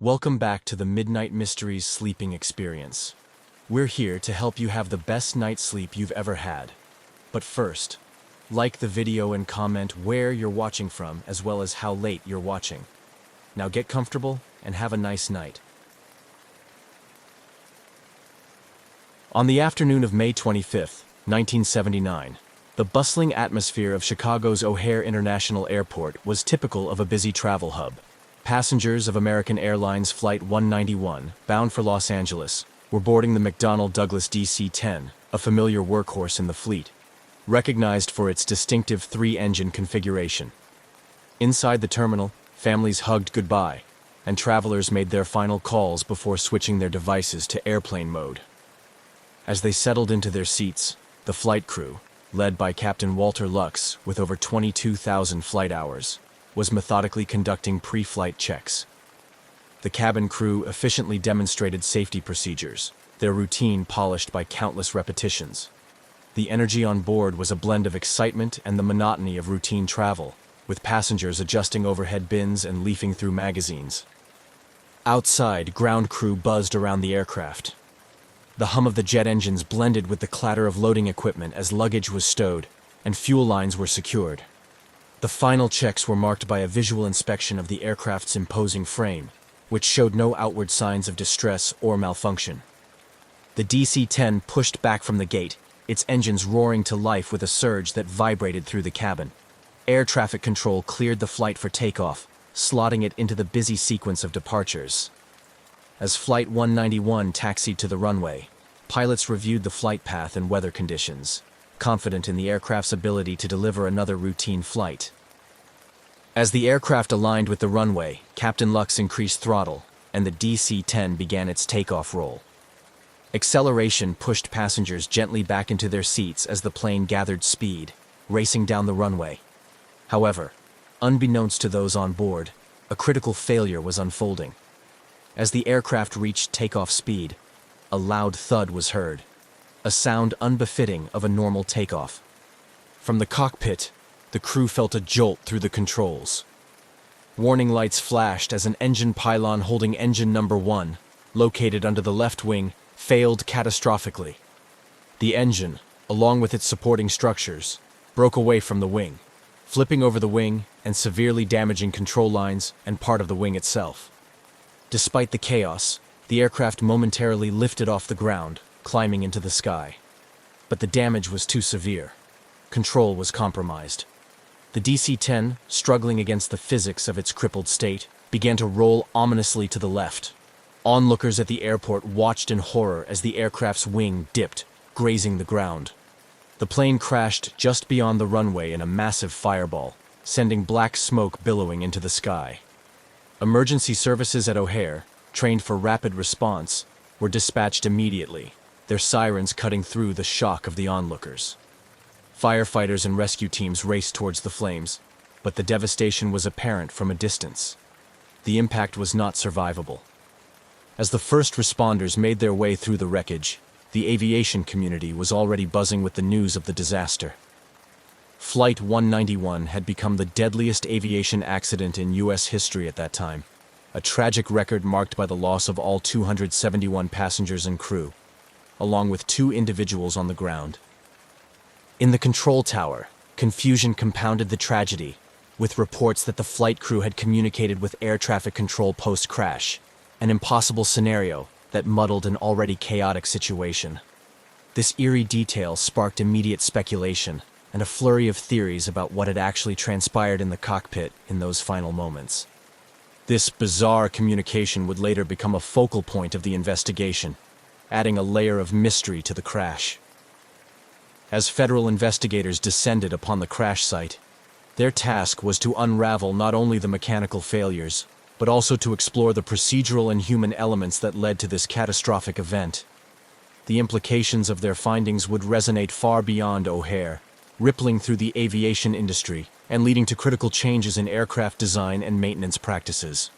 Welcome back to the Midnight Mysteries sleeping experience. We're here to help you have the best night's sleep you've ever had. But first, like the video and comment where you're watching from as well as how late you're watching. Now get comfortable and have a nice night. On the afternoon of May 25th, 1979, the bustling atmosphere of Chicago's O'Hare International Airport was typical of a busy travel hub. Passengers of American Airlines Flight 191, bound for Los Angeles, were boarding the McDonnell Douglas DC-10, a familiar workhorse in the fleet, recognized for its distinctive three-engine configuration. Inside the terminal, families hugged goodbye, and travelers made their final calls before switching their devices to airplane mode. As they settled into their seats, the flight crew, led by Captain Walter Lux with over 22,000 flight hours, was methodically conducting pre-flight checks. The cabin crew efficiently demonstrated safety procedures, their routine polished by countless repetitions. The energy on board was a blend of excitement and the monotony of routine travel, with passengers adjusting overhead bins and leafing through magazines. Outside, ground crew buzzed around the aircraft. The hum of the jet engines blended with the clatter of loading equipment as luggage was stowed and fuel lines were secured. The final checks were marked by a visual inspection of the aircraft's imposing frame, which showed no outward signs of distress or malfunction. The DC-10 pushed back from the gate, its engines roaring to life with a surge that vibrated through the cabin. Air traffic control cleared the flight for takeoff, slotting it into the busy sequence of departures. As Flight 191 taxied to the runway, pilots reviewed the flight path and weather conditions, confident in the aircraft's ability to deliver another routine flight. As the aircraft aligned with the runway, Captain Lux increased throttle, and the DC-10 began its takeoff roll. Acceleration pushed passengers gently back into their seats as the plane gathered speed, racing down the runway. However, unbeknownst to those on board, a critical failure was unfolding. As the aircraft reached takeoff speed, a loud thud was heard, a sound unbefitting of a normal takeoff. From the cockpit, the crew felt a jolt through the controls. Warning lights flashed as an engine pylon holding engine number 1, located under the left wing, failed catastrophically. The engine, along with its supporting structures, broke away from the wing, flipping over the wing and severely damaging control lines and part of the wing itself. Despite the chaos, the aircraft momentarily lifted off the ground, climbing into the sky. But the damage was too severe. Control was compromised. The DC-10, struggling against the physics of its crippled state, began to roll ominously to the left. Onlookers at the airport watched in horror as the aircraft's wing dipped, grazing the ground. The plane crashed just beyond the runway in a massive fireball, sending black smoke billowing into the sky. Emergency services at O'Hare, trained for rapid response, were dispatched immediately, their sirens cutting through the shock of the onlookers. Firefighters and rescue teams raced towards the flames, but the devastation was apparent from a distance. The impact was not survivable. As the first responders made their way through the wreckage, the aviation community was already buzzing with the news of the disaster. Flight 191 had become the deadliest aviation accident in U.S. history at that time, a tragic record marked by the loss of all 271 passengers and crew, along with 2 individuals on the ground. In the control tower, confusion compounded the tragedy, with reports that the flight crew had communicated with air traffic control post-crash, an impossible scenario that muddled an already chaotic situation. This eerie detail sparked immediate speculation and a flurry of theories about what had actually transpired in the cockpit in those final moments. This bizarre communication would later become a focal point of the investigation, adding a layer of mystery to the crash. As federal investigators descended upon the crash site, their task was to unravel not only the mechanical failures, but also to explore the procedural and human elements that led to this catastrophic event. The implications of their findings would resonate far beyond O'Hare, rippling through the aviation industry and leading to critical changes in aircraft design and maintenance practices.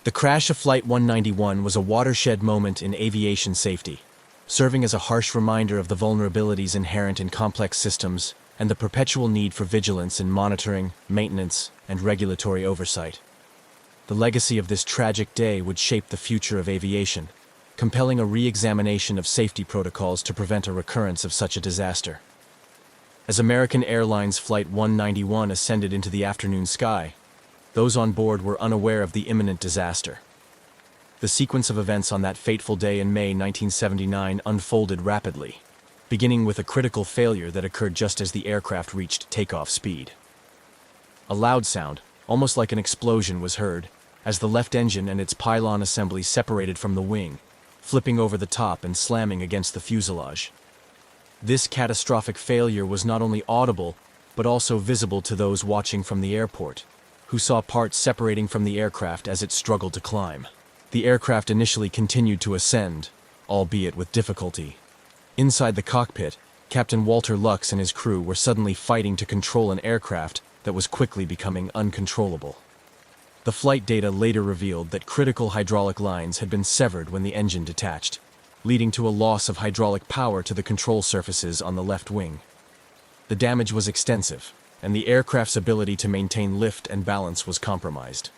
The crash of Flight 191 was a watershed moment in aviation safety, serving as a harsh reminder of the vulnerabilities inherent in complex systems and the perpetual need for vigilance in monitoring, maintenance, and regulatory oversight. The legacy of this tragic day would shape the future of aviation, compelling a re-examination of safety protocols to prevent a recurrence of such a disaster. As American Airlines Flight 191 ascended into the afternoon sky, those on board were unaware of the imminent disaster. The sequence of events on that fateful day in May 1979 unfolded rapidly, beginning with a critical failure that occurred just as the aircraft reached takeoff speed. A loud sound, almost like an explosion, was heard as the left engine and its pylon assembly separated from the wing, flipping over the top and slamming against the fuselage. This catastrophic failure was not only audible, but also visible to those watching from the airport, who saw parts separating from the aircraft as it struggled to climb. The aircraft initially continued to ascend, albeit with difficulty. Inside the cockpit, Captain Walter Lux and his crew were suddenly fighting to control an aircraft that was quickly becoming uncontrollable. The flight data later revealed that critical hydraulic lines had been severed when the engine detached, leading to a loss of hydraulic power to the control surfaces on the left wing. The damage was extensive, and the aircraft's ability to maintain lift and balance was compromised.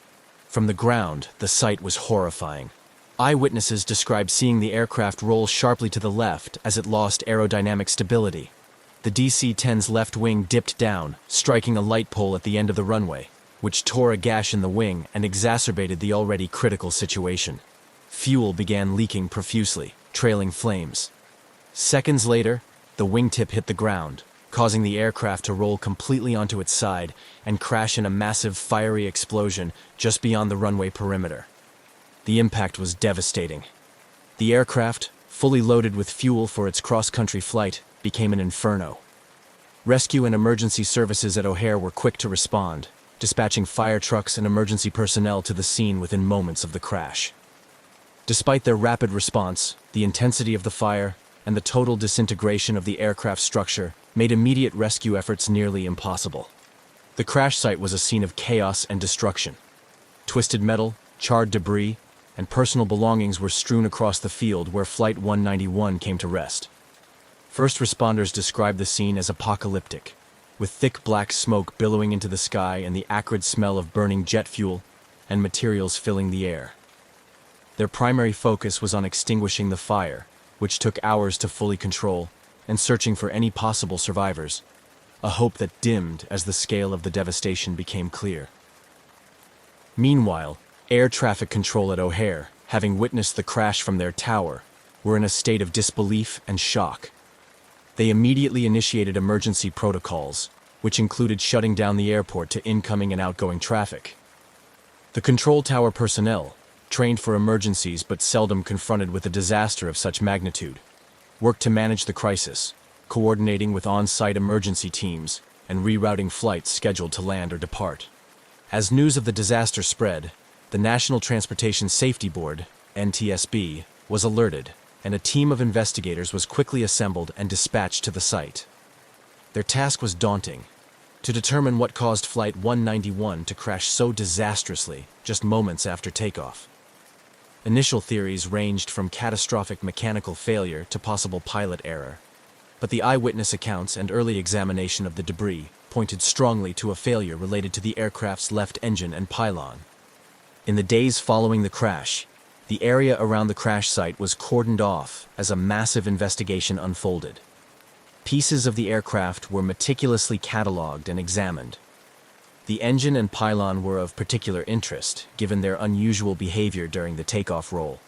From the ground, the sight was horrifying. Eyewitnesses described seeing the aircraft roll sharply to the left as it lost aerodynamic stability. The DC-10's left wing dipped down, striking a light pole at the end of the runway, which tore a gash in the wing and exacerbated the already critical situation. Fuel began leaking profusely, trailing flames. Seconds later, the wingtip hit the ground, causing the aircraft to roll completely onto its side and crash in a massive fiery explosion just beyond the runway perimeter. The impact was devastating. The aircraft, fully loaded with fuel for its cross-country flight, became an inferno. Rescue and emergency services at O'Hare were quick to respond, dispatching fire trucks and emergency personnel to the scene within moments of the crash. Despite their rapid response, the intensity of the fire and the total disintegration of the aircraft structure made immediate rescue efforts nearly impossible. The crash site was a scene of chaos and destruction. Twisted metal, charred debris, and personal belongings were strewn across the field where Flight 191 came to rest. First responders described the scene as apocalyptic, with thick black smoke billowing into the sky and the acrid smell of burning jet fuel and materials filling the air. Their primary focus was on extinguishing the fire, which took hours to fully control, and searching for any possible survivors, a hope that dimmed as the scale of the devastation became clear. Meanwhile, air traffic control at O'Hare, having witnessed the crash from their tower, were in a state of disbelief and shock. They immediately initiated emergency protocols, which included shutting down the airport to incoming and outgoing traffic. The control tower personnel, trained for emergencies but seldom confronted with a disaster of such magnitude, worked to manage the crisis, coordinating with on-site emergency teams and rerouting flights scheduled to land or depart. As news of the disaster spread, the National Transportation Safety Board, NTSB, was alerted, and a team of investigators was quickly assembled and dispatched to the site. Their task was daunting: to determine what caused Flight 191 to crash so disastrously just moments after takeoff. Initial theories ranged from catastrophic mechanical failure to possible pilot error, but the eyewitness accounts and early examination of the debris pointed strongly to a failure related to the aircraft's left engine and pylon. In the days following the crash, the area around the crash site was cordoned off as a massive investigation unfolded. Pieces of the aircraft were meticulously catalogued and examined. The engine and pylon were of particular interest, given their unusual behavior during the takeoff roll.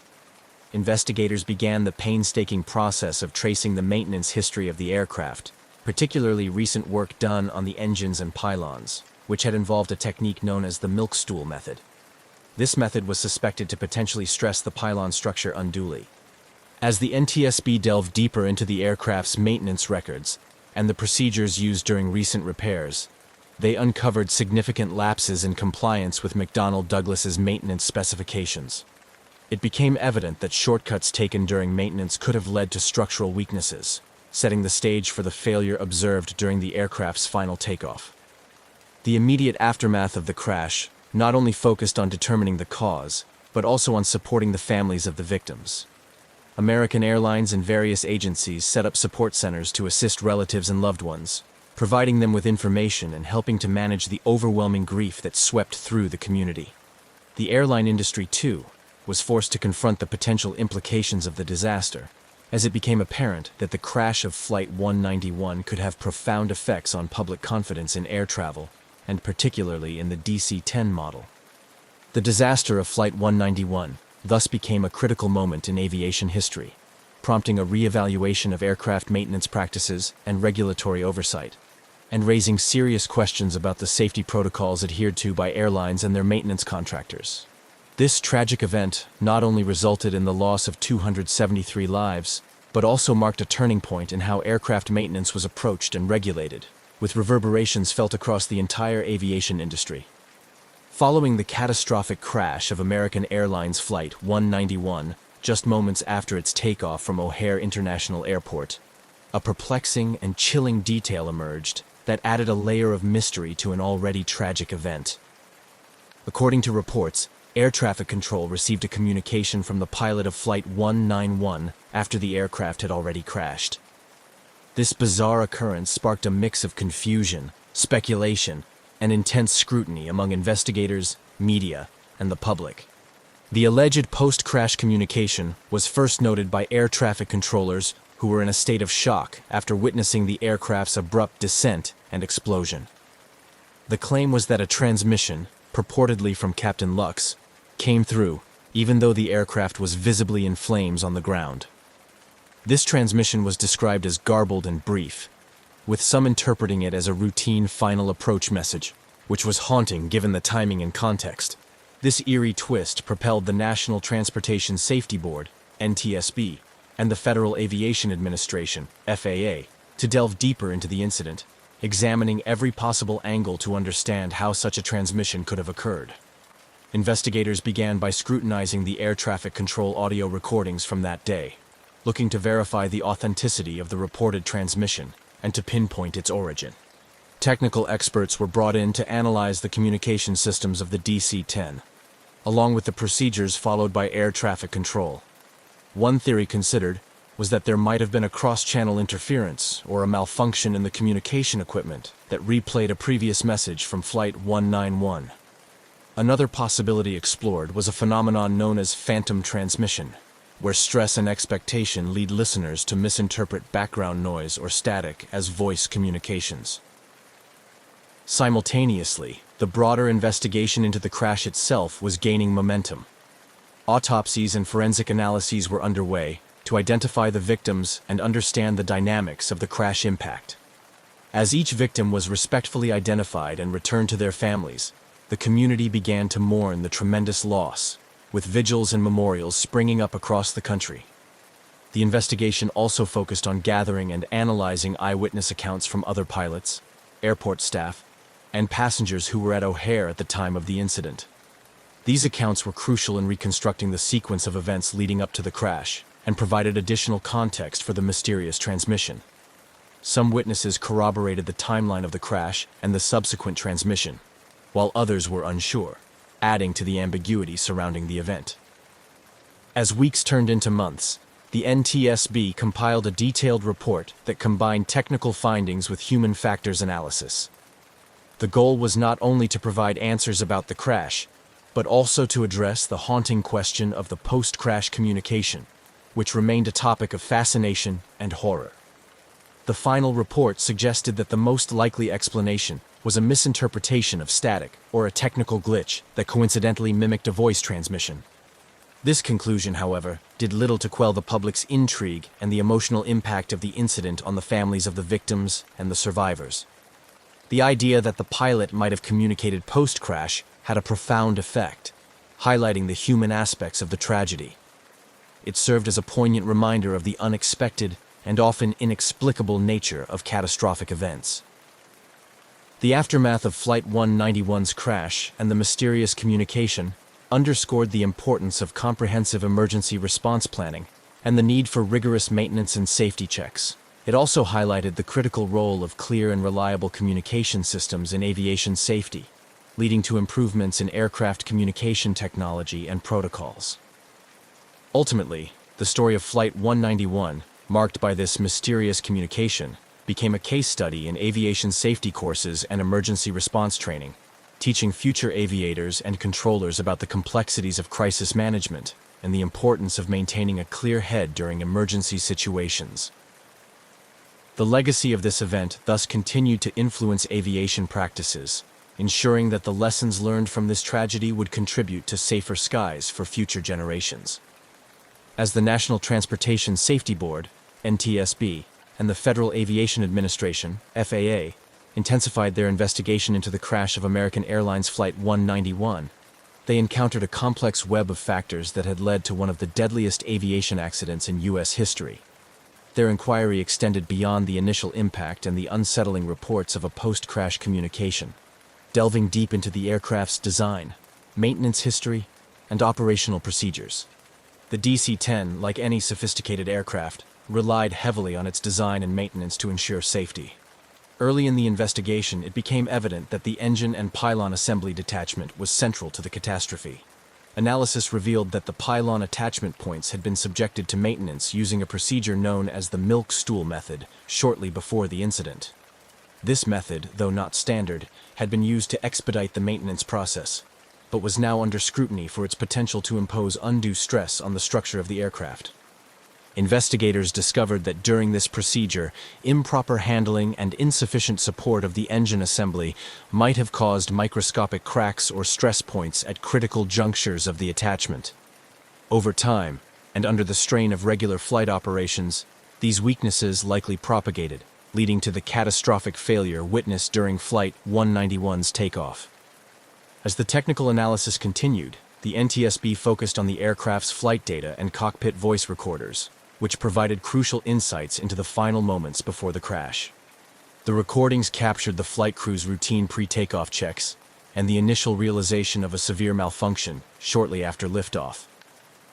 Investigators began the painstaking process of tracing the maintenance history of the aircraft, particularly recent work done on the engines and pylons, which had involved a technique known as the milk stool method. This method was suspected to potentially stress the pylon structure unduly. As the NTSB delved deeper into the aircraft's maintenance records and the procedures used during recent repairs, they uncovered significant lapses in compliance with McDonnell Douglas's maintenance specifications. It became evident that shortcuts taken during maintenance could have led to structural weaknesses, setting the stage for the failure observed during the aircraft's final takeoff. The immediate aftermath of the crash not only focused on determining the cause, but also on supporting the families of the victims. American Airlines and various agencies set up support centers to assist relatives and loved ones, providing them with information and helping to manage the overwhelming grief that swept through the community. The airline industry, too, was forced to confront the potential implications of the disaster, as it became apparent that the crash of Flight 191 could have profound effects on public confidence in air travel, and particularly in the DC-10 model. The disaster of Flight 191 thus became a critical moment in aviation history, prompting a re-evaluation of aircraft maintenance practices and regulatory oversight, and raising serious questions about the safety protocols adhered to by airlines and their maintenance contractors. This tragic event not only resulted in the loss of 273 lives, but also marked a turning point in how aircraft maintenance was approached and regulated, with reverberations felt across the entire aviation industry. Following the catastrophic crash of American Airlines Flight 191, just moments after its takeoff from O'Hare International Airport, a perplexing and chilling detail emerged that added a layer of mystery to an already tragic event. According to reports, air traffic control received a communication from the pilot of Flight 191 after the aircraft had already crashed. This bizarre occurrence sparked a mix of confusion, speculation, and intense scrutiny among investigators, media, and the public. The alleged post-crash communication was first noted by air traffic controllers who were in a state of shock after witnessing the aircraft's abrupt descent and explosion. The claim was that a transmission, purportedly from Captain Lux, came through, even though the aircraft was visibly in flames on the ground. This transmission was described as garbled and brief, with some interpreting it as a routine final approach message, which was haunting given the timing and context. This eerie twist propelled the National Transportation Safety Board, NTSB, and the Federal Aviation Administration, FAA, to delve deeper into the incident, examining every possible angle to understand how such a transmission could have occurred. Investigators began by scrutinizing the air traffic control audio recordings from that day, looking to verify the authenticity of the reported transmission and to pinpoint its origin. Technical experts were brought in to analyze the communication systems of the DC-10, along with the procedures followed by air traffic control. One theory considered was that there might have been a cross-channel interference or a malfunction in the communication equipment that replayed a previous message from Flight 191. Another possibility explored was a phenomenon known as phantom transmission, where stress and expectation lead listeners to misinterpret background noise or static as voice communications. Simultaneously, the broader investigation into the crash itself was gaining momentum. Autopsies and forensic analyses were underway to identify the victims and understand the dynamics of the crash impact. As each victim was respectfully identified and returned to their families, the community began to mourn the tremendous loss, with vigils and memorials springing up across the country. The investigation also focused on gathering and analyzing eyewitness accounts from other pilots, airport staff, and passengers who were at O'Hare at the time of the incident. These accounts were crucial in reconstructing the sequence of events leading up to the crash and provided additional context for the mysterious transmission. Some witnesses corroborated the timeline of the crash and the subsequent transmission, while others were unsure, adding to the ambiguity surrounding the event. As weeks turned into months, the NTSB compiled a detailed report that combined technical findings with human factors analysis. The goal was not only to provide answers about the crash, but also to address the haunting question of the post-crash communication, which remained a topic of fascination and horror. The final report suggested that the most likely explanation was a misinterpretation of static or a technical glitch that coincidentally mimicked a voice transmission. This conclusion, however, did little to quell the public's intrigue and the emotional impact of the incident on the families of the victims and the survivors. The idea that the pilot might have communicated post-crash had a profound effect, highlighting the human aspects of the tragedy. It served as a poignant reminder of the unexpected and often inexplicable nature of catastrophic events. The aftermath of Flight 191's crash and the mysterious communication underscored the importance of comprehensive emergency response planning and the need for rigorous maintenance and safety checks. It also highlighted the critical role of clear and reliable communication systems in aviation safety, leading to improvements in aircraft communication technology and protocols. Ultimately, the story of Flight 191, marked by this mysterious communication, became a case study in aviation safety courses and emergency response training, teaching future aviators and controllers about the complexities of crisis management and the importance of maintaining a clear head during emergency situations. The legacy of this event thus continued to influence aviation practices, ensuring that the lessons learned from this tragedy would contribute to safer skies for future generations. As the National Transportation Safety Board, NTSB, and the Federal Aviation Administration, FAA, intensified their investigation into the crash of American Airlines Flight 191, they encountered a complex web of factors that had led to one of the deadliest aviation accidents in U.S. history. Their inquiry extended beyond the initial impact and the unsettling reports of a post-crash communication, delving deep into the aircraft's design, maintenance history, and operational procedures. The DC-10, like any sophisticated aircraft, relied heavily on its design and maintenance to ensure safety. Early in the investigation, it became evident that the engine and pylon assembly detachment was central to the catastrophe. Analysis revealed that the pylon attachment points had been subjected to maintenance using a procedure known as the milk stool method shortly before the incident. This method, though not standard, had been used to expedite the maintenance process, but was now under scrutiny for its potential to impose undue stress on the structure of the aircraft. Investigators discovered that during this procedure, improper handling and insufficient support of the engine assembly might have caused microscopic cracks or stress points at critical junctures of the attachment. Over time, and under the strain of regular flight operations, these weaknesses likely propagated, leading to the catastrophic failure witnessed during Flight 191's takeoff. As the technical analysis continued, the NTSB focused on the aircraft's flight data and cockpit voice recorders, which provided crucial insights into the final moments before the crash. The recordings captured the flight crew's routine pre-takeoff checks and the initial realization of a severe malfunction shortly after liftoff.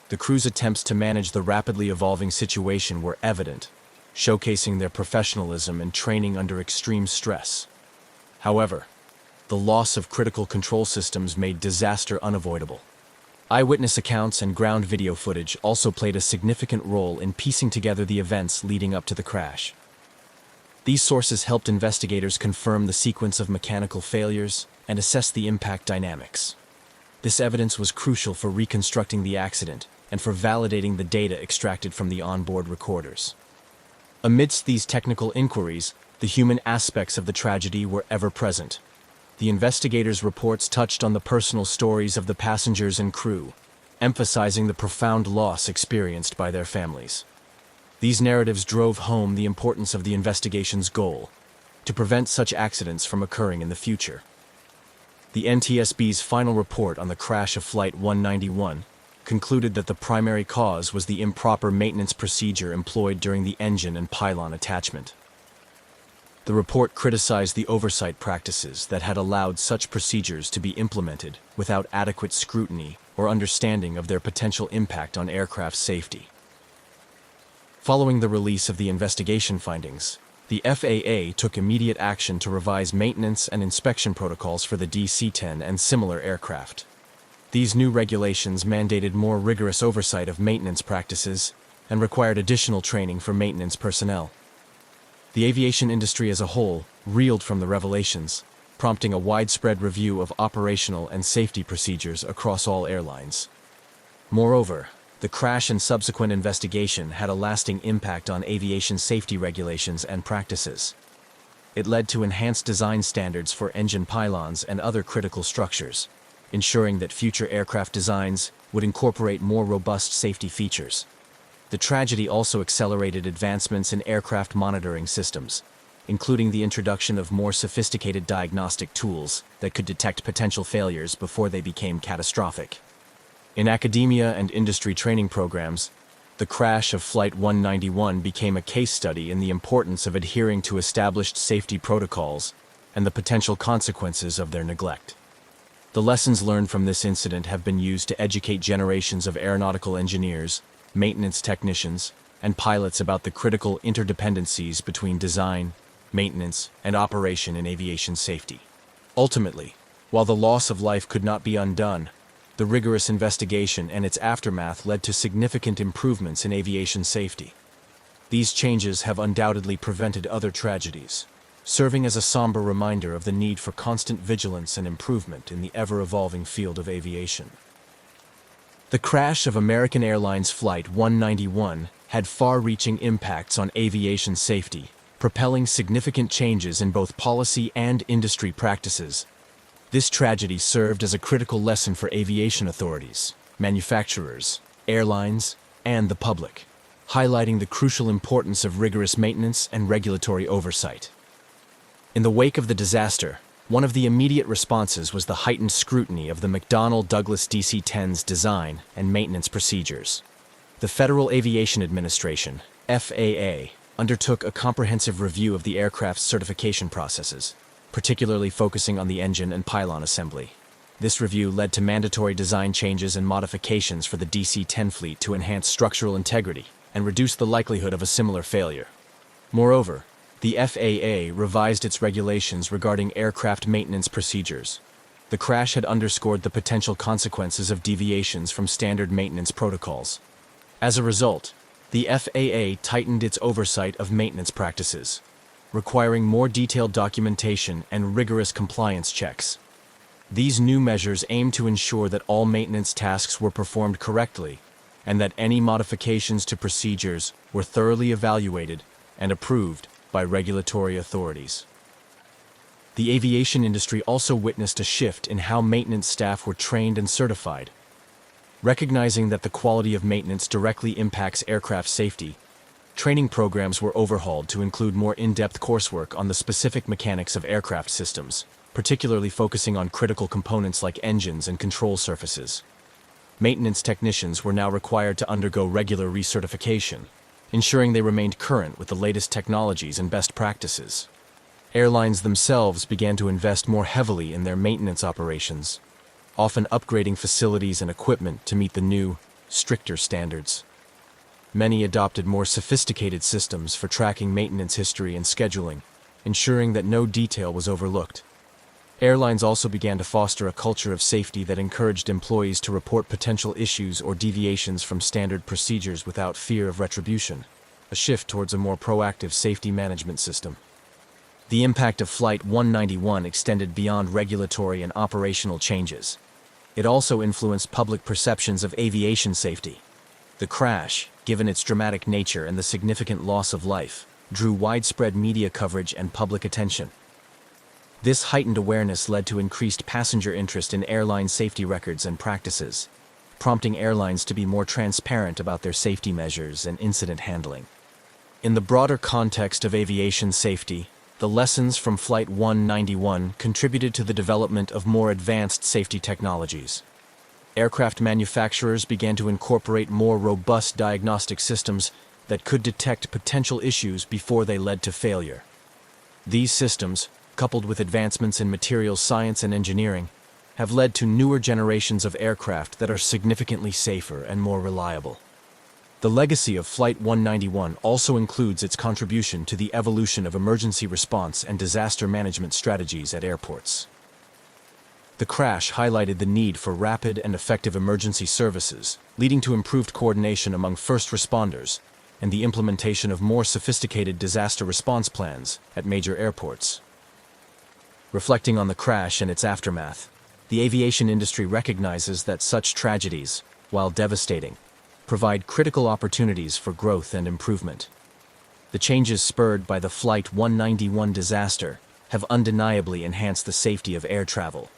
The crew's attempts to manage the rapidly evolving situation were evident, showcasing their professionalism and training under extreme stress. However, the loss of critical control systems made disaster unavoidable. Eyewitness accounts and ground video footage also played a significant role in piecing together the events leading up to the crash. These sources helped investigators confirm the sequence of mechanical failures and assess the impact dynamics. This evidence was crucial for reconstructing the accident and for validating the data extracted from the onboard recorders. Amidst these technical inquiries, the human aspects of the tragedy were ever present. The investigators' reports touched on the personal stories of the passengers and crew, emphasizing the profound loss experienced by their families. These narratives drove home the importance of the investigation's goal, to prevent such accidents from occurring in the future. The NTSB's final report on the crash of Flight 191 concluded that the primary cause was the improper maintenance procedure employed during the engine and pylon attachment. The report criticized the oversight practices that had allowed such procedures to be implemented without adequate scrutiny or understanding of their potential impact on aircraft safety. Following the release of the investigation findings, the FAA took immediate action to revise maintenance and inspection protocols for the DC-10 and similar aircraft. These new regulations mandated more rigorous oversight of maintenance practices and required additional training for maintenance personnel. The aviation industry as a whole reeled from the revelations, prompting a widespread review of operational and safety procedures across all airlines. Moreover, the crash and subsequent investigation had a lasting impact on aviation safety regulations and practices. It led to enhanced design standards for engine pylons and other critical structures, ensuring that future aircraft designs would incorporate more robust safety features. The tragedy also accelerated advancements in aircraft monitoring systems, including the introduction of more sophisticated diagnostic tools that could detect potential failures before they became catastrophic. In academia and industry training programs, the crash of Flight 191 became a case study in the importance of adhering to established safety protocols and the potential consequences of their neglect. The lessons learned from this incident have been used to educate generations of aeronautical engineers, maintenance technicians, and pilots about the critical interdependencies between design, maintenance, and operation in aviation safety. Ultimately, while the loss of life could not be undone, the rigorous investigation and its aftermath led to significant improvements in aviation safety. These changes have undoubtedly prevented other tragedies, serving as a somber reminder of the need for constant vigilance and improvement in the ever-evolving field of aviation. The crash of American Airlines Flight 191 had far-reaching impacts on aviation safety, propelling significant changes in both policy and industry practices. This tragedy served as a critical lesson for aviation authorities, manufacturers, airlines, and the public, highlighting the crucial importance of rigorous maintenance and regulatory oversight. In the wake of the disaster, one of the immediate responses was the heightened scrutiny of the McDonnell Douglas DC-10's design and maintenance procedures. The Federal Aviation Administration, FAA, undertook a comprehensive review of the aircraft's certification processes, particularly focusing on the engine and pylon assembly. This review led to mandatory design changes and modifications for the DC-10 fleet to enhance structural integrity and reduce the likelihood of a similar failure. Moreover, the FAA revised its regulations regarding aircraft maintenance procedures. The crash had underscored the potential consequences of deviations from standard maintenance protocols. As a result, the FAA tightened its oversight of maintenance practices, requiring more detailed documentation and rigorous compliance checks. These new measures aim to ensure that all maintenance tasks were performed correctly and that any modifications to procedures were thoroughly evaluated and approved by regulatory authorities. The aviation industry also witnessed a shift in how maintenance staff were trained and certified. Recognizing that the quality of maintenance directly impacts aircraft safety, training programs were overhauled to include more in-depth coursework on the specific mechanics of aircraft systems, particularly focusing on critical components like engines and control surfaces. Maintenance technicians were now required to undergo regular recertification, ensuring they remained current with the latest technologies and best practices. Airlines themselves began to invest more heavily in their maintenance operations, often upgrading facilities and equipment to meet the new, stricter standards. Many adopted more sophisticated systems for tracking maintenance history and scheduling, ensuring that no detail was overlooked. Airlines also began to foster a culture of safety that encouraged employees to report potential issues or deviations from standard procedures without fear of retribution, a shift towards a more proactive safety management system. The impact of Flight 191 extended beyond regulatory and operational changes. It also influenced public perceptions of aviation safety. The crash, given its dramatic nature and the significant loss of life, drew widespread media coverage and public attention. This heightened awareness led to increased passenger interest in airline safety records and practices, prompting airlines to be more transparent about their safety measures and incident handling. In the broader context of aviation safety, the lessons from Flight 191 contributed to the development of more advanced safety technologies. Aircraft manufacturers began to incorporate more robust diagnostic systems that could detect potential issues before they led to failure. These systems, coupled with advancements in materials science and engineering, have led to newer generations of aircraft that are significantly safer and more reliable. The legacy of Flight 191 also includes its contribution to the evolution of emergency response and disaster management strategies at airports. The crash highlighted the need for rapid and effective emergency services, leading to improved coordination among first responders and the implementation of more sophisticated disaster response plans at major airports. Reflecting on the crash and its aftermath, the aviation industry recognizes that such tragedies, while devastating, provide critical opportunities for growth and improvement. The changes spurred by the Flight 191 disaster have undeniably enhanced the safety of air travel,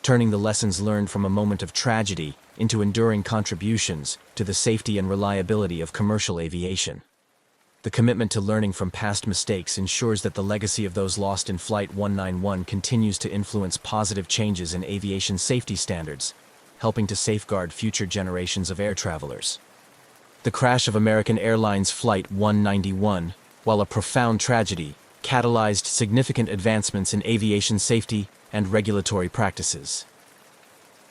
turning the lessons learned from a moment of tragedy into enduring contributions to the safety and reliability of commercial aviation. The commitment to learning from past mistakes ensures that the legacy of those lost in Flight 191 continues to influence positive changes in aviation safety standards, helping to safeguard future generations of air travelers. The crash of American Airlines Flight 191, while a profound tragedy, catalyzed significant advancements in aviation safety and regulatory practices.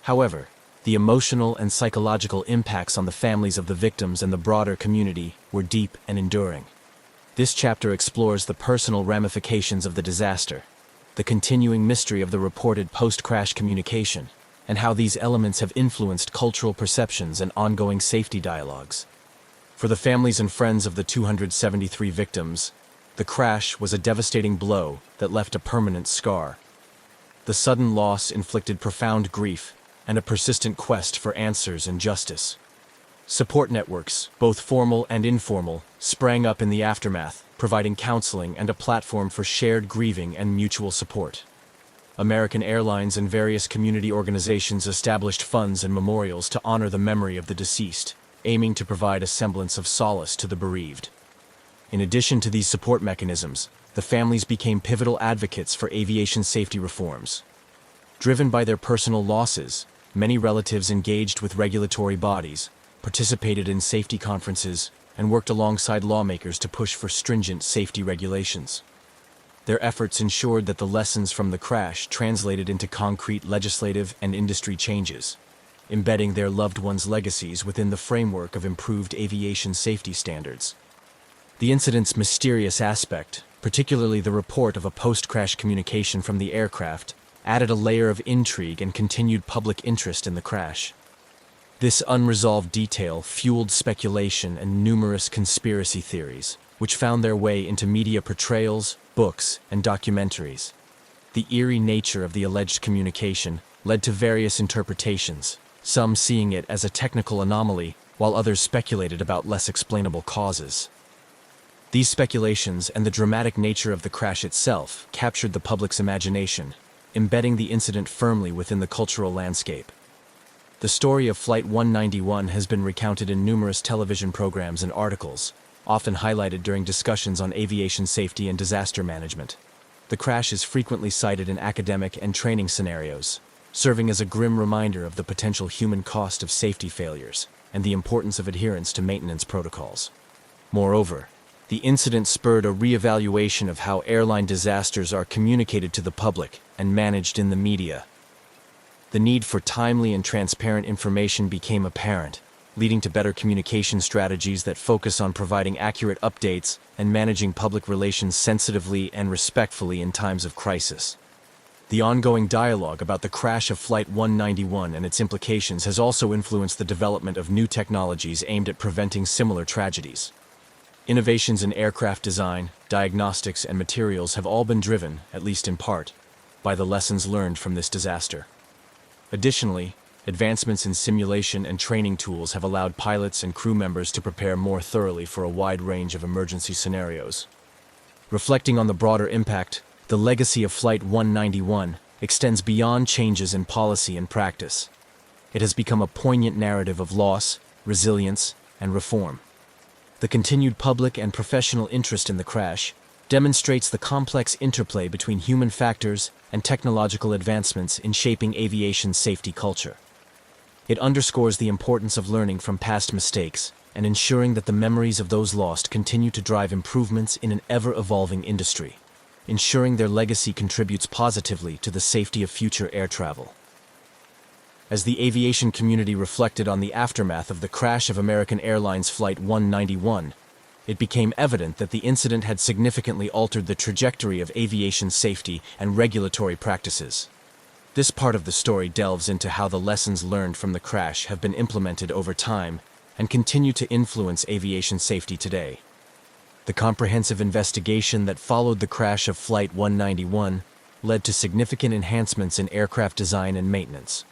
However, the emotional and psychological impacts on the families of the victims and the broader community were deep and enduring. This chapter explores the personal ramifications of the disaster, the continuing mystery of the reported post-crash communication, and how these elements have influenced cultural perceptions and ongoing safety dialogues. For the families and friends of the 273 victims, The crash was a devastating blow that left a permanent scar. The sudden loss inflicted profound grief and a persistent quest for answers and justice. Support networks, both formal and informal, sprang up in the aftermath, providing counseling and a platform for shared grieving and mutual support. American Airlines and various community organizations established funds and memorials to honor the memory of the deceased, aiming to provide a semblance of solace to the bereaved. In addition to these support mechanisms, the families became pivotal advocates for aviation safety reforms. Driven by their personal losses, many relatives engaged with regulatory bodies, participated in safety conferences, and worked alongside lawmakers to push for stringent safety regulations. Their efforts ensured that the lessons from the crash translated into concrete legislative and industry changes, embedding their loved ones' legacies within the framework of improved aviation safety standards. The incident's mysterious aspect, particularly the report of a post-crash communication from the aircraft, added a layer of intrigue and continued public interest in the crash. This unresolved detail fueled speculation and numerous conspiracy theories, which found their way into media portrayals, books, and documentaries. The eerie nature of the alleged communication led to various interpretations, some seeing it as a technical anomaly, while others speculated about less explainable causes. These speculations and the dramatic nature of the crash itself captured the public's imagination, embedding the incident firmly within the cultural landscape. The story of Flight 191 has been recounted in numerous television programs and articles, often highlighted during discussions on aviation safety and disaster management. The crash is frequently cited in academic and training scenarios, serving as a grim reminder of the potential human cost of safety failures and the importance of adherence to maintenance protocols. Moreover, the incident spurred a re-evaluation of how airline disasters are communicated to the public and managed in the media. The need for timely and transparent information became apparent, leading to better communication strategies that focus on providing accurate updates and managing public relations sensitively and respectfully in times of crisis. The ongoing dialogue about the crash of Flight 191 and its implications has also influenced the development of new technologies aimed at preventing similar tragedies. Innovations in aircraft design, diagnostics, and materials have all been driven, at least in part, by the lessons learned from this disaster. Additionally, advancements in simulation and training tools have allowed pilots and crew members to prepare more thoroughly for a wide range of emergency scenarios. Reflecting on the broader impact, the legacy of Flight 191 extends beyond changes in policy and practice. It has become a poignant narrative of loss, resilience, and reform. The continued public and professional interest in the crash demonstrates the complex interplay between human factors and technological advancements in shaping aviation safety culture. It underscores the importance of learning from past mistakes and ensuring that the memories of those lost continue to drive improvements in an ever-evolving industry, ensuring their legacy contributes positively to the safety of future air travel. As the aviation community reflected on the aftermath of the crash of American Airlines Flight 191, it became evident that the incident had significantly altered the trajectory of aviation safety and regulatory practices. This part of the story delves into how the lessons learned from the crash have been implemented over time and continue to influence aviation safety today. The comprehensive investigation that followed the crash of Flight 191 led to significant enhancements in aircraft design and maintenance.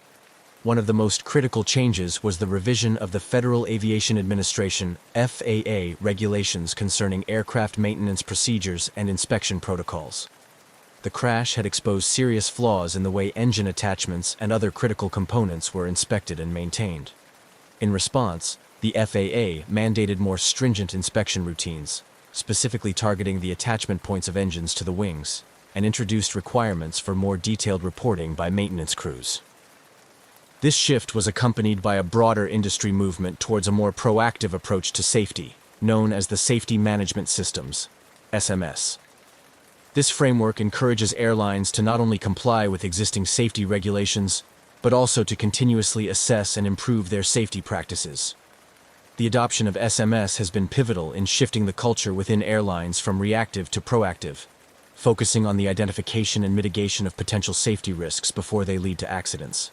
One of the most critical changes was the revision of the Federal Aviation Administration (FAA) regulations concerning aircraft maintenance procedures and inspection protocols. The crash had exposed serious flaws in the way engine attachments and other critical components were inspected and maintained. In response, the FAA mandated more stringent inspection routines, specifically targeting the attachment points of engines to the wings, and introduced requirements for more detailed reporting by maintenance crews. This shift was accompanied by a broader industry movement towards a more proactive approach to safety, known as the Safety Management Systems, SMS. This framework encourages airlines to not only comply with existing safety regulations, but also to continuously assess and improve their safety practices. The adoption of SMS has been pivotal in shifting the culture within airlines from reactive to proactive, focusing on the identification and mitigation of potential safety risks before they lead to accidents.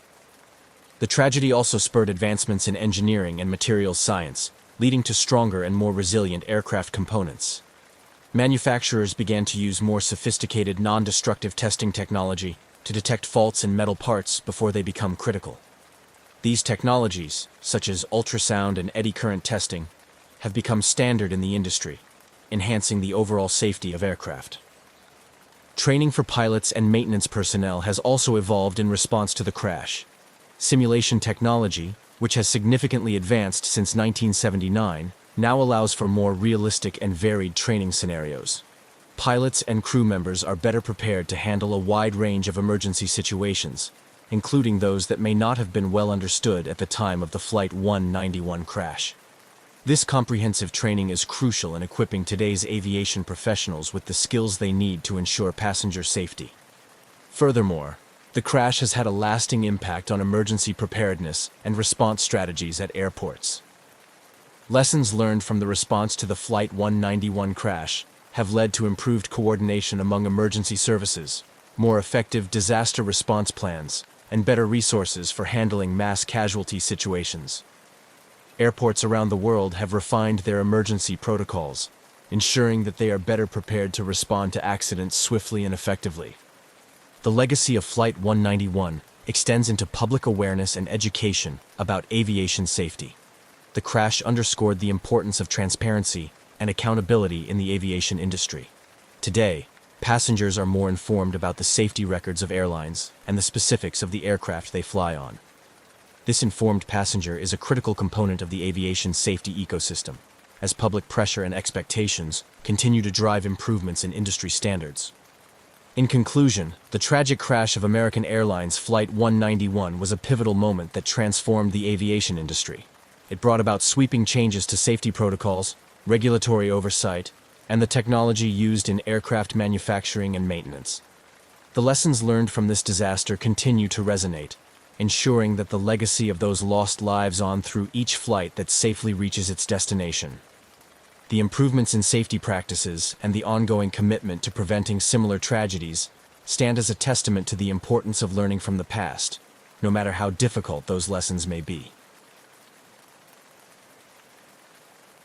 The tragedy also spurred advancements in engineering and materials science, leading to stronger and more resilient aircraft components. Manufacturers began to use more sophisticated non-destructive testing technology to detect faults in metal parts before they become critical. These technologies, such as ultrasound and eddy current testing, have become standard in the industry, enhancing the overall safety of aircraft. Training for pilots and maintenance personnel has also evolved in response to the crash. Simulation technology, which has significantly advanced since 1979, now allows for more realistic and varied training scenarios. Pilots and crew members are better prepared to handle a wide range of emergency situations, including those that may not have been well understood at the time of the Flight 191 crash. This comprehensive training is crucial in equipping today's aviation professionals with the skills they need to ensure passenger safety. Furthermore, the crash has had a lasting impact on emergency preparedness and response strategies at airports. Lessons learned from the response to the Flight 191 crash have led to improved coordination among emergency services, more effective disaster response plans, and better resources for handling mass casualty situations. Airports around the world have refined their emergency protocols, ensuring that they are better prepared to respond to accidents swiftly and effectively. The legacy of Flight 191 extends into public awareness and education about aviation safety. The crash underscored the importance of transparency and accountability in the aviation industry. Today, passengers are more informed about the safety records of airlines and the specifics of the aircraft they fly on. This informed passenger is a critical component of the aviation safety ecosystem, as public pressure and expectations continue to drive improvements in industry standards. In conclusion, the tragic crash of American Airlines Flight 191 was a pivotal moment that transformed the aviation industry. It brought about sweeping changes to safety protocols, regulatory oversight, and the technology used in aircraft manufacturing and maintenance. The lessons learned from this disaster continue to resonate, ensuring that the legacy of those lost lives on through each flight that safely reaches its destination. The improvements in safety practices and the ongoing commitment to preventing similar tragedies stand as a testament to the importance of learning from the past, no matter how difficult those lessons may be.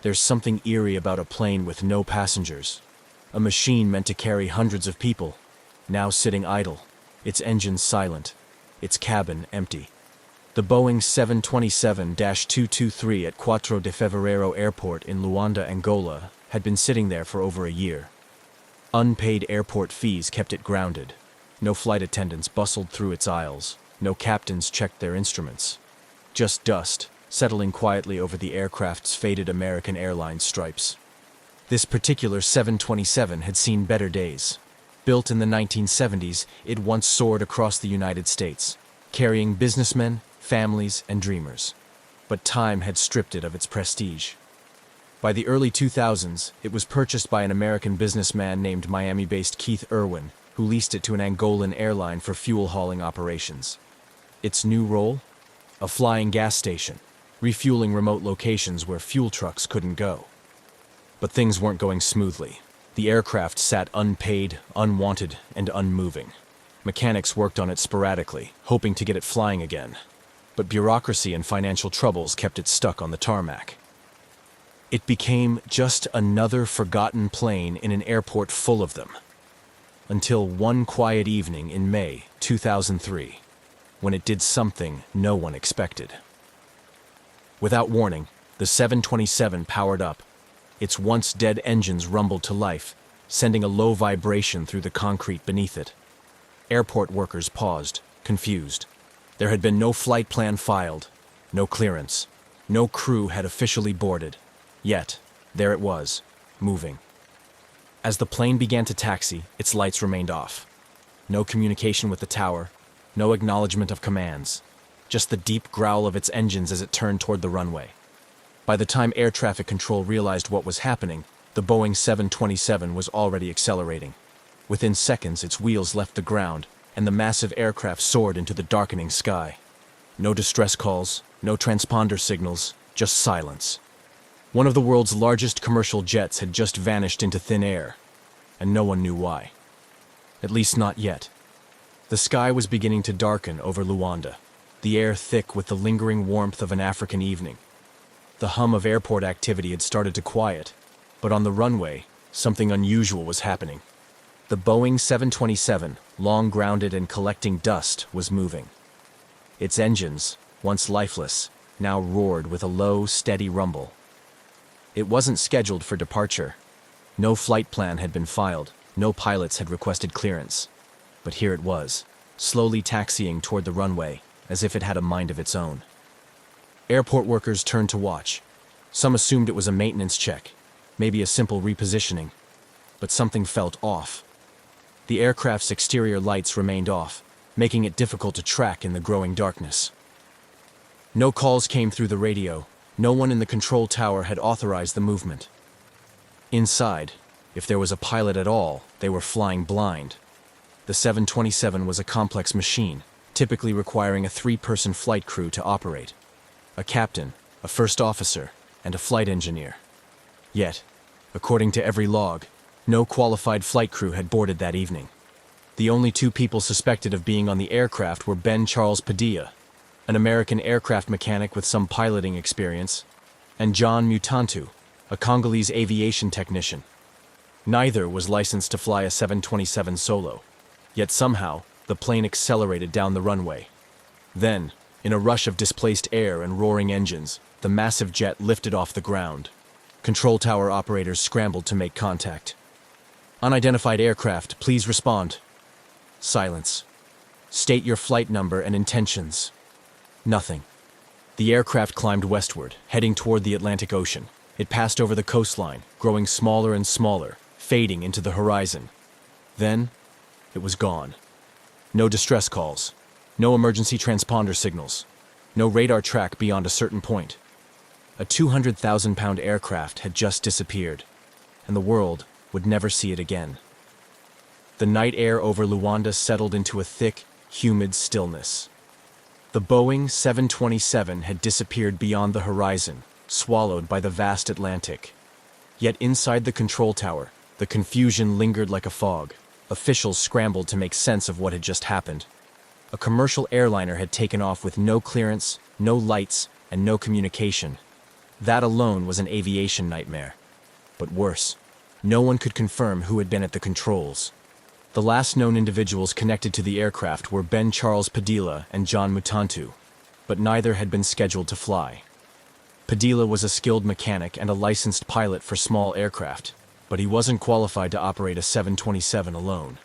There's something eerie about a plane with no passengers, a machine meant to carry hundreds of people, now sitting idle, its engines silent, its cabin empty. The Boeing 727-223 at Quatro de Fevereiro Airport in Luanda, Angola, had been sitting there for over a year. Unpaid airport fees kept it grounded. No flight attendants bustled through its aisles. No captains checked their instruments. Just dust, settling quietly over the aircraft's faded American Airlines stripes. This particular 727 had seen better days. Built in the 1970s, it once soared across the United States, carrying businessmen, families, and dreamers. But time had stripped it of its prestige. By the early 2000s, it was purchased by an American businessman named Miami-based Keith Irwin, who leased it to an Angolan airline for fuel hauling operations. Its new role? A flying gas station, refueling remote locations where fuel trucks couldn't go. But things weren't going smoothly. The aircraft sat unpaid, unwanted, and unmoving. Mechanics worked on it sporadically, hoping to get it flying again. But bureaucracy and financial troubles kept it stuck on the tarmac. It became just another forgotten plane in an airport full of them. Until one quiet evening in May 2003, when it did something no one expected. Without warning, the 727 powered up. Its once dead engines rumbled to life, sending a low vibration through the concrete beneath it. Airport workers paused, confused. There had been no flight plan filed, no clearance. No crew had officially boarded. Yet, there it was, moving. As the plane began to taxi, its lights remained off. No communication with the tower, no acknowledgement of commands. Just the deep growl of its engines as it turned toward the runway. By the time air traffic control realized what was happening, the Boeing 727 was already accelerating. Within seconds, its wheels left the ground, and the massive aircraft soared into the darkening sky. No distress calls, no transponder signals, just silence. One of the world's largest commercial jets had just vanished into thin air, and no one knew why. At least not yet. The sky was beginning to darken over Luanda, the air thick with the lingering warmth of an African evening. The hum of airport activity had started to quiet, but on the runway, something unusual was happening. The Boeing 727, long grounded and collecting dust, was moving. Its engines, once lifeless, now roared with a low, steady rumble. It wasn't scheduled for departure. No flight plan had been filed, no pilots had requested clearance. But here it was, slowly taxiing toward the runway, as if it had a mind of its own. Airport workers turned to watch. Some assumed it was a maintenance check, maybe a simple repositioning. But something felt off. The aircraft's exterior lights remained off, making it difficult to track in the growing darkness. No calls came through the radio. No one in the control tower had authorized the movement. Inside, if there was a pilot at all, they were flying blind. The 727 was a complex machine, typically requiring a 3-person flight crew to operate. A captain, a first officer, and a flight engineer. Yet, according to every log, no qualified flight crew had boarded that evening. The only 2 people suspected of being on the aircraft were Ben Charles Padilla, an American aircraft mechanic with some piloting experience, and John Mutantu, a Congolese aviation technician. Neither was licensed to fly a 727 solo, yet somehow the plane accelerated down the runway. Then, in a rush of displaced air and roaring engines, the massive jet lifted off the ground. Control tower operators scrambled to make contact. "Unidentified aircraft, please respond." Silence. "State your flight number and intentions." Nothing. The aircraft climbed westward, heading toward the Atlantic Ocean. It passed over the coastline, growing smaller and smaller, fading into the horizon. Then, it was gone. No distress calls. No emergency transponder signals. No radar track beyond a certain point. A 200,000-pound aircraft had just disappeared, and the world would never see it again. The night air over Luanda settled into a thick, humid stillness. The Boeing 727 had disappeared beyond the horizon, swallowed by the vast Atlantic. Yet inside the control tower, the confusion lingered like a fog. Officials scrambled to make sense of what had just happened. A commercial airliner had taken off with no clearance, no lights, and no communication. That alone was an aviation nightmare. But worse, no one could confirm who had been at the controls. The last known individuals connected to the aircraft were Ben Charles Padilla and John Mutantu, but neither had been scheduled to fly. Padilla was a skilled mechanic and a licensed pilot for small aircraft, but he wasn't qualified to operate a 727 alone.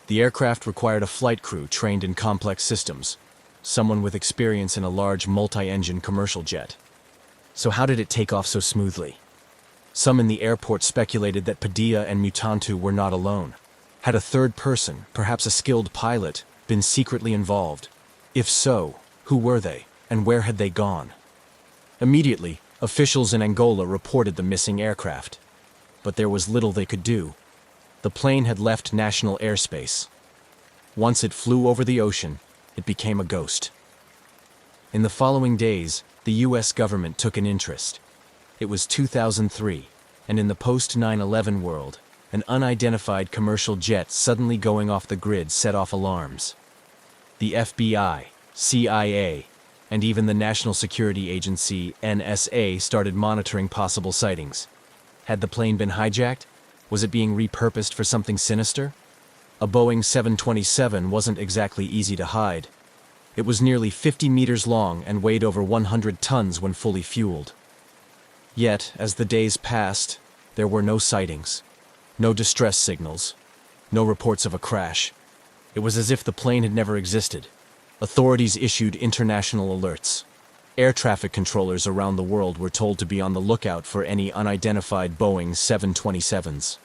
The aircraft required a flight crew trained in complex systems, someone with experience in a large multi-engine commercial jet. So how did it take off so smoothly? Some in the airport speculated that Padilla and Mutantu were not alone. Had a third person, perhaps a skilled pilot, been secretly involved? If so, who were they, and where had they gone? Immediately, officials in Angola reported the missing aircraft. But there was little they could do. The plane had left national airspace. Once it flew over the ocean, it became a ghost. In the following days, the U.S. government took an interest. It was 2003, and in the post-9/11 world, an unidentified commercial jet suddenly going off the grid set off alarms. The FBI, CIA, and even the National Security Agency, NSA, started monitoring possible sightings. Had the plane been hijacked? Was it being repurposed for something sinister? A Boeing 727 wasn't exactly easy to hide. It was nearly 50 meters long and weighed over 100 tons when fully fueled. Yet, as the days passed, there were no sightings. No distress signals. No reports of a crash. It was as if the plane had never existed. Authorities issued international alerts. Air traffic controllers around the world were told to be on the lookout for any unidentified Boeing 727s.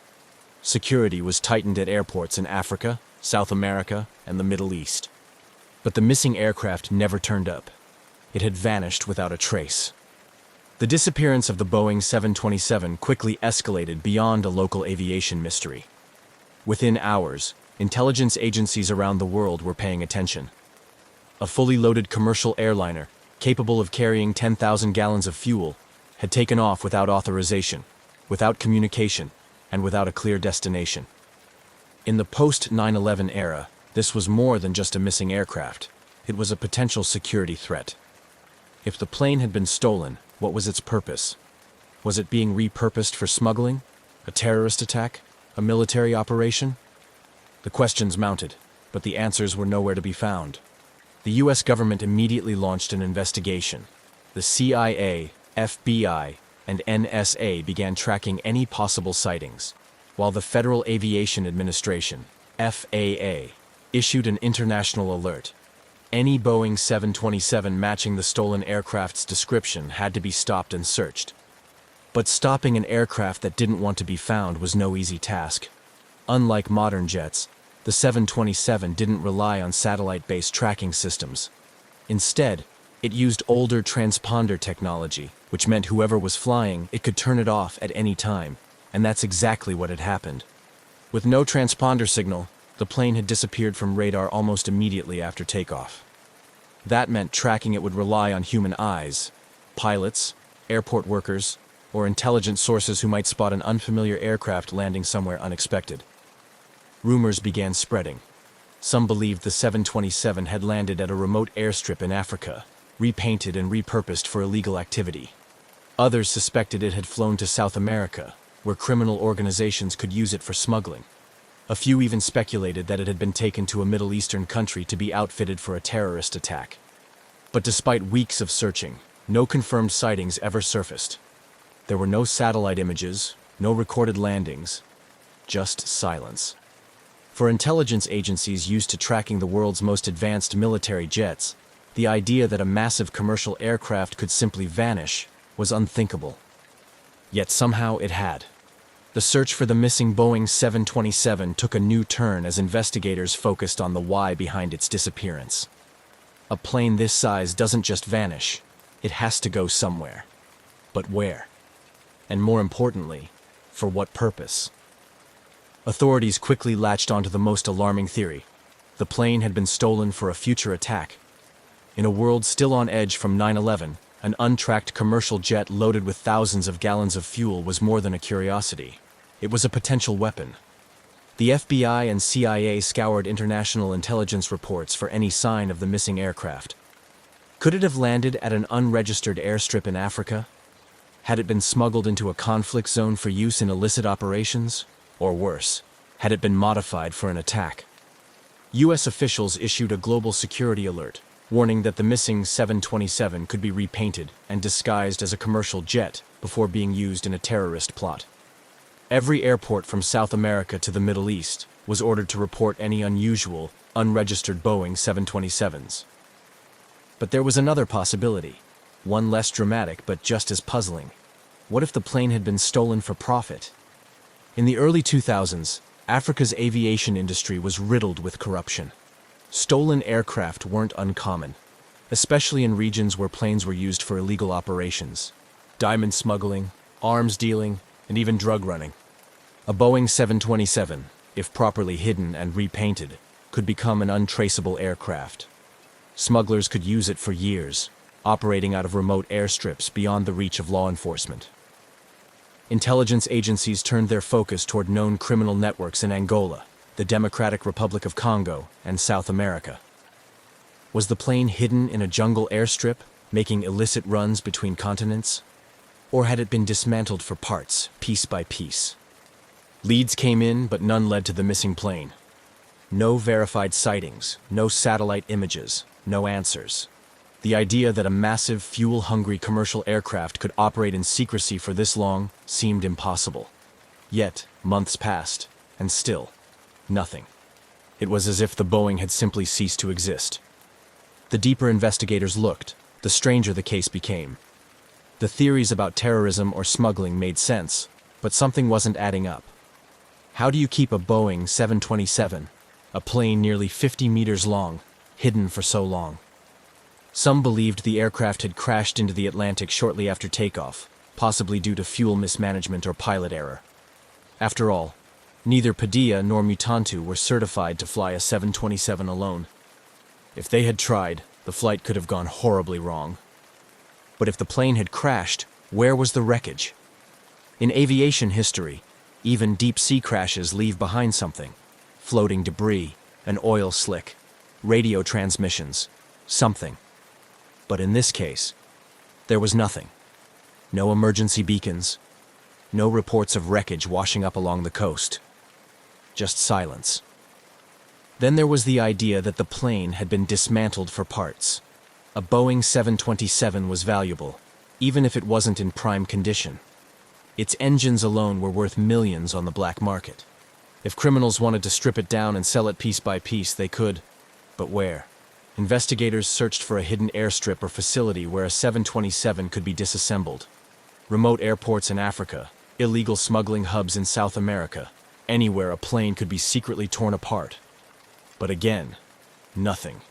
Security was tightened at airports in Africa, South America, and the Middle East. But the missing aircraft never turned up. It had vanished without a trace. The disappearance of the Boeing 727 quickly escalated beyond a local aviation mystery. Within hours, intelligence agencies around the world were paying attention. A fully loaded commercial airliner, capable of carrying 10,000 gallons of fuel, had taken off without authorization, without communication, and without a clear destination. In the post-9/11 era, this was more than just a missing aircraft. It was a potential security threat. If the plane had been stolen, what was its purpose? Was it being repurposed for smuggling? A terrorist attack? A military operation? The questions mounted, but the answers were nowhere to be found. The U.S. government immediately launched an investigation. The CIA, FBI, and NSA began tracking any possible sightings, while the Federal Aviation Administration, FAA, issued an international alert. Any Boeing 727 matching the stolen aircraft's description had to be stopped and searched. But stopping an aircraft that didn't want to be found was no easy task. Unlike modern jets, the 727 didn't rely on satellite-based tracking systems. Instead, it used older transponder technology, which meant whoever was flying, it could turn it off at any time, and that's exactly what had happened. With no transponder signal, the plane had disappeared from radar almost immediately after takeoff. That meant tracking it would rely on human eyes, pilots, airport workers, or intelligent sources who might spot an unfamiliar aircraft landing somewhere unexpected. Rumors began spreading. Some believed the 727 had landed at a remote airstrip in Africa, repainted and repurposed for illegal activity. Others suspected it had flown to South America, where criminal organizations could use it for smuggling. A few even speculated that it had been taken to a Middle Eastern country to be outfitted for a terrorist attack. But despite weeks of searching, no confirmed sightings ever surfaced. There were no satellite images, no recorded landings, just silence. For intelligence agencies used to tracking the world's most advanced military jets, the idea that a massive commercial aircraft could simply vanish was unthinkable. Yet somehow it had. The search for the missing Boeing 727 took a new turn as investigators focused on the why behind its disappearance. A plane this size doesn't just vanish, it has to go somewhere. But where? And more importantly, for what purpose? Authorities quickly latched onto the most alarming theory. The plane had been stolen for a future attack. In a world still on edge from 9/11, an untracked commercial jet loaded with thousands of gallons of fuel was more than a curiosity. It was a potential weapon. The FBI and CIA scoured international intelligence reports for any sign of the missing aircraft. Could it have landed at an unregistered airstrip in Africa? Had it been smuggled into a conflict zone for use in illicit operations? Or worse, had it been modified for an attack? U.S. officials issued a global security alert, warning that the missing 727 could be repainted and disguised as a commercial jet before being used in a terrorist plot. Every airport from South America to the Middle East was ordered to report any unusual, unregistered Boeing 727s. But there was another possibility, one less dramatic but just as puzzling. What if the plane had been stolen for profit? In the early 2000s, Africa's aviation industry was riddled with corruption. Stolen aircraft weren't uncommon, especially in regions where planes were used for illegal operations. Diamond smuggling, arms dealing, and even drug running. A Boeing 727, if properly hidden and repainted, could become an untraceable aircraft. Smugglers could use it for years, operating out of remote airstrips beyond the reach of law enforcement. Intelligence agencies turned their focus toward known criminal networks in Angola, the Democratic Republic of Congo, and South America. Was the plane hidden in a jungle airstrip, making illicit runs between continents? Or had it been dismantled for parts, piece by piece? Leads came in, but none led to the missing plane. No verified sightings, no satellite images, no answers. The idea that a massive, fuel-hungry commercial aircraft could operate in secrecy for this long seemed impossible. Yet, months passed, and still, nothing. It was as if the Boeing had simply ceased to exist. The deeper investigators looked, the stranger the case became. The theories about terrorism or smuggling made sense, but something wasn't adding up. How do you keep a Boeing 727, a plane nearly 50 meters long, hidden for so long? Some believed the aircraft had crashed into the Atlantic shortly after takeoff, possibly due to fuel mismanagement or pilot error. After all, neither Padilla nor Mutantu were certified to fly a 727 alone. If they had tried, the flight could have gone horribly wrong. But if the plane had crashed, where was the wreckage? In aviation history, even deep-sea crashes leave behind something. Floating debris, an oil slick, radio transmissions, something. But in this case, there was nothing. No emergency beacons, No reports of wreckage washing up along the coast. Just silence. Then there was the idea that the plane had been dismantled for parts. A Boeing 727 was valuable, even if it wasn't in prime condition. Its engines alone were worth millions on the black market. If criminals wanted to strip it down and sell it piece by piece, they could. But where? Investigators searched for a hidden airstrip or facility where a 727 could be disassembled. Remote airports in Africa, illegal smuggling hubs in South America, anywhere a plane could be secretly torn apart. But again, nothing.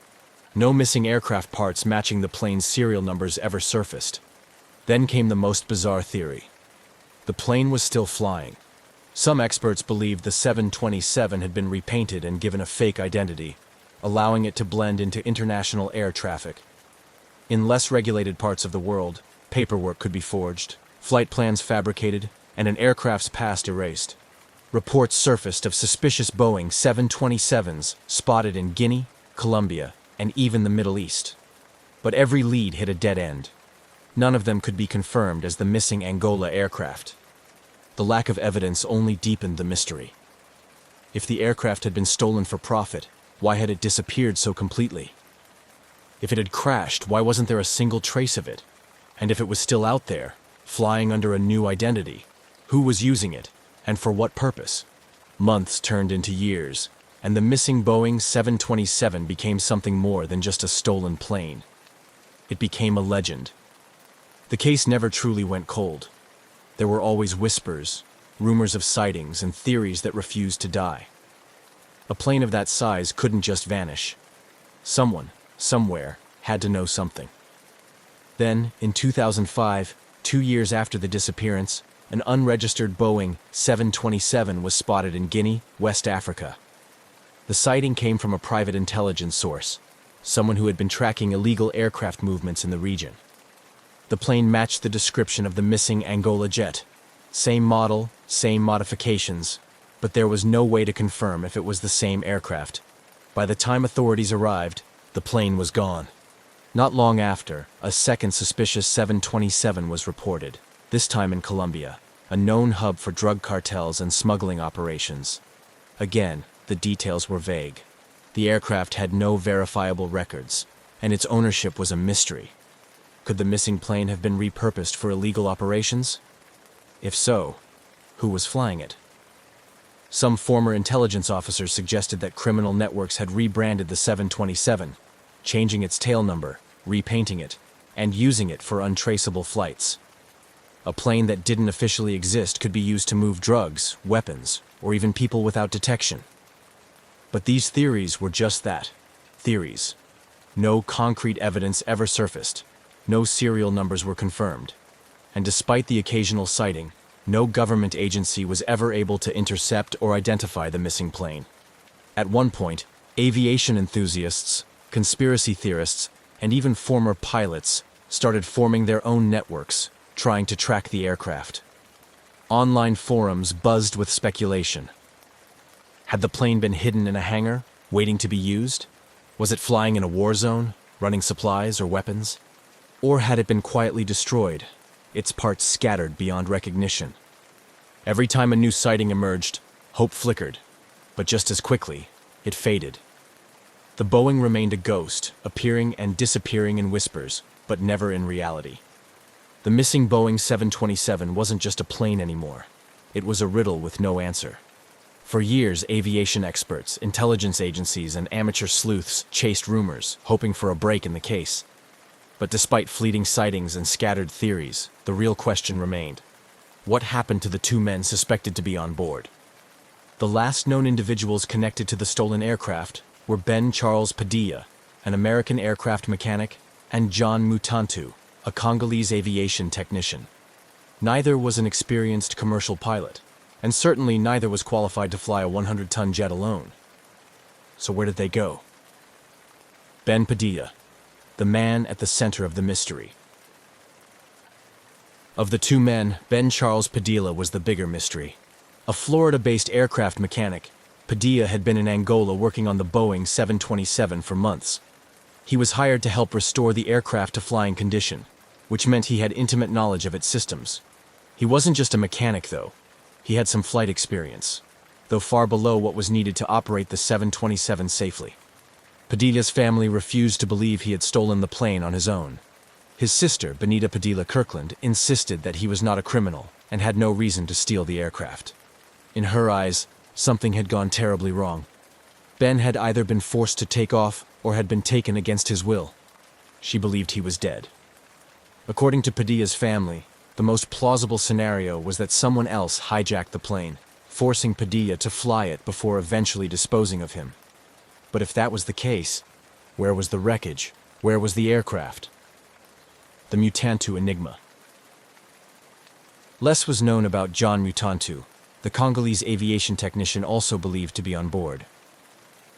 No missing aircraft parts matching the plane's serial numbers ever surfaced. Then came the most bizarre theory. The plane was still flying. Some experts believed the 727 had been repainted and given a fake identity, allowing it to blend into international air traffic. In less regulated parts of the world, paperwork could be forged, flight plans fabricated, and an aircraft's past erased. Reports surfaced of suspicious Boeing 727s spotted in Guinea, Colombia, and even the Middle East. But every lead hit a dead end. None of them could be confirmed as the missing Angola aircraft. The lack of evidence only deepened the mystery. If the aircraft had been stolen for profit, why had it disappeared so completely? If it had crashed, why wasn't there a single trace of it? And if it was still out there, flying under a new identity, who was using it, and for what purpose? Months turned into years, and the missing Boeing 727 became something more than just a stolen plane. It became a legend. The case never truly went cold. There were always whispers, rumors of sightings, and theories that refused to die. A plane of that size couldn't just vanish. Someone, somewhere, had to know something. Then, in 2005, 2 years after the disappearance, an unregistered Boeing 727 was spotted in Guinea, West Africa. The sighting came from a private intelligence source, someone who had been tracking illegal aircraft movements in the region. The plane matched the description of the missing Angola jet. Same model, same modifications, but there was no way to confirm if it was the same aircraft. By the time authorities arrived, the plane was gone. Not long after, a second suspicious 727 was reported, this time in Colombia, a known hub for drug cartels and smuggling operations. Again, the details were vague. The aircraft had no verifiable records, and its ownership was a mystery. Could the missing plane have been repurposed for illegal operations? If so, who was flying it? Some former intelligence officers suggested that criminal networks had rebranded the 727, changing its tail number, repainting it, and using it for untraceable flights. A plane that didn't officially exist could be used to move drugs, weapons, or even people without detection. But these theories were just that, theories. No concrete evidence ever surfaced. No serial numbers were confirmed. And despite the occasional sighting, no government agency was ever able to intercept or identify the missing plane. At one point, aviation enthusiasts, conspiracy theorists, and even former pilots started forming their own networks, trying to track the aircraft. Online forums buzzed with speculation. Had the plane been hidden in a hangar, waiting to be used? Was it flying in a war zone, running supplies or weapons? Or had it been quietly destroyed, its parts scattered beyond recognition? Every time a new sighting emerged, hope flickered, but just as quickly, it faded. The Boeing remained a ghost, appearing and disappearing in whispers, but never in reality. The missing Boeing 727 wasn't just a plane anymore. It was a riddle with no answer. For years, aviation experts, intelligence agencies, and amateur sleuths chased rumors, hoping for a break in the case. But despite fleeting sightings and scattered theories, the real question remained. What happened to the two men suspected to be on board? The last known individuals connected to the stolen aircraft were Ben Charles Padilla, an American aircraft mechanic, and John Mutantu, a Congolese aviation technician. Neither was an experienced commercial pilot, and certainly neither was qualified to fly a 100-ton jet alone. So where did they go? Ben Padilla, the man at the center of the mystery. Of the two men, Ben Charles Padilla was the bigger mystery. A Florida-based aircraft mechanic, Padilla had been in Angola working on the Boeing 727 for months. He was hired to help restore the aircraft to flying condition, which meant he had intimate knowledge of its systems. He wasn't just a mechanic, though. He had some flight experience, though far below what was needed to operate the 727 safely. Padilla's family refused to believe he had stolen the plane on his own. His sister, Benita Padilla Kirkland, insisted that he was not a criminal and had no reason to steal the aircraft. In her eyes, something had gone terribly wrong. Ben had either been forced to take off or had been taken against his will. She believed he was dead. According to Padilla's family, the most plausible scenario was that someone else hijacked the plane, forcing Padilla to fly it before eventually disposing of him. But if that was the case, where was the wreckage? Where was the aircraft? The Mutantu enigma. Less was known about John Mutantu, the Congolese aviation technician also believed to be on board.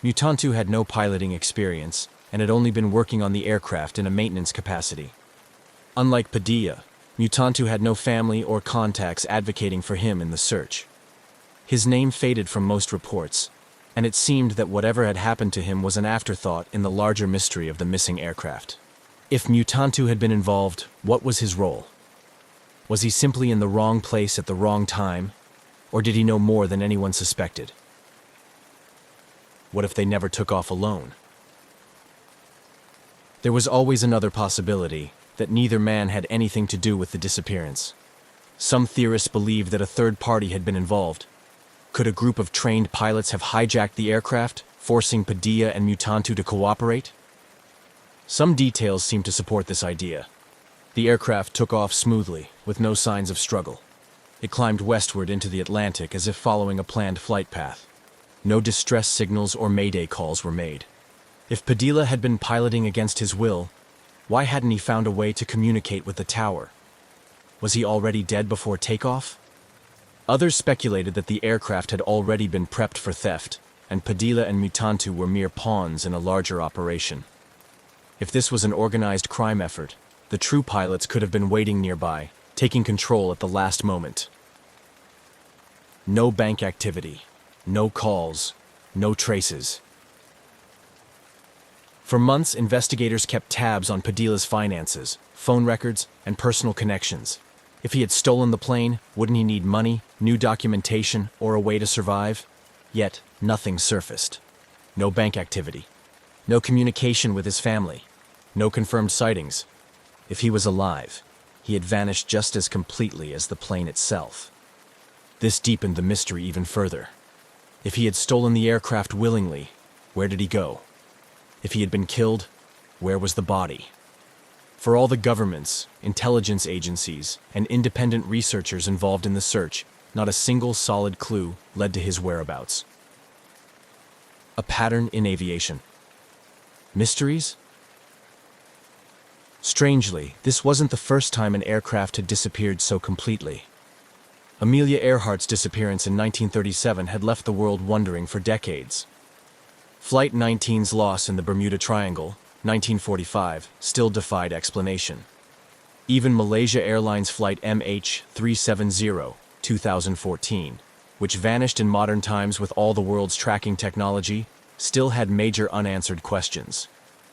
Mutantu had no piloting experience and had only been working on the aircraft in a maintenance capacity. Unlike Padilla, Mutantu had no family or contacts advocating for him in the search. His name faded from most reports, and it seemed that whatever had happened to him was an afterthought in the larger mystery of the missing aircraft. If Mutantu had been involved, what was his role? Was he simply in the wrong place at the wrong time, or did he know more than anyone suspected? What if they never took off alone? There was always another possibility, that neither man had anything to do with the disappearance. Some theorists believed that a third party had been involved. Could a group of trained pilots have hijacked the aircraft, forcing Padilla and Mutantu to cooperate? Some details seem to support this idea. The aircraft took off smoothly, with no signs of struggle. It climbed westward into the Atlantic as if following a planned flight path. No distress signals or mayday calls were made. If Padilla had been piloting against his will, why hadn't he found a way to communicate with the tower? Was he already dead before takeoff? Others speculated that the aircraft had already been prepped for theft, and Padilla and Mutantu were mere pawns in a larger operation. If this was an organized crime effort, the true pilots could have been waiting nearby, taking control at the last moment. No bank activity, no calls, no traces. For months, investigators kept tabs on Padilla's finances, phone records, and personal connections. If he had stolen the plane, wouldn't he need money, new documentation, or a way to survive? Yet, nothing surfaced. No bank activity. No communication with his family. No confirmed sightings. If he was alive, he had vanished just as completely as the plane itself. This deepened the mystery even further. If he had stolen the aircraft willingly, where did he go? If he had been killed, where was the body? For all the governments, intelligence agencies, and independent researchers involved in the search, not a single solid clue led to his whereabouts. A pattern in aviation. Mysteries? Strangely, this wasn't the first time an aircraft had disappeared so completely. Amelia Earhart's disappearance in 1937 had left the world wondering for decades. Flight 19's loss in the Bermuda Triangle, 1945, still defied explanation. Even Malaysia Airlines Flight MH370, 2014, which vanished in modern times with all the world's tracking technology, still had major unanswered questions.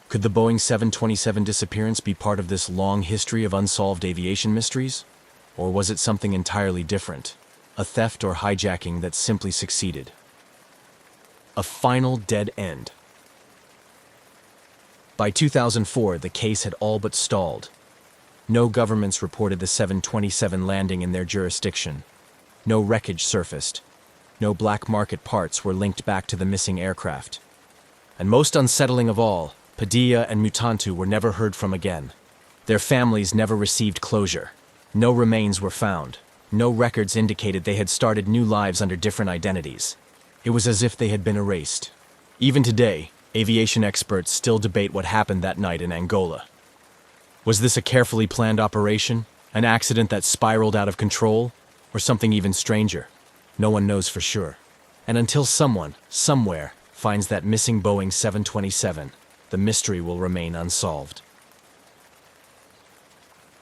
Could the Boeing 727 disappearance be part of this long history of unsolved aviation mysteries? Or was it something entirely different? A theft or hijacking that simply succeeded? A final dead end. By 2004, the case had all but stalled. No governments reported the 727 landing in their jurisdiction. No wreckage surfaced. No black market parts were linked back to the missing aircraft. And most unsettling of all, Padilla and Mutantu were never heard from again. Their families never received closure. No remains were found. No records indicated they had started new lives under different identities. It was as if they had been erased. Even today, aviation experts still debate what happened that night in Angola. Was this a carefully planned operation, an accident that spiraled out of control, or something even stranger? No one knows for sure. And until someone, somewhere, finds that missing Boeing 727, the mystery will remain unsolved.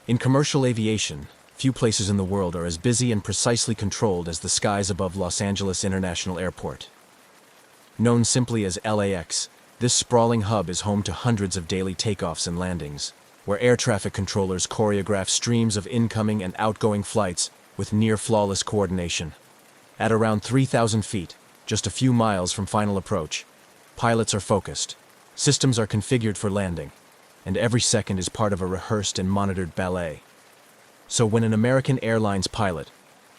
In commercial aviation, few places in the world are as busy and precisely controlled as the skies above Los Angeles International Airport. Known simply as LAX, this sprawling hub is home to hundreds of daily takeoffs and landings, where air traffic controllers choreograph streams of incoming and outgoing flights with near-flawless coordination. At around 3,000 feet, just a few miles from final approach, pilots are focused, systems are configured for landing, and every second is part of a rehearsed and monitored ballet. So when an American Airlines pilot,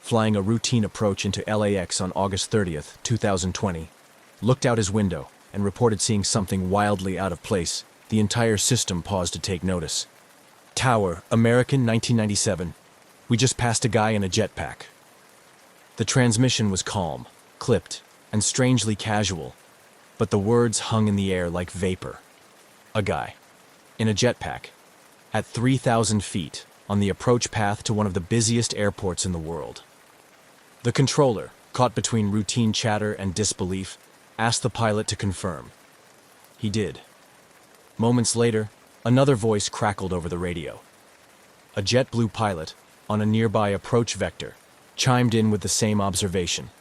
flying a routine approach into LAX on August 30th, 2020, looked out his window and reported seeing something wildly out of place, the entire system paused to take notice. Tower, American, 1997. We just passed a guy in a jetpack. The transmission was calm, clipped, and strangely casual, but the words hung in the air like vapor. A guy. In a jetpack. At 3,000 feet, on the approach path to one of the busiest airports in the world. The controller, caught between routine chatter and disbelief, asked the pilot to confirm. He did. Moments later, another voice crackled over the radio. A JetBlue pilot, on a nearby approach vector, chimed in with the same observation.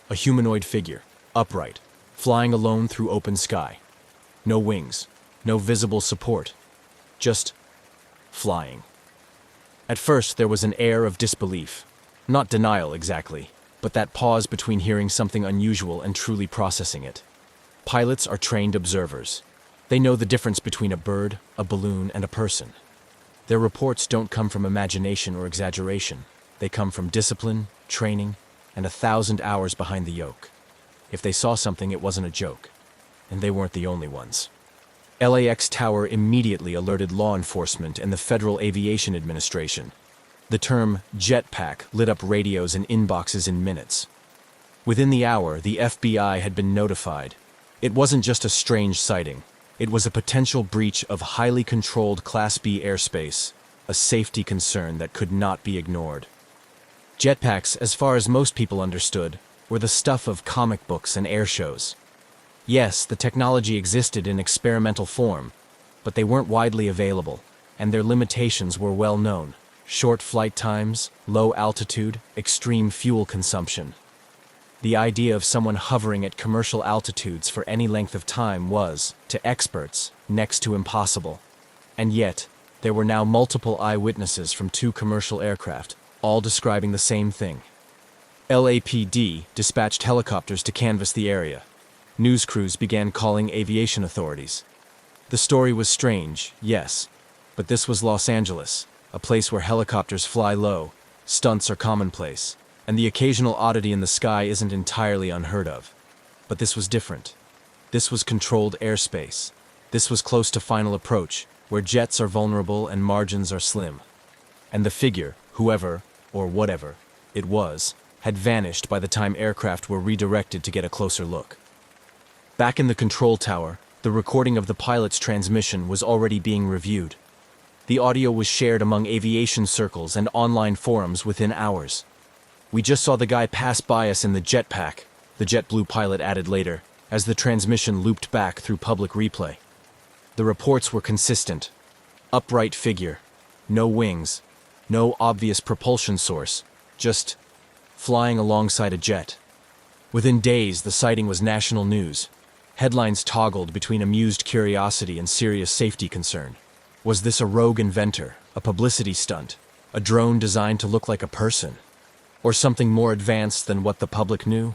A humanoid figure, upright, flying alone through open sky. No wings, no visible support. Just flying. At first, there was an air of disbelief. Not denial exactly, but that pause between hearing something unusual and truly processing it. Pilots are trained observers. They know the difference between a bird, a balloon, and a person. Their reports don't come from imagination or exaggeration. They come from discipline, training, and 1,000 hours behind the yoke. If they saw something, it wasn't a joke. And they weren't the only ones. LAX Tower immediately alerted law enforcement and the Federal Aviation Administration. The term jetpack lit up radios and inboxes in minutes. Within the hour, the FBI had been notified. It wasn't just a strange sighting. It was a potential breach of highly controlled Class B airspace, a safety concern that could not be ignored. Jetpacks, as far as most people understood, were the stuff of comic books and air shows. Yes, the technology existed in experimental form, but they weren't widely available, and their limitations were well known. Short flight times, low altitude, extreme fuel consumption. The idea of someone hovering at commercial altitudes for any length of time was, to experts, next to impossible. And yet, there were now multiple eyewitnesses from 2 commercial aircraft, all describing the same thing. LAPD dispatched helicopters to canvass the area. News crews began calling aviation authorities. The story was strange, yes, but this was Los Angeles, a place where helicopters fly low, stunts are commonplace, and the occasional oddity in the sky isn't entirely unheard of. But this was different. This was controlled airspace. This was close to final approach, where jets are vulnerable and margins are slim. And the figure, whoever, or whatever, it was, had vanished by the time aircraft were redirected to get a closer look. Back in the control tower, the recording of the pilot's transmission was already being reviewed. The audio was shared among aviation circles and online forums within hours. "We just saw the guy pass by us in the jetpack," the JetBlue pilot added later, as the transmission looped back through public replay. The reports were consistent. Upright figure, no wings, no obvious propulsion source, just flying alongside a jet. Within days, the sighting was national news. Headlines toggled between amused curiosity and serious safety concern. Was this a rogue inventor, a publicity stunt, a drone designed to look like a person, or something more advanced than what the public knew?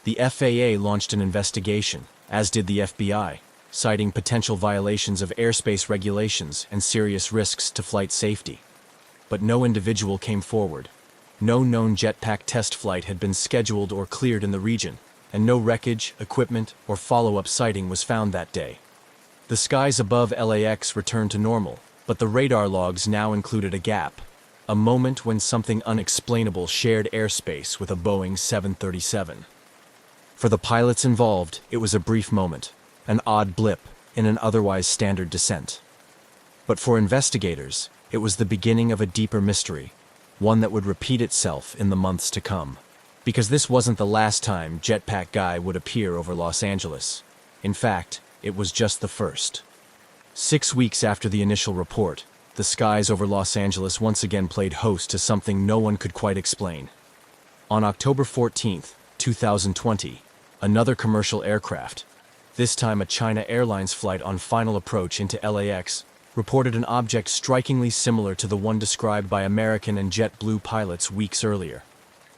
The FAA launched an investigation, as did the FBI, citing potential violations of airspace regulations and serious risks to flight safety. But no individual came forward. No known jetpack test flight had been scheduled or cleared in the region, and no wreckage, equipment, or follow-up sighting was found that day. The skies above LAX returned to normal, but the radar logs now included a gap, a moment when something unexplainable shared airspace with a Boeing 737. For the pilots involved, it was a brief moment, an odd blip in an otherwise standard descent. But for investigators, it was the beginning of a deeper mystery, one that would repeat itself in the months to come. Because this wasn't the last time Jetpack Guy would appear over Los Angeles. In fact, it was just the first. 6 weeks after the initial report, the skies over Los Angeles once again played host to something no one could quite explain. On October 14th, 2020, another commercial aircraft, this time a China Airlines flight on final approach into LAX, reported an object strikingly similar to the one described by American and JetBlue pilots weeks earlier.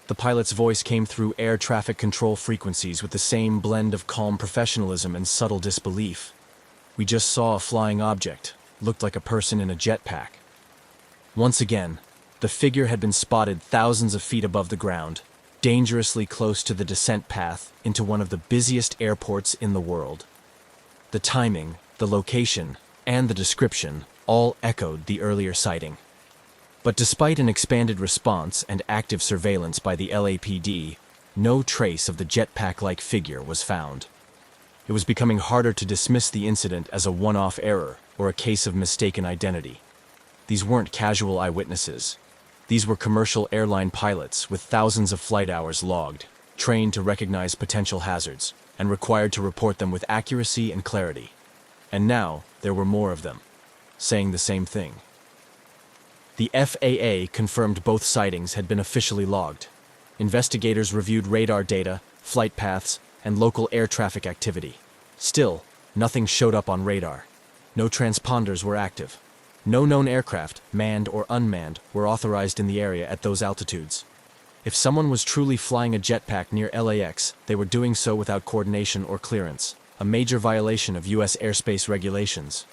The pilot's voice came through air traffic control frequencies with the same blend of calm professionalism and subtle disbelief. "We just saw a flying object. Looked like a person in a jetpack." Once again, the figure had been spotted thousands of feet above the ground, dangerously close to the descent path into one of the busiest airports in the world. The timing, the location, and the description all echoed the earlier sighting. But despite an expanded response and active surveillance by the LAPD, no trace of the jetpack-like figure was found. It was becoming harder to dismiss the incident as a one-off error or a case of mistaken identity. These weren't casual eyewitnesses. These were commercial airline pilots with thousands of flight hours logged, trained to recognize potential hazards, and required to report them with accuracy and clarity. And now, there were more of them, saying the same thing. The FAA confirmed both sightings had been officially logged. Investigators reviewed radar data, flight paths, and local air traffic activity. Still, nothing showed up on radar. No transponders were active. No known aircraft, manned or unmanned, were authorized in the area at those altitudes. If someone was truly flying a jetpack near LAX, they were doing so without coordination or clearance, a major violation of U.S. airspace regulations.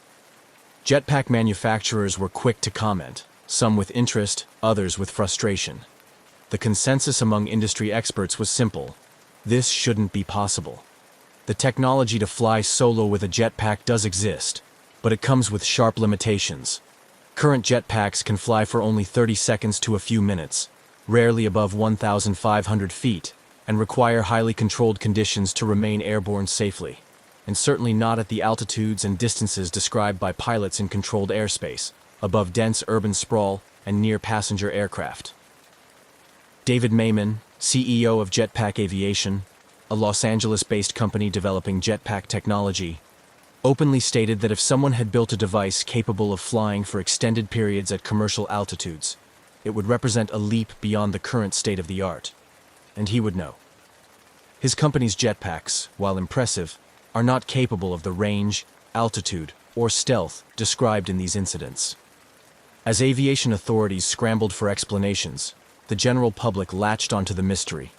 Jetpack manufacturers were quick to comment, some with interest, others with frustration. The consensus among industry experts was simple: this shouldn't be possible. The technology to fly solo with a jetpack does exist, but it comes with sharp limitations. Current jetpacks can fly for only 30 seconds to a few minutes, rarely above 1,500 feet, and require highly controlled conditions to remain airborne safely, and certainly not at the altitudes and distances described by pilots in controlled airspace, above dense urban sprawl and near passenger aircraft. David Mayman, CEO of Jetpack Aviation, a Los Angeles-based company developing jetpack technology, openly stated that if someone had built a device capable of flying for extended periods at commercial altitudes, it would represent a leap beyond the current state of the art, and he would know. His company's jetpacks, while impressive, are not capable of the range, altitude, or stealth described in these incidents. As aviation authorities scrambled for explanations, the general public latched onto the mystery.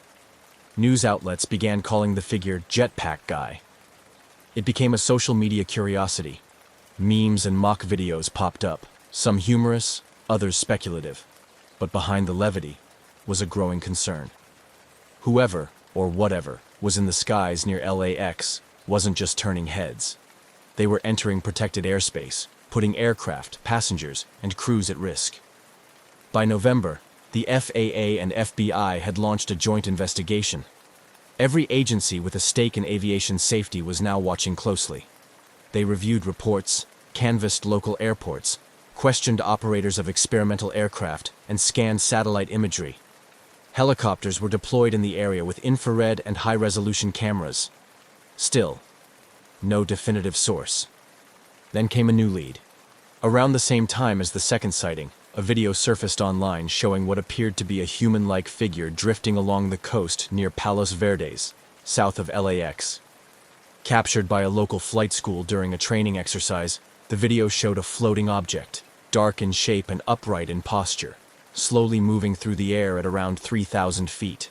News outlets began calling the figure Jetpack Guy. It became a social media curiosity. Memes and mock videos popped up, some humorous, others speculative. But behind the levity was a growing concern. Whoever, or whatever, was in the skies near LAX wasn't just turning heads. They were entering protected airspace, putting aircraft, passengers, and crews at risk. By November, the FAA and FBI had launched a joint investigation. Every agency with a stake in aviation safety was now watching closely. They reviewed reports, canvassed local airports, questioned operators of experimental aircraft, and scanned satellite imagery. Helicopters were deployed in the area with infrared and high-resolution cameras. Still, no definitive source. Then came a new lead. Around the same time as the second sighting, a video surfaced online showing what appeared to be a human-like figure drifting along the coast near Palos Verdes, south of LAX. Captured by a local flight school during a training exercise, the video showed a floating object, dark in shape and upright in posture, slowly moving through the air at around 3,000 feet.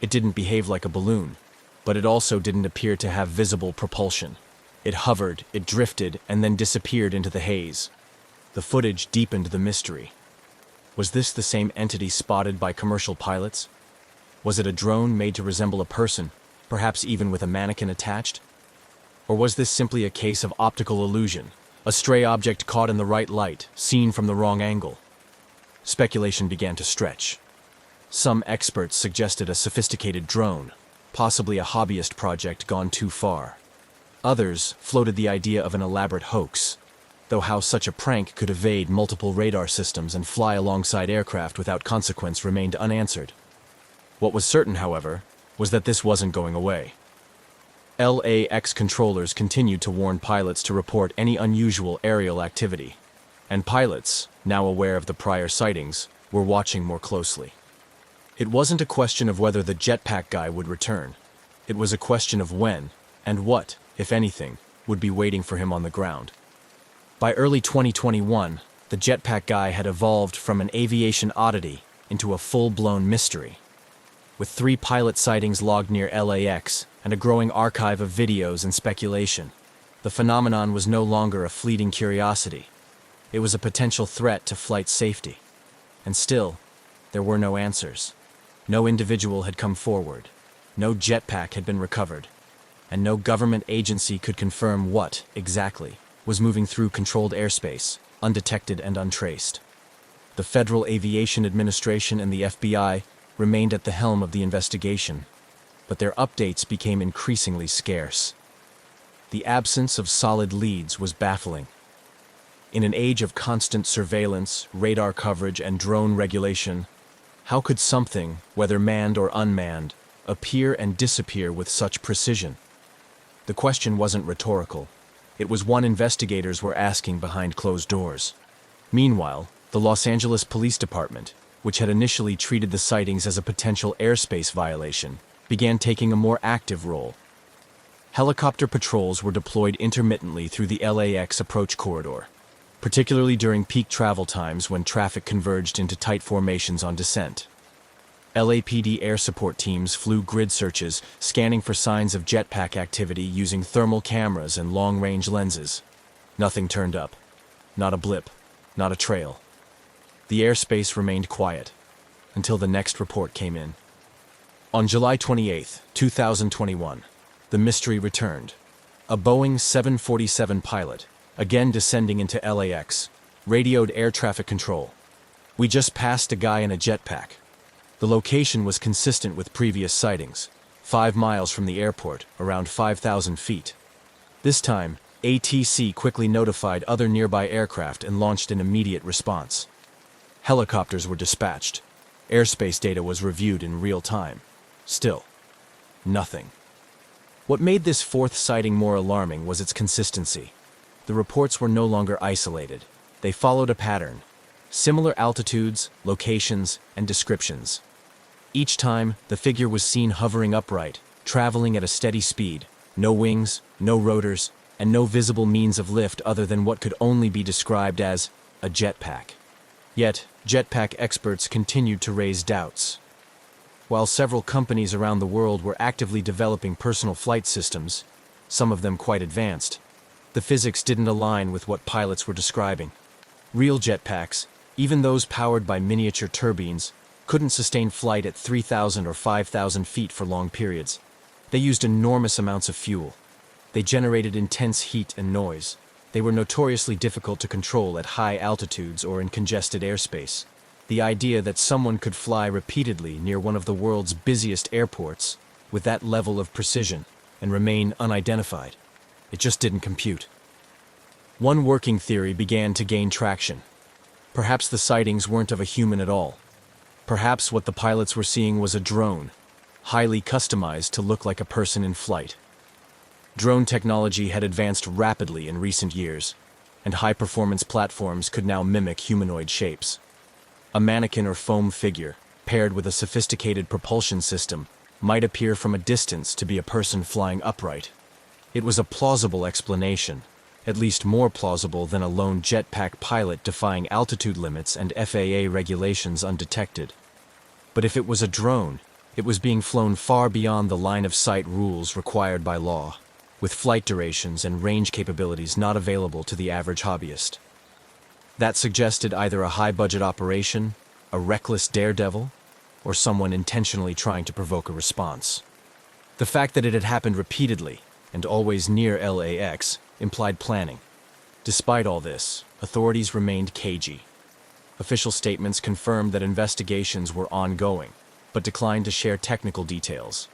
It didn't behave like a balloon, but it also didn't appear to have visible propulsion. It hovered, it drifted, and then disappeared into the haze. The footage deepened the mystery. Was this the same entity spotted by commercial pilots? Was it a drone made to resemble a person, perhaps even with a mannequin attached? Or was this simply a case of optical illusion, a stray object caught in the right light, seen from the wrong angle? Speculation began to stretch. Some experts suggested a sophisticated drone, possibly a hobbyist project gone too far. Others floated the idea of an elaborate hoax, though how such a prank could evade multiple radar systems and fly alongside aircraft without consequence remained unanswered. What was certain, however, was that this wasn't going away. LAX controllers continued to warn pilots to report any unusual aerial activity, and pilots, now aware of the prior sightings, were watching more closely. It wasn't a question of whether the jetpack guy would return. It was a question of when, and what, if anything, would be waiting for him on the ground. By early 2021, the jetpack guy had evolved from an aviation oddity into a full-blown mystery. With 3 pilot sightings logged near LAX and a growing archive of videos and speculation, the phenomenon was no longer a fleeting curiosity. It was a potential threat to flight safety. And still, there were no answers. No individual had come forward, no jetpack had been recovered, and no government agency could confirm what, exactly, was moving through controlled airspace, undetected and untraced. The Federal Aviation Administration and the FBI remained at the helm of the investigation, but their updates became increasingly scarce. The absence of solid leads was baffling. In an age of constant surveillance, radar coverage, and drone regulation, how could something, whether manned or unmanned, appear and disappear with such precision? The question wasn't rhetorical. It was one investigators were asking behind closed doors. Meanwhile, the Los Angeles Police Department, which had initially treated the sightings as a potential airspace violation, began taking a more active role. Helicopter patrols were deployed intermittently through the LAX approach corridor, particularly during peak travel times when traffic converged into tight formations on descent. LAPD air support teams flew grid searches, scanning for signs of jetpack activity using thermal cameras and long-range lenses. Nothing turned up. Not a blip. Not a trail. The airspace remained quiet until the next report came in. On July 28, 2021, the mystery returned. A Boeing 747 pilot, again descending into LAX, radioed air traffic control. "We just passed a guy in a jetpack." The location was consistent with previous sightings, 5 miles from the airport, around 5,000 feet. This time, ATC quickly notified other nearby aircraft and launched an immediate response. Helicopters were dispatched. Airspace data was reviewed in real time. Still, nothing. What made this 4th sighting more alarming was its consistency. The reports were no longer isolated. They followed a pattern. Similar altitudes, locations, and descriptions. Each time, the figure was seen hovering upright, traveling at a steady speed, no wings, no rotors, and no visible means of lift other than what could only be described as a jetpack. Yet, jetpack experts continued to raise doubts. While several companies around the world were actively developing personal flight systems, some of them quite advanced, the physics didn't align with what pilots were describing. Real jetpacks, even those powered by miniature turbines, couldn't sustain flight at 3,000 or 5,000 feet for long periods. They used enormous amounts of fuel. They generated intense heat and noise. They were notoriously difficult to control at high altitudes or in congested airspace. The idea that someone could fly repeatedly near one of the world's busiest airports with that level of precision and remain unidentified, it just didn't compute. One working theory began to gain traction. Perhaps the sightings weren't of a human at all. Perhaps what the pilots were seeing was a drone, highly customized to look like a person in flight. Drone technology had advanced rapidly in recent years, and high-performance platforms could now mimic humanoid shapes. A mannequin or foam figure, paired with a sophisticated propulsion system, might appear from a distance to be a person flying upright. It was a plausible explanation, at least more plausible than a lone jetpack pilot defying altitude limits and FAA regulations undetected. But if it was a drone, it was being flown far beyond the line-of-sight rules required by law, with flight durations and range capabilities not available to the average hobbyist. That suggested either a high-budget operation, a reckless daredevil, or someone intentionally trying to provoke a response. The fact that it had happened repeatedly, and always near LAX, implied planning. Despite all this, authorities remained cagey. Official statements confirmed that investigations were ongoing, but declined to share technical details.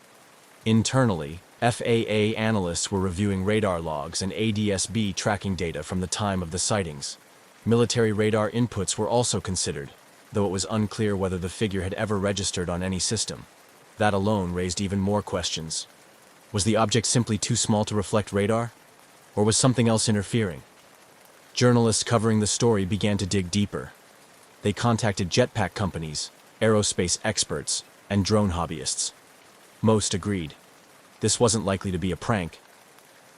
Internally, FAA analysts were reviewing radar logs and ADS-B tracking data from the time of the sightings. Military radar inputs were also considered, though it was unclear whether the figure had ever registered on any system. That alone raised even more questions. Was the object simply too small to reflect radar? Or was something else interfering? Journalists covering the story began to dig deeper. They contacted jetpack companies, aerospace experts, and drone hobbyists. Most agreed. This wasn't likely to be a prank.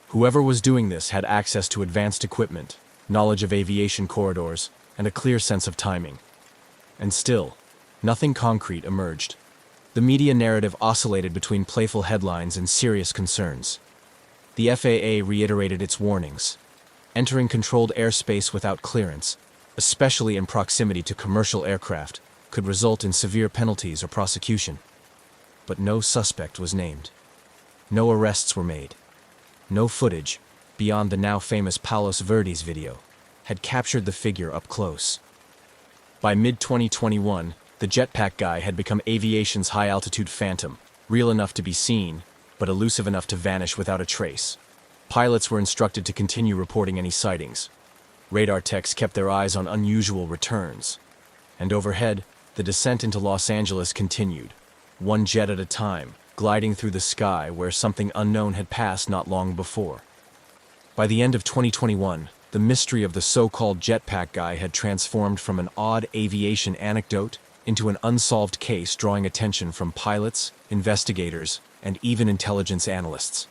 Whoever was doing this had access to advanced equipment, knowledge of aviation corridors, and a clear sense of timing. And still, nothing concrete emerged. The media narrative oscillated between playful headlines and serious concerns. The FAA reiterated its warnings. Entering controlled airspace without clearance, especially in proximity to commercial aircraft, could result in severe penalties or prosecution. But no suspect was named. No arrests were made. No footage, beyond the now famous Palos Verdes video, had captured the figure up close. By mid-2021, the jetpack guy had become aviation's high-altitude phantom, real enough to be seen, but elusive enough to vanish without a trace. Pilots were instructed to continue reporting any sightings. Radar techs kept their eyes on unusual returns. And overhead, the descent into Los Angeles continued, one jet at a time, gliding through the sky where something unknown had passed not long before. By the end of 2021, the mystery of the so-called jetpack guy had transformed from an odd aviation anecdote into an unsolved case drawing attention from pilots, investigators, and even intelligence analysts.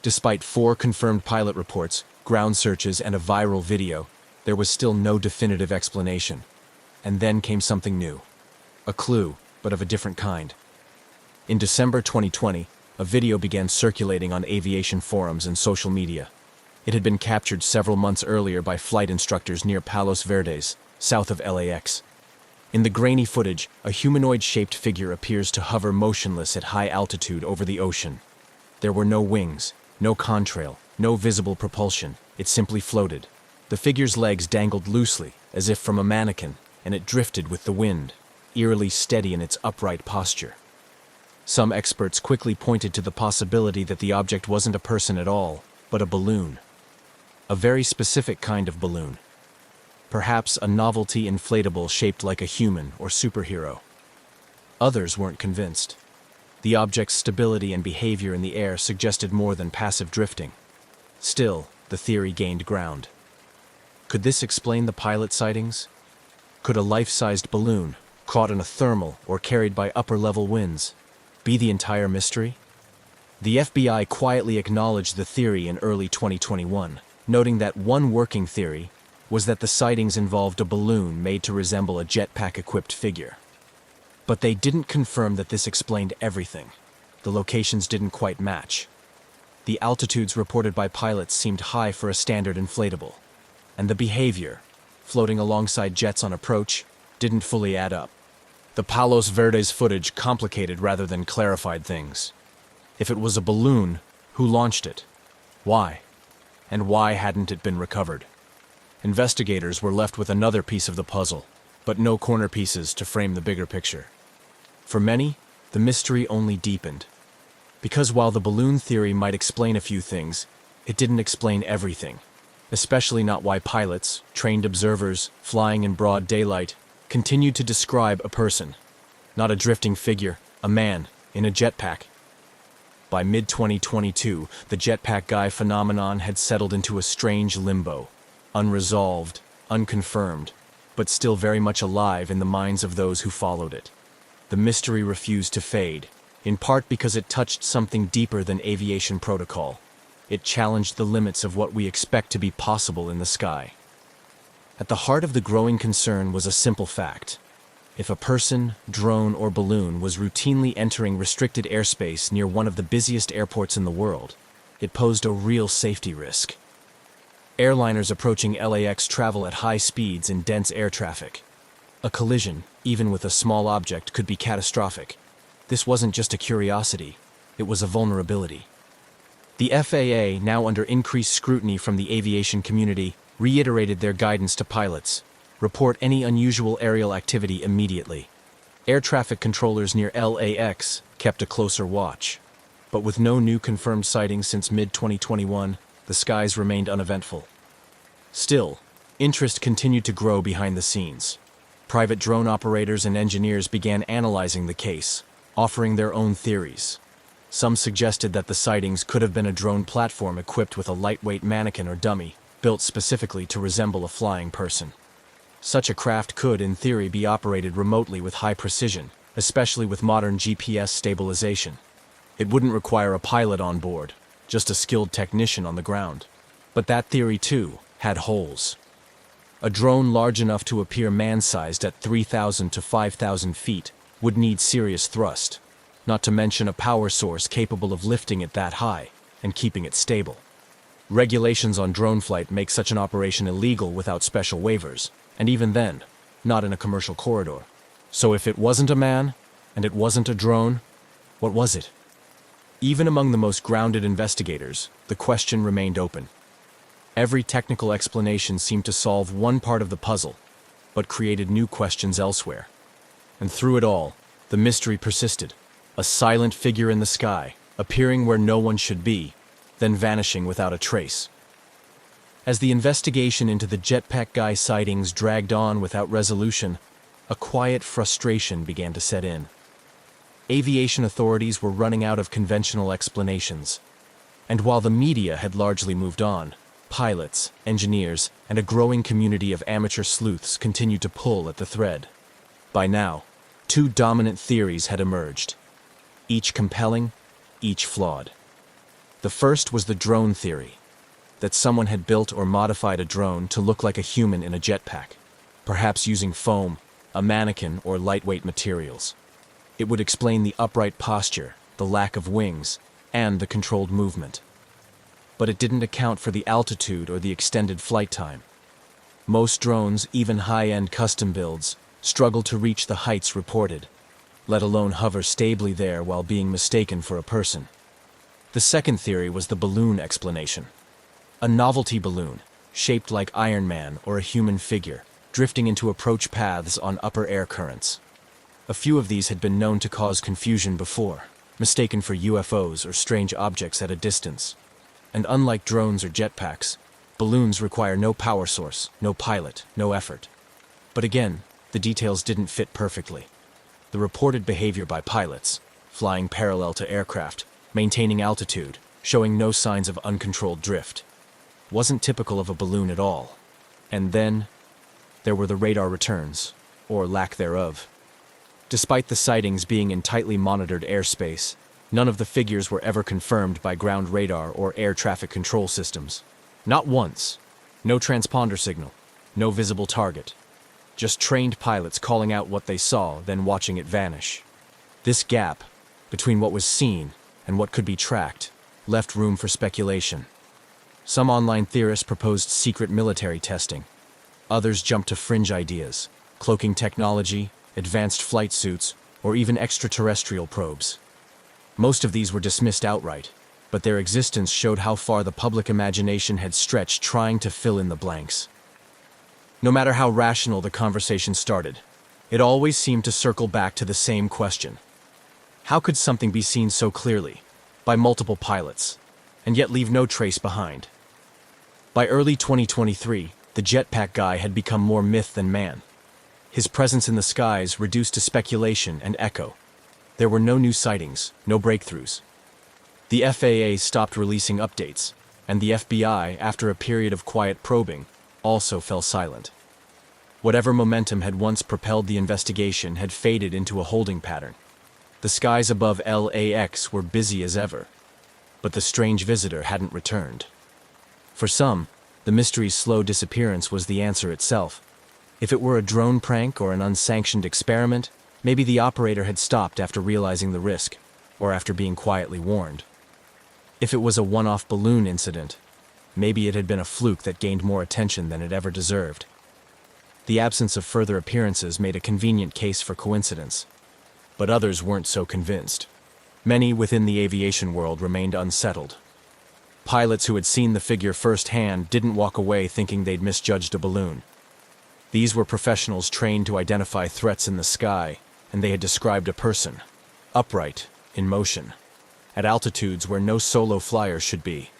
Despite 4 confirmed pilot reports, ground searches, and a viral video, there was still no definitive explanation. And then came something new. A clue, but of a different kind. In December 2020, a video began circulating on aviation forums and social media. It had been captured several months earlier by flight instructors near Palos Verdes, south of LAX. In the grainy footage, a humanoid-shaped figure appears to hover motionless at high altitude over the ocean. There were no wings, no contrail, no visible propulsion. It simply floated. The figure's legs dangled loosely, as if from a mannequin, and it drifted with the wind, eerily steady in its upright posture. Some experts quickly pointed to the possibility that the object wasn't a person at all, but a balloon. A very specific kind of balloon. Perhaps a novelty inflatable shaped like a human or superhero. Others weren't convinced. The object's stability and behavior in the air suggested more than passive drifting. Still, the theory gained ground. Could this explain the pilot sightings? Could a life-sized balloon, caught in a thermal or carried by upper-level winds, be the entire mystery? The FBI quietly acknowledged the theory in early 2021, noting that one working theory was that the sightings involved a balloon made to resemble a jetpack-equipped figure. But they didn't confirm that this explained everything. The locations didn't quite match. The altitudes reported by pilots seemed high for a standard inflatable, and the behavior, floating alongside jets on approach, didn't fully add up. The Palos Verdes footage complicated rather than clarified things. If it was a balloon, who launched it? Why? And why hadn't it been recovered? Investigators were left with another piece of the puzzle, but no corner pieces to frame the bigger picture. For many, the mystery only deepened. Because while the balloon theory might explain a few things, it didn't explain everything, especially not why pilots, trained observers, flying in broad daylight, continued to describe a person, not a drifting figure, a man, in a jetpack. By mid-2022, the jetpack guy phenomenon had settled into a strange limbo, unresolved, unconfirmed, but still very much alive in the minds of those who followed it. The mystery refused to fade, in part because it touched something deeper than aviation protocol. It challenged the limits of what we expect to be possible in the sky. At the heart of the growing concern was a simple fact. If a person, drone, or balloon was routinely entering restricted airspace near one of the busiest airports in the world, it posed a real safety risk. Airliners approaching LAX travel at high speeds in dense air traffic. A collision, even with a small object, could be catastrophic. This wasn't just a curiosity, it was a vulnerability. The FAA, now under increased scrutiny from the aviation community, reiterated their guidance to pilots. Report any unusual aerial activity immediately. Air traffic controllers near LAX kept a closer watch. But with no new confirmed sightings since mid-2021, the skies remained uneventful. Still, interest continued to grow behind the scenes. Private drone operators and engineers began analyzing the case, offering their own theories. Some suggested that the sightings could have been a drone platform equipped with a lightweight mannequin or dummy, built specifically to resemble a flying person. Such a craft could, in theory, be operated remotely with high precision, especially with modern GPS stabilization. It wouldn't require a pilot on board, just a skilled technician on the ground. But that theory, too, had holes. A drone large enough to appear man-sized at 3,000 to 5,000 feet would need serious thrust, not to mention a power source capable of lifting it that high and keeping it stable. Regulations on drone flight make such an operation illegal without special waivers, and even then, not in a commercial corridor. So if it wasn't a man, and it wasn't a drone, what was it? Even among the most grounded investigators, the question remained open. Every technical explanation seemed to solve one part of the puzzle, but created new questions elsewhere. And through it all, the mystery persisted. A silent figure in the sky, appearing where no one should be, then vanishing without a trace. As the investigation into the jetpack guy sightings dragged on without resolution, a quiet frustration began to set in. Aviation authorities were running out of conventional explanations. And while the media had largely moved on, pilots, engineers, and a growing community of amateur sleuths continued to pull at the thread. By now, two dominant theories had emerged, each compelling, each flawed. The first was the drone theory, that someone had built or modified a drone to look like a human in a jetpack, perhaps using foam, a mannequin, or lightweight materials. It would explain the upright posture, the lack of wings, and the controlled movement. But it didn't account for the altitude or the extended flight time. Most drones, even high-end custom builds, struggle to reach the heights reported, let alone hover stably there while being mistaken for a person. The second theory was the balloon explanation. A novelty balloon, shaped like Iron Man or a human figure, drifting into approach paths on upper air currents. A few of these had been known to cause confusion before, mistaken for UFOs or strange objects at a distance. And unlike drones or jetpacks, balloons require no power source, no pilot, no effort. But again, the details didn't fit perfectly. The reported behavior by pilots, flying parallel to aircraft, maintaining altitude, showing no signs of uncontrolled drift, wasn't typical of a balloon at all. And then, there were the radar returns, or lack thereof. Despite the sightings being in tightly monitored airspace, none of the figures were ever confirmed by ground radar or air traffic control systems. Not once. No transponder signal. No visible target. Just trained pilots calling out what they saw, then watching it vanish. This gap, between what was seen and what could be tracked, left room for speculation. Some online theorists proposed secret military testing. Others jumped to fringe ideas, cloaking technology, advanced flight suits, or even extraterrestrial probes. Most of these were dismissed outright, but their existence showed how far the public imagination had stretched trying to fill in the blanks. No matter how rational the conversation started, it always seemed to circle back to the same question. How could something be seen so clearly, by multiple pilots, and yet leave no trace behind? By early 2023, the jetpack guy had become more myth than man. His presence in the skies reduced to speculation and echo. There were no new sightings, no breakthroughs. The FAA stopped releasing updates, and the FBI, after a period of quiet probing, also fell silent. Whatever momentum had once propelled the investigation had faded into a holding pattern. The skies above LAX were busy as ever, but the strange visitor hadn't returned. For some, the mystery's slow disappearance was the answer itself. If it were a drone prank or an unsanctioned experiment, maybe the operator had stopped after realizing the risk, or after being quietly warned. If it was a one-off balloon incident, maybe it had been a fluke that gained more attention than it ever deserved. The absence of further appearances made a convenient case for coincidence, but others weren't so convinced. Many within the aviation world remained unsettled. Pilots who had seen the figure firsthand didn't walk away thinking they'd misjudged a balloon. These were professionals trained to identify threats in the sky, and they had described a person, upright, in motion, at altitudes where no solo flyer should be.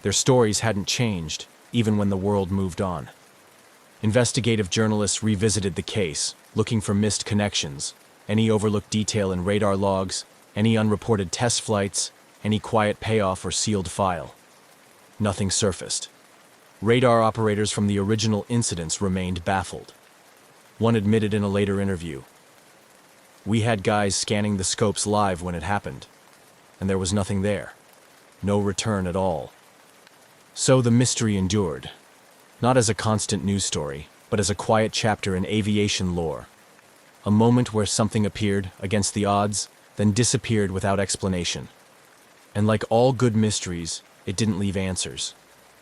Their stories hadn't changed, even when the world moved on. Investigative journalists revisited the case, looking for missed connections, any overlooked detail in radar logs, any unreported test flights, any quiet payoff or sealed file. Nothing surfaced. Radar operators from the original incidents remained baffled. One admitted in a later interview, "We had guys scanning the scopes live when it happened, and there was nothing there. No return at all." So the mystery endured. not as a constant news story, but as a quiet chapter in aviation lore. A moment where something appeared against the odds, then disappeared without explanation. And like all good mysteries, it didn't leave answers.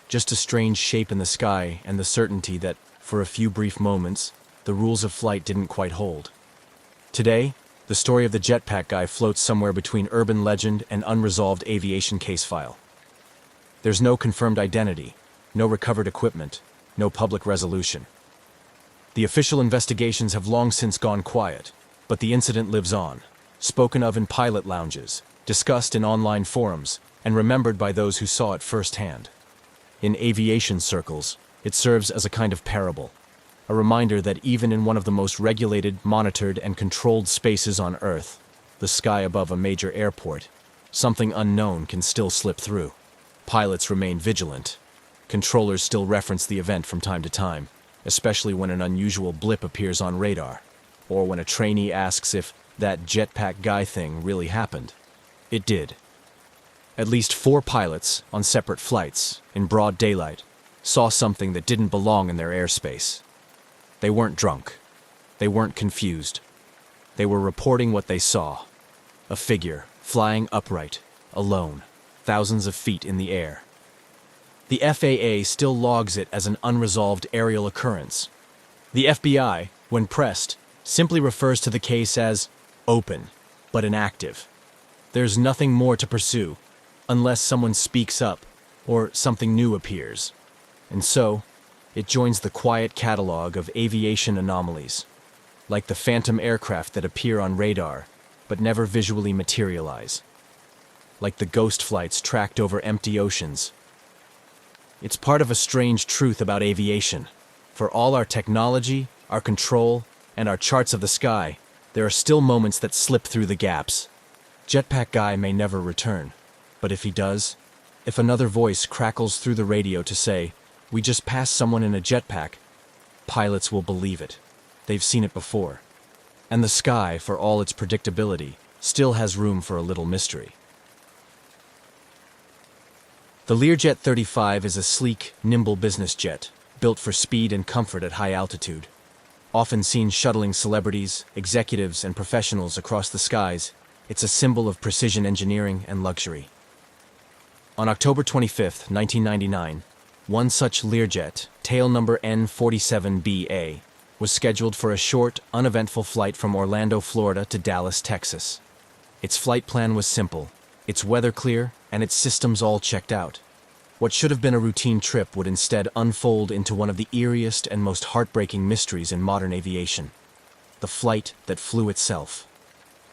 Just a strange shape in the sky and the certainty that, for a few brief moments, the rules of flight didn't quite hold. Today, the story of the jetpack guy floats somewhere between urban legend and unresolved aviation case file. There's no confirmed identity, no recovered equipment, no public resolution. The official investigations have long since gone quiet, but the incident lives on, spoken of in pilot lounges, discussed in online forums, and remembered by those who saw it firsthand. In aviation circles, it serves as a kind of parable, a reminder that even in one of the most regulated, monitored, and controlled spaces on Earth, the sky above a major airport, something unknown can still slip through. Pilots remain vigilant. Controllers still reference the event from time to time, especially when an unusual blip appears on radar, or when a trainee asks if that jetpack guy thing really happened. It did. At least 4 pilots, on separate flights, in broad daylight, saw something that didn't belong in their airspace. They weren't drunk. They weren't confused. They were reporting what they saw. A figure, flying upright, alone, thousands of feet in the air. The FAA still logs it as an unresolved aerial occurrence. The FBI, when pressed, simply refers to the case as open, but inactive. There's nothing more to pursue, unless someone speaks up or something new appears. And so, it joins the quiet catalog of aviation anomalies, like the phantom aircraft that appear on radar but never visually materialize, like the ghost flights tracked over empty oceans. It's part of a strange truth about aviation. For all our technology, our control, and our charts of the sky, there are still moments that slip through the gaps. Jetpack Guy may never return, but if he does, if another voice crackles through the radio to say, "We just passed someone in a jetpack," pilots will believe it. They've seen it before. And the sky, for all its predictability, still has room for a little mystery. The Learjet 35 is a sleek, nimble business jet, built for speed and comfort at high altitude. Often seen shuttling celebrities, executives, and professionals across the skies, it's a symbol of precision engineering and luxury. On October 25, 1999, one such Learjet, tail number N47BA, was scheduled for a short, uneventful flight from Orlando, Florida to Dallas, Texas. Its flight plan was simple, its weather clear, and its systems all checked out. What should have been a routine trip would instead unfold into one of the eeriest and most heartbreaking mysteries in modern aviation: the flight that flew itself.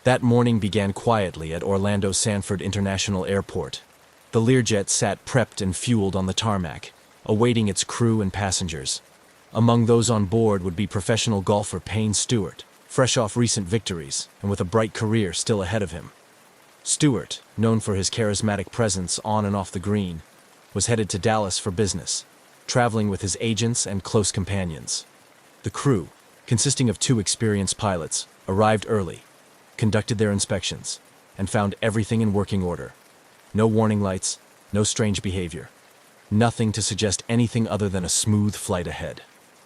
That morning began quietly at Orlando Sanford International Airport. The Learjet sat prepped and fueled on the tarmac, awaiting its crew and passengers. Among those on board would be professional golfer Payne Stewart, fresh off recent victories and with a bright career still ahead of him. Stewart, known for his charismatic presence on and off the green, was headed to Dallas for business, traveling with his agents and close companions. The crew, consisting of 2 experienced pilots, arrived early, conducted their inspections, and found everything in working order. No warning lights, no strange behavior. Nothing to suggest anything other than a smooth flight ahead.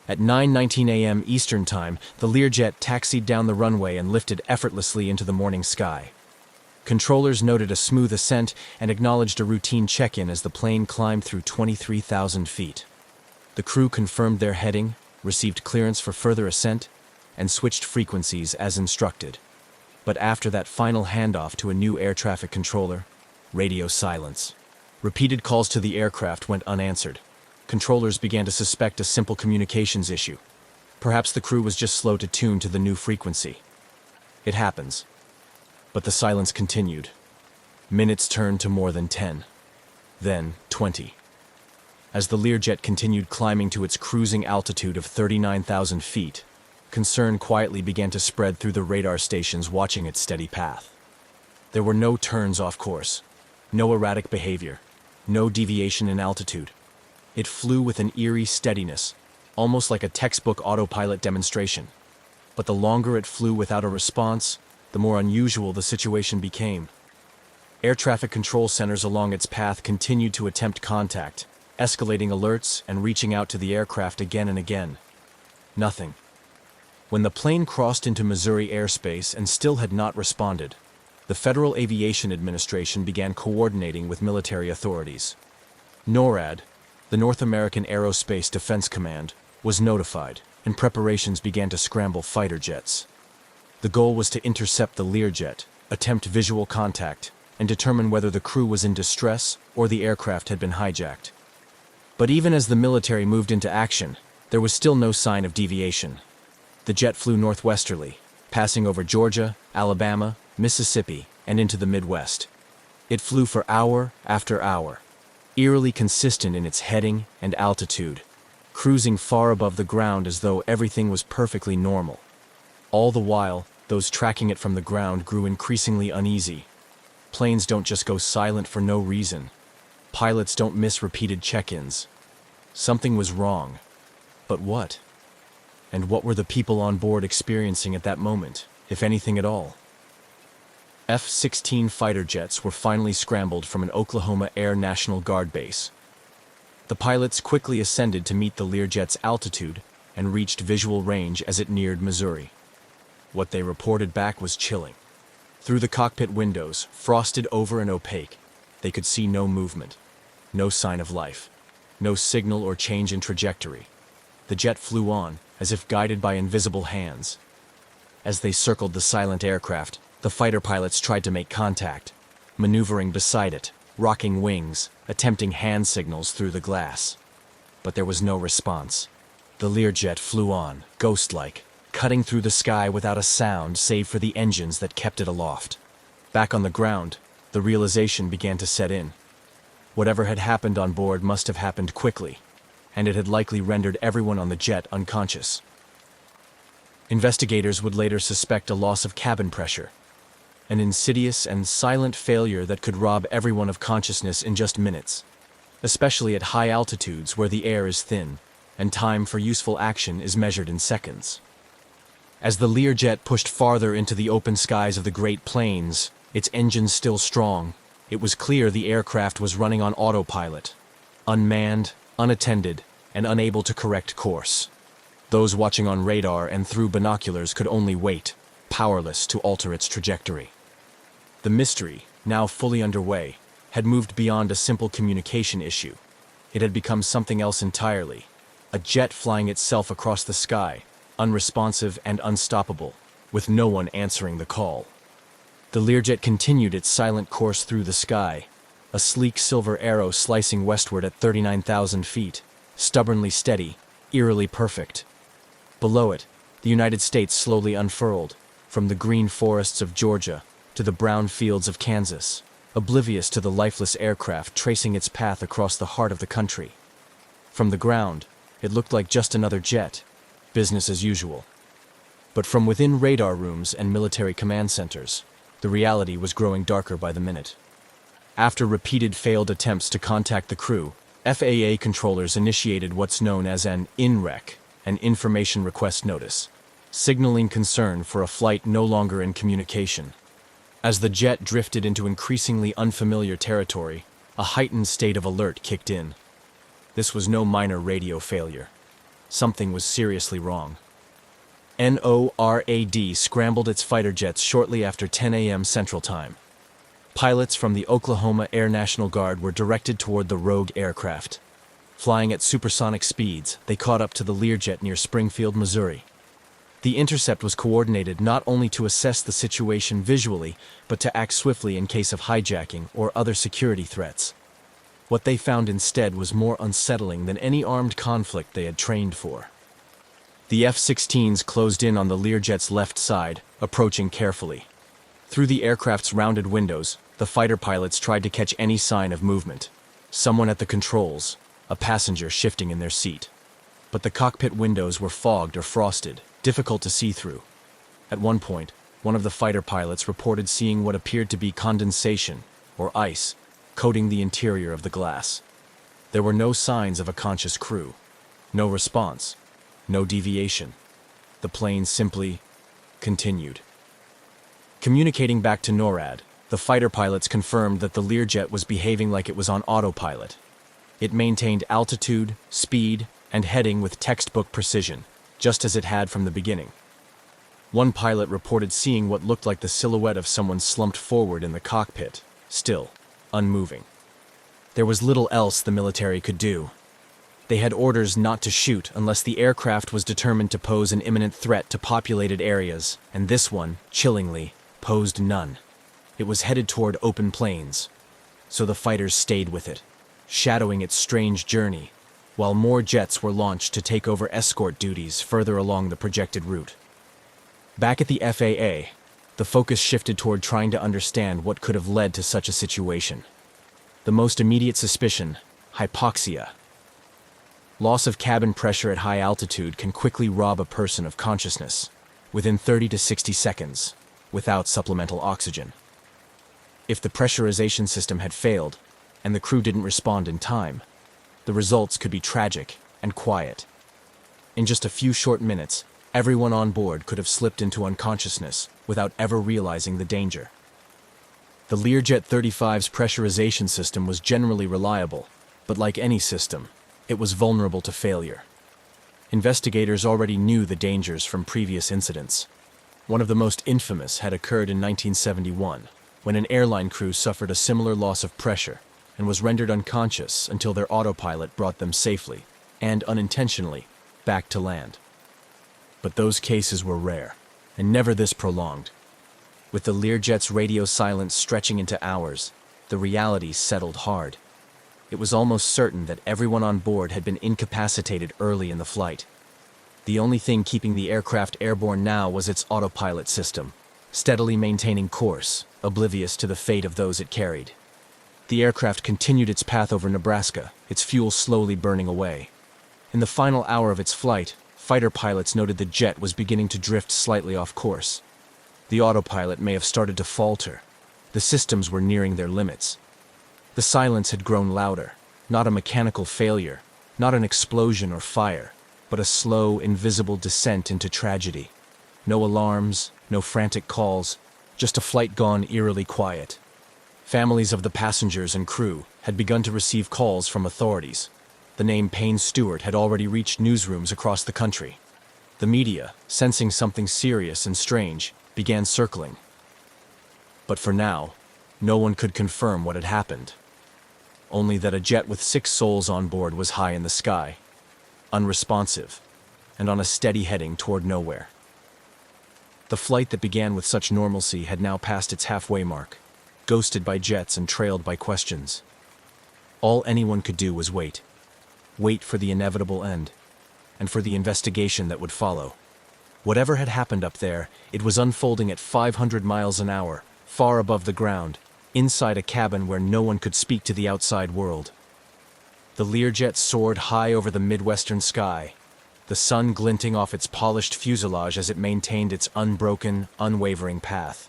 At 9:19 a.m. Eastern Time, the Learjet taxied down the runway and lifted effortlessly into the morning sky. Controllers noted a smooth ascent and acknowledged a routine check-in as the plane climbed through 23,000 feet. The crew confirmed their heading, received clearance for further ascent, and switched frequencies as instructed. But after that final handoff to a new air traffic controller, radio silence. Repeated calls to the aircraft went unanswered. Controllers began to suspect a simple communications issue. Perhaps the crew was just slow to tune to the new frequency. It happens. But the silence continued. Minutes turned to more than 10. Then 20. As the Learjet continued climbing to its cruising altitude of 39,000 feet, concern quietly began to spread through the radar stations watching its steady path. There were no turns off course, no erratic behavior, no deviation in altitude. It flew with an eerie steadiness, almost like a textbook autopilot demonstration. But the longer it flew without a response, the more unusual the situation became. Air traffic control centers along its path continued to attempt contact, escalating alerts and reaching out to the aircraft again and again. Nothing. When the plane crossed into Missouri airspace and still had not responded, the Federal Aviation Administration began coordinating with military authorities. NORAD, the North American Aerospace Defense Command, was notified, and preparations began to scramble fighter jets. The goal was to intercept the Learjet, attempt visual contact, and determine whether the crew was in distress or the aircraft had been hijacked. But even as the military moved into action, there was still no sign of deviation. The jet flew northwesterly, passing over Georgia, Alabama, Mississippi, and into the Midwest. It flew for hour after hour, eerily consistent in its heading and altitude, cruising far above the ground as though everything was perfectly normal. All the while, those tracking it from the ground grew increasingly uneasy. Planes don't just go silent for no reason. Pilots don't miss repeated check-ins. Something was wrong. But what? And what were the people on board experiencing at that moment, if anything at all? F-16 fighter jets were finally scrambled from an Oklahoma Air National Guard base. The pilots quickly ascended to meet the Learjet's altitude and reached visual range as it neared Missouri. What they reported back was chilling. Through the cockpit windows, frosted over and opaque, they could see no movement, no sign of life, no signal or change in trajectory. The jet flew on, as if guided by invisible hands. As they circled the silent aircraft, the fighter pilots tried to make contact, maneuvering beside it, rocking wings, attempting hand signals through the glass. But there was no response. The Learjet flew on, ghost-like, cutting through the sky without a sound save for the engines that kept it aloft. Back on the ground, the realization began to set in. Whatever had happened on board must have happened quickly, and it had likely rendered everyone on the jet unconscious. Investigators would later suspect a loss of cabin pressure, an insidious and silent failure that could rob everyone of consciousness in just minutes, especially at high altitudes where the air is thin and time for useful action is measured in seconds. As the Learjet pushed farther into the open skies of the Great Plains, its engines still strong, it was clear the aircraft was running on autopilot, unmanned, unattended, and unable to correct course. Those watching on radar and through binoculars could only wait, powerless to alter its trajectory. The mystery, now fully underway, had moved beyond a simple communication issue. It had become something else entirely, a jet flying itself across the sky, unresponsive and unstoppable, with no one answering the call. The Learjet continued its silent course through the sky, a sleek silver arrow slicing westward at 39,000 feet, stubbornly steady, eerily perfect. Below it, the United States slowly unfurled, from the green forests of Georgia to the brown fields of Kansas, oblivious to the lifeless aircraft tracing its path across the heart of the country. From the ground, it looked like just another jet, business as usual. But from within radar rooms and military command centers, the reality was growing darker by the minute. After repeated failed attempts to contact the crew, FAA controllers initiated what's known as an INREC, an Information Request Notice, signaling concern for a flight no longer in communication. As the jet drifted into increasingly unfamiliar territory, a heightened state of alert kicked in. This was no minor radio failure. Something was seriously wrong. NORAD scrambled its fighter jets shortly after 10 a.m. Central Time. Pilots from the Oklahoma Air National Guard were directed toward the rogue aircraft. Flying at supersonic speeds, they caught up to the Learjet near Springfield, Missouri. The intercept was coordinated not only to assess the situation visually, but to act swiftly in case of hijacking or other security threats. What they found instead was more unsettling than any armed conflict they had trained for. The F-16s closed in on the Learjet's left side, approaching carefully. Through the aircraft's rounded windows, the fighter pilots tried to catch any sign of movement. Someone at the controls, a passenger shifting in their seat. But the cockpit windows were fogged or frosted, difficult to see through. At one point, one of the fighter pilots reported seeing what appeared to be condensation, or ice, coating the interior of the glass. There were no signs of a conscious crew. No response. No deviation. The plane simply continued. Communicating back to NORAD, the fighter pilots confirmed that the Learjet was behaving like it was on autopilot. It maintained altitude, speed, and heading with textbook precision, just as it had from the beginning. One pilot reported seeing what looked like the silhouette of someone slumped forward in the cockpit, still, unmoving. There was little else the military could do. They had orders not to shoot unless the aircraft was determined to pose an imminent threat to populated areas, and this one, chillingly, posed none. It was headed toward open plains, so the fighters stayed with it, shadowing its strange journey, while more jets were launched to take over escort duties further along the projected route. Back at the FAA, the focus shifted toward trying to understand what could have led to such a situation. The most immediate suspicion: hypoxia. Loss of cabin pressure at high altitude can quickly rob a person of consciousness, within 30 to 60 seconds, without supplemental oxygen. If the pressurization system had failed, and the crew didn't respond in time, the results could be tragic and quiet. In just a few short minutes, everyone on board could have slipped into unconsciousness without ever realizing the danger. The Learjet 35's pressurization system was generally reliable, but like any system, it was vulnerable to failure. Investigators already knew the dangers from previous incidents. One of the most infamous had occurred in 1971, when an airline crew suffered a similar loss of pressure and was rendered unconscious until their autopilot brought them safely, and unintentionally, back to land. But those cases were rare, and never this prolonged. With the Learjet's radio silence stretching into hours, the reality settled hard. It was almost certain that everyone on board had been incapacitated early in the flight. The only thing keeping the aircraft airborne now was its autopilot system, steadily maintaining course, oblivious to the fate of those it carried. The aircraft continued its path over Nebraska, its fuel slowly burning away. In the final hour of its flight, fighter pilots noted the jet was beginning to drift slightly off course. The autopilot may have started to falter. The systems were nearing their limits. The silence had grown louder, not a mechanical failure, not an explosion or fire, but a slow, invisible descent into tragedy. No alarms, no frantic calls, just a flight gone eerily quiet. Families of the passengers and crew had begun to receive calls from authorities. The name Payne Stewart had already reached newsrooms across the country. The media, sensing something serious and strange, began circling. But for now, no one could confirm what had happened. Only that a jet with 6 souls on board was high in the sky, unresponsive, and on a steady heading toward nowhere. The flight that began with such normalcy had now passed its halfway mark, ghosted by jets and trailed by questions. All anyone could do was wait. Wait for the inevitable end, and for the investigation that would follow. Whatever had happened up there, it was unfolding at 500 miles an hour, far above the ground, inside a cabin where no one could speak to the outside world. The Learjet soared high over the Midwestern sky, the sun glinting off its polished fuselage as it maintained its unbroken, unwavering path.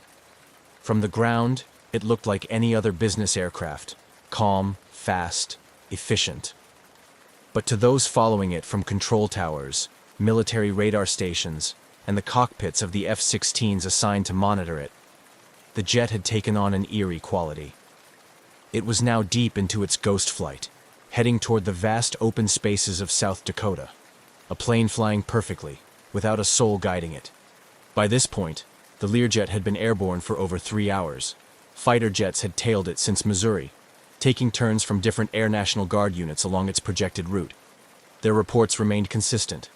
From the ground, it looked like any other business aircraft, calm, fast, efficient. But to those following it from control towers, military radar stations, and the cockpits of the F-16s assigned to monitor it, the jet had taken on an eerie quality. It was now deep into its ghost flight, heading toward the vast open spaces of South Dakota, a plane flying perfectly, without a soul guiding it. By this point, the Learjet had been airborne for over 3 hours. Fighter jets had tailed it since Missouri, taking turns from different Air National Guard units along its projected route. Their reports remained consistent.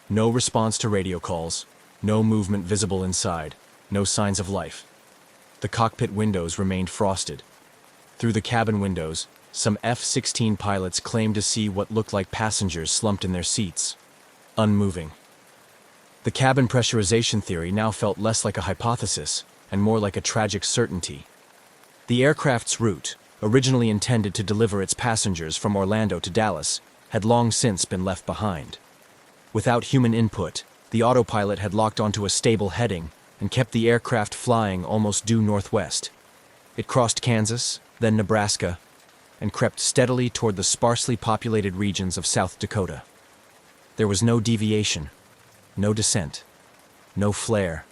No response to radio calls, no movement visible inside, no signs of life. The cockpit windows remained frosted. Through the cabin windows, some F-16 pilots claimed to see what looked like passengers slumped in their seats, unmoving. The cabin pressurization theory now felt less like a hypothesis and more like a tragic certainty. The aircraft's route, originally intended to deliver its passengers from Orlando to Dallas, had long since been left behind. Without human input, the autopilot had locked onto a stable heading and kept the aircraft flying almost due northwest. It crossed Kansas, then Nebraska, and crept steadily toward the sparsely populated regions of South Dakota. There was no deviation, no descent, no flare,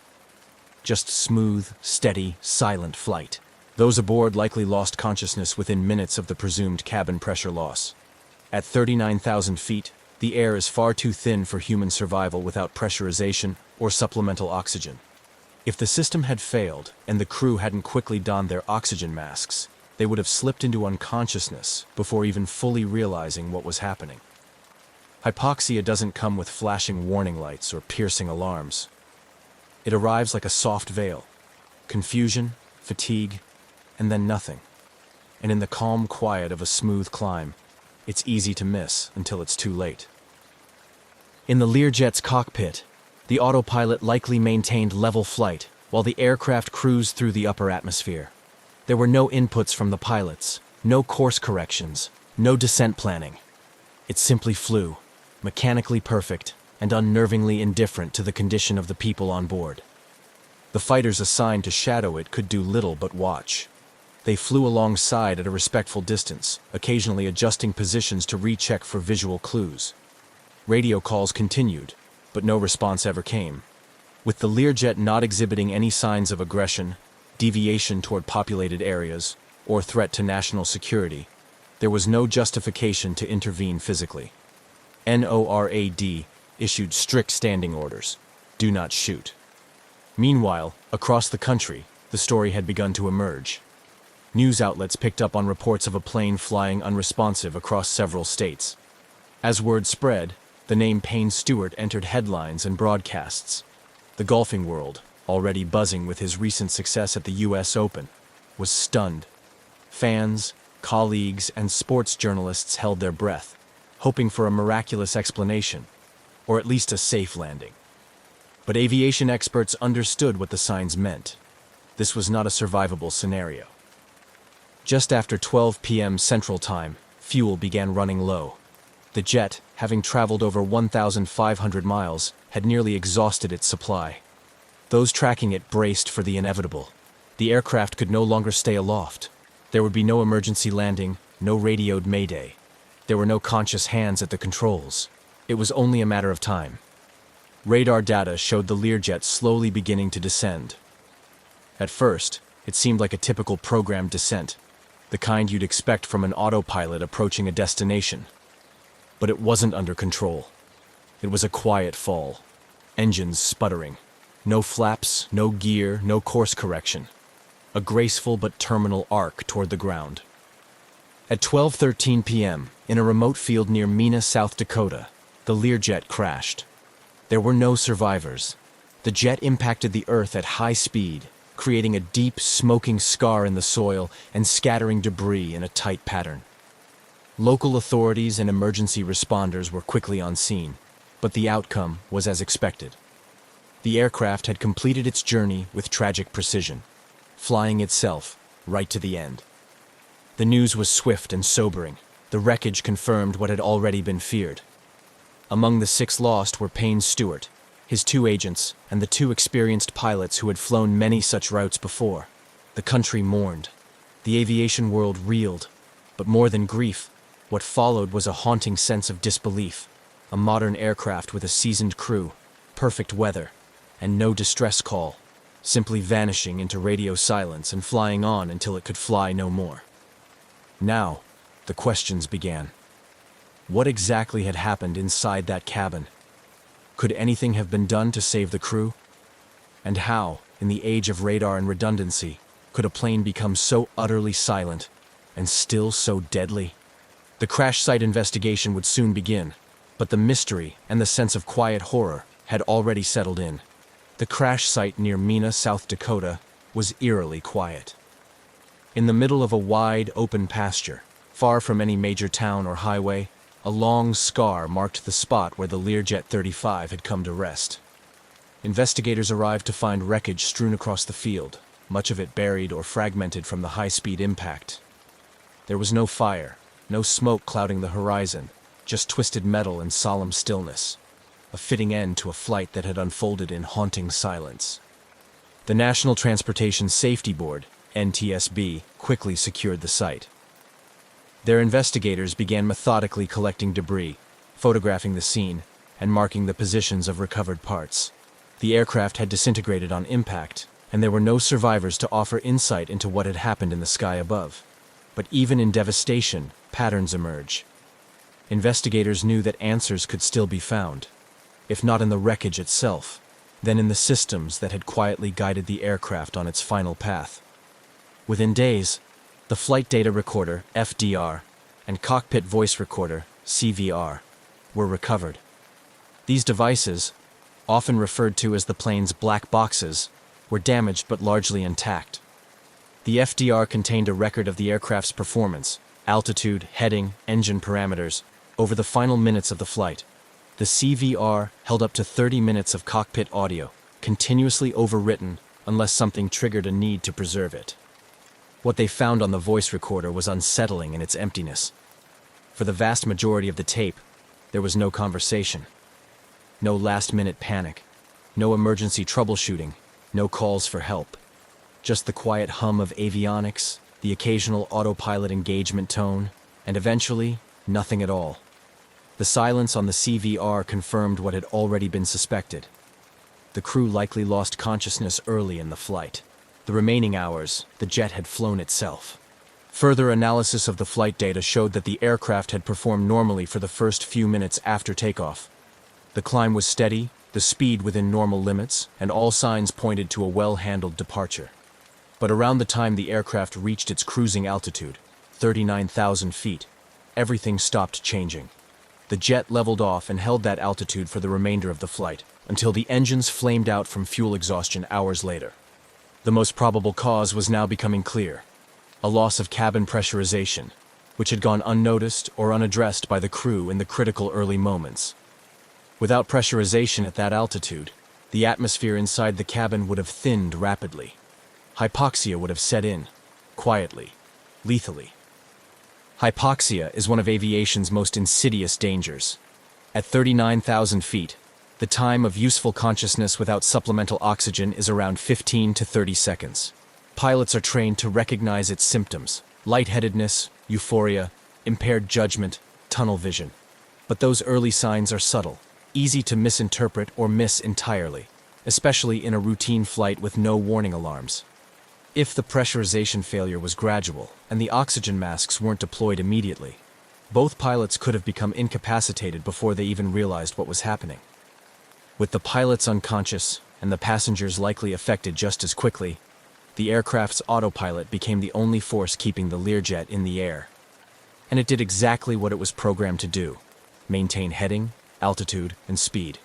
just smooth, steady, silent flight. Those aboard likely lost consciousness within minutes of the presumed cabin pressure loss. At 39,000 feet, the air is far too thin for human survival without pressurization or supplemental oxygen. If the system had failed and the crew hadn't quickly donned their oxygen masks, they would have slipped into unconsciousness before even fully realizing what was happening. Hypoxia doesn't come with flashing warning lights or piercing alarms. It arrives like a soft veil: confusion, fatigue, and then nothing. And in the calm quiet of a smooth climb, it's easy to miss until it's too late. In the Learjet's cockpit, the autopilot likely maintained level flight while the aircraft cruised through the upper atmosphere. There were no inputs from the pilots, no course corrections, no descent planning. It simply flew, mechanically perfect and unnervingly indifferent to the condition of the people on board. The fighters assigned to shadow it could do little but watch. They flew alongside at a respectful distance, occasionally adjusting positions to recheck for visual clues. Radio calls continued, but no response ever came. With the Learjet not exhibiting any signs of aggression, deviation toward populated areas, or threat to national security, there was no justification to intervene physically. NORAD issued strict standing orders: do not shoot. Meanwhile, across the country, the story had begun to emerge. News outlets picked up on reports of a plane flying unresponsive across several states. As word spread, the name Payne Stewart entered headlines and broadcasts. The golfing world, already buzzing with his recent success at the US Open, was stunned. Fans, colleagues, and sports journalists held their breath, hoping for a miraculous explanation, or at least a safe landing. But aviation experts understood what the signs meant. This was not a survivable scenario. Just after 12 p.m. Central Time, fuel began running low. The jet, having traveled over 1,500 miles, had nearly exhausted its supply. Those tracking it braced for the inevitable. The aircraft could no longer stay aloft. There would be no emergency landing, no radioed mayday. There were no conscious hands at the controls. It was only a matter of time. Radar data showed the Learjet slowly beginning to descend. At first, it seemed like a typical programmed descent, the kind you'd expect from an autopilot approaching a destination. But it wasn't under control. It was a quiet fall. Engines sputtering. No flaps, no gear, no course correction. A graceful but terminal arc toward the ground. At 12:13 p.m., in a remote field near Mena, South Dakota, the Learjet crashed. There were no survivors. The jet impacted the earth at high speed, creating a deep, smoking scar in the soil and scattering debris in a tight pattern. Local authorities and emergency responders were quickly on scene, but the outcome was as expected. The aircraft had completed its journey with tragic precision, flying itself right to the end. The news was swift and sobering. The wreckage confirmed what had already been feared. Among the 6 lost were Payne Stewart, his 2 agents, and the 2 experienced pilots who had flown many such routes before. The country mourned. The aviation world reeled. But more than grief, what followed was a haunting sense of disbelief. A modern aircraft with a seasoned crew, perfect weather, and no distress call, simply vanishing into radio silence and flying on until it could fly no more. Now, the questions began. What exactly had happened inside that cabin? Could anything have been done to save the crew? And how, in the age of radar and redundancy, could a plane become so utterly silent and still so deadly? The crash site investigation would soon begin, but the mystery and the sense of quiet horror had already settled in. The crash site near Mena, South Dakota, was eerily quiet. In the middle of a wide, open pasture, far from any major town or highway, a long scar marked the spot where the Learjet 35 had come to rest. Investigators arrived to find wreckage strewn across the field, much of it buried or fragmented from the high-speed impact. There was no fire, no smoke clouding the horizon, just twisted metal and solemn stillness, a fitting end to a flight that had unfolded in haunting silence. The National Transportation Safety Board, NTSB, quickly secured the site. Their investigators began methodically collecting debris, photographing the scene, and marking the positions of recovered parts. The aircraft had disintegrated on impact, and there were no survivors to offer insight into what had happened in the sky above. But even in devastation, patterns emerge. Investigators knew that answers could still be found, if not in the wreckage itself, then in the systems that had quietly guided the aircraft on its final path. Within days, the flight data recorder, FDR, and cockpit voice recorder, CVR, were recovered. These devices, often referred to as the plane's black boxes, were damaged but largely intact. The FDR contained a record of the aircraft's performance, altitude, heading, engine parameters, over the final minutes of the flight. The CVR held up to 30 minutes of cockpit audio, continuously overwritten unless something triggered a need to preserve it. What they found on the voice recorder was unsettling in its emptiness. For the vast majority of the tape, there was no conversation. No last-minute panic, no emergency troubleshooting, no calls for help. Just the quiet hum of avionics, the occasional autopilot engagement tone, and eventually, nothing at all. The silence on the CVR confirmed what had already been suspected. The crew likely lost consciousness early in the flight. The remaining hours, the jet had flown itself. Further analysis of the flight data showed that the aircraft had performed normally for the first few minutes after takeoff. The climb was steady, the speed within normal limits, and all signs pointed to a well-handled departure. But around the time the aircraft reached its cruising altitude, 39,000 feet, everything stopped changing. The jet leveled off and held that altitude for the remainder of the flight, until the engines flamed out from fuel exhaustion hours later. The most probable cause was now becoming clear: a loss of cabin pressurization, which had gone unnoticed or unaddressed by the crew in the critical early moments. Without pressurization at that altitude, the atmosphere inside the cabin would have thinned rapidly. Hypoxia would have set in, quietly, lethally. Hypoxia is one of aviation's most insidious dangers. At 39,000 feet, the time of useful consciousness without supplemental oxygen is around 15 to 30 seconds. Pilots are trained to recognize its symptoms: lightheadedness, euphoria, impaired judgment, tunnel vision. But those early signs are subtle, easy to misinterpret or miss entirely, especially in a routine flight with no warning alarms. If the pressurization failure was gradual and the oxygen masks weren't deployed immediately, both pilots could have become incapacitated before they even realized what was happening. With the pilots unconscious and the passengers likely affected just as quickly, the aircraft's autopilot became the only force keeping the Learjet in the air. And it did exactly what it was programmed to do: maintain heading, altitude, and speed.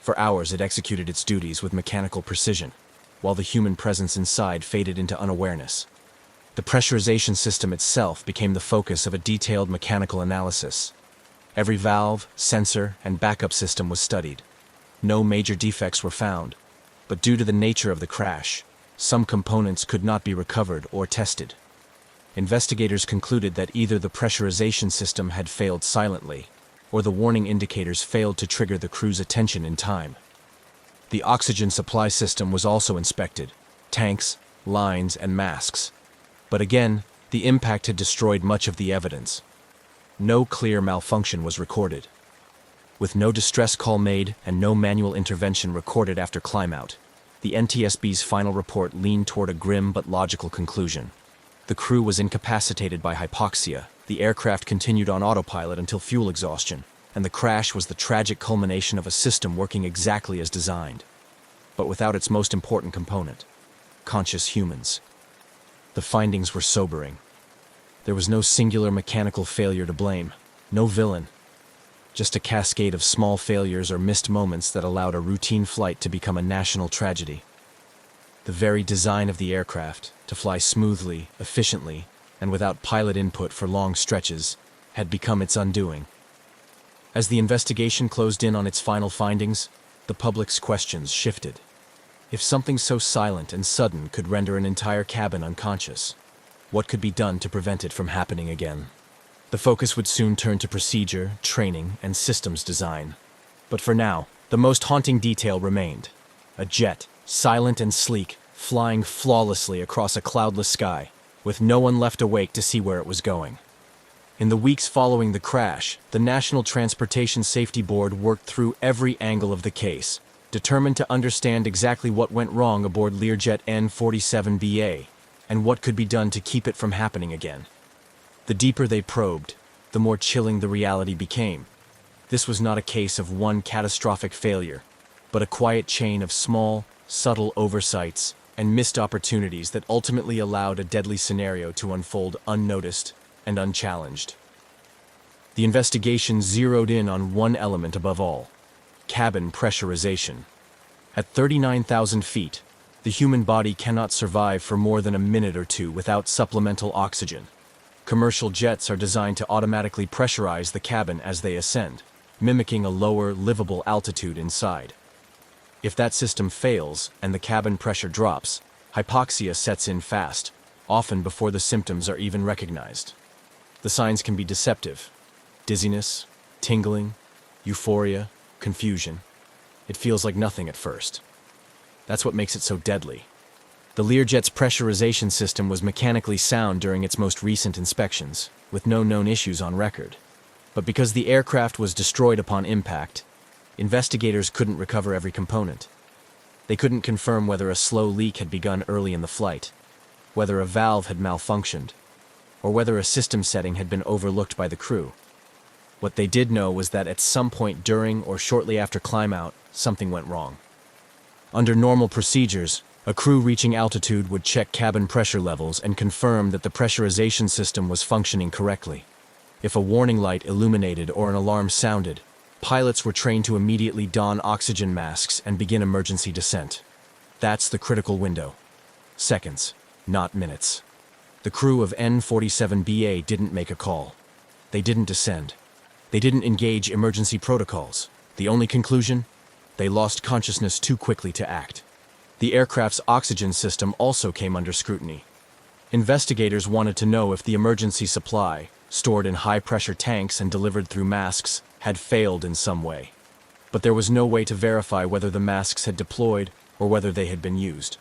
For hours it executed its duties with mechanical precision, while the human presence inside faded into unawareness. The pressurization system itself became the focus of a detailed mechanical analysis. Every valve, sensor, and backup system was studied. No major defects were found, but due to the nature of the crash, some components could not be recovered or tested. Investigators concluded that either the pressurization system had failed silently, or the warning indicators failed to trigger the crew's attention in time. The oxygen supply system was also inspected: tanks, lines, and masks. But again, the impact had destroyed much of the evidence. No clear malfunction was recorded. With no distress call made and no manual intervention recorded after climb-out, the NTSB's final report leaned toward a grim but logical conclusion. The crew was incapacitated by hypoxia, the aircraft continued on autopilot until fuel exhaustion, and the crash was the tragic culmination of a system working exactly as designed, but without its most important component: conscious humans. The findings were sobering. There was no singular mechanical failure to blame, no villain, just a cascade of small failures or missed moments that allowed a routine flight to become a national tragedy. The very design of the aircraft, to fly smoothly, efficiently, and without pilot input for long stretches, had become its undoing. As the investigation closed in on its final findings, the public's questions shifted. If something so silent and sudden could render an entire cabin unconscious, what could be done to prevent it from happening again? The focus would soon turn to procedure, training, and systems design. But for now, the most haunting detail remained: a jet, silent and sleek, flying flawlessly across a cloudless sky, with no one left awake to see where it was going. In the weeks following the crash, the National Transportation Safety Board worked through every angle of the case, determined to understand exactly what went wrong aboard Learjet N-47BA, and what could be done to keep it from happening again. The deeper they probed, the more chilling the reality became. This was not a case of one catastrophic failure, but a quiet chain of small, subtle oversights and missed opportunities that ultimately allowed a deadly scenario to unfold unnoticed and unchallenged. The investigation zeroed in on one element above all: cabin pressurization. At 39,000 feet, the human body cannot survive for more than a minute or two without supplemental oxygen. Commercial jets are designed to automatically pressurize the cabin as they ascend, mimicking a lower, livable altitude inside. If that system fails and the cabin pressure drops, hypoxia sets in fast, often before the symptoms are even recognized. The signs can be deceptive: dizziness, tingling, euphoria, confusion. It feels like nothing at first. That's what makes it so deadly. The Learjet's pressurization system was mechanically sound during its most recent inspections, with no known issues on record. But because the aircraft was destroyed upon impact, investigators couldn't recover every component. They couldn't confirm whether a slow leak had begun early in the flight, whether a valve had malfunctioned, or whether a system setting had been overlooked by the crew. What they did know was that at some point during or shortly after climb-out, something went wrong. Under normal procedures, a crew reaching altitude would check cabin pressure levels and confirm that the pressurization system was functioning correctly. If a warning light illuminated or an alarm sounded, pilots were trained to immediately don oxygen masks and begin emergency descent. That's the critical window. Seconds, not minutes. The crew of N-47BA didn't make a call. They didn't descend. They didn't engage emergency protocols. The only conclusion? They lost consciousness too quickly to act. The aircraft's oxygen system also came under scrutiny. Investigators wanted to know if the emergency supply, stored in high-pressure tanks and delivered through masks, had failed in some way. But there was no way to verify whether the masks had deployed or whether they had been used.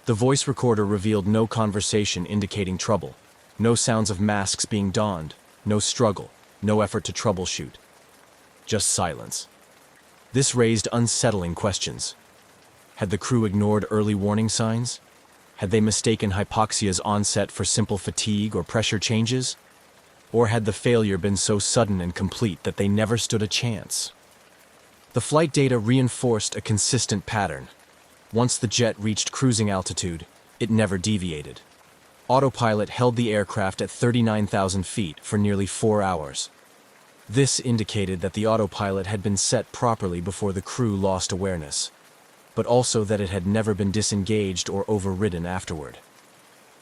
The voice recorder revealed no conversation indicating trouble, no sounds of masks being donned, no struggle, no effort to troubleshoot. Just silence. This raised unsettling questions. Had the crew ignored early warning signs? Had they mistaken hypoxia's onset for simple fatigue or pressure changes? Or had the failure been so sudden and complete that they never stood a chance? The flight data reinforced a consistent pattern. Once the jet reached cruising altitude, it never deviated. Autopilot held the aircraft at 39,000 feet for nearly 4 hours. This indicated that the autopilot had been set properly before the crew lost awareness, but also that it had never been disengaged or overridden afterward.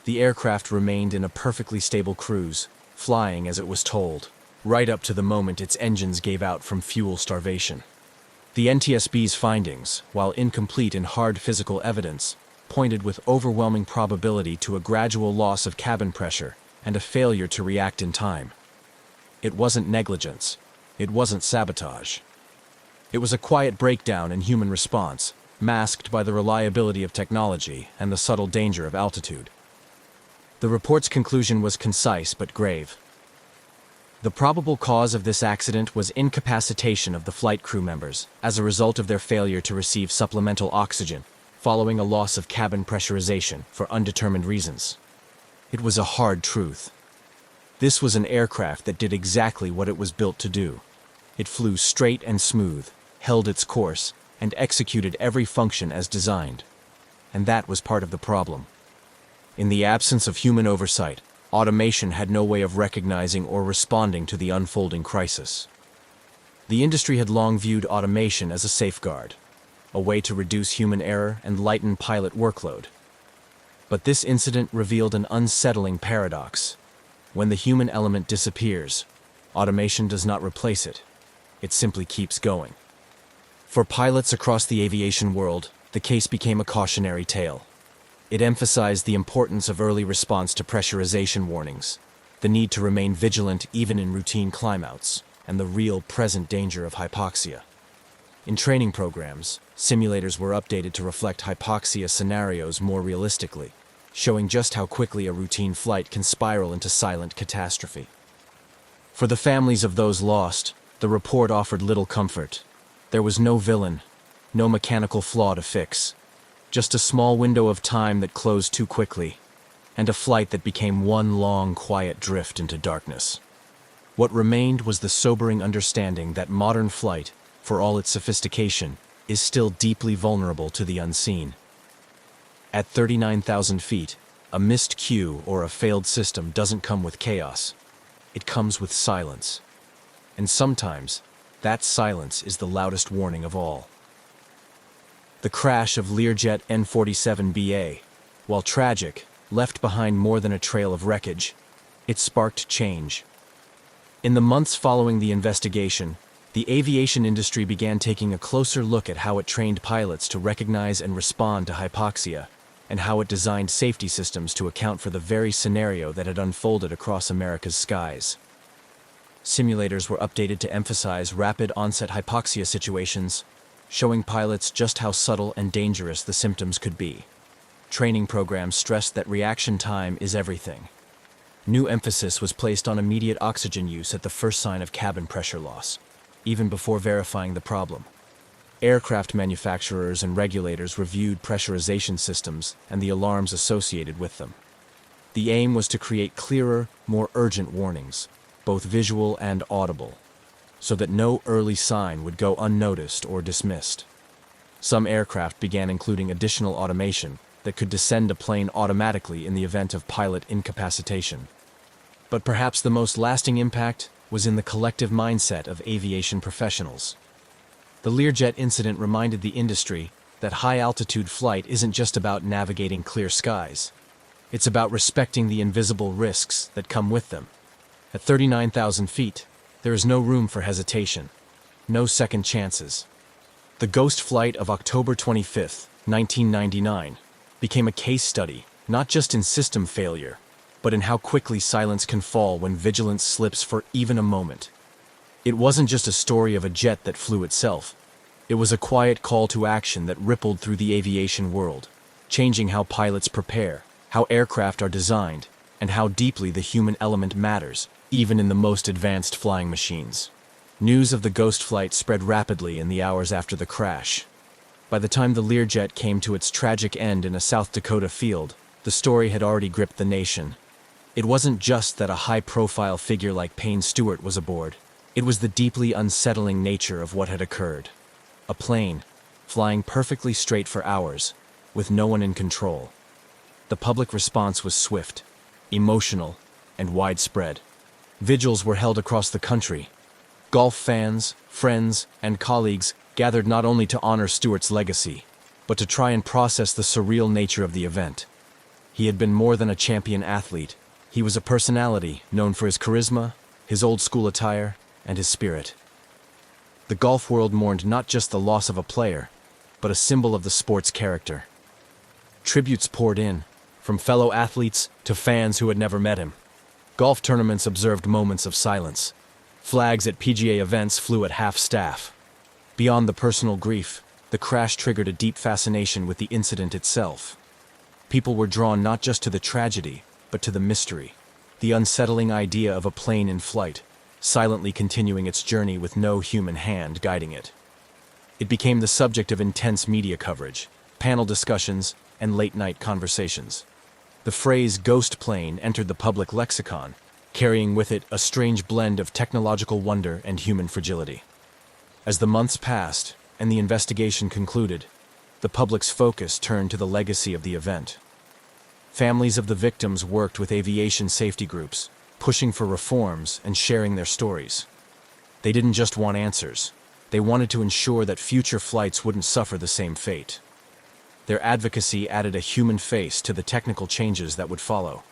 The aircraft remained in a perfectly stable cruise, flying as it was told, right up to the moment its engines gave out from fuel starvation. The NTSB's findings, while incomplete in hard physical evidence, pointed with overwhelming probability to a gradual loss of cabin pressure and a failure to react in time. It wasn't negligence. It wasn't sabotage. It was a quiet breakdown in human response, masked by the reliability of technology and the subtle danger of altitude. The report's conclusion was concise but grave. The probable cause of this accident was incapacitation of the flight crew members as a result of their failure to receive supplemental oxygen following a loss of cabin pressurization for undetermined reasons. It was a hard truth. This was an aircraft that did exactly what it was built to do. It flew straight and smooth, held its course, and executed every function as designed. And that was part of the problem. In the absence of human oversight, automation had no way of recognizing or responding to the unfolding crisis. The industry had long viewed automation as a safeguard, a way to reduce human error and lighten pilot workload. But this incident revealed an unsettling paradox. When the human element disappears, automation does not replace it. It simply keeps going. For pilots across the aviation world, the case became a cautionary tale. It emphasized the importance of early response to pressurization warnings, the need to remain vigilant even in routine climbouts, and the real present danger of hypoxia. In training programs, simulators were updated to reflect hypoxia scenarios more realistically, showing just how quickly a routine flight can spiral into silent catastrophe. For the families of those lost, the report offered little comfort. There was no villain, no mechanical flaw to fix, just a small window of time that closed too quickly, and a flight that became one long, quiet drift into darkness. What remained was the sobering understanding that modern flight, for all its sophistication, is still deeply vulnerable to the unseen. At 39,000 feet, a missed cue or a failed system doesn't come with chaos. It comes with silence. And sometimes, that silence is the loudest warning of all. The crash of Learjet N-47BA, while tragic, left behind more than a trail of wreckage. It sparked change. In the months following the investigation, the aviation industry began taking a closer look at how it trained pilots to recognize and respond to hypoxia, and how it designed safety systems to account for the very scenario that had unfolded across America's skies. Simulators were updated to emphasize rapid onset hypoxia situations, showing pilots just how subtle and dangerous the symptoms could be. Training programs stressed that reaction time is everything. New emphasis was placed on immediate oxygen use at the first sign of cabin pressure loss, even before verifying the problem. Aircraft manufacturers and regulators reviewed pressurization systems and the alarms associated with them. The aim was to create clearer, more urgent warnings, both visual and audible, so that no early sign would go unnoticed or dismissed. Some aircraft began including additional automation that could descend a plane automatically in the event of pilot incapacitation. But perhaps the most lasting impact was in the collective mindset of aviation professionals. The Learjet incident reminded the industry that high-altitude flight isn't just about navigating clear skies. It's about respecting the invisible risks that come with them. At 39,000 feet, there is no room for hesitation, no second chances. The ghost flight of October 25, 1999, became a case study, not just in system failure, but in how quickly silence can fall when vigilance slips for even a moment. It wasn't just a story of a jet that flew itself. It was a quiet call to action that rippled through the aviation world, changing how pilots prepare, how aircraft are designed, and how deeply the human element matters, even in the most advanced flying machines. News of the ghost flight spread rapidly in the hours after the crash. By the time the Learjet came to its tragic end in a South Dakota field, the story had already gripped the nation. It wasn't just that a high-profile figure like Payne Stewart was aboard. It was the deeply unsettling nature of what had occurred. A plane, flying perfectly straight for hours, with no one in control. The public response was swift, emotional, and widespread. Vigils were held across the country. Golf fans, friends, and colleagues gathered not only to honor Stewart's legacy, but to try and process the surreal nature of the event. He had been more than a champion athlete. He was a personality known for his charisma, his old-school attire, and his spirit. The golf world mourned not just the loss of a player, but a symbol of the sport's character. Tributes poured in, from fellow athletes to fans who had never met him. Golf tournaments observed moments of silence. Flags at PGA events flew at half-staff. Beyond the personal grief, the crash triggered a deep fascination with the incident itself. People were drawn not just to the tragedy, but to the mystery, the unsettling idea of a plane in flight, silently continuing its journey with no human hand guiding it. It became the subject of intense media coverage, panel discussions, and late-night conversations. The phrase ghost plane entered the public lexicon, carrying with it a strange blend of technological wonder and human fragility. As the months passed and the investigation concluded, the public's focus turned to the legacy of the event. Families of the victims worked with aviation safety groups, pushing for reforms and sharing their stories. They didn't just want answers. They wanted to ensure that future flights wouldn't suffer the same fate. Their advocacy added a human face to the technical changes that would follow.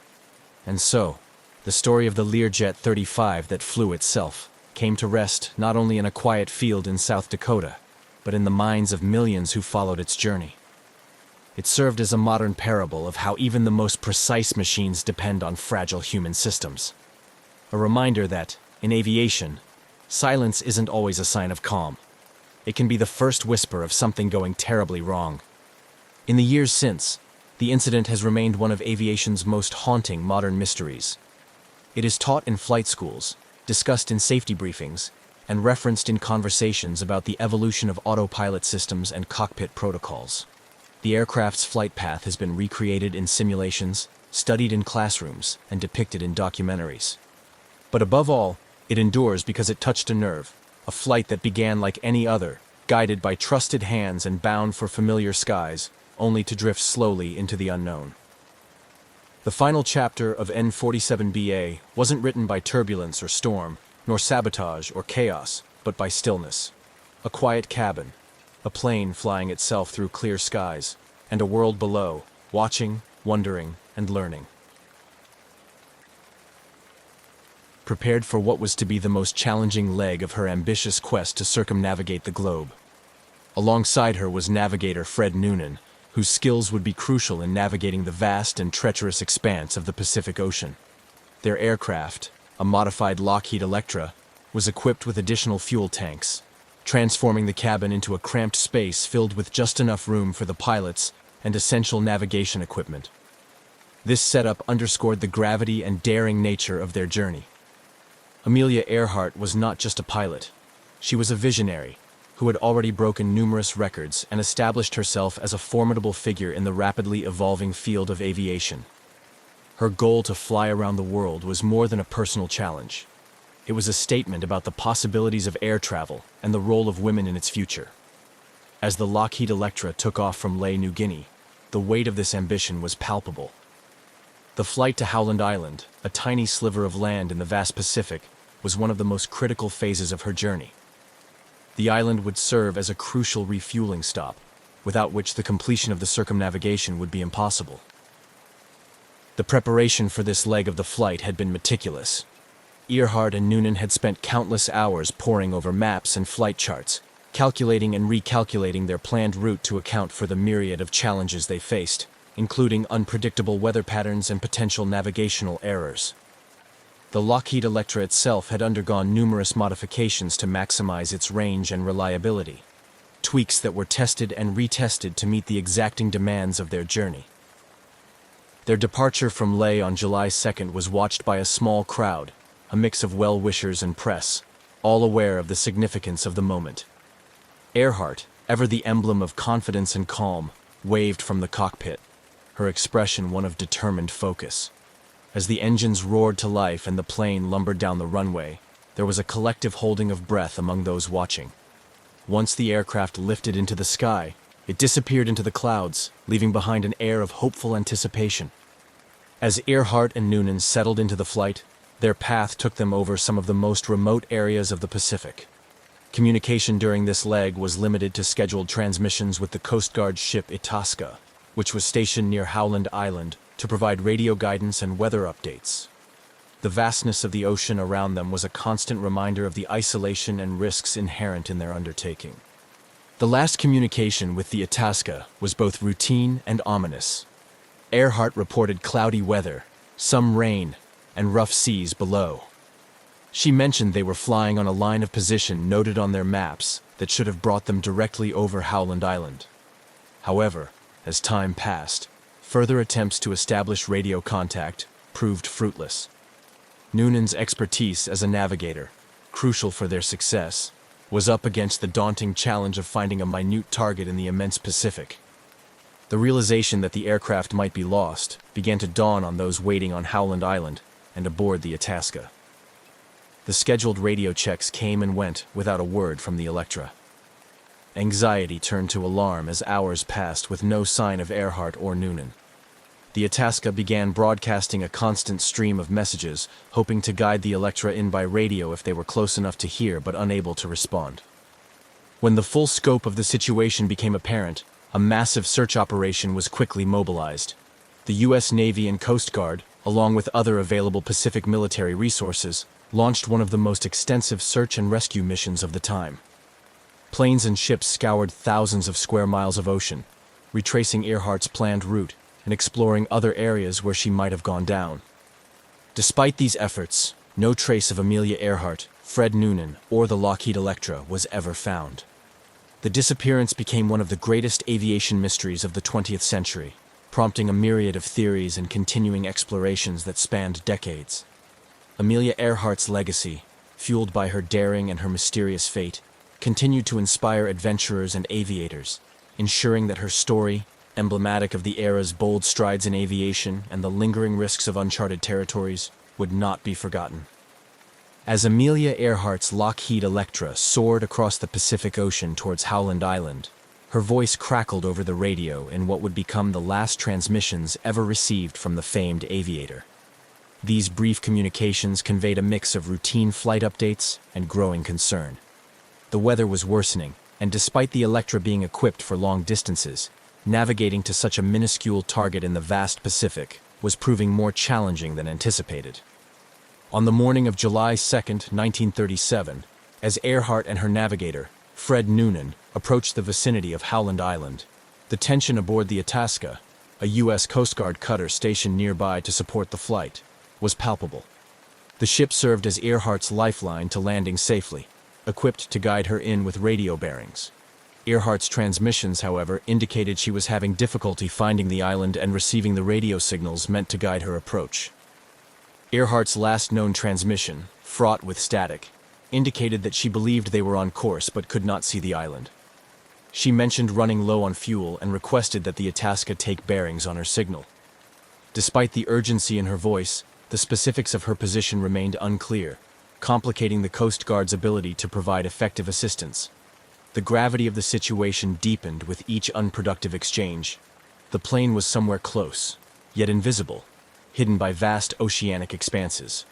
And so, the story of the Learjet 35 that flew itself came to rest not only in a quiet field in South Dakota, but in the minds of millions who followed its journey. It served as a modern parable of how even the most precise machines depend on fragile human systems. A reminder that, in aviation, silence isn't always a sign of calm. It can be the first whisper of something going terribly wrong. In the years since, the incident has remained one of aviation's most haunting modern mysteries. It is taught in flight schools, discussed in safety briefings, and referenced in conversations about the evolution of autopilot systems and cockpit protocols. The aircraft's flight path has been recreated in simulations, studied in classrooms, and depicted in documentaries. But above all, It endures because it touched a nerve, a flight that began like any other, guided by trusted hands and bound for familiar skies, only to drift slowly into the unknown. The final chapter of N-47BA wasn't written by turbulence or storm, nor sabotage or chaos, but by stillness. A quiet cabin, a plane flying itself through clear skies, and a world below, watching, wondering, and learning. Prepared for what was to be the most challenging leg of her ambitious quest to circumnavigate the globe. Alongside her was navigator Fred Noonan, whose skills would be crucial in navigating the vast and treacherous expanse of the Pacific Ocean. Their aircraft, a modified Lockheed Electra, was equipped with additional fuel tanks, transforming the cabin into a cramped space filled with just enough room for the pilots and essential navigation equipment. This setup underscored the gravity and daring nature of their journey. Amelia Earhart was not just a pilot. She was a visionary, who had already broken numerous records and established herself as a formidable figure in the rapidly evolving field of aviation. Her goal to fly around the world was more than a personal challenge. It was a statement about the possibilities of air travel and the role of women in its future. As the Lockheed Electra took off from Lae, New Guinea, the weight of this ambition was palpable. The flight to Howland Island, a tiny sliver of land in the vast Pacific, was one of the most critical phases of her journey. The island would serve as a crucial refueling stop, without which the completion of the circumnavigation would be impossible. The preparation for this leg of the flight had been meticulous. Earhart and Noonan had spent countless hours poring over maps and flight charts, calculating and recalculating their planned route to account for the myriad of challenges they faced, including unpredictable weather patterns and potential navigational errors. The Lockheed Electra itself had undergone numerous modifications to maximize its range and reliability, tweaks that were tested and retested to meet the exacting demands of their journey. Their departure from Lae on July 2nd was watched by a small crowd, a mix of well-wishers and press, all aware of the significance of the moment. Earhart, ever the emblem of confidence and calm, waved from the cockpit, her expression one of determined focus. As the engines roared to life and the plane lumbered down the runway, there was a collective holding of breath among those watching. Once the aircraft lifted into the sky, it disappeared into the clouds, leaving behind an air of hopeful anticipation. As Earhart and Noonan settled into the flight, their path took them over some of the most remote areas of the Pacific. Communication during this leg was limited to scheduled transmissions with the Coast Guard ship Itasca, which was stationed near Howland Island to provide radio guidance and weather updates. The vastness of the ocean around them was a constant reminder of the isolation and risks inherent in their undertaking. The last communication with the Itasca was both routine and ominous. Earhart reported cloudy weather, some rain, and rough seas below. She mentioned they were flying on a line of position noted on their maps that should have brought them directly over Howland Island. However, as time passed, further attempts to establish radio contact proved fruitless. Noonan's expertise as a navigator, crucial for their success, was up against the daunting challenge of finding a minute target in the immense Pacific. The realization that the aircraft might be lost began to dawn on those waiting on Howland Island and aboard the Itasca. The scheduled radio checks came and went without a word from the Electra. Anxiety turned to alarm as hours passed with no sign of Earhart or Noonan. The Itasca began broadcasting a constant stream of messages, hoping to guide the Electra in by radio if they were close enough to hear but unable to respond. When the full scope of the situation became apparent, a massive search operation was quickly mobilized. The U.S. Navy and Coast Guard, along with other available Pacific military resources, launched one of the most extensive search and rescue missions of the time. Planes and ships scoured thousands of square miles of ocean, retracing Earhart's planned route and exploring other areas where she might have gone down. Despite these efforts, no trace of Amelia Earhart, Fred Noonan, or the Lockheed Electra was ever found. The disappearance became one of the greatest aviation mysteries of the 20th century, prompting a myriad of theories and continuing explorations that spanned decades. Amelia Earhart's legacy, fueled by her daring and her mysterious fate, continued to inspire adventurers and aviators, ensuring that her story, emblematic of the era's bold strides in aviation and the lingering risks of uncharted territories, would not be forgotten. As Amelia Earhart's Lockheed Electra soared across the Pacific Ocean towards Howland Island, her voice crackled over the radio in what would become the last transmissions ever received from the famed aviator. These brief communications conveyed a mix of routine flight updates and growing concern. The weather was worsening, and despite the Electra being equipped for long distances, navigating to such a minuscule target in the vast Pacific was proving more challenging than anticipated. On the morning of July 2, 1937, as Earhart and her navigator, Fred Noonan, approached the vicinity of Howland Island, the tension aboard the Itasca, a U.S. Coast Guard cutter stationed nearby to support the flight, was palpable. The ship served as Earhart's lifeline to landing safely, equipped to guide her in with radio bearings. Earhart's transmissions, however, indicated she was having difficulty finding the island and receiving the radio signals meant to guide her approach. Earhart's last known transmission, fraught with static, indicated that she believed they were on course but could not see the island. She mentioned running low on fuel and requested that the Itasca take bearings on her signal. Despite the urgency in her voice, the specifics of her position remained unclear, complicating the Coast Guard's ability to provide effective assistance. The gravity of the situation deepened with each unproductive exchange. The plane was somewhere close, yet invisible, hidden by vast oceanic expanses.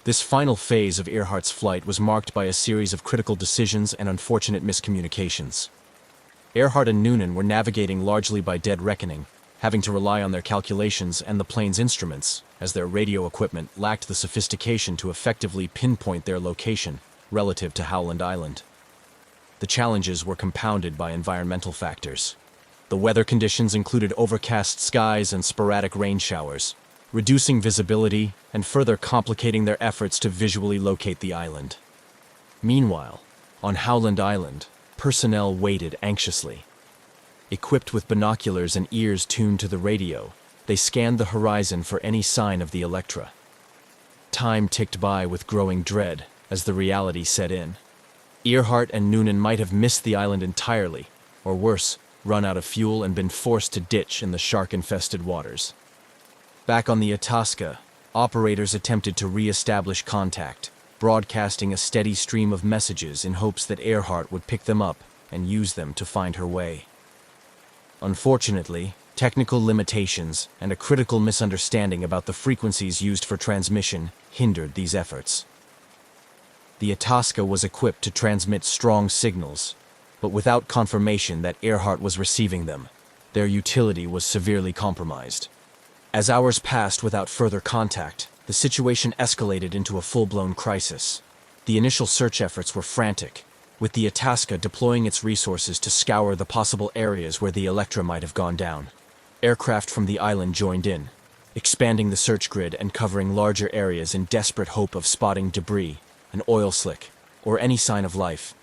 This final phase of Earhart's flight was marked by a series of critical decisions and unfortunate miscommunications. Earhart and Noonan were navigating largely by dead reckoning, having to rely on their calculations and the plane's instruments, as their radio equipment lacked the sophistication to effectively pinpoint their location relative to Howland Island. The challenges were compounded by environmental factors. The weather conditions included overcast skies and sporadic rain showers, reducing visibility and further complicating their efforts to visually locate the island. Meanwhile, on Howland Island, personnel waited anxiously. Equipped with binoculars and ears tuned to the radio, they scanned the horizon for any sign of the Electra. Time ticked by with growing dread as the reality set in. Earhart and Noonan might have missed the island entirely, or worse, run out of fuel and been forced to ditch in the shark-infested waters. Back on the Itasca, operators attempted to re-establish contact, broadcasting a steady stream of messages in hopes that Earhart would pick them up and use them to find her way. Unfortunately, technical limitations and a critical misunderstanding about the frequencies used for transmission hindered these efforts. The Itasca was equipped to transmit strong signals, but without confirmation that Earhart was receiving them, their utility was severely compromised. As hours passed without further contact, the situation escalated into a full-blown crisis. The initial search efforts were frantic, with the Itasca deploying its resources to scour the possible areas where the Electra might have gone down. Aircraft from the island joined in, expanding the search grid and covering larger areas in desperate hope of spotting debris, an oil slick, or any sign of life.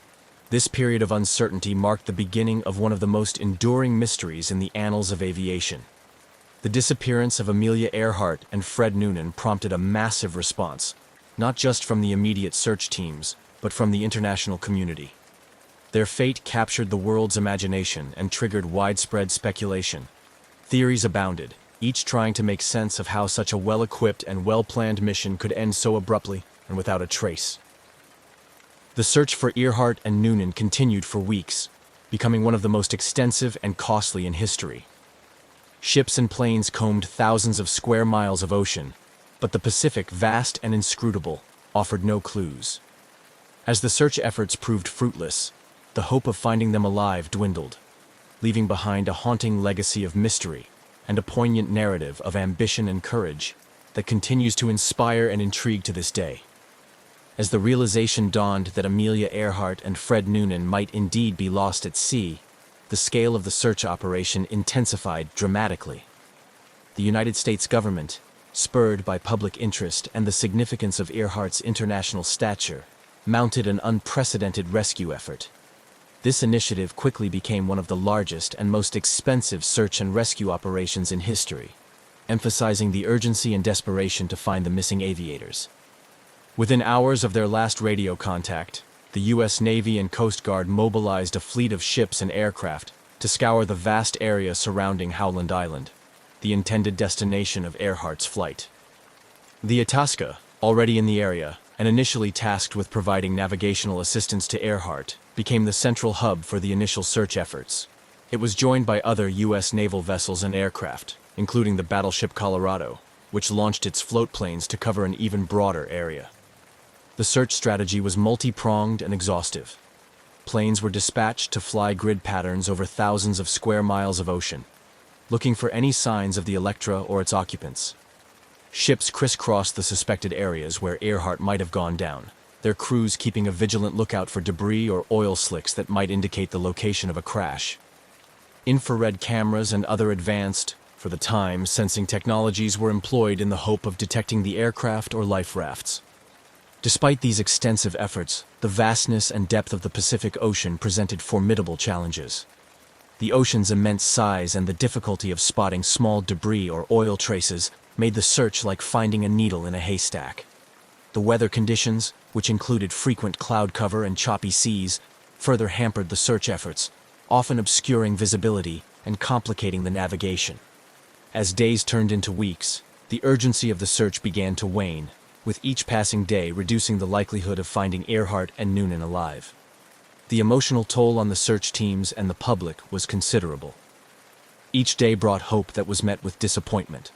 This period of uncertainty marked the beginning of one of the most enduring mysteries in the annals of aviation. The disappearance of Amelia Earhart and Fred Noonan prompted a massive response, not just from the immediate search teams, but from the international community. Their fate captured the world's imagination and triggered widespread speculation. Theories abounded, each trying to make sense of how such a well-equipped and well-planned mission could end so abruptly and without a trace. The search for Earhart and Noonan continued for weeks, becoming one of the most extensive and costly in history. Ships and planes combed thousands of square miles of ocean, but the Pacific, vast and inscrutable, offered no clues. As the search efforts proved fruitless, the hope of finding them alive dwindled, leaving behind a haunting legacy of mystery and a poignant narrative of ambition and courage that continues to inspire and intrigue to this day. As the realization dawned that Amelia Earhart and Fred Noonan might indeed be lost at sea, the scale of the search operation intensified dramatically. The United States government, spurred by public interest and the significance of Earhart's international stature, mounted an unprecedented rescue effort. This initiative quickly became one of the largest and most expensive search and rescue operations in history, emphasizing the urgency and desperation to find the missing aviators. Within hours of their last radio contact, the U.S. Navy and Coast Guard mobilized a fleet of ships and aircraft to scour the vast area surrounding Howland Island, the intended destination of Earhart's flight. The Itasca, already in the area, and initially tasked with providing navigational assistance to Earhart, became the central hub for the initial search efforts. It was joined by other U.S. naval vessels and aircraft, including the battleship Colorado, which launched its float planes to cover an even broader area. The search strategy was multi-pronged and exhaustive. Planes were dispatched to fly grid patterns over thousands of square miles of ocean, looking for any signs of the Electra or its occupants. Ships crisscrossed the suspected areas where Earhart might have gone down, their crews keeping a vigilant lookout for debris or oil slicks that might indicate the location of a crash. Infrared cameras and other advanced, for the time, sensing technologies were employed in the hope of detecting the aircraft or life rafts. Despite these extensive efforts, the vastness and depth of the Pacific Ocean presented formidable challenges. The ocean's immense size and the difficulty of spotting small debris or oil traces made the search like finding a needle in a haystack. The weather conditions, which included frequent cloud cover and choppy seas, further hampered the search efforts, often obscuring visibility and complicating the navigation. As days turned into weeks, the urgency of the search began to wane, with each passing day reducing the likelihood of finding Earhart and Noonan alive. The emotional toll on the search teams and the public was considerable. Each day brought hope that was met with disappointment,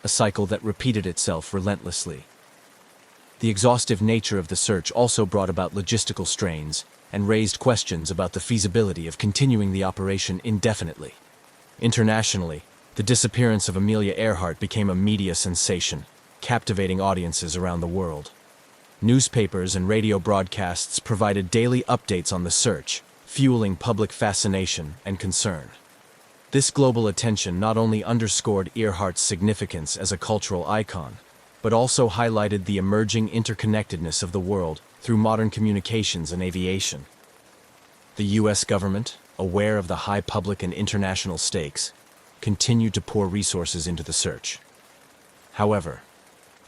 a cycle that repeated itself relentlessly. The exhaustive nature of the search also brought about logistical strains and raised questions about the feasibility of continuing the operation indefinitely. Internationally, the disappearance of Amelia Earhart became a media sensation, captivating audiences around the world. Newspapers and radio broadcasts provided daily updates on the search, fueling public fascination and concern. This global attention not only underscored Earhart's significance as a cultural icon, but also highlighted the emerging interconnectedness of the world through modern communications and aviation. The U.S. government, aware of the high public and international stakes, continued to pour resources into the search. However,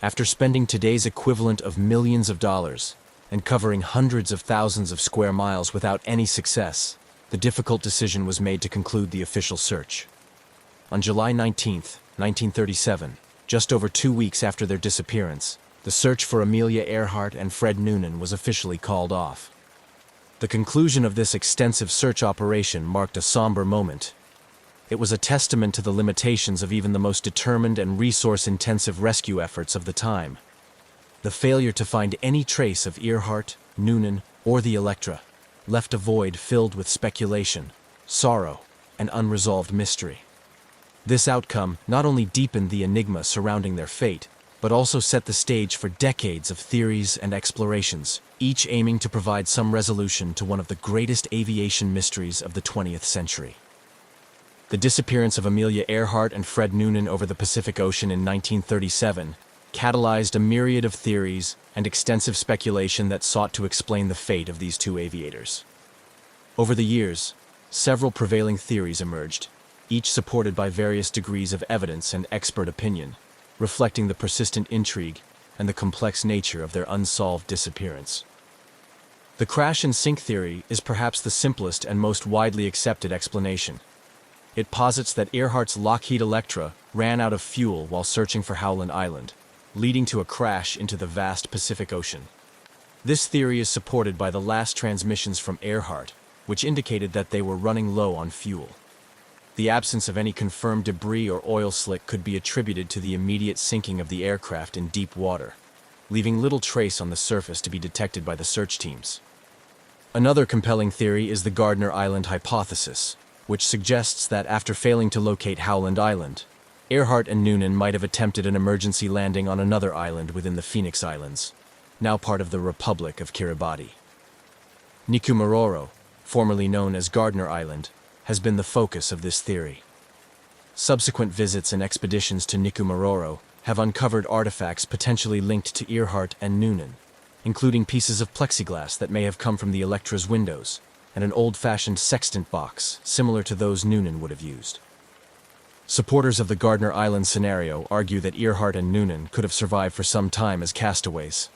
after spending today's equivalent of millions of dollars and covering hundreds of thousands of square miles without any success, the difficult decision was made to conclude the official search. On July 19, 1937, just over 2 weeks after their disappearance, the search for Amelia Earhart and Fred Noonan was officially called off. The conclusion of this extensive search operation marked a somber moment. It was a testament to the limitations of even the most determined and resource-intensive rescue efforts of the time. The failure to find any trace of Earhart, Noonan, or the Electra left a void filled with speculation, sorrow, and unresolved mystery. This outcome not only deepened the enigma surrounding their fate, but also set the stage for decades of theories and explorations, each aiming to provide some resolution to one of the greatest aviation mysteries of the 20th century. The disappearance of Amelia Earhart and Fred Noonan over the Pacific Ocean in 1937 catalyzed a myriad of theories and extensive speculation that sought to explain the fate of these two aviators. Over the years, several prevailing theories emerged, each supported by various degrees of evidence and expert opinion, reflecting the persistent intrigue and the complex nature of their unsolved disappearance. The crash and sink theory is perhaps the simplest and most widely accepted explanation. It posits that Earhart's Lockheed Electra ran out of fuel while searching for Howland Island, leading to a crash into the vast Pacific Ocean. This theory is supported by the last transmissions from Earhart, which indicated that they were running low on fuel. The absence of any confirmed debris or oil slick could be attributed to the immediate sinking of the aircraft in deep water, leaving little trace on the surface to be detected by the search teams. Another compelling theory is the Gardner Island hypothesis, which suggests that after failing to locate Howland Island, Earhart and Noonan might have attempted an emergency landing on another island within the Phoenix Islands, now part of the Republic of Kiribati. Nikumaroro, formerly known as Gardner Island, has been the focus of this theory. Subsequent visits and expeditions to Nikumaroro have uncovered artifacts potentially linked to Earhart and Noonan, including pieces of plexiglass that may have come from the Electra's windows, and an old-fashioned sextant box similar to those Noonan would have used. Supporters of the Gardner Island scenario argue that Earhart and Noonan could have survived for some time as castaways.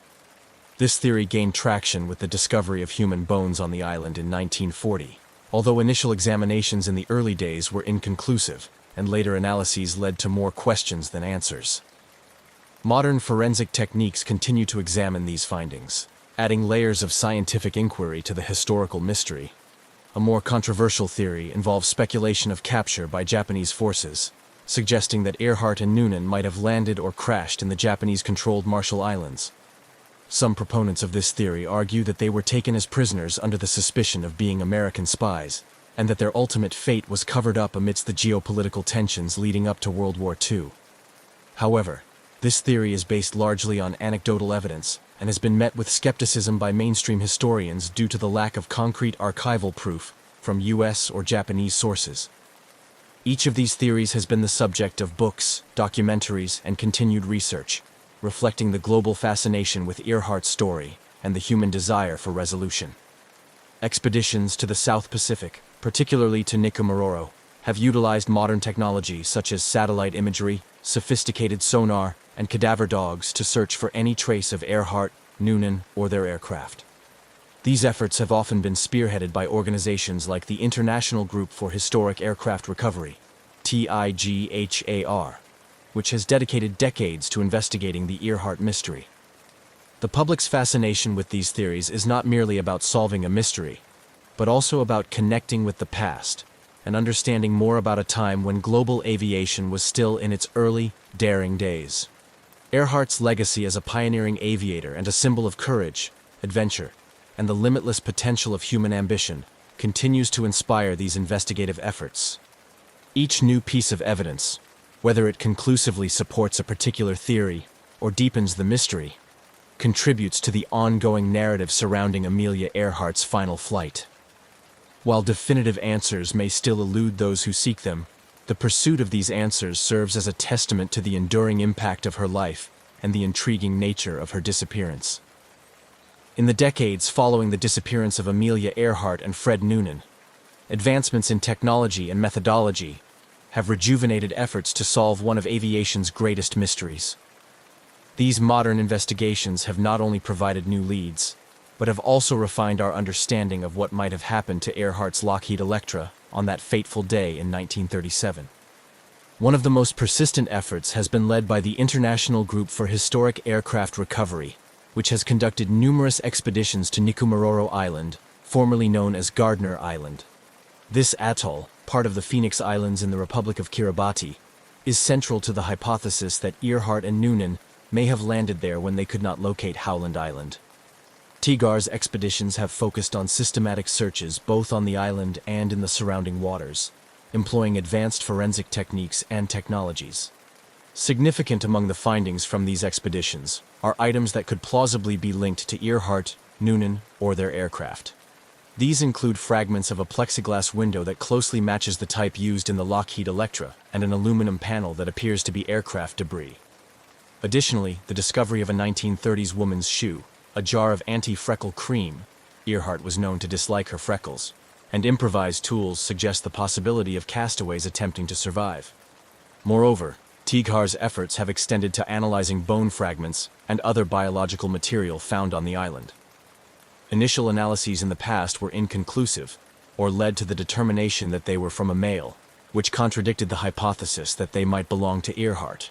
This theory gained traction with the discovery of human bones on the island in 1940, although initial examinations in the early days were inconclusive, and later analyses led to more questions than answers. Modern forensic techniques continue to examine these findings, adding layers of scientific inquiry to the historical mystery. A more controversial theory involves speculation of capture by Japanese forces, suggesting that Earhart and Noonan might have landed or crashed in the Japanese-controlled Marshall Islands. Some proponents of this theory argue that they were taken as prisoners under the suspicion of being American spies, and that their ultimate fate was covered up amidst the geopolitical tensions leading up to World War II. However, this theory is based largely on anecdotal evidence and has been met with skepticism by mainstream historians due to the lack of concrete archival proof from US or Japanese sources. Each of these theories has been the subject of books, documentaries, and continued research, reflecting the global fascination with Earhart's story and the human desire for resolution. Expeditions to the South Pacific, particularly to Nikumaroro, have utilized modern technology such as satellite imagery, sophisticated sonar, and cadaver dogs to search for any trace of Earhart, Noonan, or their aircraft. These efforts have often been spearheaded by organizations like the International Group for Historic Aircraft Recovery, TIGHAR, which has dedicated decades to investigating the Earhart mystery. The public's fascination with these theories is not merely about solving a mystery, but also about connecting with the past and understanding more about a time when global aviation was still in its early, daring days. Earhart's legacy as a pioneering aviator and a symbol of courage, adventure, and the limitless potential of human ambition continues to inspire these investigative efforts. Each new piece of evidence, whether it conclusively supports a particular theory or deepens the mystery, contributes to the ongoing narrative surrounding Amelia Earhart's final flight. While definitive answers may still elude those who seek them, the pursuit of these answers serves as a testament to the enduring impact of her life and the intriguing nature of her disappearance. In the decades following the disappearance of Amelia Earhart and Fred Noonan, advancements in technology and methodology have rejuvenated efforts to solve one of aviation's greatest mysteries. These modern investigations have not only provided new leads, but have also refined our understanding of what might have happened to Earhart's Lockheed Electra on that fateful day in 1937. One of the most persistent efforts has been led by the International Group for Historic Aircraft Recovery, which has conducted numerous expeditions to Nikumaroro Island, formerly known as Gardner Island. This atoll, part of the Phoenix Islands in the Republic of Kiribati, is central to the hypothesis that Earhart and Noonan may have landed there when they could not locate Howland Island. TIGHAR's expeditions have focused on systematic searches both on the island and in the surrounding waters, employing advanced forensic techniques and technologies. Significant among the findings from these expeditions are items that could plausibly be linked to Earhart, Noonan, or their aircraft. These include fragments of a plexiglass window that closely matches the type used in the Lockheed Electra and an aluminum panel that appears to be aircraft debris. Additionally, the discovery of a 1930s woman's shoe, a jar of anti-freckle cream — Earhart was known to dislike her freckles — and improvised tools suggest the possibility of castaways attempting to survive. Moreover, TIGHAR's efforts have extended to analyzing bone fragments and other biological material found on the island. Initial analyses in the past were inconclusive, or led to the determination that they were from a male, which contradicted the hypothesis that they might belong to Earhart.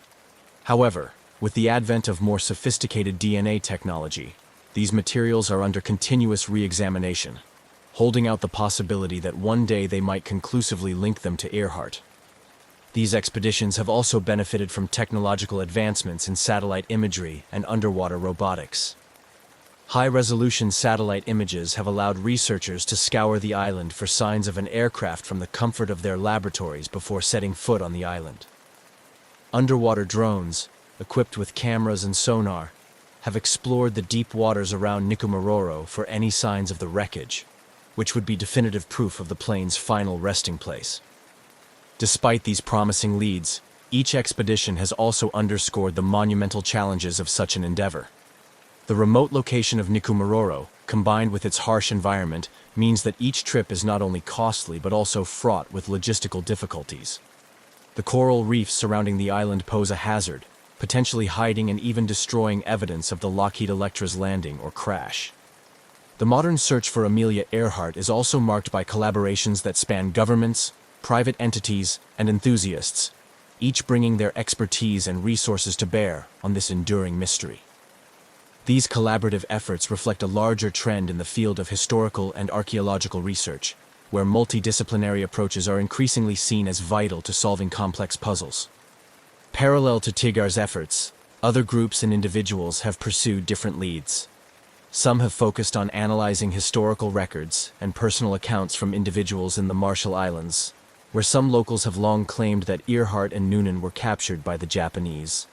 However, with the advent of more sophisticated DNA technology, these materials are under continuous re-examination, holding out the possibility that one day they might conclusively link them to Earhart. These expeditions have also benefited from technological advancements in satellite imagery and underwater robotics. High-resolution satellite images have allowed researchers to scour the island for signs of an aircraft from the comfort of their laboratories before setting foot on the island. Underwater drones, equipped with cameras and sonar, have explored the deep waters around Nikumaroro for any signs of the wreckage, which would be definitive proof of the plane's final resting place. Despite these promising leads, each expedition has also underscored the monumental challenges of such an endeavor. The remote location of Nikumaroro, combined with its harsh environment, means that each trip is not only costly but also fraught with logistical difficulties. The coral reefs surrounding the island pose a hazard, potentially hiding and even destroying evidence of the Lockheed Electra's landing or crash. The modern search for Amelia Earhart is also marked by collaborations that span governments, private entities, and enthusiasts, each bringing their expertise and resources to bear on this enduring mystery. These collaborative efforts reflect a larger trend in the field of historical and archaeological research, where multidisciplinary approaches are increasingly seen as vital to solving complex puzzles. Parallel to Tigar's efforts, other groups and individuals have pursued different leads. Some have focused on analyzing historical records and personal accounts from individuals in the Marshall Islands, where some locals have long claimed that Earhart and Noonan were captured by the Japanese.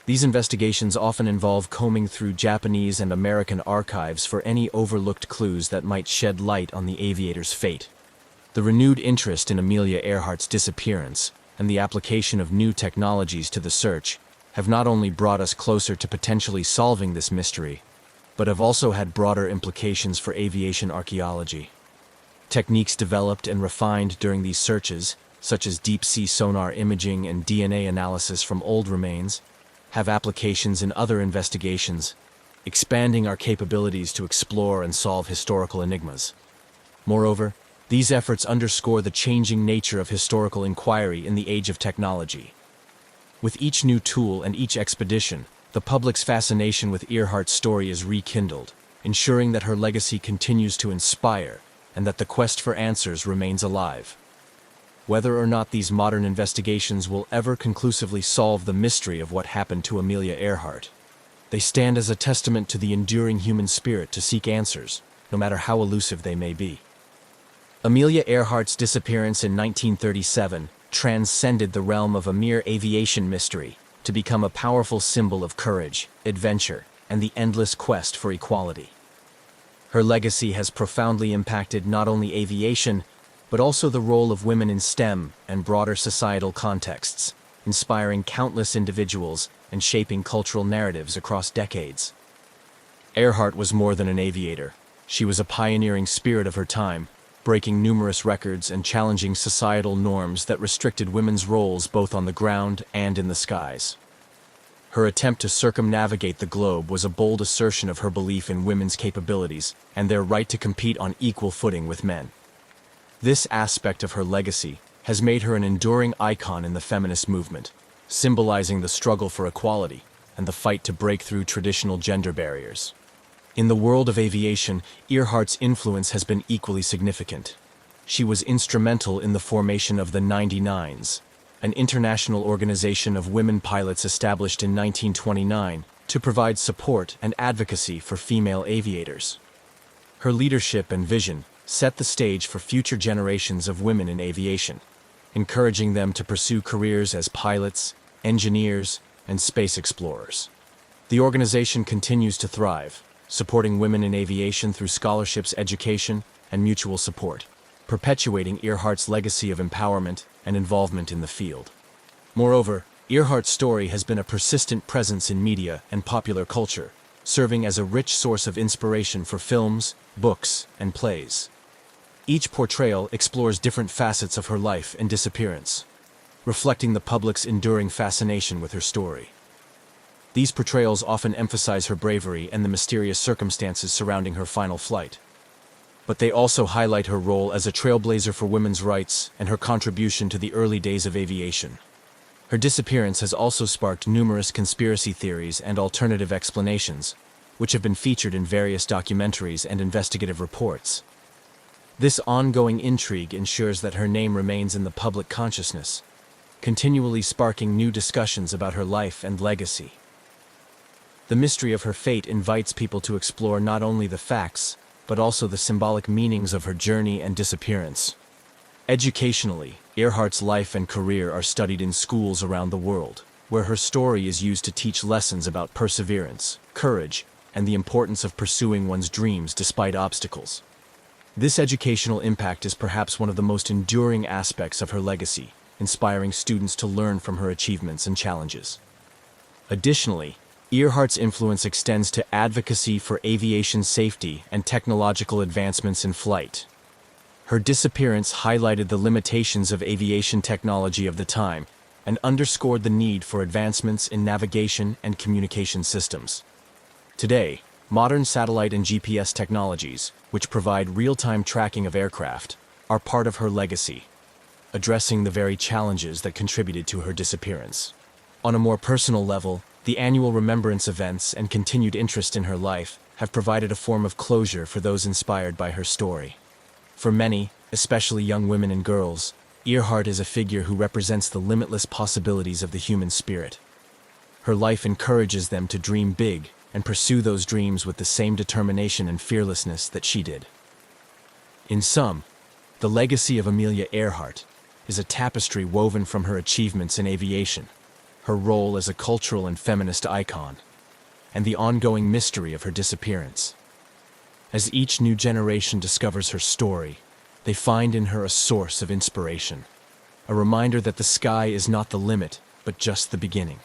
These investigations often involve combing through Japanese and American archives for any overlooked clues that might shed light on the aviator's fate. The renewed interest in Amelia Earhart's disappearance and the application of new technologies to the search have not only brought us closer to potentially solving this mystery, but have also had broader implications for aviation archaeology. Techniques developed and refined during these searches, such as deep-sea sonar imaging and DNA analysis from old remains, have applications in other investigations, expanding our capabilities to explore and solve historical enigmas. Moreover, these efforts underscore the changing nature of historical inquiry in the age of technology. With each new tool and each expedition, the public's fascination with Earhart's story is rekindled, ensuring that her legacy continues to inspire and that the quest for answers remains alive. Whether or not these modern investigations will ever conclusively solve the mystery of what happened to Amelia Earhart, they stand as a testament to the enduring human spirit to seek answers, no matter how elusive they may be. Amelia Earhart's disappearance in 1937 transcended the realm of a mere aviation mystery to become a powerful symbol of courage, adventure, and the endless quest for equality. Her legacy has profoundly impacted not only aviation, but also the role of women in STEM and broader societal contexts, inspiring countless individuals and shaping cultural narratives across decades. Earhart was more than an aviator. She was a pioneering spirit of her time, breaking numerous records and challenging societal norms that restricted women's roles both on the ground and in the skies. Her attempt to circumnavigate the globe was a bold assertion of her belief in women's capabilities and their right to compete on equal footing with men. This aspect of her legacy has made her an enduring icon in the feminist movement, symbolizing the struggle for equality and the fight to break through traditional gender barriers. In the world of aviation, Earhart's influence has been equally significant. She was instrumental in the formation of the 99s, an international organization of women pilots established in 1929 to provide support and advocacy for female aviators. Her leadership and vision set the stage for future generations of women in aviation, encouraging them to pursue careers as pilots, engineers, and space explorers. The organization continues to thrive, supporting women in aviation through scholarships, education, and mutual support, perpetuating Earhart's legacy of empowerment and involvement in the field. Moreover, Earhart's story has been a persistent presence in media and popular culture, serving as a rich source of inspiration for films, books, and plays. Each portrayal explores different facets of her life and disappearance, reflecting the public's enduring fascination with her story. These portrayals often emphasize her bravery and the mysterious circumstances surrounding her final flight. But they also highlight her role as a trailblazer for women's rights and her contribution to the early days of aviation. Her disappearance has also sparked numerous conspiracy theories and alternative explanations, which have been featured in various documentaries and investigative reports. This ongoing intrigue ensures that her name remains in the public consciousness, continually sparking new discussions about her life and legacy. The mystery of her fate invites people to explore not only the facts, but also the symbolic meanings of her journey and disappearance. Educationally, Earhart's life and career are studied in schools around the world, where her story is used to teach lessons about perseverance, courage, and the importance of pursuing one's dreams despite obstacles. This educational impact is perhaps one of the most enduring aspects of her legacy, inspiring students to learn from her achievements and challenges. Additionally, Earhart's influence extends to advocacy for aviation safety and technological advancements in flight. Her disappearance highlighted the limitations of aviation technology of the time and underscored the need for advancements in navigation and communication systems. Today, modern satellite and GPS technologies, which provide real-time tracking of aircraft, are part of her legacy. addressing the very challenges that contributed to her disappearance. On a more personal level, the annual remembrance events and continued interest in her life have provided a form of closure for those inspired by her story. For many, especially young women and girls, Earhart is a figure who represents the limitless possibilities of the human spirit. Her life encourages them to dream big and pursue those dreams with the same determination and fearlessness that she did. In sum, the legacy of Amelia Earhart is a tapestry woven from her achievements in aviation, her role as a cultural and feminist icon, and the ongoing mystery of her disappearance. As each new generation discovers her story, they find in her a source of inspiration, a reminder that the sky is not the limit, but just the beginning.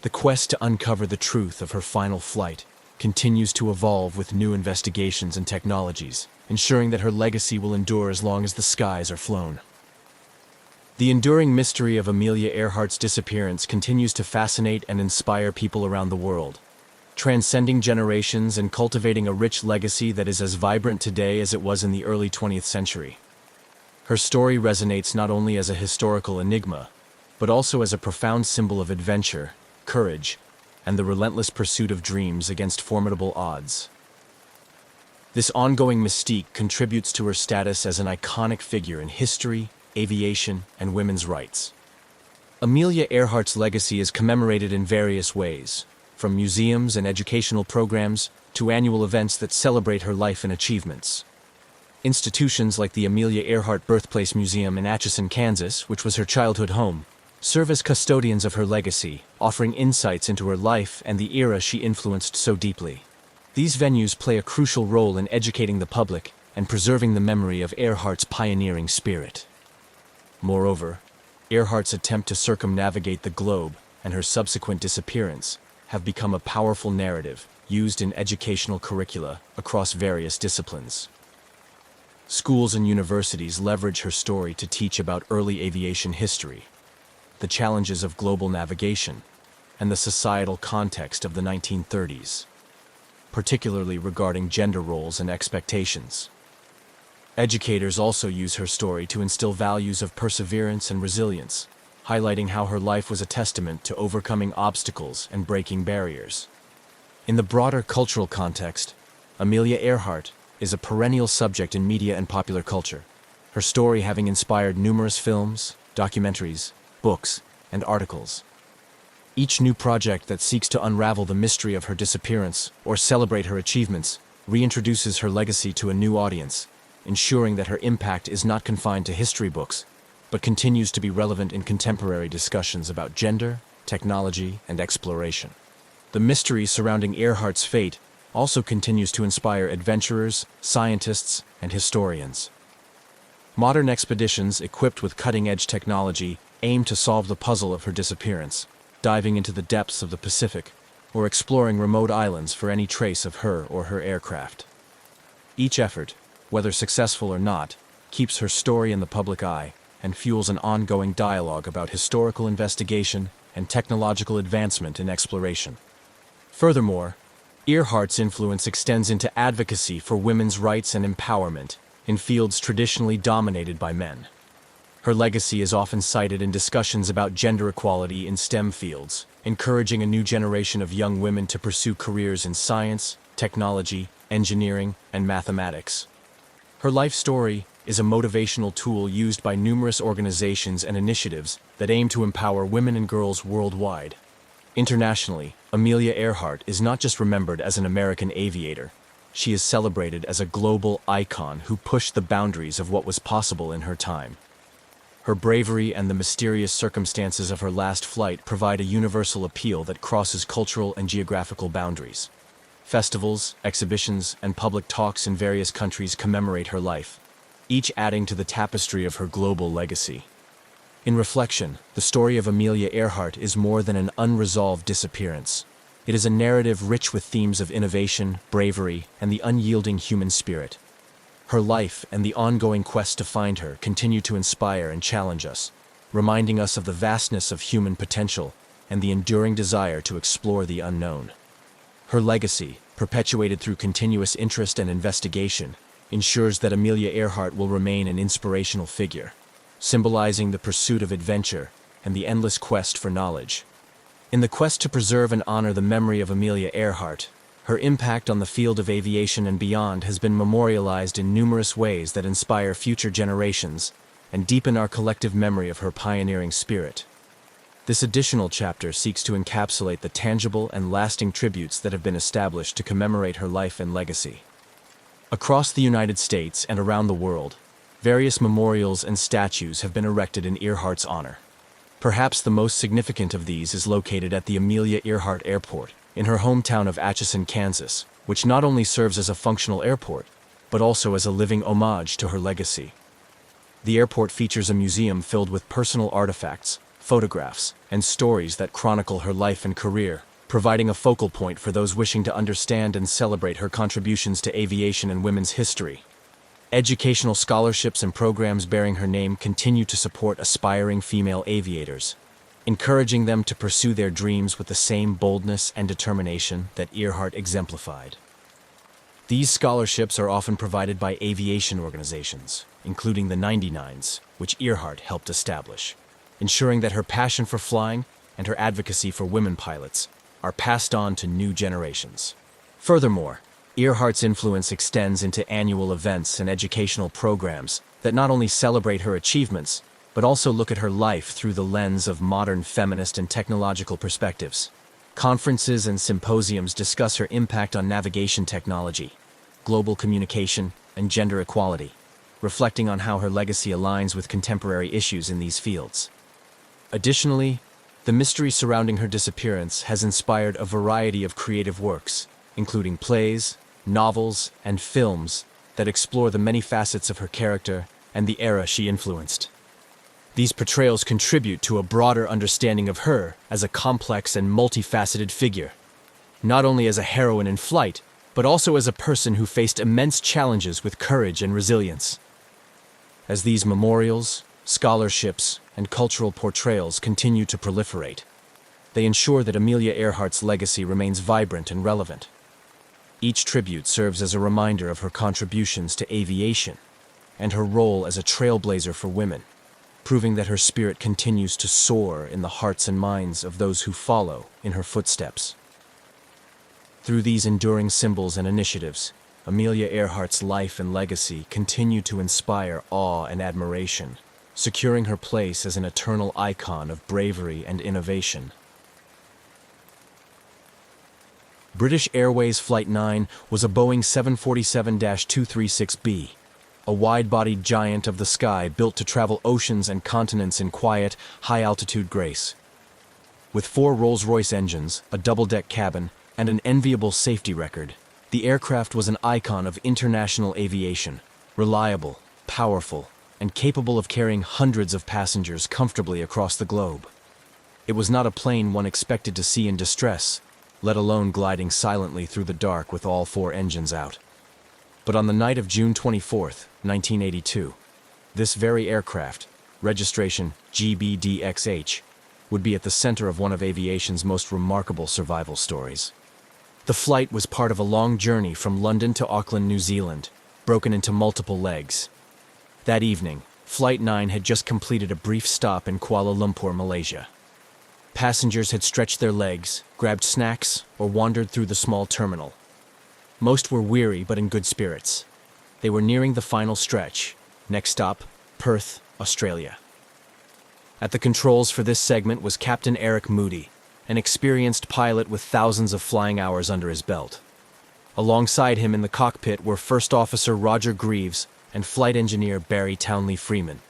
The quest to uncover the truth of her final flight continues to evolve with new investigations and technologies, ensuring that her legacy will endure as long as the skies are flown. The enduring mystery of Amelia Earhart's disappearance continues to fascinate and inspire people around the world, transcending generations and cultivating a rich legacy that is as vibrant today as it was in the early 20th century. Her story resonates not only as a historical enigma, but also as a profound symbol of adventure, courage, and the relentless pursuit of dreams against formidable odds. This ongoing mystique contributes to her status as an iconic figure in history, aviation, and women's rights. Amelia Earhart's legacy is commemorated in various ways, from museums and educational programs to annual events that celebrate her life and achievements. Institutions like the Amelia Earhart Birthplace Museum in Atchison, Kansas, which was her childhood home, serve as custodians of her legacy, offering insights into her life and the era she influenced so deeply. These venues play a crucial role in educating the public and preserving the memory of Earhart's pioneering spirit. Moreover, Earhart's attempt to circumnavigate the globe and her subsequent disappearance have become a powerful narrative used in educational curricula across various disciplines. Schools and universities leverage her story to teach about early aviation history, the challenges of global navigation, and the societal context of the 1930s, particularly regarding gender roles and expectations. Educators also use her story to instill values of perseverance and resilience, highlighting how her life was a testament to overcoming obstacles and breaking barriers. In the broader cultural context, Amelia Earhart is a perennial subject in media and popular culture, her story having inspired numerous films, documentaries, books, and articles. Each new project that seeks to unravel the mystery of her disappearance or celebrate her achievements reintroduces her legacy to a new audience, ensuring that her impact is not confined to history books, but continues to be relevant in contemporary discussions about gender, technology, and exploration. The mystery surrounding Earhart's fate also continues to inspire adventurers, scientists, and historians. Modern expeditions equipped with cutting-edge technology aim to solve the puzzle of her disappearance, diving into the depths of the Pacific or exploring remote islands for any trace of her or her aircraft. Each effort, whether successful or not, keeps her story in the public eye and fuels an ongoing dialogue about historical investigation and technological advancement in exploration. Furthermore, Earhart's influence extends into advocacy for women's rights and empowerment in fields traditionally dominated by men. Her legacy is often cited in discussions about gender equality in STEM fields, encouraging a new generation of young women to pursue careers in science, technology, engineering, and mathematics. Her life story is a motivational tool used by numerous organizations and initiatives that aim to empower women and girls worldwide. Internationally, Amelia Earhart is not just remembered as an American aviator. She is celebrated as a global icon who pushed the boundaries of what was possible in her time. Her bravery and the mysterious circumstances of her last flight provide a universal appeal that crosses cultural and geographical boundaries. Festivals, exhibitions, and public talks in various countries commemorate her life, each adding to the tapestry of her global legacy. In reflection, the story of Amelia Earhart is more than an unresolved disappearance. It is a narrative rich with themes of innovation, bravery, and the unyielding human spirit. Her life and the ongoing quest to find her continue to inspire and challenge us, reminding us of the vastness of human potential and the enduring desire to explore the unknown. Her legacy, perpetuated through continuous interest and investigation, ensures that Amelia Earhart will remain an inspirational figure, symbolizing the pursuit of adventure and the endless quest for knowledge. In the quest to preserve and honor the memory of Amelia Earhart, her impact on the field of aviation and beyond has been memorialized in numerous ways that inspire future generations and deepen our collective memory of her pioneering spirit. This additional chapter seeks to encapsulate the tangible and lasting tributes that have been established to commemorate her life and legacy. Across the United States and around the world, various memorials and statues have been erected in Earhart's honor. Perhaps the most significant of these is located at the Amelia Earhart Airport, in her hometown of Atchison, Kansas, which not only serves as a functional airport, but also as a living homage to her legacy. The airport features a museum filled with personal artifacts, photographs, and stories that chronicle her life and career, providing a focal point for those wishing to understand and celebrate her contributions to aviation and women's history. Educational scholarships and programs bearing her name continue to support aspiring female aviators, encouraging them to pursue their dreams with the same boldness and determination that Earhart exemplified. These scholarships are often provided by aviation organizations, including the 99s, which Earhart helped establish, ensuring that her passion for flying and her advocacy for women pilots are passed on to new generations. Furthermore, Earhart's influence extends into annual events and educational programs that not only celebrate her achievements, but also look at her life through the lens of modern feminist and technological perspectives. Conferences and symposiums discuss her impact on navigation technology, global communication, and gender equality, reflecting on how her legacy aligns with contemporary issues in these fields. Additionally, the mystery surrounding her disappearance has inspired a variety of creative works, including plays, novels, and films that explore the many facets of her character and the era she influenced. These portrayals contribute to a broader understanding of her as a complex and multifaceted figure, not only as a heroine in flight, but also as a person who faced immense challenges with courage and resilience. As these memorials, scholarships, and cultural portrayals continue to proliferate, they ensure that Amelia Earhart's legacy remains vibrant and relevant. Each tribute serves as a reminder of her contributions to aviation and her role as a trailblazer for women, proving that her spirit continues to soar in the hearts and minds of those who follow in her footsteps. Through these enduring symbols and initiatives, Amelia Earhart's life and legacy continue to inspire awe and admiration, securing her place as an eternal icon of bravery and innovation. British Airways Flight 9 was a Boeing 747-236B, a wide-bodied giant of the sky built to travel oceans and continents in quiet, high-altitude grace. With 4 Rolls-Royce engines, a double-deck cabin, and an enviable safety record, the aircraft was an icon of international aviation, reliable, powerful, and capable of carrying hundreds of passengers comfortably across the globe. It was not a plane one expected to see in distress, let alone gliding silently through the dark with all 4 engines out. But on the night of June 24, 1982, this very aircraft, registration GBDXH, would be at the center of one of aviation's most remarkable survival stories. The flight was part of a long journey from London to Auckland, New Zealand, broken into multiple legs. That evening, Flight 9 had just completed a brief stop in Kuala Lumpur, Malaysia. Passengers had stretched their legs, grabbed snacks, or wandered through the small terminal. Most were weary but in good spirits. They were nearing the final stretch. Next stop, Perth, Australia. At the controls for this segment was Captain Eric Moody, an experienced pilot with thousands of flying hours under his belt. Alongside him in the cockpit were First Officer Roger Greaves and Flight Engineer Barry Townley Freeman.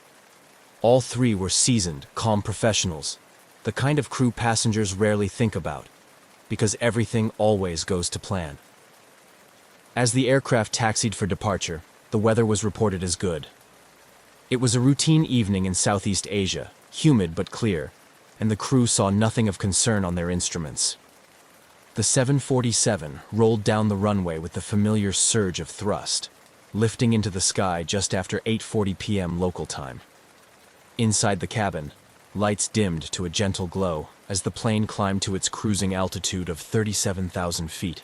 All 3 were seasoned, calm professionals, the kind of crew passengers rarely think about, because everything always goes to plan. As the aircraft taxied for departure, the weather was reported as good. It was a routine evening in Southeast Asia, humid but clear, and the crew saw nothing of concern on their instruments. The 747 rolled down the runway with the familiar surge of thrust, lifting into the sky just after 8:40 p.m. local time. Inside the cabin, lights dimmed to a gentle glow as the plane climbed to its cruising altitude of 37,000 feet.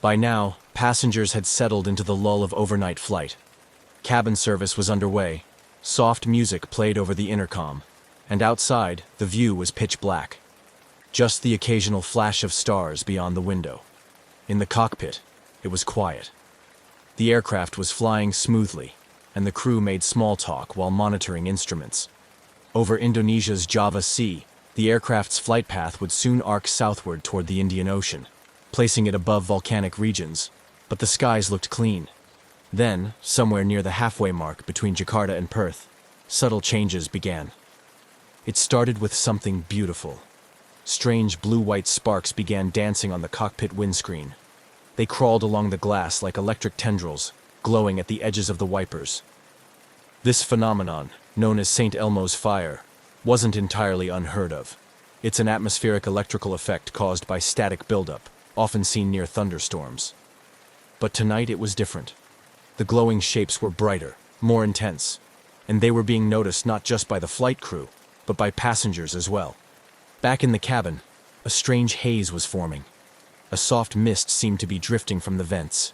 By now, passengers had settled into the lull of overnight flight. Cabin service was underway, Soft music played over the intercom, and outside, the view was pitch black. Just the occasional flash of stars beyond the window. In the cockpit, it was quiet. The aircraft was flying smoothly, and the crew made small talk while monitoring instruments. Over Indonesia's Java Sea, the aircraft's flight path would soon arc southward toward the Indian Ocean, placing it above volcanic regions, but the skies looked clean. Then, somewhere near the halfway mark between Jakarta and Perth, subtle changes began. It started with something beautiful. Strange blue-white sparks began dancing on the cockpit windscreen. They crawled along the glass like electric tendrils, glowing at the edges of the wipers. This phenomenon, known as St. Elmo's fire, wasn't entirely unheard of. It's an atmospheric electrical effect caused by static buildup, often seen near thunderstorms. But tonight it was different. The glowing shapes were brighter, more intense, and they were being noticed not just by the flight crew, but by passengers as well. Back in the cabin, a strange haze was forming. A soft mist seemed to be drifting from the vents.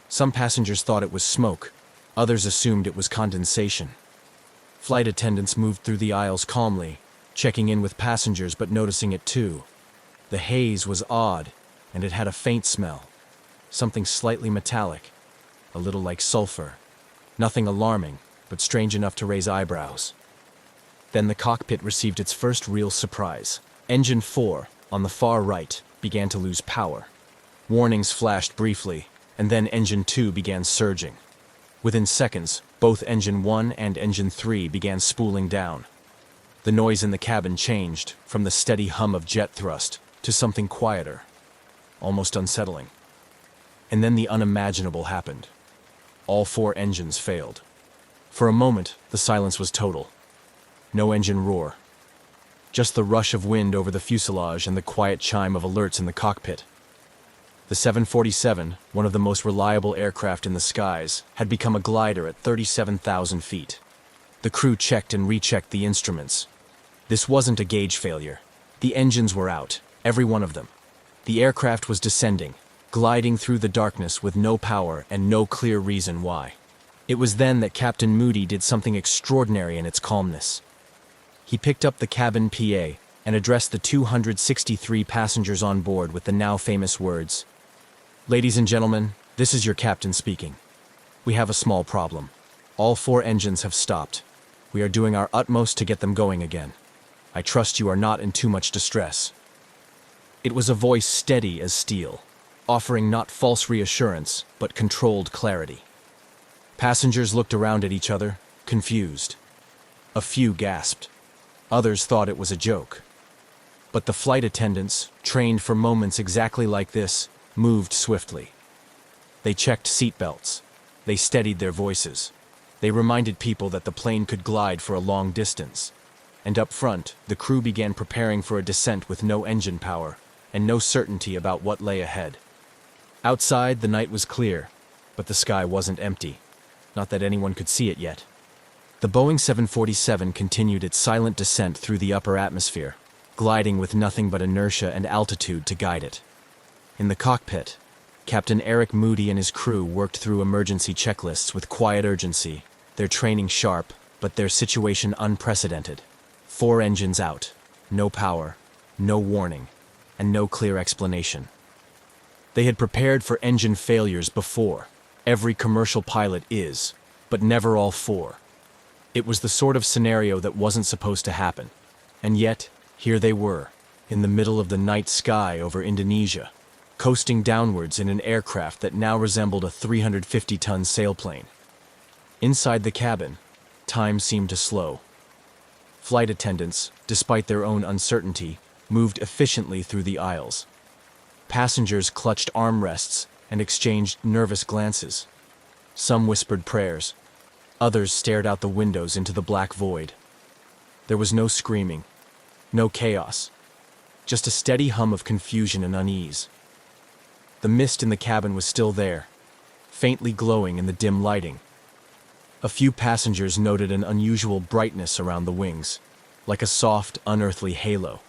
Some passengers thought it was smoke, others assumed it was condensation. Flight attendants moved through the aisles calmly, checking in with passengers but noticing it too. The haze was odd, and it had a faint smell. Something slightly metallic, a little like sulfur. Nothing alarming, but strange enough to raise eyebrows. Then the cockpit received its first real surprise. Engine 4, on the far right, began to lose power. Warnings flashed briefly, and then Engine 2 began surging. Within seconds, both Engine 1 and Engine 3 began spooling down. The noise in the cabin changed from the steady hum of jet thrust to something quieter, almost unsettling. And then the unimaginable happened. All 4 engines failed. For a moment, the silence was total. No engine roar. Just the rush of wind over the fuselage and the quiet chime of alerts in the cockpit. The 747, one of the most reliable aircraft in the skies, had become a glider at 37,000 feet. The crew checked and rechecked the instruments. This wasn't a gauge failure. The engines were out, every one of them. The aircraft was descending, gliding through the darkness with no power and no clear reason why. It was then that Captain Moody did something extraordinary in its calmness. He picked up the cabin PA and addressed the 263 passengers on board with the now famous words, "Ladies and gentlemen, this is your captain speaking. We have a small problem. All 4 engines have stopped. We are doing our utmost to get them going again. I trust you are not in too much distress." It was a voice steady as steel, offering not false reassurance, but controlled clarity. Passengers looked around at each other, confused. A few gasped. Others thought it was a joke. But the flight attendants, trained for moments exactly like this, moved swiftly. They checked seatbelts. They steadied their voices. They reminded people that the plane could glide for a long distance. And up front, the crew began preparing for a descent with no engine power and no certainty about what lay ahead. Outside, the night was clear, but the sky wasn't empty. Not that anyone could see it yet. The Boeing 747 continued its silent descent through the upper atmosphere, gliding with nothing but inertia and altitude to guide it. In the cockpit, Captain Eric Moody and his crew worked through emergency checklists with quiet urgency, their training sharp, but their situation unprecedented. 4 engines out, no power, no warning, and no clear explanation. They had prepared for engine failures before. Every commercial pilot is, but never all 4. It was the sort of scenario that wasn't supposed to happen. And yet, here they were, in the middle of the night sky over Indonesia, coasting downwards in an aircraft that now resembled a 350-ton sailplane. Inside the cabin, time seemed to slow. Flight attendants, despite their own uncertainty, moved efficiently through the aisles. Passengers clutched armrests and exchanged nervous glances. Some whispered prayers. Others stared out the windows into the black void. There was no screaming, no chaos, just a steady hum of confusion and unease. The mist in the cabin was still there, faintly glowing in the dim lighting. A few passengers noted an unusual brightness around the wings, like a soft, unearthly halo.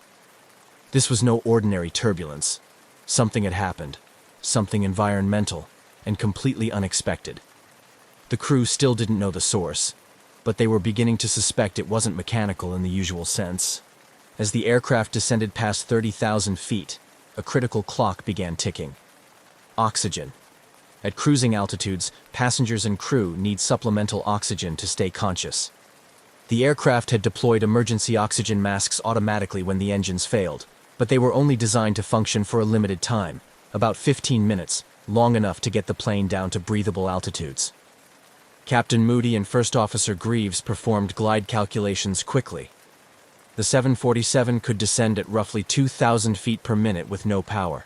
This was no ordinary turbulence. Something had happened, something environmental, and completely unexpected. The crew still didn't know the source, but they were beginning to suspect it wasn't mechanical in the usual sense. As the aircraft descended past 30,000 feet, a critical clock began ticking. Oxygen. At cruising altitudes, passengers and crew need supplemental oxygen to stay conscious. The aircraft had deployed emergency oxygen masks automatically when the engines failed, but they were only designed to function for a limited time, about 15 minutes, long enough to get the plane down to breathable altitudes. Captain Moody and First Officer Greaves performed glide calculations quickly. The 747 could descend at roughly 2,000 feet per minute with no power.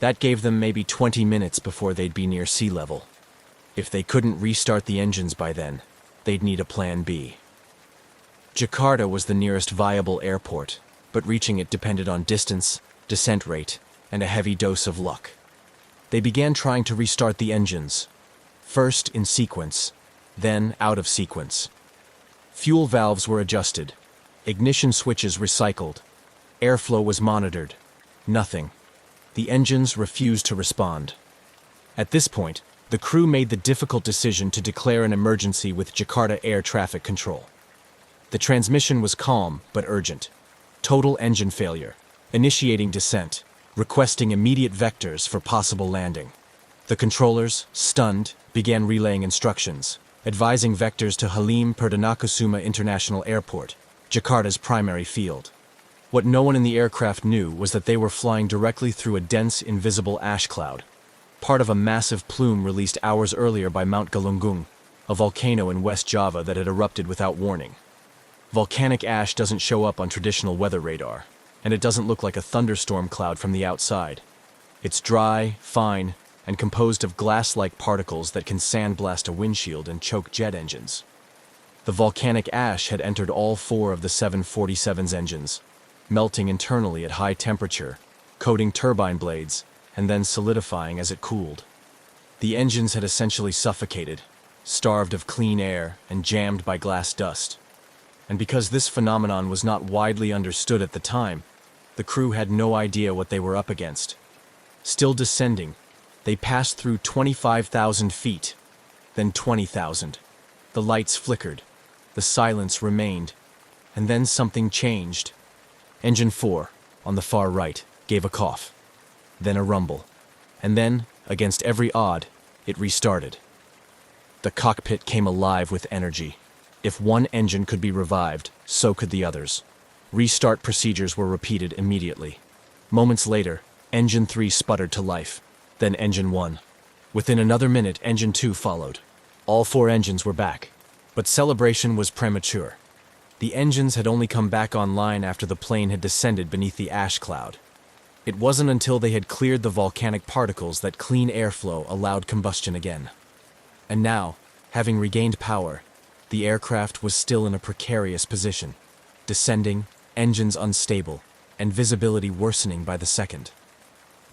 That gave them maybe 20 minutes before they'd be near sea level. If they couldn't restart the engines by then, they'd need a plan B. Jakarta was the nearest viable airport, but reaching it depended on distance, descent rate, and a heavy dose of luck. They began trying to restart the engines, first in sequence, then out of sequence. Fuel valves were adjusted, ignition switches recycled, airflow was monitored. Nothing. The engines refused to respond. At this point, the crew made the difficult decision to declare an emergency with Jakarta Air Traffic Control. The transmission was calm but urgent. Total engine failure. Initiating descent. Requesting immediate vectors for possible landing. The controllers, stunned, began relaying instructions, advising vectors to Halim Perdanakusuma International Airport, Jakarta's primary field. What no one in the aircraft knew was that they were flying directly through a dense, invisible ash cloud, part of a massive plume released hours earlier by Mount Galunggung, a volcano in West Java that had erupted without warning. Volcanic ash doesn't show up on traditional weather radar, and it doesn't look like a thunderstorm cloud from the outside. It's dry, fine, and composed of glass-like particles that can sandblast a windshield and choke jet engines. The volcanic ash had entered all four of the 747's engines, melting internally at high temperature, coating turbine blades, and then solidifying as it cooled. The engines had essentially suffocated, starved of clean air and jammed by glass dust. And because this phenomenon was not widely understood at the time, the crew had no idea what they were up against. Still descending, they passed through 25,000 feet, then 20,000. The lights flickered, the silence remained, and then something changed. Engine 4, on the far right, gave a cough, then a rumble, and then, against every odd, it restarted. The cockpit came alive with energy. If one engine could be revived, so could the others. Restart procedures were repeated immediately. Moments later, Engine 3 sputtered to life, then Engine 1. Within another minute, Engine 2 followed. All four engines were back, but celebration was premature. The engines had only come back online after the plane had descended beneath the ash cloud. It wasn't until they had cleared the volcanic particles that clean airflow allowed combustion again. And now, having regained power, the aircraft was still in a precarious position, descending, engines unstable, and visibility worsening by the second.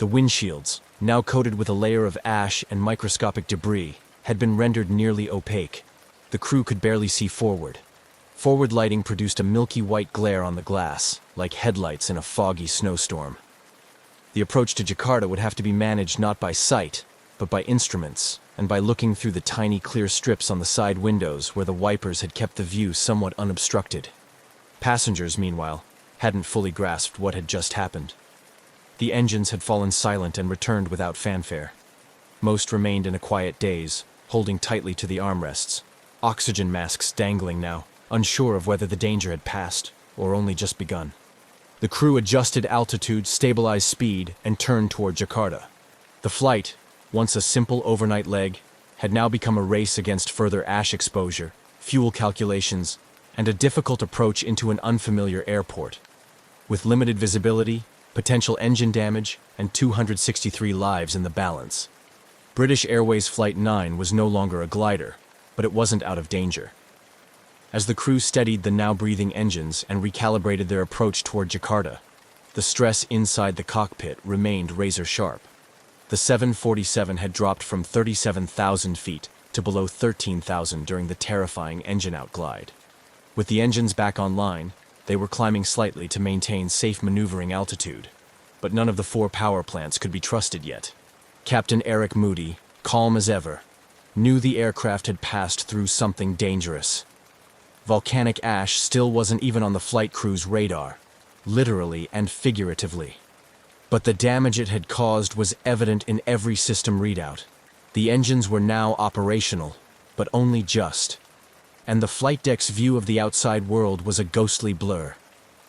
The windshields, now coated with a layer of ash and microscopic debris, had been rendered nearly opaque. The crew could barely see forward. Forward lighting produced a milky white glare on the glass, like headlights in a foggy snowstorm. The approach to Jakarta would have to be managed not by sight, but by instruments, and by looking through the tiny clear strips on the side windows where the wipers had kept the view somewhat unobstructed. Passengers, meanwhile, hadn't fully grasped what had just happened. The engines had fallen silent and returned without fanfare. Most remained in a quiet daze, holding tightly to the armrests, oxygen masks dangling now, unsure of whether the danger had passed or only just begun. The crew adjusted altitude, stabilized speed, and turned toward Jakarta. The flight, once a simple overnight leg, had now become a race against further ash exposure, fuel calculations, and a difficult approach into an unfamiliar airport. With limited visibility, potential engine damage, and 263 lives in the balance. British Airways Flight 9 was no longer a glider, but it wasn't out of danger. As the crew steadied the now breathing engines and recalibrated their approach toward Jakarta, the stress inside the cockpit remained razor sharp. The 747 had dropped from 37,000 feet to below 13,000 during the terrifying engine outglide. With the engines back online, they were climbing slightly to maintain safe maneuvering altitude, but none of the four power plants could be trusted yet. Captain Eric Moody, calm as ever, knew the aircraft had passed through something dangerous. Volcanic ash still wasn't even on the flight crew's radar, literally and figuratively. But the damage it had caused was evident in every system readout. The engines were now operational, but only just. And the flight deck's view of the outside world was a ghostly blur.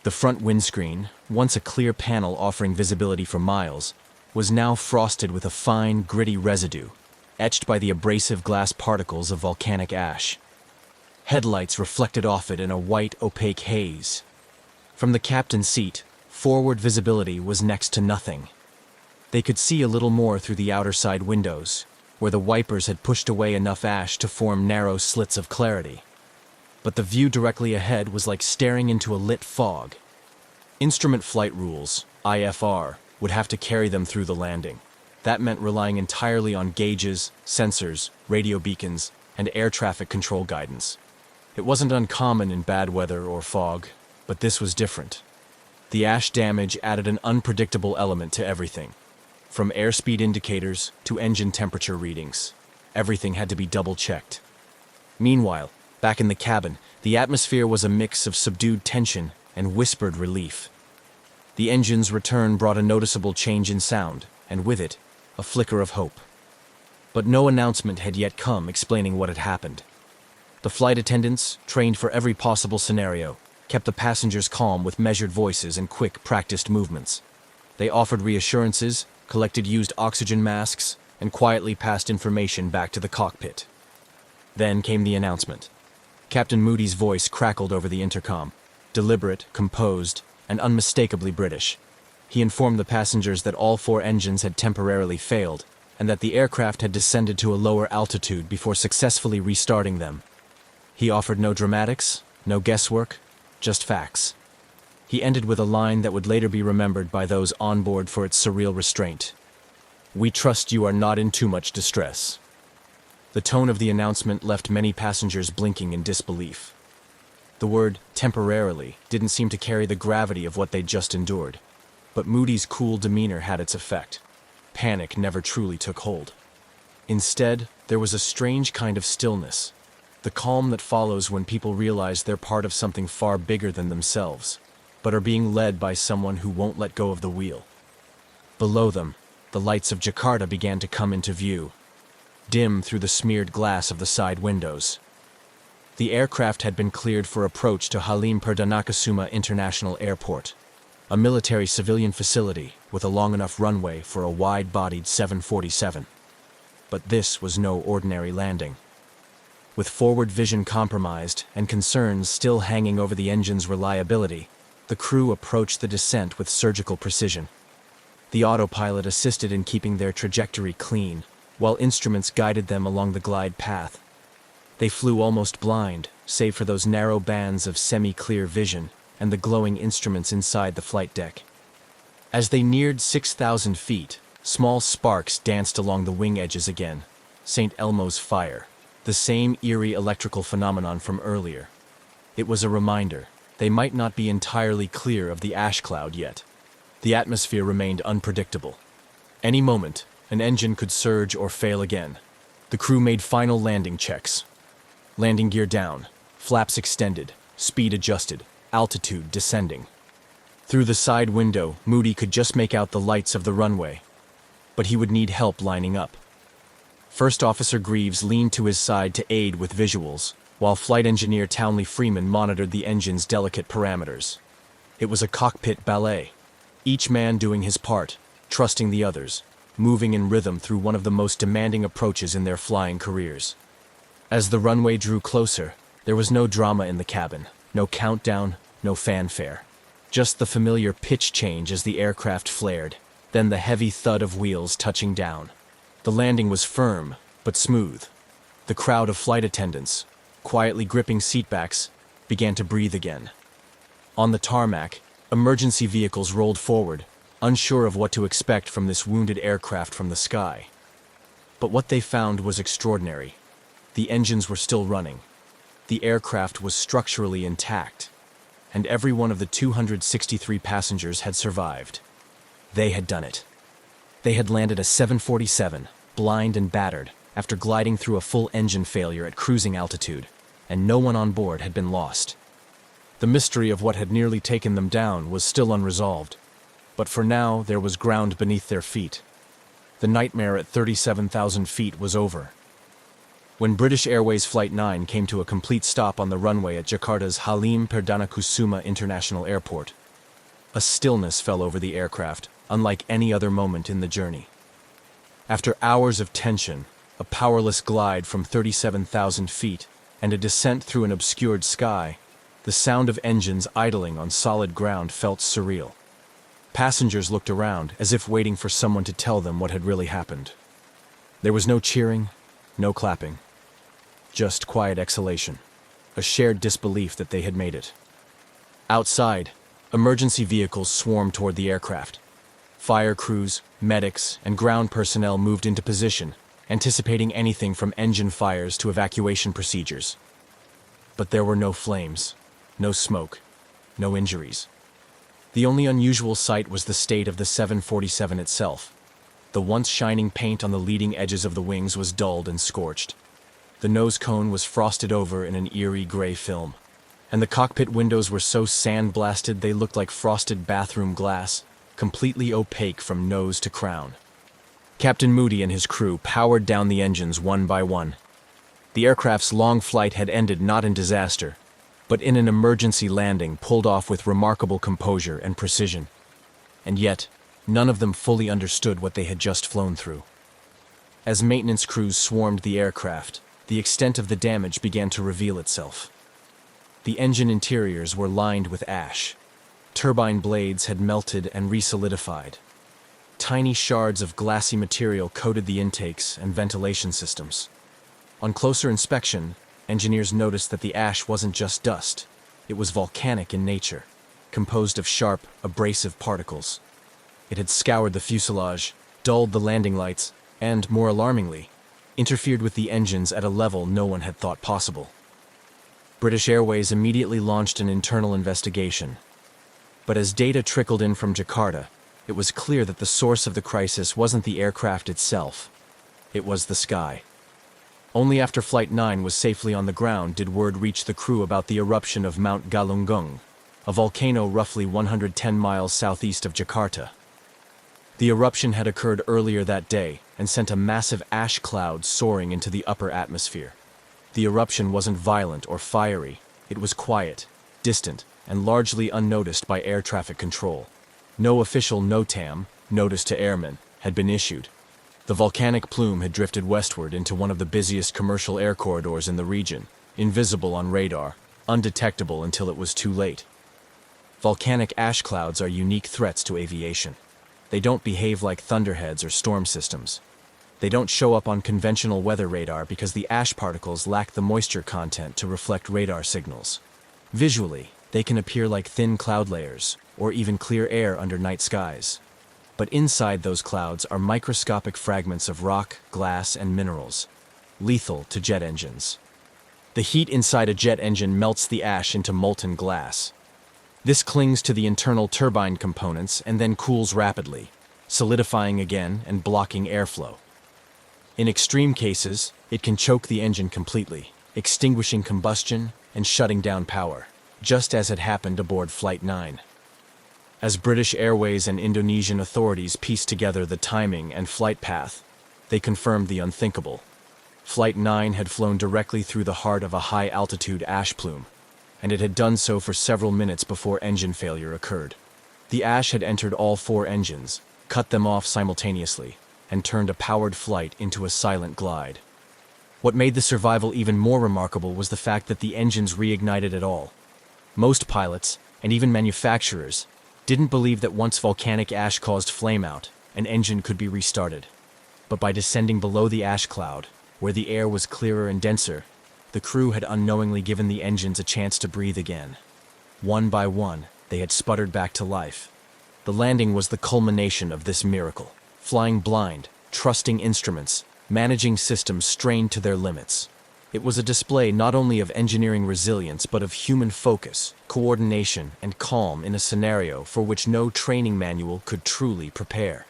The front windscreen, once a clear panel offering visibility for miles, was now frosted with a fine, gritty residue, etched by the abrasive glass particles of volcanic ash. Headlights reflected off it in a white, opaque haze. From the captain's seat, forward visibility was next to nothing. They could see a little more through the outer side windows, where the wipers had pushed away enough ash to form narrow slits of clarity. But the view directly ahead was like staring into a lit fog. Instrument flight rules, IFR, would have to carry them through the landing. That meant relying entirely on gauges, sensors, radio beacons, and air traffic control guidance. It wasn't uncommon in bad weather or fog, but this was different. The ash damage added an unpredictable element to everything. From airspeed indicators to engine temperature readings, everything had to be double-checked. Meanwhile, back in the cabin, the atmosphere was a mix of subdued tension and whispered relief. The engine's return brought a noticeable change in sound, and with it, a flicker of hope. But no announcement had yet come explaining what had happened. The flight attendants, trained for every possible scenario, kept the passengers calm with measured voices and quick, practiced movements. They offered reassurances, collected used oxygen masks, and quietly passed information back to the cockpit. Then came the announcement. Captain Moody's voice crackled over the intercom, deliberate, composed, and unmistakably British. He informed the passengers that all 4 engines had temporarily failed, and that the aircraft had descended to a lower altitude before successfully restarting them. He offered no dramatics, no guesswork, just facts. He ended with a line that would later be remembered by those on board for its surreal restraint. "We trust you are not in too much distress." The tone of the announcement left many passengers blinking in disbelief. The word temporarily didn't seem to carry the gravity of what they'd just endured. But Moody's cool demeanor had its effect. Panic never truly took hold. Instead, there was a strange kind of stillness, the calm that follows when people realize they're part of something far bigger than themselves, but are being led by someone who won't let go of the wheel. Below them, the lights of Jakarta began to come into view, dim through the smeared glass of the side windows. The aircraft had been cleared for approach to Halim Perdanakusuma International Airport, a military civilian facility with a long enough runway for a wide-bodied 747. But this was no ordinary landing. With forward vision compromised and concerns still hanging over the engine's reliability, the crew approached the descent with surgical precision. The autopilot assisted in keeping their trajectory clean, while instruments guided them along the glide path. They flew almost blind, save for those narrow bands of semi-clear vision and the glowing instruments inside the flight deck. As they neared 6,000 feet, small sparks danced along the wing edges again. St. Elmo's fire, the same eerie electrical phenomenon from earlier. It was a reminder they might not be entirely clear of the ash cloud yet. The atmosphere remained unpredictable. Any moment, an engine could surge or fail again. The crew made final landing checks. Landing gear down, flaps extended, speed adjusted, altitude descending. Through the side window, Moody could just make out the lights of the runway, but he would need help lining up. First Officer Greaves leaned to his side to aid with visuals, while Flight Engineer Townley Freeman monitored the engine's delicate parameters. It was a cockpit ballet, each man doing his part, trusting the others, moving in rhythm through one of the most demanding approaches in their flying careers. As the runway drew closer, there was no drama in the cabin, no countdown, no fanfare. Just the familiar pitch change as the aircraft flared, then the heavy thud of wheels touching down. The landing was firm, but smooth. The crowd of flight attendants, quietly gripping seatbacks, began to breathe again. On the tarmac, emergency vehicles rolled forward, unsure of what to expect from this wounded aircraft from the sky. But what they found was extraordinary. The engines were still running. The aircraft was structurally intact, and every one of the 263 passengers had survived. They had done it. They had landed a 747, blind and battered, after gliding through a full engine failure at cruising altitude, and no one on board had been lost. The mystery of what had nearly taken them down was still unresolved, but for now there was ground beneath their feet. The nightmare at 37,000 feet was over. When British Airways Flight 9 came to a complete stop on the runway at Jakarta's Halim Perdanakusuma International Airport, a stillness fell over the aircraft, unlike any other moment in the journey. After hours of tension, a powerless glide from 37,000 feet, and a descent through an obscured sky, the sound of engines idling on solid ground felt surreal. Passengers looked around, as if waiting for someone to tell them what had really happened. There was no cheering, no clapping. Just quiet exhalation, a shared disbelief that they had made it. Outside, emergency vehicles swarmed toward the aircraft. Fire crews, medics, and ground personnel moved into position, anticipating anything from engine fires to evacuation procedures. But there were no flames, no smoke, no injuries. The only unusual sight was the state of the 747 itself. The once shining paint on the leading edges of the wings was dulled and scorched. The nose cone was frosted over in an eerie gray film, and the cockpit windows were so sandblasted they looked like frosted bathroom glass, completely opaque from nose to crown. Captain Moody and his crew powered down the engines one by one. The aircraft's long flight had ended not in disaster, but in an emergency landing pulled off with remarkable composure and precision. And yet, none of them fully understood what they had just flown through. As maintenance crews swarmed the aircraft, the extent of the damage began to reveal itself. The engine interiors were lined with ash. Turbine blades had melted and resolidified. Tiny shards of glassy material coated the intakes and ventilation systems. On closer inspection, engineers noticed that the ash wasn't just dust. It was volcanic in nature, composed of sharp, abrasive particles. It had scoured the fuselage, dulled the landing lights, and, more alarmingly, interfered with the engines at a level no one had thought possible. British Airways immediately launched an internal investigation. But as data trickled in from Jakarta, it was clear that the source of the crisis wasn't the aircraft itself. It was the sky. Only after Flight 9 was safely on the ground did word reach the crew about the eruption of Mount Galunggung, a volcano roughly 110 miles southeast of Jakarta. The eruption had occurred earlier that day and sent a massive ash cloud soaring into the upper atmosphere. The eruption wasn't violent or fiery. It was quiet, distant, and largely unnoticed by air traffic control. No official NOTAM, notice to airmen, had been issued. The volcanic plume had drifted westward into one of the busiest commercial air corridors in the region, invisible on radar, undetectable until it was too late. Volcanic ash clouds are unique threats to aviation. They don't behave like thunderheads or storm systems. They don't show up on conventional weather radar because the ash particles lack the moisture content to reflect radar signals. Visually, they can appear like thin cloud layers, or even clear air under night skies. But inside those clouds are microscopic fragments of rock, glass, and minerals, lethal to jet engines. The heat inside a jet engine melts the ash into molten glass. This clings to the internal turbine components and then cools rapidly, solidifying again and blocking airflow. In extreme cases, it can choke the engine completely, extinguishing combustion and shutting down power, just as had happened aboard Flight 9. As British Airways and Indonesian authorities pieced together the timing and flight path, they confirmed the unthinkable. Flight 9 had flown directly through the heart of a high-altitude ash plume, and it had done so for several minutes before engine failure occurred. The ash had entered all four engines, cut them off simultaneously, and turned a powered flight into a silent glide. What made the survival even more remarkable was the fact that the engines reignited at all. Most pilots, and even manufacturers, didn't believe that once volcanic ash caused flameout, an engine could be restarted. But by descending below the ash cloud, where the air was clearer and denser, the crew had unknowingly given the engines a chance to breathe again. One by one, they had sputtered back to life. The landing was the culmination of this miracle. Flying blind, trusting instruments, managing systems strained to their limits. It was a display not only of engineering resilience but of human focus, coordination, and calm in a scenario for which no training manual could truly prepare.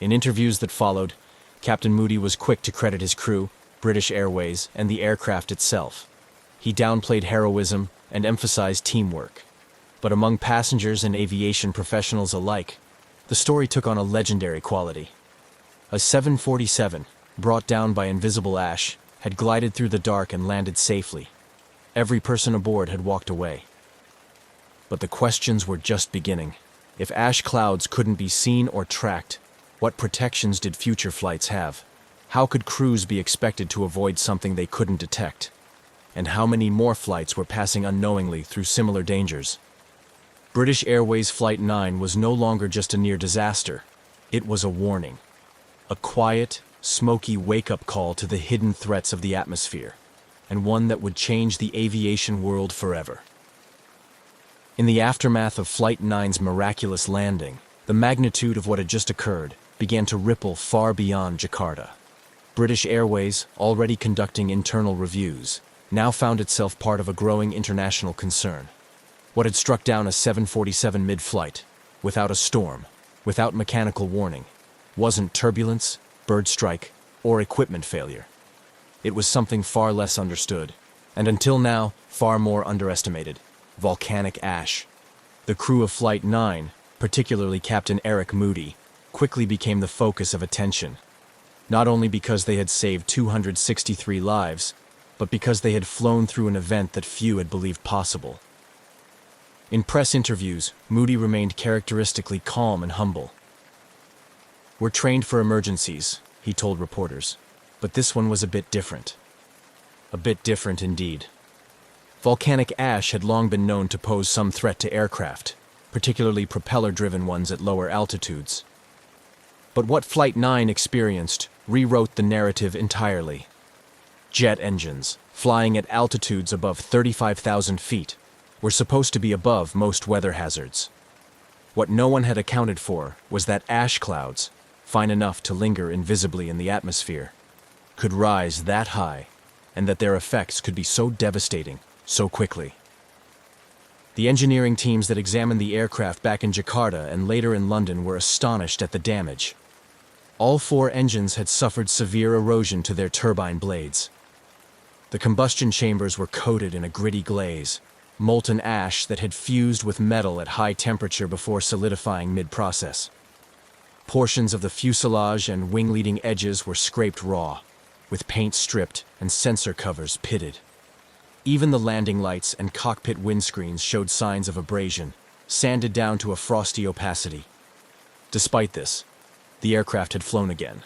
In interviews that followed, Captain Moody was quick to credit his crew, British Airways, and the aircraft itself. He downplayed heroism and emphasized teamwork. But among passengers and aviation professionals alike, the story took on a legendary quality. A 747, brought down by invisible ash, had glided through the dark and landed safely. Every person aboard had walked away. But the questions were just beginning. If ash clouds couldn't be seen or tracked, what protections did future flights have? How could crews be expected to avoid something they couldn't detect? And how many more flights were passing unknowingly through similar dangers? British Airways Flight 9 was no longer just a near disaster. It was a warning. A quiet, smoky wake-up call to the hidden threats of the atmosphere, and one that would change the aviation world forever. In the aftermath of Flight 9's miraculous landing, the magnitude of what had just occurred began to ripple far beyond Jakarta. British Airways, already conducting internal reviews, now found itself part of a growing international concern. What had struck down a 747 mid-flight, without a storm, without mechanical warning, wasn't turbulence, bird strike, or equipment failure. It was something far less understood, and until now, far more underestimated: volcanic ash. The crew of Flight 9, particularly Captain Eric Moody, quickly became the focus of attention. Not only because they had saved 263 lives, but because they had flown through an event that few had believed possible. In press interviews, Moody remained characteristically calm and humble. "We're trained for emergencies," he told reporters, but this one was a bit different. A bit different indeed. Volcanic ash had long been known to pose some threat to aircraft, particularly propeller-driven ones at lower altitudes. But what Flight 9 experienced rewrote the narrative entirely. Jet engines, flying at altitudes above 35,000 feet, were supposed to be above most weather hazards. What no one had accounted for was that ash clouds, fine enough to linger invisibly in the atmosphere, could rise that high, and that their effects could be so devastating so quickly. The engineering teams that examined the aircraft back in Jakarta and later in London were astonished at the damage. All 4 engines had suffered severe erosion to their turbine blades. The combustion chambers were coated in a gritty glaze, molten ash that had fused with metal at high temperature before solidifying mid-process. Portions of the fuselage and wing-leading edges were scraped raw, with paint stripped and sensor covers pitted. Even the landing lights and cockpit windscreens showed signs of abrasion, sanded down to a frosty opacity. Despite this, the aircraft had flown again,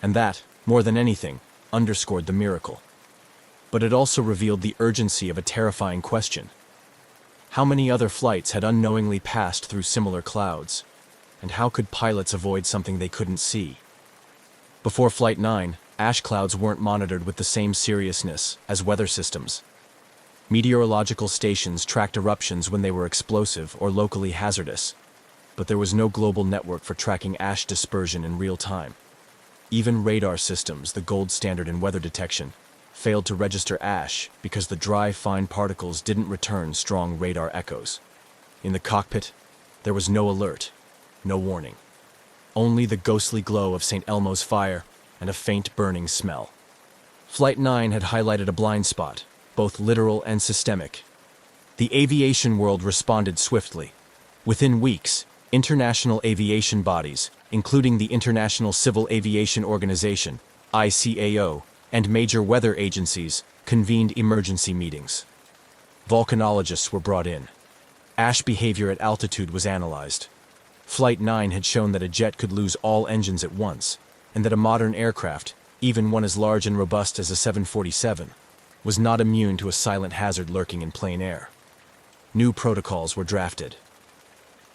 and that, more than anything, underscored the miracle. But it also revealed the urgency of a terrifying question. How many other flights had unknowingly passed through similar clouds, and how could pilots avoid something they couldn't see? Before Flight 9, ash clouds weren't monitored with the same seriousness as weather systems. Meteorological stations tracked eruptions when they were explosive or locally hazardous, but there was no global network for tracking ash dispersion in real time. Even radar systems, the gold standard in weather detection, failed to register ash because the dry, fine particles didn't return strong radar echoes. In the cockpit, there was no alert, no warning. Only the ghostly glow of St. Elmo's fire and a faint burning smell. Flight 9 had highlighted a blind spot, both literal and systemic. The aviation world responded swiftly. Within weeks, international aviation bodies, including the International Civil Aviation Organization, ICAO, and major weather agencies, convened emergency meetings. Volcanologists were brought in. Ash behavior at altitude was analyzed. Flight 9 had shown that a jet could lose all engines at once, and that a modern aircraft, even one as large and robust as a 747, was not immune to a silent hazard lurking in plain air. New protocols were drafted.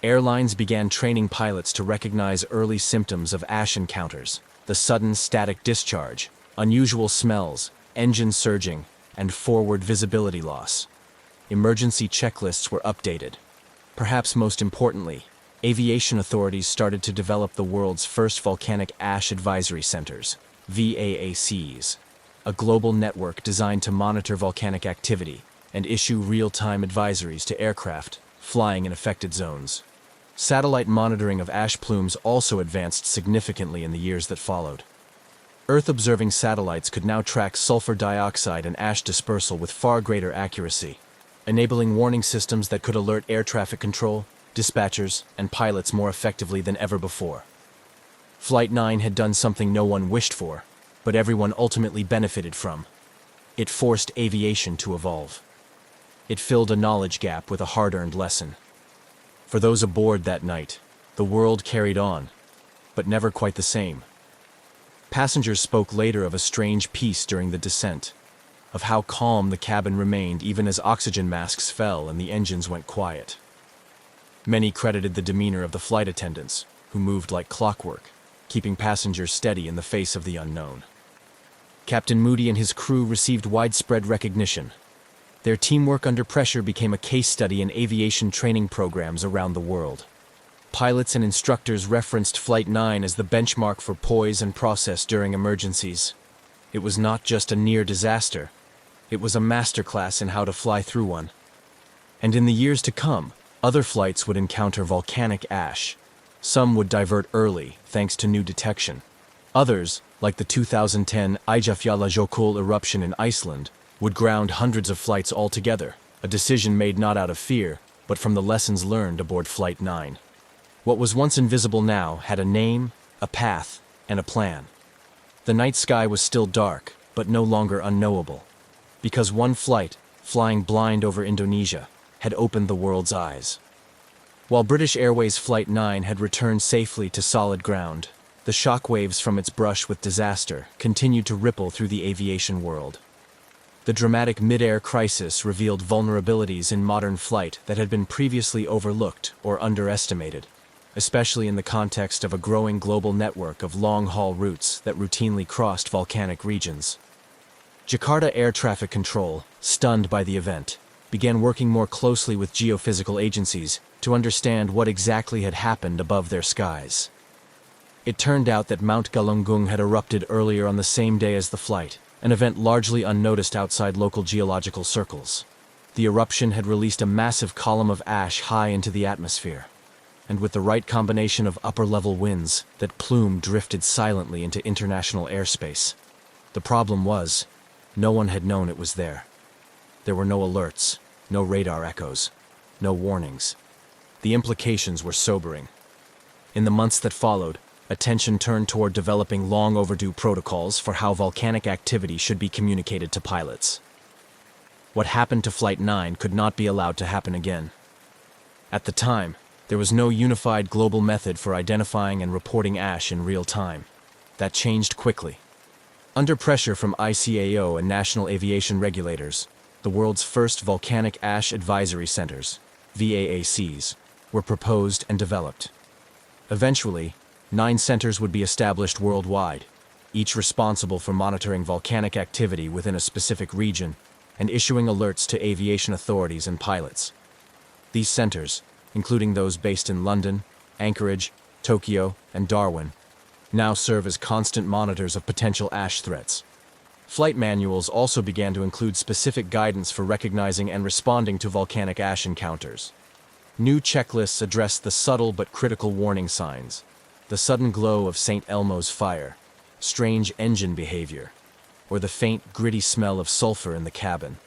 Airlines began training pilots to recognize early symptoms of ash encounters: the sudden static discharge, unusual smells, engine surging, and forward visibility loss. Emergency checklists were updated. Perhaps most importantly, aviation authorities started to develop the world's first volcanic ash advisory centers, VAACs, a global network designed to monitor volcanic activity and issue real-time advisories to aircraft flying in affected zones. Satellite monitoring of ash plumes also advanced significantly in the years that followed. Earth-observing satellites could now track sulfur dioxide and ash dispersal with far greater accuracy, enabling warning systems that could alert air traffic control, dispatchers, and pilots more effectively than ever before. Flight 9 had done something no one wished for, but everyone ultimately benefited from. It forced aviation to evolve. It filled a knowledge gap with a hard-earned lesson. For those aboard that night, the world carried on, but never quite the same. Passengers spoke later of a strange peace during the descent, of how calm the cabin remained even as oxygen masks fell and the engines went quiet. Many credited the demeanor of the flight attendants, who moved like clockwork, keeping passengers steady in the face of the unknown. Captain Moody and his crew received widespread recognition. Their teamwork under pressure became a case study in aviation training programs around the world. Pilots and instructors referenced Flight 9 as the benchmark for poise and process during emergencies. It was not just a near disaster. It was a masterclass in how to fly through one. And in the years to come, other flights would encounter volcanic ash. Some would divert early, thanks to new detection. Others, like the 2010 Eyjafjallajökull eruption in Iceland, would ground hundreds of flights altogether, a decision made not out of fear, but from the lessons learned aboard Flight 9. What was once invisible now had a name, a path, and a plan. The night sky was still dark, but no longer unknowable. Because one flight, flying blind over Indonesia, had opened the world's eyes. While British Airways Flight 9 had returned safely to solid ground, the shockwaves from its brush with disaster continued to ripple through the aviation world. The dramatic mid-air crisis revealed vulnerabilities in modern flight that had been previously overlooked or underestimated, especially in the context of a growing global network of long-haul routes that routinely crossed volcanic regions. Jakarta Air Traffic Control, stunned by the event, began working more closely with geophysical agencies to understand what exactly had happened above their skies. It turned out that Mount Galunggung had erupted earlier on the same day as the flight, an event largely unnoticed outside local geological circles. The eruption had released a massive column of ash high into the atmosphere, and with the right combination of upper-level winds, that plume drifted silently into international airspace. The problem was, no one had known it was there. There were no alerts, no radar echoes, no warnings. The implications were sobering. In the months that followed, attention turned toward developing long-overdue protocols for how volcanic activity should be communicated to pilots. What happened to Flight 9 could not be allowed to happen again. At the time, there was no unified global method for identifying and reporting ash in real time. That changed quickly. Under pressure from ICAO and national aviation regulators, the world's first volcanic ash advisory centers, VAACs, were proposed and developed. Eventually, 9 centers would be established worldwide, each responsible for monitoring volcanic activity within a specific region and issuing alerts to aviation authorities and pilots. These centers, including those based in London, Anchorage, Tokyo, and Darwin, now serve as constant monitors of potential ash threats. Flight manuals also began to include specific guidance for recognizing and responding to volcanic ash encounters. New checklists addressed the subtle but critical warning signs: the sudden glow of St. Elmo's fire, strange engine behavior, or the faint, gritty smell of sulfur in the cabin.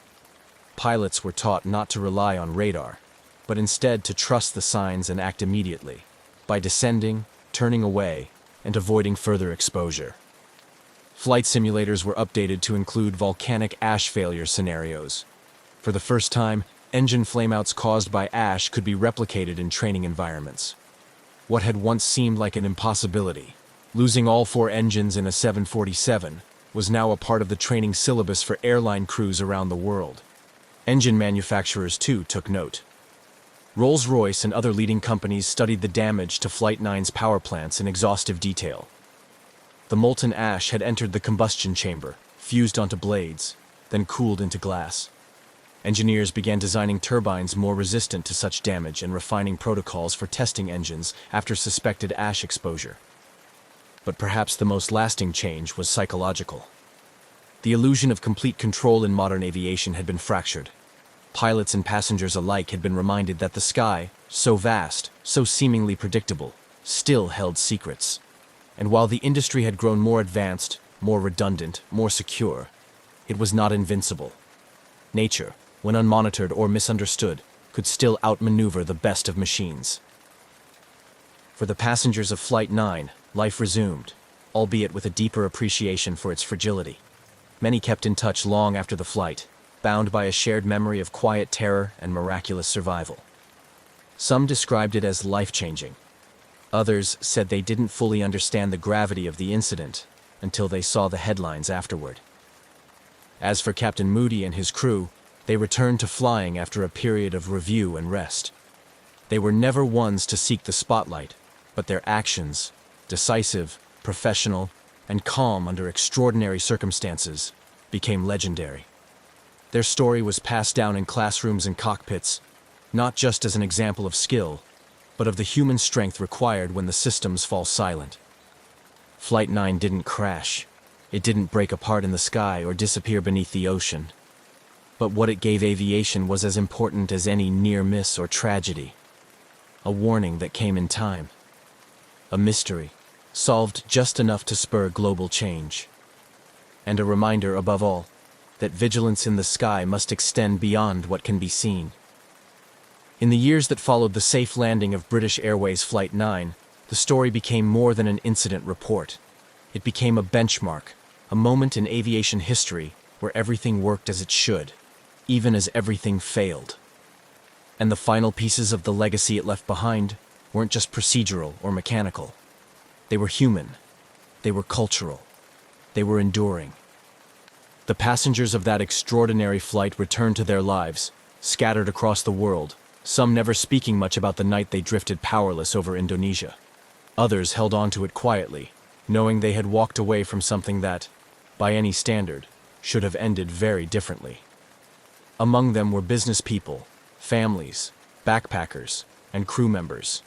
Pilots were taught not to rely on radar, but instead to trust the signs and act immediately, by descending, turning away, and avoiding further exposure. Flight simulators were updated to include volcanic ash failure scenarios. For the first time, engine flameouts caused by ash could be replicated in training environments. What had once seemed like an impossibility, losing all 4 engines in a 747, was now a part of the training syllabus for airline crews around the world. Engine manufacturers, too, took note. Rolls-Royce and other leading companies studied the damage to Flight 9's power plants in exhaustive detail. The molten ash had entered the combustion chamber, fused onto blades, then cooled into glass. Engineers began designing turbines more resistant to such damage and refining protocols for testing engines after suspected ash exposure. But perhaps the most lasting change was psychological. The illusion of complete control in modern aviation had been fractured. Pilots and passengers alike had been reminded that the sky, so vast, so seemingly predictable, still held secrets. And while the industry had grown more advanced, more redundant, more secure. It was not invincible. Nature, when unmonitored or misunderstood, could still outmaneuver the best of machines. For the passengers of Flight 9, life resumed, albeit with a deeper appreciation for its fragility. Many kept in touch long after the flight, bound by a shared memory of quiet terror and miraculous survival. Some described it as life-changing. Others said they didn't fully understand the gravity of the incident until they saw the headlines afterward. As for Captain Moody and his crew, they returned to flying after a period of review and rest. They were never ones to seek the spotlight, but their actions, decisive, professional, and calm under extraordinary circumstances, became legendary. Their story was passed down in classrooms and cockpits, not just as an example of skill, but of the human strength required when the systems fall silent. Flight 9 didn't crash. It didn't break apart in the sky or disappear beneath the ocean. But what it gave aviation was as important as any near miss or tragedy. A warning that came in time. A mystery, solved just enough to spur global change. And a reminder, above all, that vigilance in the sky must extend beyond what can be seen. In the years that followed the safe landing of British Airways Flight 9, the story became more than an incident report. It became a benchmark, a moment in aviation history where everything worked as it should, even as everything failed. And the final pieces of the legacy it left behind weren't just procedural or mechanical. They were human. They were cultural. They were enduring. The passengers of that extraordinary flight returned to their lives, scattered across the world, some never speaking much about the night they drifted powerless over Indonesia. Others held on to it quietly, knowing they had walked away from something that, by any standard, should have ended very differently. Among them were business people, families, backpackers, and crew members,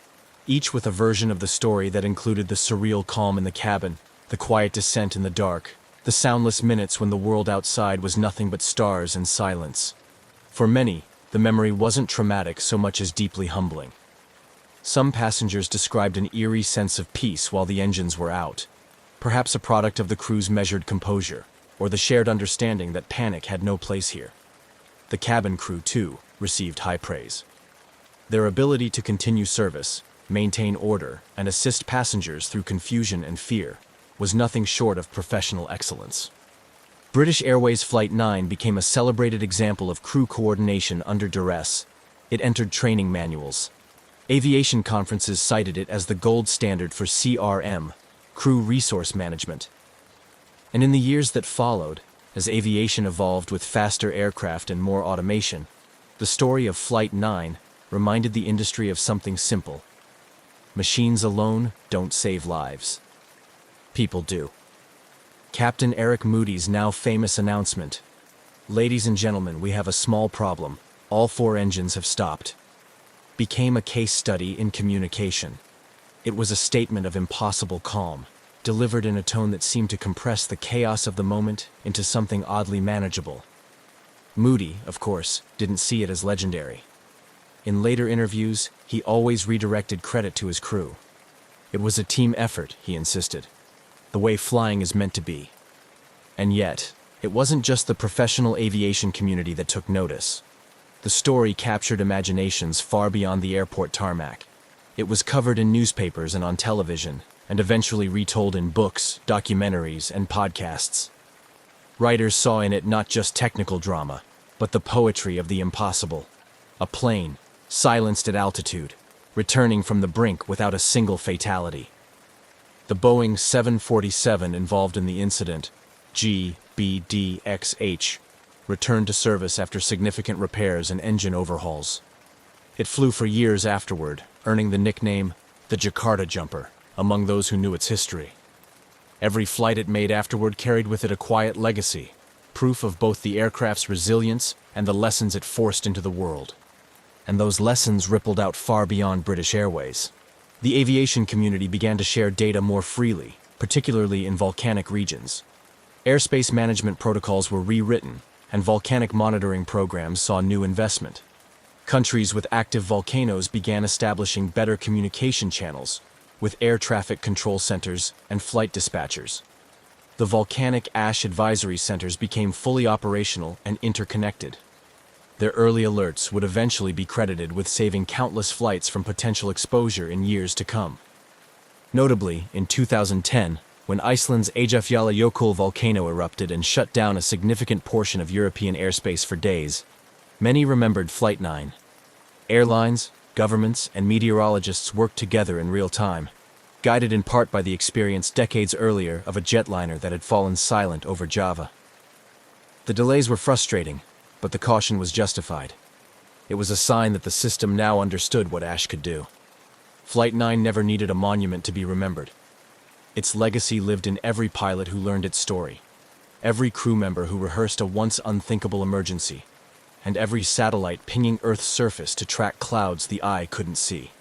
each with a version of the story that included the surreal calm in the cabin, the quiet descent in the dark, the soundless minutes when the world outside was nothing but stars and silence. For many, the memory wasn't traumatic so much as deeply humbling. Some passengers described an eerie sense of peace while the engines were out, perhaps a product of the crew's measured composure, or the shared understanding that panic had no place here. The cabin crew, too, received high praise. Their ability to continue service, maintain order, and assist passengers through confusion and fear was nothing short of professional excellence. British Airways Flight 9 became a celebrated example of crew coordination under duress. It entered training manuals. Aviation conferences cited it as the gold standard for CRM, crew resource management. And in the years that followed, as aviation evolved with faster aircraft and more automation, the story of Flight 9 reminded the industry of something simple. Machines alone don't save lives. People do. Captain Eric Moody's now famous announcement, "Ladies and gentlemen, we have a small problem. All 4 engines have stopped," became a case study in communication. It was a statement of impossible calm, delivered in a tone that seemed to compress the chaos of the moment into something oddly manageable. Moody, of course, didn't see it as legendary. In later interviews, he always redirected credit to his crew. It was a team effort, he insisted, the way flying is meant to be. And yet, it wasn't just the professional aviation community that took notice. The story captured imaginations far beyond the airport tarmac. It was covered in newspapers and on television, and eventually retold in books, documentaries, and podcasts. Writers saw in it not just technical drama, but the poetry of the impossible. A plane, silenced at altitude, returning from the brink without a single fatality. The Boeing 747 involved in the incident, GBDXH, returned to service after significant repairs and engine overhauls. It flew for years afterward, earning the nickname the Jakarta Jumper among those who knew its history. Every flight it made afterward carried with it a quiet legacy, proof of both the aircraft's resilience and the lessons it forced into the world. And those lessons rippled out far beyond British Airways. The aviation community began to share data more freely, particularly in volcanic regions. Airspace management protocols were rewritten, and volcanic monitoring programs saw new investment. Countries with active volcanoes began establishing better communication channels, with air traffic control centers and flight dispatchers. The volcanic ash advisory centers became fully operational and interconnected. Their early alerts would eventually be credited with saving countless flights from potential exposure in years to come. Notably, in 2010, when Iceland's Eyjafjallajökull volcano erupted and shut down a significant portion of European airspace for days, many remembered Flight 9. Airlines, governments, and meteorologists worked together in real time, guided in part by the experience decades earlier of a jetliner that had fallen silent over Java. The delays were frustrating, but the caution was justified. It was a sign that the system now understood what ash could do. Flight 9 never needed a monument to be remembered. Its legacy lived in every pilot who learned its story, every crew member who rehearsed a once unthinkable emergency, and every satellite pinging Earth's surface to track clouds the eye couldn't see.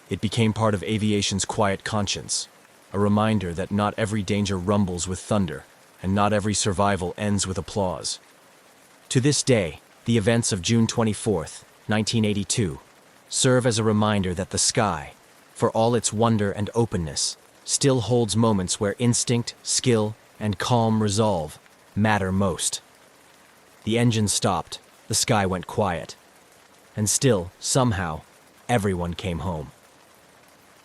It became part of aviation's quiet conscience, a reminder that not every danger rumbles with thunder, and not every survival ends with applause. To this day, the events of June 24, 1982, serve as a reminder that the sky, for all its wonder and openness, still holds moments where instinct, skill, and calm resolve matter most. The engine stopped, the sky went quiet, and still, somehow, everyone came home.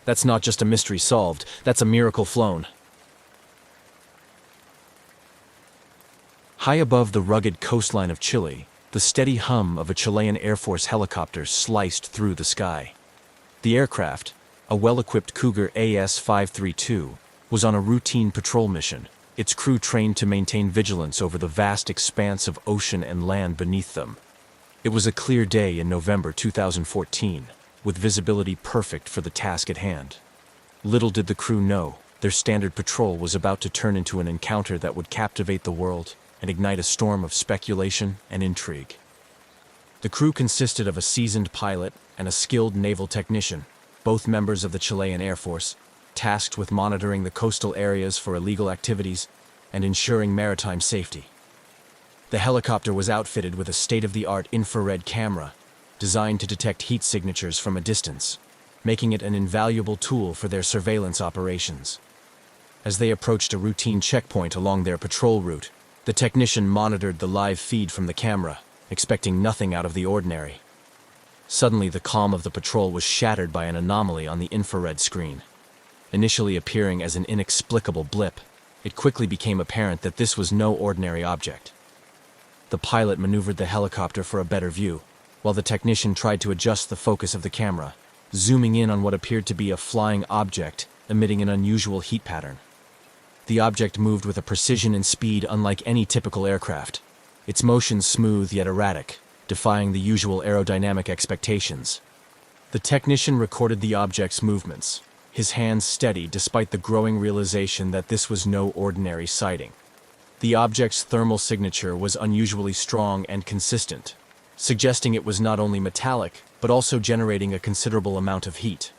That's not just a mystery solved, that's a miracle flown. High above the rugged coastline of Chile, the steady hum of a Chilean Air Force helicopter sliced through the sky. The aircraft, a well-equipped Cougar AS-532, was on a routine patrol mission, its crew trained to maintain vigilance over the vast expanse of ocean and land beneath them. It was a clear day in November 2014, with visibility perfect for the task at hand. Little did the crew know, their standard patrol was about to turn into an encounter that would captivate the world and ignite a storm of speculation and intrigue. The crew consisted of a seasoned pilot and a skilled naval technician, both members of the Chilean Air Force, tasked with monitoring the coastal areas for illegal activities and ensuring maritime safety. The helicopter was outfitted with a state-of-the-art infrared camera, designed to detect heat signatures from a distance, making it an invaluable tool for their surveillance operations. As they approached a routine checkpoint along their patrol route, the technician monitored the live feed from the camera, expecting nothing out of the ordinary. Suddenly, the calm of the patrol was shattered by an anomaly on the infrared screen. Initially appearing as an inexplicable blip, it quickly became apparent that this was no ordinary object. The pilot maneuvered the helicopter for a better view, while the technician tried to adjust the focus of the camera, zooming in on what appeared to be a flying object emitting an unusual heat pattern. The object moved with a precision and speed unlike any typical aircraft, its motion smooth yet erratic, defying the usual aerodynamic expectations. The technician recorded the object's movements, his hands steady despite the growing realization that this was no ordinary sighting. The object's thermal signature was unusually strong and consistent, suggesting it was not only metallic, but also generating a considerable amount of heat.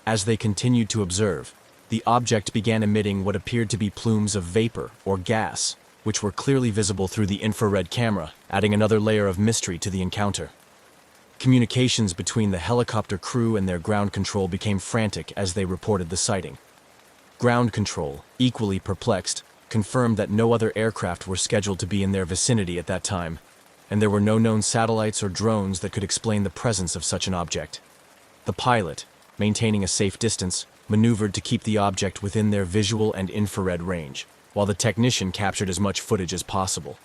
As they continued to observe, the object began emitting what appeared to be plumes of vapor or gas, which were clearly visible through the infrared camera, adding another layer of mystery to the encounter. Communications between the helicopter crew and their ground control became frantic as they reported the sighting. Ground control, equally perplexed, confirmed that no other aircraft were scheduled to be in their vicinity at that time, and there were no known satellites or drones that could explain the presence of such an object. The pilot, maintaining a safe distance, maneuvered to keep the object within their visual and infrared range, while the technician captured as much footage as possible.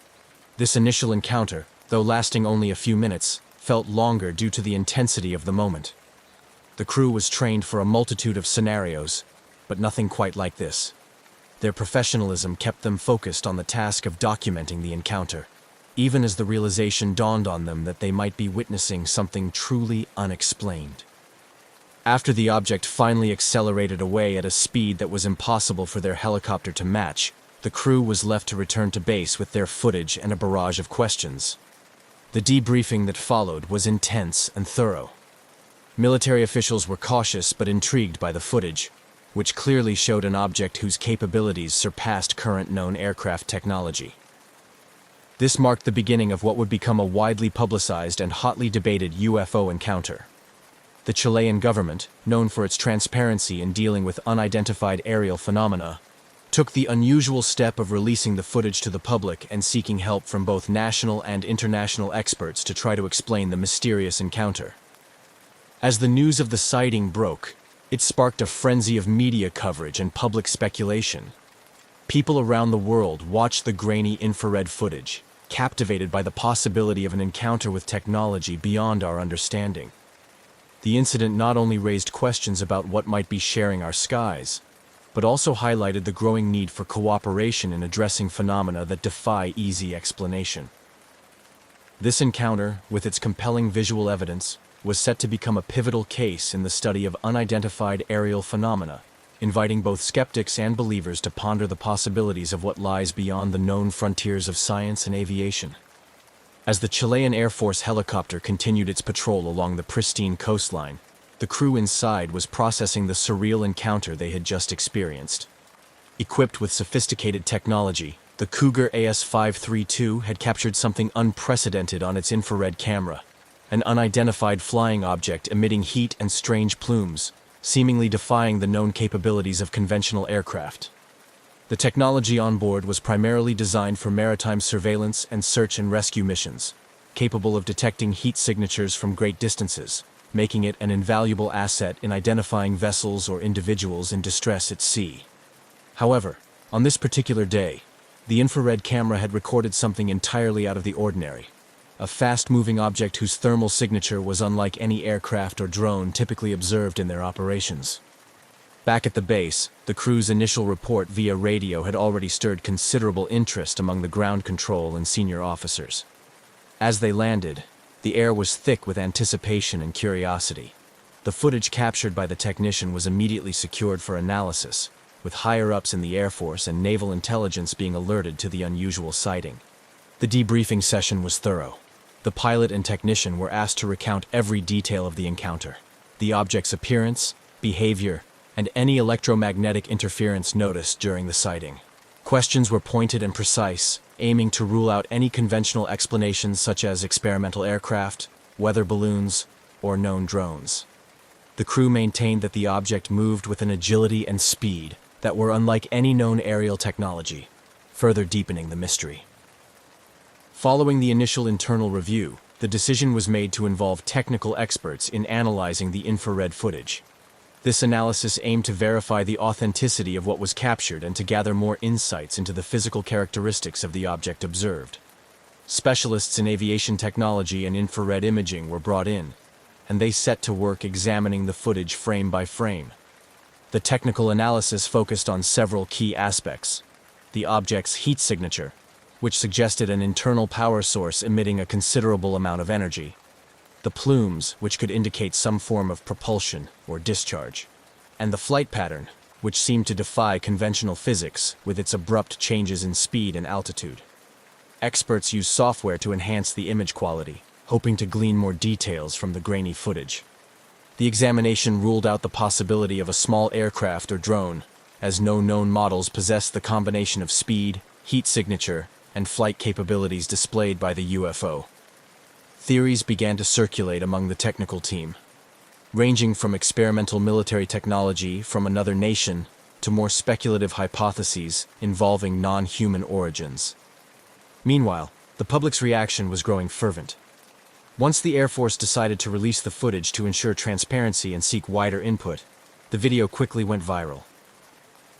This initial encounter, though lasting only a few minutes, felt longer due to the intensity of the moment. The crew was trained for a multitude of scenarios, but nothing quite like this. Their professionalism kept them focused on the task of documenting the encounter, even as the realization dawned on them that they might be witnessing something truly unexplained. After the object finally accelerated away at a speed that was impossible for their helicopter to match, the crew was left to return to base with their footage and a barrage of questions. The debriefing that followed was intense and thorough. Military officials were cautious but intrigued by the footage, which clearly showed an object whose capabilities surpassed current known aircraft technology. This marked the beginning of what would become a widely publicized and hotly debated UFO encounter. The Chilean government, known for its transparency in dealing with unidentified aerial phenomena, took the unusual step of releasing the footage to the public and seeking help from both national and international experts to try to explain the mysterious encounter. As the news of the sighting broke, it sparked a frenzy of media coverage and public speculation. People around the world watched the grainy infrared footage, captivated by the possibility of an encounter with technology beyond our understanding. The incident not only raised questions about what might be sharing our skies, but also highlighted the growing need for cooperation in addressing phenomena that defy easy explanation. This encounter, with its compelling visual evidence, was set to become a pivotal case in the study of unidentified aerial phenomena, inviting both skeptics and believers to ponder the possibilities of what lies beyond the known frontiers of science and aviation. As the Chilean Air Force helicopter continued its patrol along the pristine coastline, the crew inside was processing the surreal encounter they had just experienced. Equipped with sophisticated technology, the Cougar AS-532 had captured something unprecedented on its infrared camera, an unidentified flying object emitting heat and strange plumes, seemingly defying the known capabilities of conventional aircraft. The technology on board was primarily designed for maritime surveillance and search and rescue missions, capable of detecting heat signatures from great distances, making it an invaluable asset in identifying vessels or individuals in distress at sea. However, on this particular day, the infrared camera had recorded something entirely out of the ordinary, a fast-moving object whose thermal signature was unlike any aircraft or drone typically observed in their operations. Back at the base, the crew's initial report via radio had already stirred considerable interest among the ground control and senior officers. As they landed, the air was thick with anticipation and curiosity. The footage captured by the technician was immediately secured for analysis, with higher-ups in the Air Force and naval intelligence being alerted to the unusual sighting. The debriefing session was thorough. The pilot and technician were asked to recount every detail of the encounter, the object's appearance, behavior, and any electromagnetic interference noticed during the sighting. Questions were pointed and precise, aiming to rule out any conventional explanations such as experimental aircraft, weather balloons, or known drones. The crew maintained that the object moved with an agility and speed that were unlike any known aerial technology, further deepening the mystery. Following the initial internal review, the decision was made to involve technical experts in analyzing the infrared footage. This analysis aimed to verify the authenticity of what was captured and to gather more insights into the physical characteristics of the object observed. Specialists in aviation technology and infrared imaging were brought in, and they set to work examining the footage frame by frame. The technical analysis focused on several key aspects: the object's heat signature, which suggested an internal power source emitting a considerable amount of energy; the plumes, which could indicate some form of propulsion or discharge; and the flight pattern, which seemed to defy conventional physics with its abrupt changes in speed and altitude. Experts used software to enhance the image quality, hoping to glean more details from the grainy footage. The examination ruled out the possibility of a small aircraft or drone, as no known models possessed the combination of speed, heat signature, and flight capabilities displayed by the UFO. Theories began to circulate among the technical team, ranging from experimental military technology from another nation to more speculative hypotheses involving non-human origins. Meanwhile, the public's reaction was growing fervent. Once the Air Force decided to release the footage to ensure transparency and seek wider input, the video quickly went viral.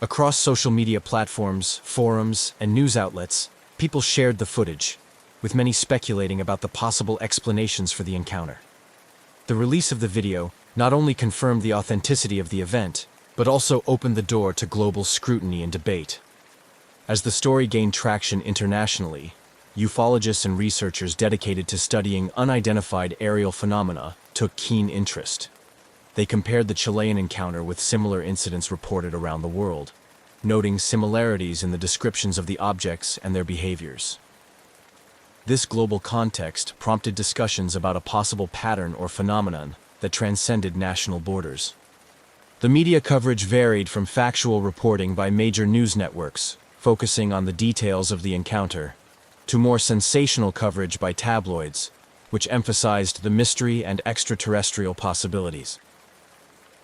Across social media platforms, forums, and news outlets, people shared the footage, with many speculating about the possible explanations for the encounter. The release of the video not only confirmed the authenticity of the event, but also opened the door to global scrutiny and debate. As the story gained traction internationally, ufologists and researchers dedicated to studying unidentified aerial phenomena took keen interest. They compared the Chilean encounter with similar incidents reported around the world, noting similarities in the descriptions of the objects and their behaviors. This global context prompted discussions about a possible pattern or phenomenon that transcended national borders. The media coverage varied from factual reporting by major news networks, focusing on the details of the encounter, to more sensational coverage by tabloids, which emphasized the mystery and extraterrestrial possibilities.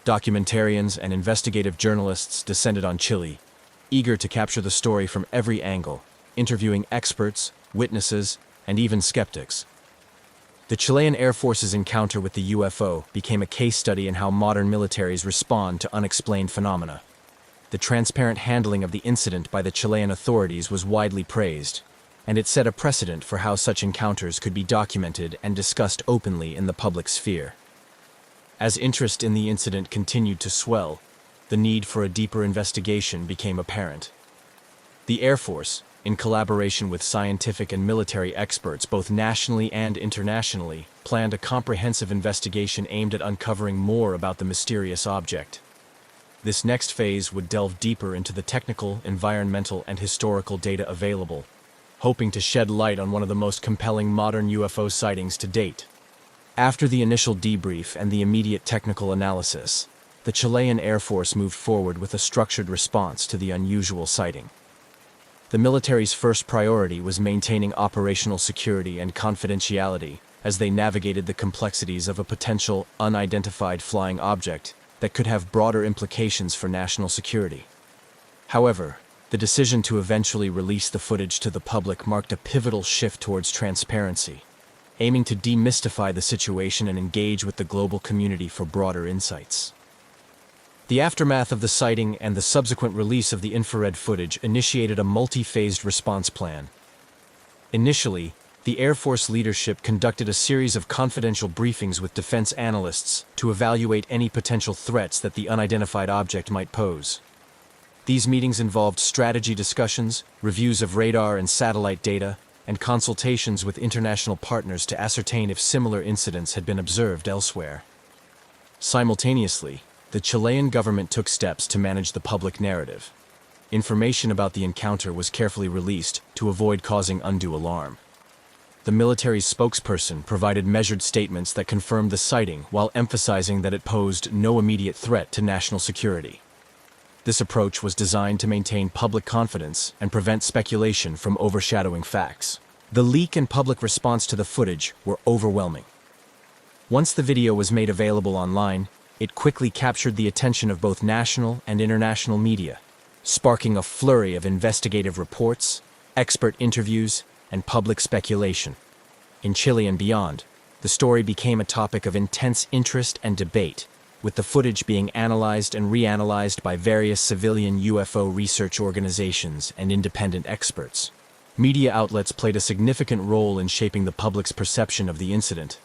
Documentarians and investigative journalists descended on Chile, eager to capture the story from every angle, interviewing experts, witnesses, and even skeptics. The Chilean Air Force's encounter with the UFO became a case study in how modern militaries respond to unexplained phenomena. The transparent handling of the incident by the Chilean authorities was widely praised, and it set a precedent for how such encounters could be documented and discussed openly in the public sphere. As interest in the incident continued to swell, the need for a deeper investigation became apparent. The Air Force, in collaboration with scientific and military experts both nationally and internationally, planned a comprehensive investigation aimed at uncovering more about the mysterious object. This next phase would delve deeper into the technical, environmental, and historical data available, hoping to shed light on one of the most compelling modern UFO sightings to date. After the initial debrief and the immediate technical analysis, the Chilean Air Force moved forward with a structured response to the unusual sighting. The military's first priority was maintaining operational security and confidentiality as they navigated the complexities of a potential unidentified flying object that could have broader implications for national security. However, the decision to eventually release the footage to the public marked a pivotal shift towards transparency, aiming to demystify the situation and engage with the global community for broader insights. The aftermath of the sighting and the subsequent release of the infrared footage initiated a multi-phased response plan. Initially, the Air Force leadership conducted a series of confidential briefings with defense analysts to evaluate any potential threats that the unidentified object might pose. These meetings involved strategy discussions, reviews of radar and satellite data, and consultations with international partners to ascertain if similar incidents had been observed elsewhere. Simultaneously, the Chilean government took steps to manage the public narrative. Information about the encounter was carefully released to avoid causing undue alarm. The military's spokesperson provided measured statements that confirmed the sighting while emphasizing that it posed no immediate threat to national security. This approach was designed to maintain public confidence and prevent speculation from overshadowing facts. The leak and public response to the footage were overwhelming. Once the video was made available online, it quickly captured the attention of both national and international media, sparking a flurry of investigative reports, expert interviews, and public speculation. In Chile and beyond, the story became a topic of intense interest and debate, with the footage being analyzed and reanalyzed by various civilian UFO research organizations and independent experts. Media outlets played a significant role in shaping the public's perception of the incident.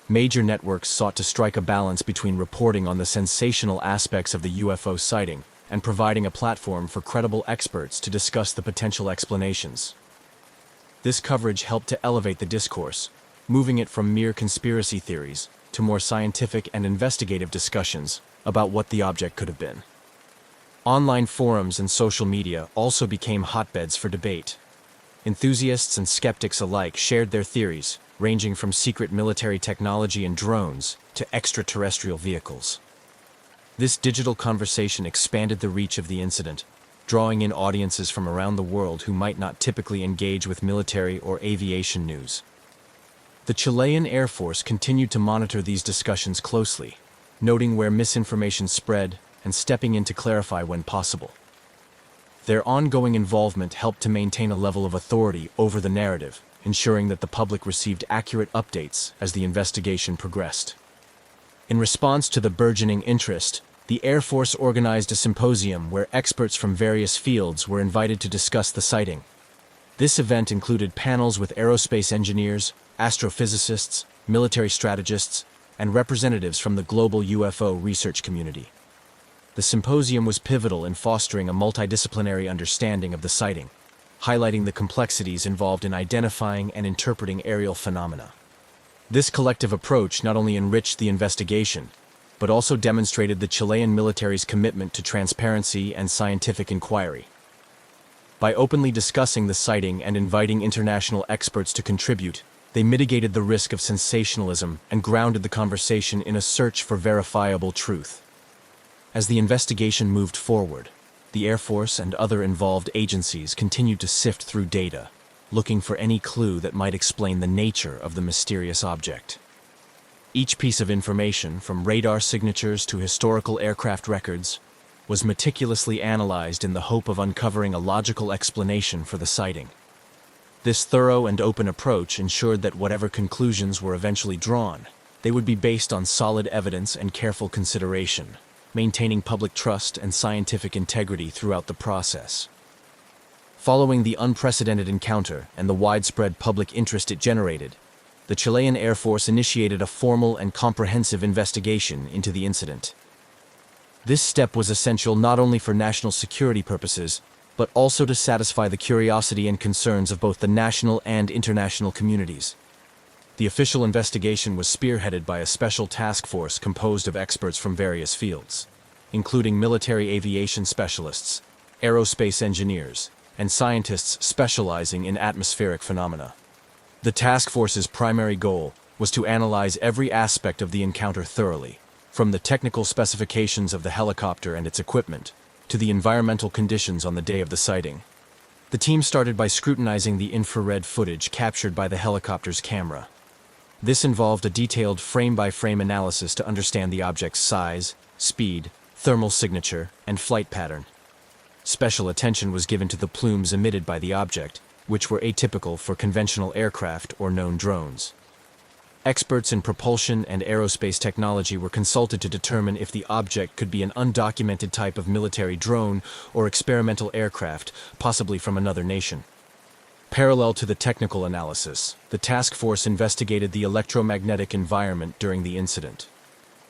Major networks sought to strike a balance between reporting on the sensational aspects of the UFO sighting and providing a platform for credible experts to discuss the potential explanations. This coverage helped to elevate the discourse, moving it from mere conspiracy theories to more scientific and investigative discussions about what the object could have been. Online forums and social media also became hotbeds for debate. Enthusiasts and skeptics alike shared their theories, ranging from secret military technology and drones to extraterrestrial vehicles. This digital conversation expanded the reach of the incident, drawing in audiences from around the world who might not typically engage with military or aviation news. The Chilean Air Force continued to monitor these discussions closely, noting where misinformation spread and stepping in to clarify when possible. Their ongoing involvement helped to maintain a level of authority over the narrative, ensuring that the public received accurate updates as the investigation progressed. In response to the burgeoning interest, the Air Force organized a symposium where experts from various fields were invited to discuss the sighting. This event included panels with aerospace engineers, astrophysicists, military strategists, and representatives from the global UFO research community. The symposium was pivotal in fostering a multidisciplinary understanding of the sighting, highlighting the complexities involved in identifying and interpreting aerial phenomena. This collective approach not only enriched the investigation, but also demonstrated the Chilean military's commitment to transparency and scientific inquiry. By openly discussing the sighting and inviting international experts to contribute, they mitigated the risk of sensationalism and grounded the conversation in a search for verifiable truth. As the investigation moved forward, the Air Force and other involved agencies continued to sift through data, looking for any clue that might explain the nature of the mysterious object. Each piece of information, from radar signatures to historical aircraft records, was meticulously analyzed in the hope of uncovering a logical explanation for the sighting. This thorough and open approach ensured that whatever conclusions were eventually drawn, they would be based on solid evidence and careful consideration, maintaining public trust and scientific integrity throughout the process. Following the unprecedented encounter and the widespread public interest it generated, the Chilean Air Force initiated a formal and comprehensive investigation into the incident. This step was essential not only for national security purposes, but also to satisfy the curiosity and concerns of both the national and international communities. The official investigation was spearheaded by a special task force composed of experts from various fields, including military aviation specialists, aerospace engineers, and scientists specializing in atmospheric phenomena. The task force's primary goal was to analyze every aspect of the encounter thoroughly, from the technical specifications of the helicopter and its equipment, to the environmental conditions on the day of the sighting. The team started by scrutinizing the infrared footage captured by the helicopter's camera. This involved a detailed frame-by-frame analysis to understand the object's size, speed, thermal signature, and flight pattern. Special attention was given to the plumes emitted by the object, which were atypical for conventional aircraft or known drones. Experts in propulsion and aerospace technology were consulted to determine if the object could be an undocumented type of military drone or experimental aircraft, possibly from another nation. Parallel to the technical analysis, the task force investigated the electromagnetic environment during the incident.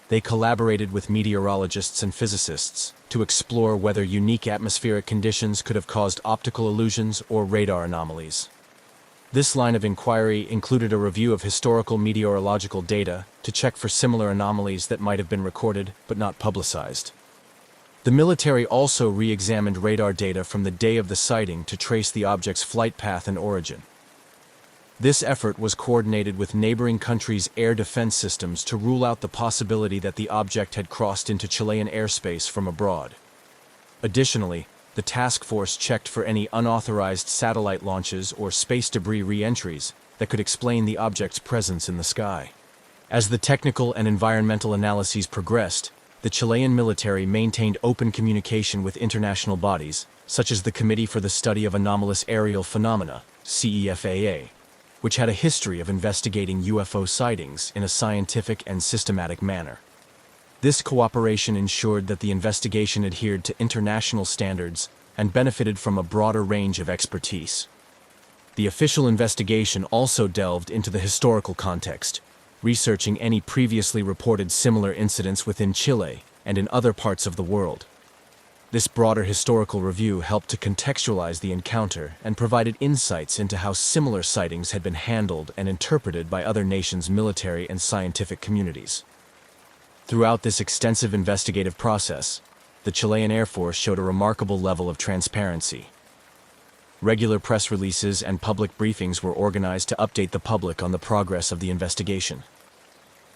They collaborated with meteorologists and physicists to explore whether unique atmospheric conditions could have caused optical illusions or radar anomalies. This line of inquiry included a review of historical meteorological data to check for similar anomalies that might have been recorded but not publicized. The military also re-examined radar data from the day of the sighting to trace the object's flight path and origin. This effort was coordinated with neighboring countries' air defense systems to rule out the possibility that the object had crossed into Chilean airspace from abroad. Additionally, the task force checked for any unauthorized satellite launches or space debris re-entries that could explain the object's presence in the sky. As the technical and environmental analyses progressed, the Chilean military maintained open communication with international bodies, such as the Committee for the Study of Anomalous Aerial Phenomena, CEFAA, which had a history of investigating UFO sightings in a scientific and systematic manner. This cooperation ensured that the investigation adhered to international standards and benefited from a broader range of expertise. The official investigation also delved into the historical context, researching any previously reported similar incidents within Chile and in other parts of the world. This broader historical review helped to contextualize the encounter and provided insights into how similar sightings had been handled and interpreted by other nations' military and scientific communities. Throughout this extensive investigative process, the Chilean Air Force showed a remarkable level of transparency. Regular press releases and public briefings were organized to update the public on the progress of the investigation.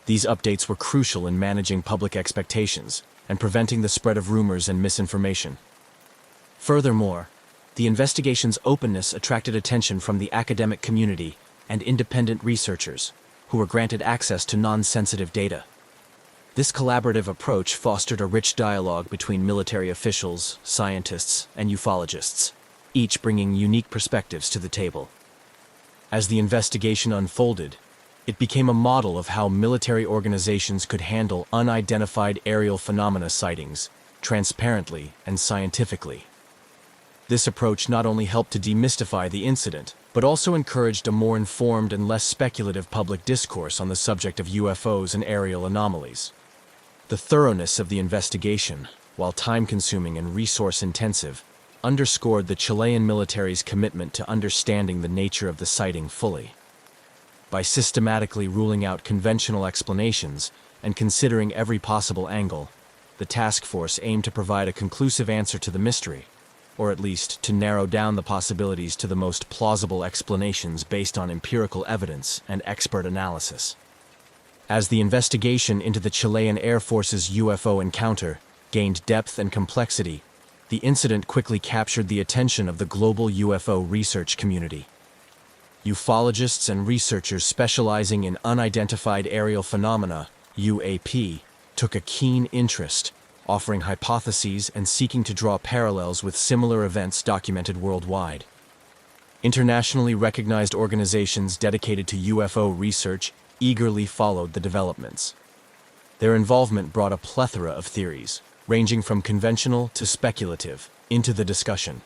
These updates were crucial in managing public expectations and preventing the spread of rumors and misinformation. Furthermore, the investigation's openness attracted attention from the academic community and independent researchers, who were granted access to non-sensitive data. This collaborative approach fostered a rich dialogue between military officials, scientists, and ufologists, each bringing unique perspectives to the table. As the investigation unfolded, it became a model of how military organizations could handle unidentified aerial phenomena sightings transparently and scientifically. This approach not only helped to demystify the incident, but also encouraged a more informed and less speculative public discourse on the subject of UFOs and aerial anomalies. The thoroughness of the investigation, while time-consuming and resource-intensive, underscored the Chilean military's commitment to understanding the nature of the sighting fully. By systematically ruling out conventional explanations and considering every possible angle, the task force aimed to provide a conclusive answer to the mystery, or at least to narrow down the possibilities to the most plausible explanations based on empirical evidence and expert analysis. As the investigation into the Chilean Air Force's UFO encounter gained depth and complexity, the incident quickly captured the attention of the global UFO research community. Ufologists and researchers specializing in unidentified aerial phenomena, UAP, took a keen interest offering hypotheses and seeking to draw parallels with similar events documented worldwide. Internationally recognized organizations dedicated to UFO research eagerly followed the developments. Their involvement brought a plethora of theories, ranging from conventional to speculative, into the discussion.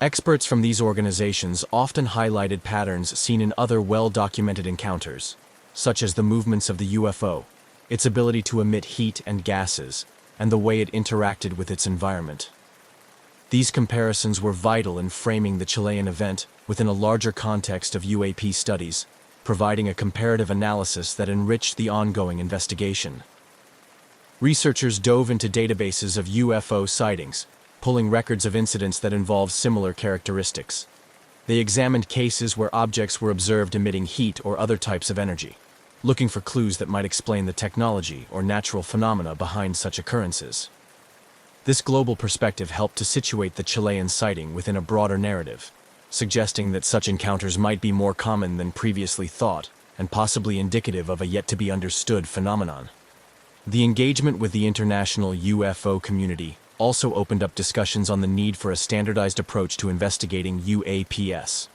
Experts from these organizations often highlighted patterns seen in other well-documented encounters, such as the movements of the UFO, its ability to emit heat and gases, and the way it interacted with its environment. These comparisons were vital in framing the Chilean event within a larger context of UAP studies, providing a comparative analysis that enriched the ongoing investigation. Researchers dove into databases of UFO sightings, pulling records of incidents that involved similar characteristics. They examined cases where objects were observed emitting heat or other types of energy, looking for clues that might explain the technology or natural phenomena behind such occurrences. This global perspective helped to situate the Chilean sighting within a broader narrative, suggesting that such encounters might be more common than previously thought and possibly indicative of a yet-to-be-understood phenomenon. The engagement with the international UFO community also opened up discussions on the need for a standardized approach to investigating UAPs.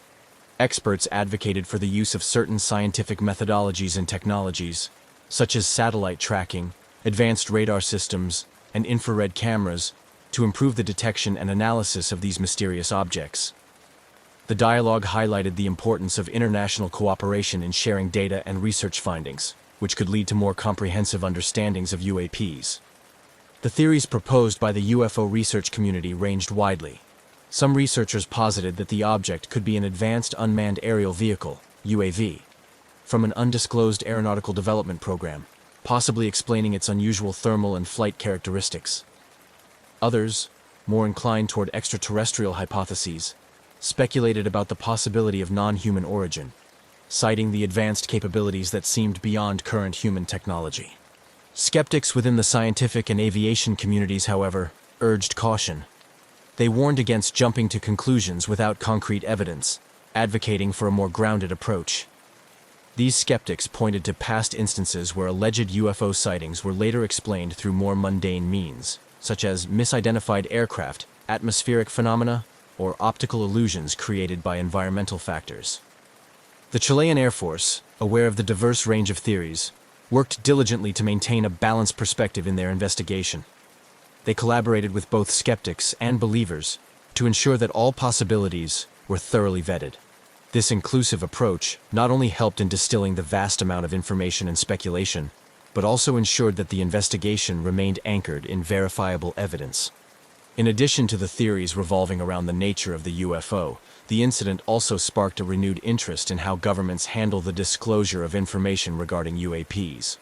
Experts advocated for the use of certain scientific methodologies and technologies, such as satellite tracking, advanced radar systems, and infrared cameras, to improve the detection and analysis of these mysterious objects. The dialogue highlighted the importance of international cooperation in sharing data and research findings, which could lead to more comprehensive understandings of UAPs. The theories proposed by the UFO research community ranged widely. Some researchers posited that the object could be an advanced unmanned aerial vehicle, UAV, from an undisclosed aeronautical development program, possibly explaining its unusual thermal and flight characteristics. Others, more inclined toward extraterrestrial hypotheses, speculated about the possibility of non-human origin, citing the advanced capabilities that seemed beyond current human technology. Skeptics within the scientific and aviation communities, however, urged caution. They warned against jumping to conclusions without concrete evidence, advocating for a more grounded approach. These skeptics pointed to past instances where alleged UFO sightings were later explained through more mundane means, such as misidentified aircraft, atmospheric phenomena, or optical illusions created by environmental factors. The Chilean Air Force, aware of the diverse range of theories, worked diligently to maintain a balanced perspective in their investigation. They collaborated with both skeptics and believers to ensure that all possibilities were thoroughly vetted. This inclusive approach not only helped in distilling the vast amount of information and speculation, but also ensured that the investigation remained anchored in verifiable evidence. In addition to the theories revolving around the nature of the UFO, the incident also sparked a renewed interest in how governments handle the disclosure of information regarding UAPs.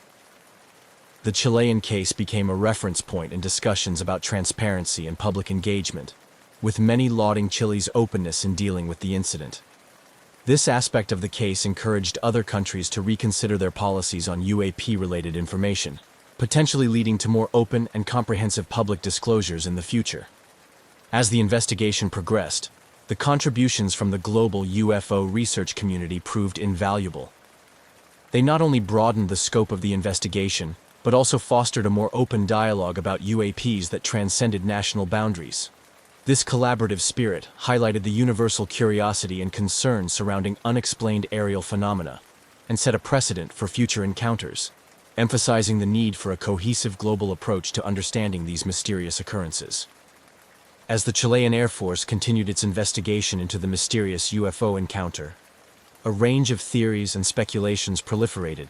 The Chilean case became a reference point in discussions about transparency and public engagement, with many lauding Chile's openness in dealing with the incident. This aspect of the case encouraged other countries to reconsider their policies on UAP-related information, potentially leading to more open and comprehensive public disclosures in the future. As the investigation progressed, the contributions from the global UFO research community proved invaluable. They not only broadened the scope of the investigation, but also fostered a more open dialogue about UAPs that transcended national boundaries. This collaborative spirit highlighted the universal curiosity and concern surrounding unexplained aerial phenomena, and set a precedent for future encounters, emphasizing the need for a cohesive global approach to understanding these mysterious occurrences. As the Chilean Air Force continued its investigation into the mysterious UFO encounter, a range of theories and speculations proliferated,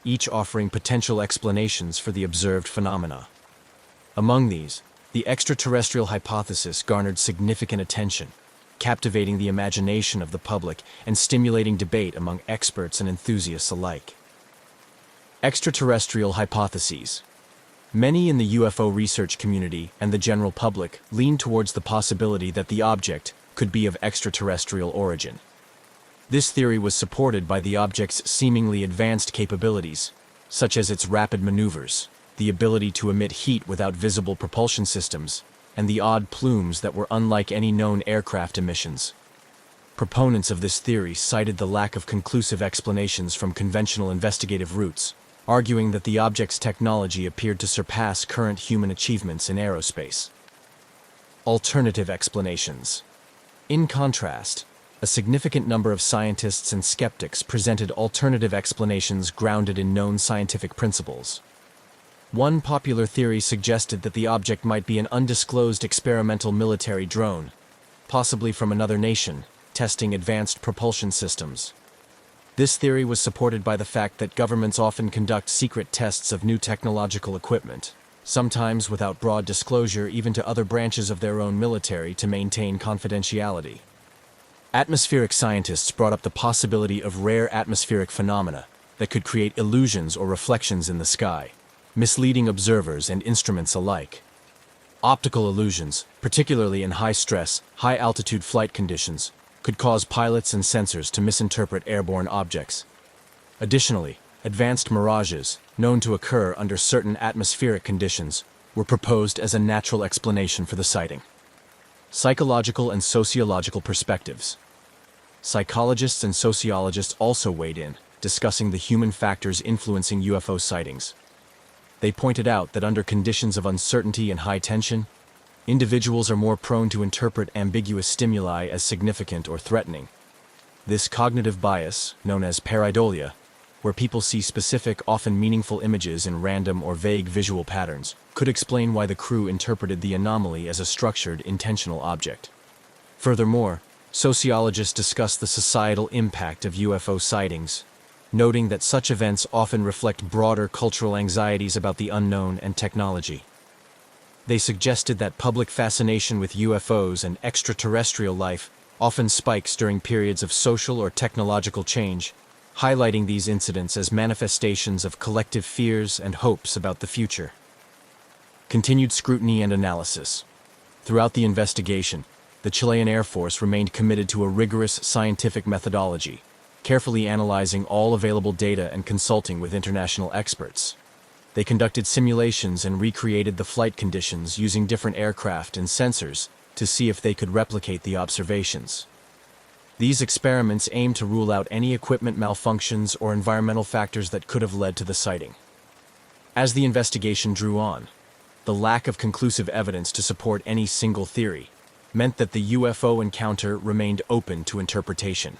each offering potential explanations for the observed phenomena. Among these, the extraterrestrial hypothesis garnered significant attention, captivating the imagination of the public and stimulating debate among experts and enthusiasts alike. Extraterrestrial hypotheses. Many in the UFO research community and the general public lean towards the possibility that the object could be of extraterrestrial origin. This theory was supported by the object's seemingly advanced capabilities, such as its rapid maneuvers, the ability to emit heat without visible propulsion systems, and the odd plumes that were unlike any known aircraft emissions. Proponents of this theory cited the lack of conclusive explanations from conventional investigative routes, arguing that the object's technology appeared to surpass current human achievements in aerospace. Alternative explanations. In contrast, a significant number of scientists and skeptics presented alternative explanations grounded in known scientific principles. One popular theory suggested that the object might be an undisclosed experimental military drone, possibly from another nation, testing advanced propulsion systems. This theory was supported by the fact that governments often conduct secret tests of new technological equipment, sometimes without broad disclosure even to other branches of their own military to maintain confidentiality. Atmospheric scientists brought up the possibility of rare atmospheric phenomena that could create illusions or reflections in the sky, misleading observers and instruments alike. Optical illusions, particularly in high-stress, high-altitude flight conditions, could cause pilots and sensors to misinterpret airborne objects. Additionally, advanced mirages, known to occur under certain atmospheric conditions, were proposed as a natural explanation for the sighting. Psychological and sociological perspectives. Psychologists and sociologists also weighed in, discussing the human factors influencing UFO sightings. They pointed out that under conditions of uncertainty and high tension, individuals are more prone to interpret ambiguous stimuli as significant or threatening. This cognitive bias, known as pareidolia, where people see specific, often meaningful images in random or vague visual patterns, could explain why the crew interpreted the anomaly as a structured, intentional object. Furthermore, sociologists discussed the societal impact of UFO sightings, noting that such events often reflect broader cultural anxieties about the unknown and technology. They suggested that public fascination with UFOs and extraterrestrial life often spikes during periods of social or technological change, highlighting these incidents as manifestations of collective fears and hopes about the future. Continued scrutiny and analysis. Throughout the investigation, the Chilean Air Force remained committed to a rigorous scientific methodology, carefully analyzing all available data and consulting with international experts. They conducted simulations and recreated the flight conditions using different aircraft and sensors to see if they could replicate the observations. These experiments aimed to rule out any equipment malfunctions or environmental factors that could have led to the sighting. As the investigation drew on, the lack of conclusive evidence to support any single theory meant that the UFO encounter remained open to interpretation.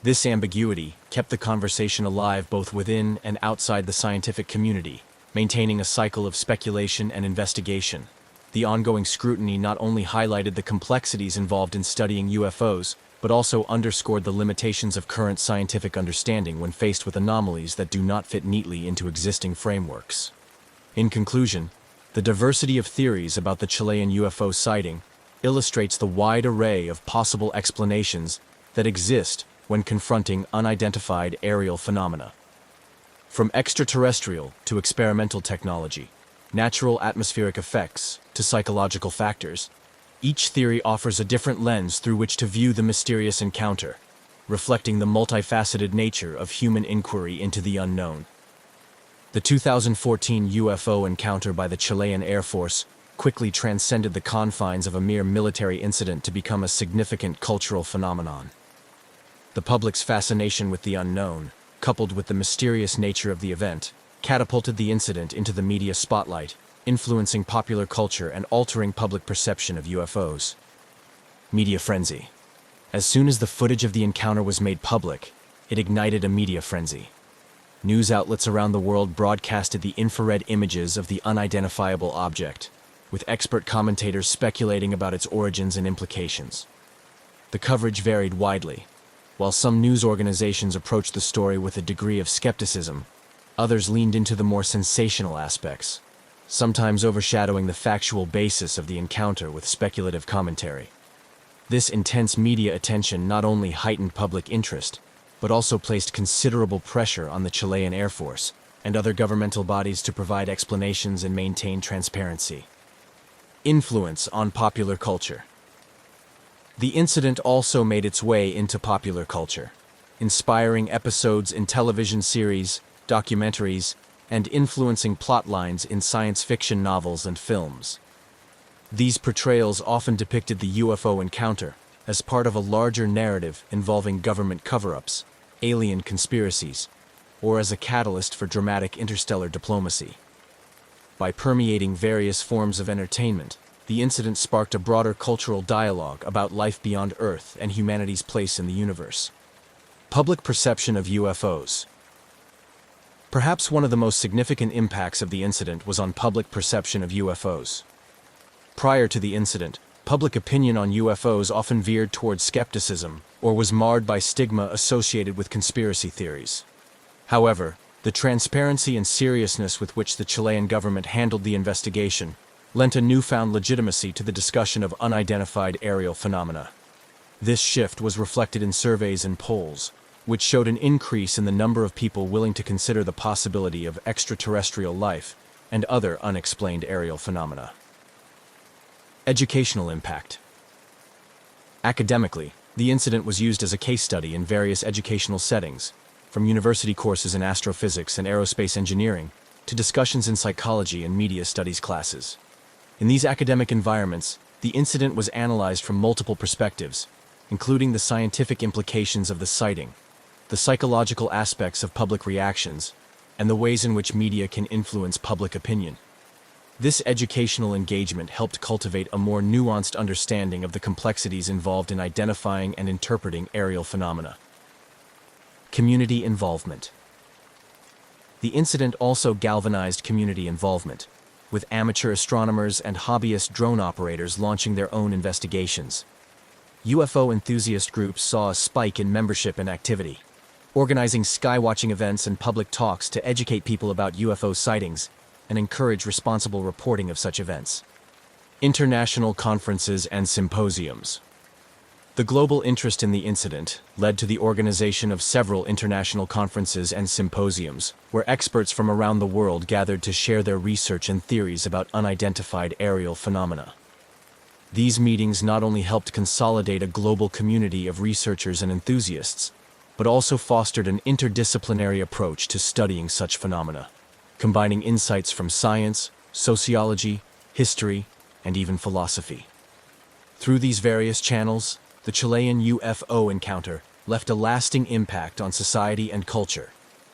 This ambiguity kept the conversation alive both within and outside the scientific community, maintaining a cycle of speculation and investigation. The ongoing scrutiny not only highlighted the complexities involved in studying UFOs, but also underscored the limitations of current scientific understanding when faced with anomalies that do not fit neatly into existing frameworks. In conclusion, the diversity of theories about the Chilean UFO sighting illustrates the wide array of possible explanations that exist when confronting unidentified aerial phenomena. From extraterrestrial to experimental technology, natural atmospheric effects to psychological factors, each theory offers a different lens through which to view the mysterious encounter, reflecting the multifaceted nature of human inquiry into the unknown. The 2014 UFO encounter by the Chilean Air Force quickly transcended the confines of a mere military incident to become a significant cultural phenomenon. The public's fascination with the unknown, coupled with the mysterious nature of the event, catapulted the incident into the media spotlight, influencing popular culture and altering public perception of UFOs. Media frenzy. As soon as the footage of the encounter was made public, it ignited a media frenzy. News outlets around the world broadcasted the infrared images of the unidentifiable object, with expert commentators speculating about its origins and implications. The coverage varied widely. While some news organizations approached the story with a degree of skepticism, others leaned into the more sensational aspects, sometimes overshadowing the factual basis of the encounter with speculative commentary. This intense media attention not only heightened public interest, but also placed considerable pressure on the Chilean Air Force and other governmental bodies to provide explanations and maintain transparency. Influence on popular culture. The incident also made its way into popular culture, inspiring episodes in television series, documentaries, and influencing plot lines in science fiction novels and films. These portrayals often depicted the UFO encounter as part of a larger narrative involving government cover-ups, alien conspiracies, or as a catalyst for dramatic interstellar diplomacy. By permeating various forms of entertainment, the incident sparked a broader cultural dialogue about life beyond Earth and humanity's place in the universe. Public perception of UFOs. Perhaps one of the most significant impacts of the incident was on public perception of UFOs. Prior to the incident, public opinion on UFOs often veered towards skepticism or was marred by stigma associated with conspiracy theories. However, the transparency and seriousness with which the Chilean government handled the investigation lent a newfound legitimacy to the discussion of unidentified aerial phenomena. This shift was reflected in surveys and polls, which showed an increase in the number of people willing to consider the possibility of extraterrestrial life and other unexplained aerial phenomena. Educational impact. Academically, the incident was used as a case study in various educational settings, from university courses in astrophysics and aerospace engineering to discussions in psychology and media studies classes. In these academic environments, the incident was analyzed from multiple perspectives, including the scientific implications of the sighting, the psychological aspects of public reactions, and the ways in which media can influence public opinion. This educational engagement helped cultivate a more nuanced understanding of the complexities involved in identifying and interpreting aerial phenomena. Community involvement. The incident also galvanized community involvement, with amateur astronomers and hobbyist drone operators launching their own investigations. UFO enthusiast groups saw a spike in membership and activity, organizing skywatching events and public talks to educate people about UFO sightings and encourage responsible reporting of such events. International conferences and symposiums. The global interest in the incident led to the organization of several international conferences and symposiums, where experts from around the world gathered to share their research and theories about unidentified aerial phenomena. These meetings not only helped consolidate a global community of researchers and enthusiasts, but also fostered an interdisciplinary approach to studying such phenomena, combining insights from science, sociology, history, and even philosophy. Through these various channels, the Chilean UFO encounter left a lasting impact on society and culture.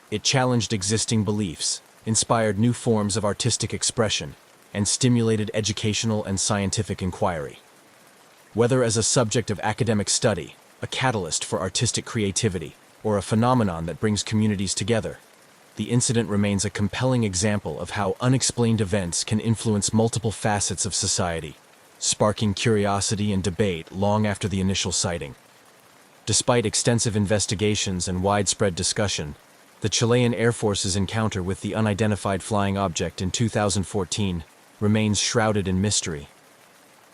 It challenged existing beliefs, inspired new forms of artistic expression, and stimulated educational and scientific inquiry. Whether as a subject of academic study, a catalyst for artistic creativity, or a phenomenon that brings communities together, the incident remains a compelling example of how unexplained events can influence multiple facets of society, sparking curiosity and debate long after the initial sighting. Despite extensive investigations and widespread discussion, the Chilean Air Force's encounter with the unidentified flying object in 2014 remains shrouded in mystery.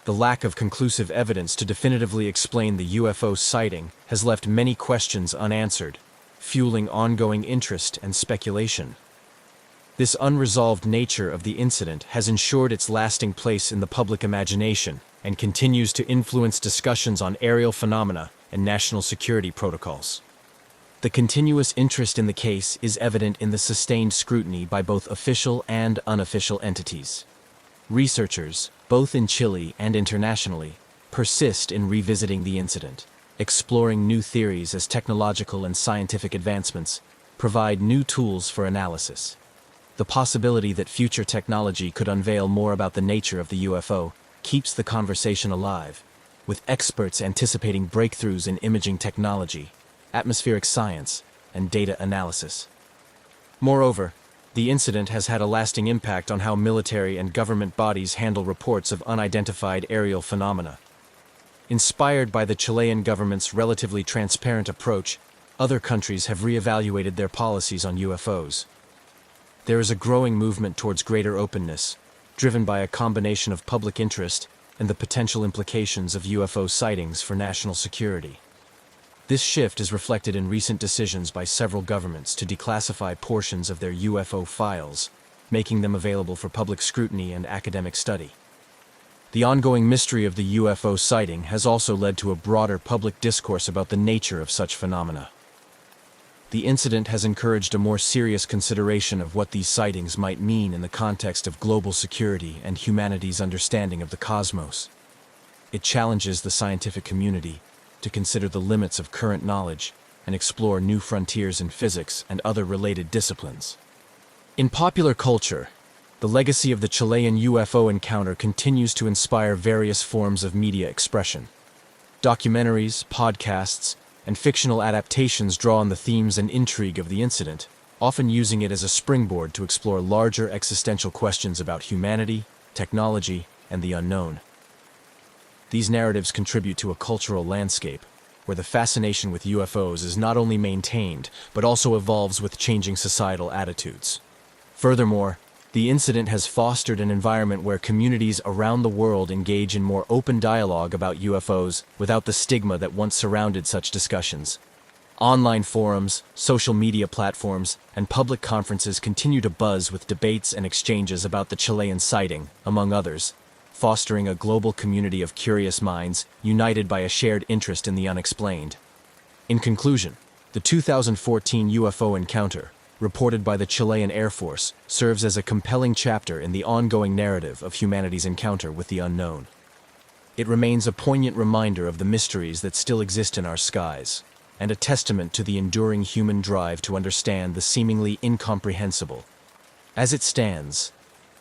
The lack of conclusive evidence to definitively explain the UFO sighting has left many questions unanswered, fueling ongoing interest and speculation. This unresolved nature of the incident has ensured its lasting place in the public imagination and continues to influence discussions on aerial phenomena and national security protocols. The continuous interest in the case is evident in the sustained scrutiny by both official and unofficial entities. Researchers, both in Chile and internationally, persist in revisiting the incident, exploring new theories as technological and scientific advancements provide new tools for analysis. The possibility that future technology could unveil more about the nature of the UFO keeps the conversation alive, with experts anticipating breakthroughs in imaging technology, atmospheric science, and data analysis. Moreover, the incident has had a lasting impact on how military and government bodies handle reports of unidentified aerial phenomena. Inspired by the Chilean government's relatively transparent approach, other countries have reevaluated their policies on UFOs. There is a growing movement towards greater openness, driven by a combination of public interest and the potential implications of UFO sightings for national security. This shift is reflected in recent decisions by several governments to declassify portions of their UFO files, making them available for public scrutiny and academic study. The ongoing mystery of the UFO sighting has also led to a broader public discourse about the nature of such phenomena. The incident has encouraged a more serious consideration of what these sightings might mean in the context of global security and humanity's understanding of the cosmos. It challenges the scientific community to consider the limits of current knowledge and explore new frontiers in physics and other related disciplines. In popular culture, the legacy of the Chilean UFO encounter continues to inspire various forms of media expression. Documentaries, podcasts, and fictional adaptations draw on the themes and intrigue of the incident, often using it as a springboard to explore larger existential questions about humanity, technology, and the unknown. These narratives contribute to a cultural landscape where the fascination with UFOs is not only maintained, but also evolves with changing societal attitudes. Furthermore, the incident has fostered an environment where communities around the world engage in more open dialogue about UFOs without the stigma that once surrounded such discussions. Online forums, social media platforms, and public conferences continue to buzz with debates and exchanges about the Chilean sighting, among others, fostering a global community of curious minds united by a shared interest in the unexplained. In conclusion, the 2014 UFO encounter, reported by the Chilean Air Force, serves as a compelling chapter in the ongoing narrative of humanity's encounter with the unknown. It remains a poignant reminder of the mysteries that still exist in our skies, and a testament to the enduring human drive to understand the seemingly incomprehensible. As it stands,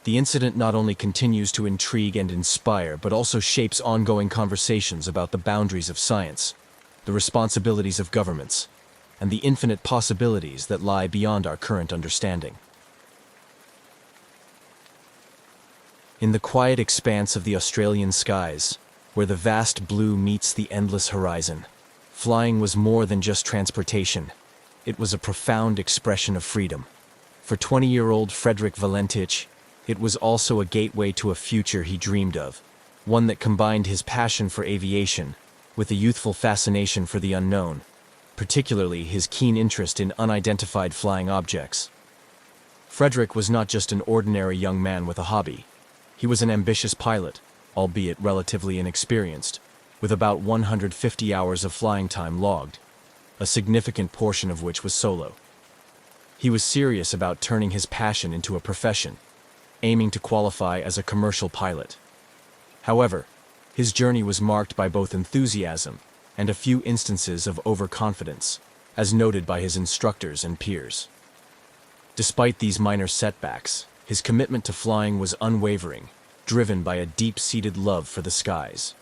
the incident not only continues to intrigue and inspire, but also shapes ongoing conversations about the boundaries of science, the responsibilities of governments, and the infinite possibilities that lie beyond our current understanding. In the quiet expanse of the Australian skies, where the vast blue meets the endless horizon, flying was more than just transportation. It was a profound expression of freedom. For 20-year-old Frederick Valentich, it was also a gateway to a future he dreamed of, one that combined his passion for aviation with a youthful fascination for the unknown, particularly his keen interest in unidentified flying objects. Frederick was not just an ordinary young man with a hobby. He was an ambitious pilot, albeit relatively inexperienced, with about 150 hours of flying time logged, a significant portion of which was solo. He was serious about turning his passion into a profession, aiming to qualify as a commercial pilot. However, his journey was marked by both enthusiasm and a few instances of overconfidence, as noted by his instructors and peers. Despite these minor setbacks, his commitment to flying was unwavering, driven by a deep-seated love for the skies.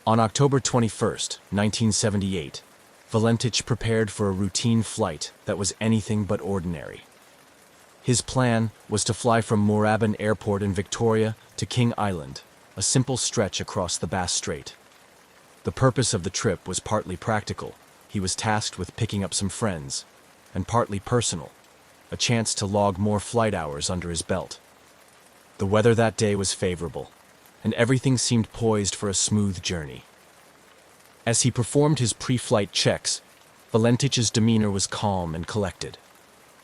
On October 21, 1978, Valentich prepared for a routine flight that was anything but ordinary. His plan was to fly from Moorabbin Airport in Victoria to King Island, a simple stretch across the Bass Strait. The purpose of the trip was partly practical. He was tasked with picking up some friends, and partly personal, a chance to log more flight hours under his belt. The weather that day was favorable, and everything seemed poised for a smooth journey. As he performed his pre-flight checks, Valentich's demeanor was calm and collected.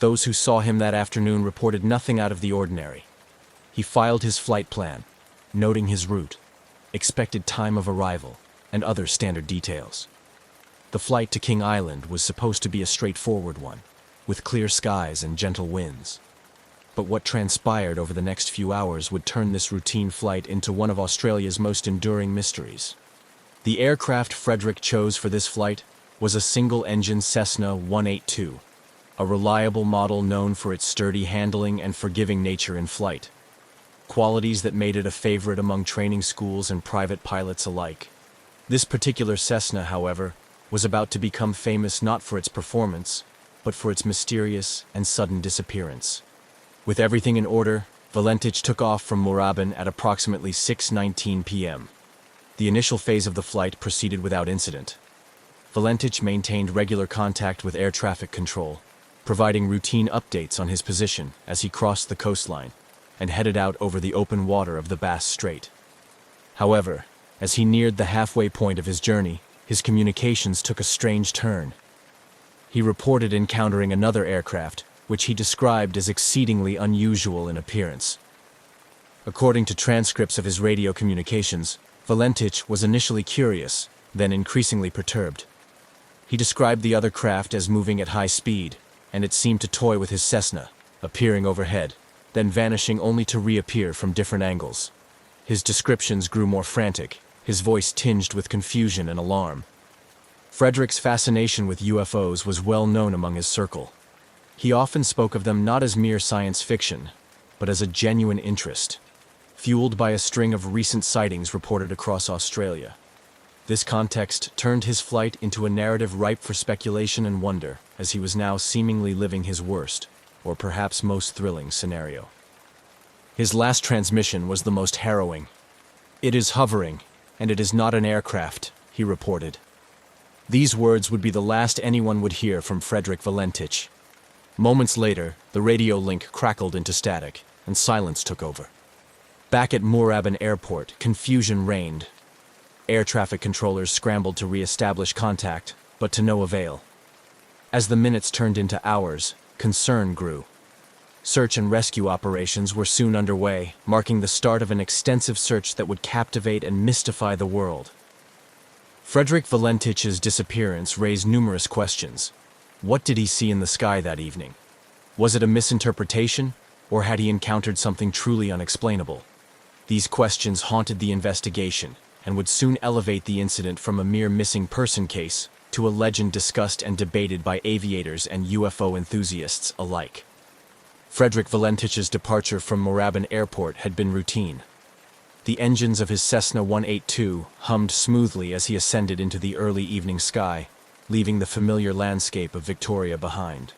Those who saw him that afternoon reported nothing out of the ordinary. He filed his flight plan, noting his route, expected time of arrival, and other standard details. The flight to King Island was supposed to be a straightforward one, with clear skies and gentle winds. But what transpired over the next few hours would turn this routine flight into one of Australia's most enduring mysteries. The aircraft Frederick chose for this flight was a single-engine Cessna 182, a reliable model known for its sturdy handling and forgiving nature in flight, qualities that made it a favorite among training schools and private pilots alike. This particular Cessna, however, was about to become famous not for its performance, but for its mysterious and sudden disappearance. With everything in order, Valentich took off from Moorabbin at approximately 6:19 p.m. The initial phase of the flight proceeded without incident. Valentich maintained regular contact with air traffic control, providing routine updates on his position as he crossed the coastline and headed out over the open water of the Bass Strait. However, as he neared the halfway point of his journey, his communications took a strange turn. He reported encountering another aircraft, which he described as exceedingly unusual in appearance. According to transcripts of his radio communications, Valentich was initially curious, then increasingly perturbed. He described the other craft as moving at high speed, and it seemed to toy with his Cessna, appearing overhead, then vanishing only to reappear from different angles. His descriptions grew more frantic, his voice tinged with confusion and alarm. Frederick's fascination with UFOs was well known among his circle. He often spoke of them not as mere science fiction, but as a genuine interest, fueled by a string of recent sightings reported across Australia. This context turned his flight into a narrative ripe for speculation and wonder, as he was now seemingly living his worst, or perhaps most thrilling, scenario. His last transmission was the most harrowing. "It is hovering, and it is not an aircraft," he reported. These words would be the last anyone would hear from Frederick Valentich. Moments later, the radio link crackled into static, and silence took over. Back at Moorabbin Airport, confusion reigned. Air traffic controllers scrambled to re-establish contact, but to no avail. As the minutes turned into hours, concern grew. Search and rescue operations were soon underway, marking the start of an extensive search that would captivate and mystify the world. Frederick Valentich's disappearance raised numerous questions. What did he see in the sky that evening? Was it a misinterpretation, or had he encountered something truly unexplainable? These questions haunted the investigation and would soon elevate the incident from a mere missing person case to a legend discussed and debated by aviators and UFO enthusiasts alike. Frederick Valentich's departure from Moorabbin Airport had been routine. The engines of his Cessna 182 hummed smoothly as he ascended into the early evening sky, leaving the familiar landscape of Victoria behind.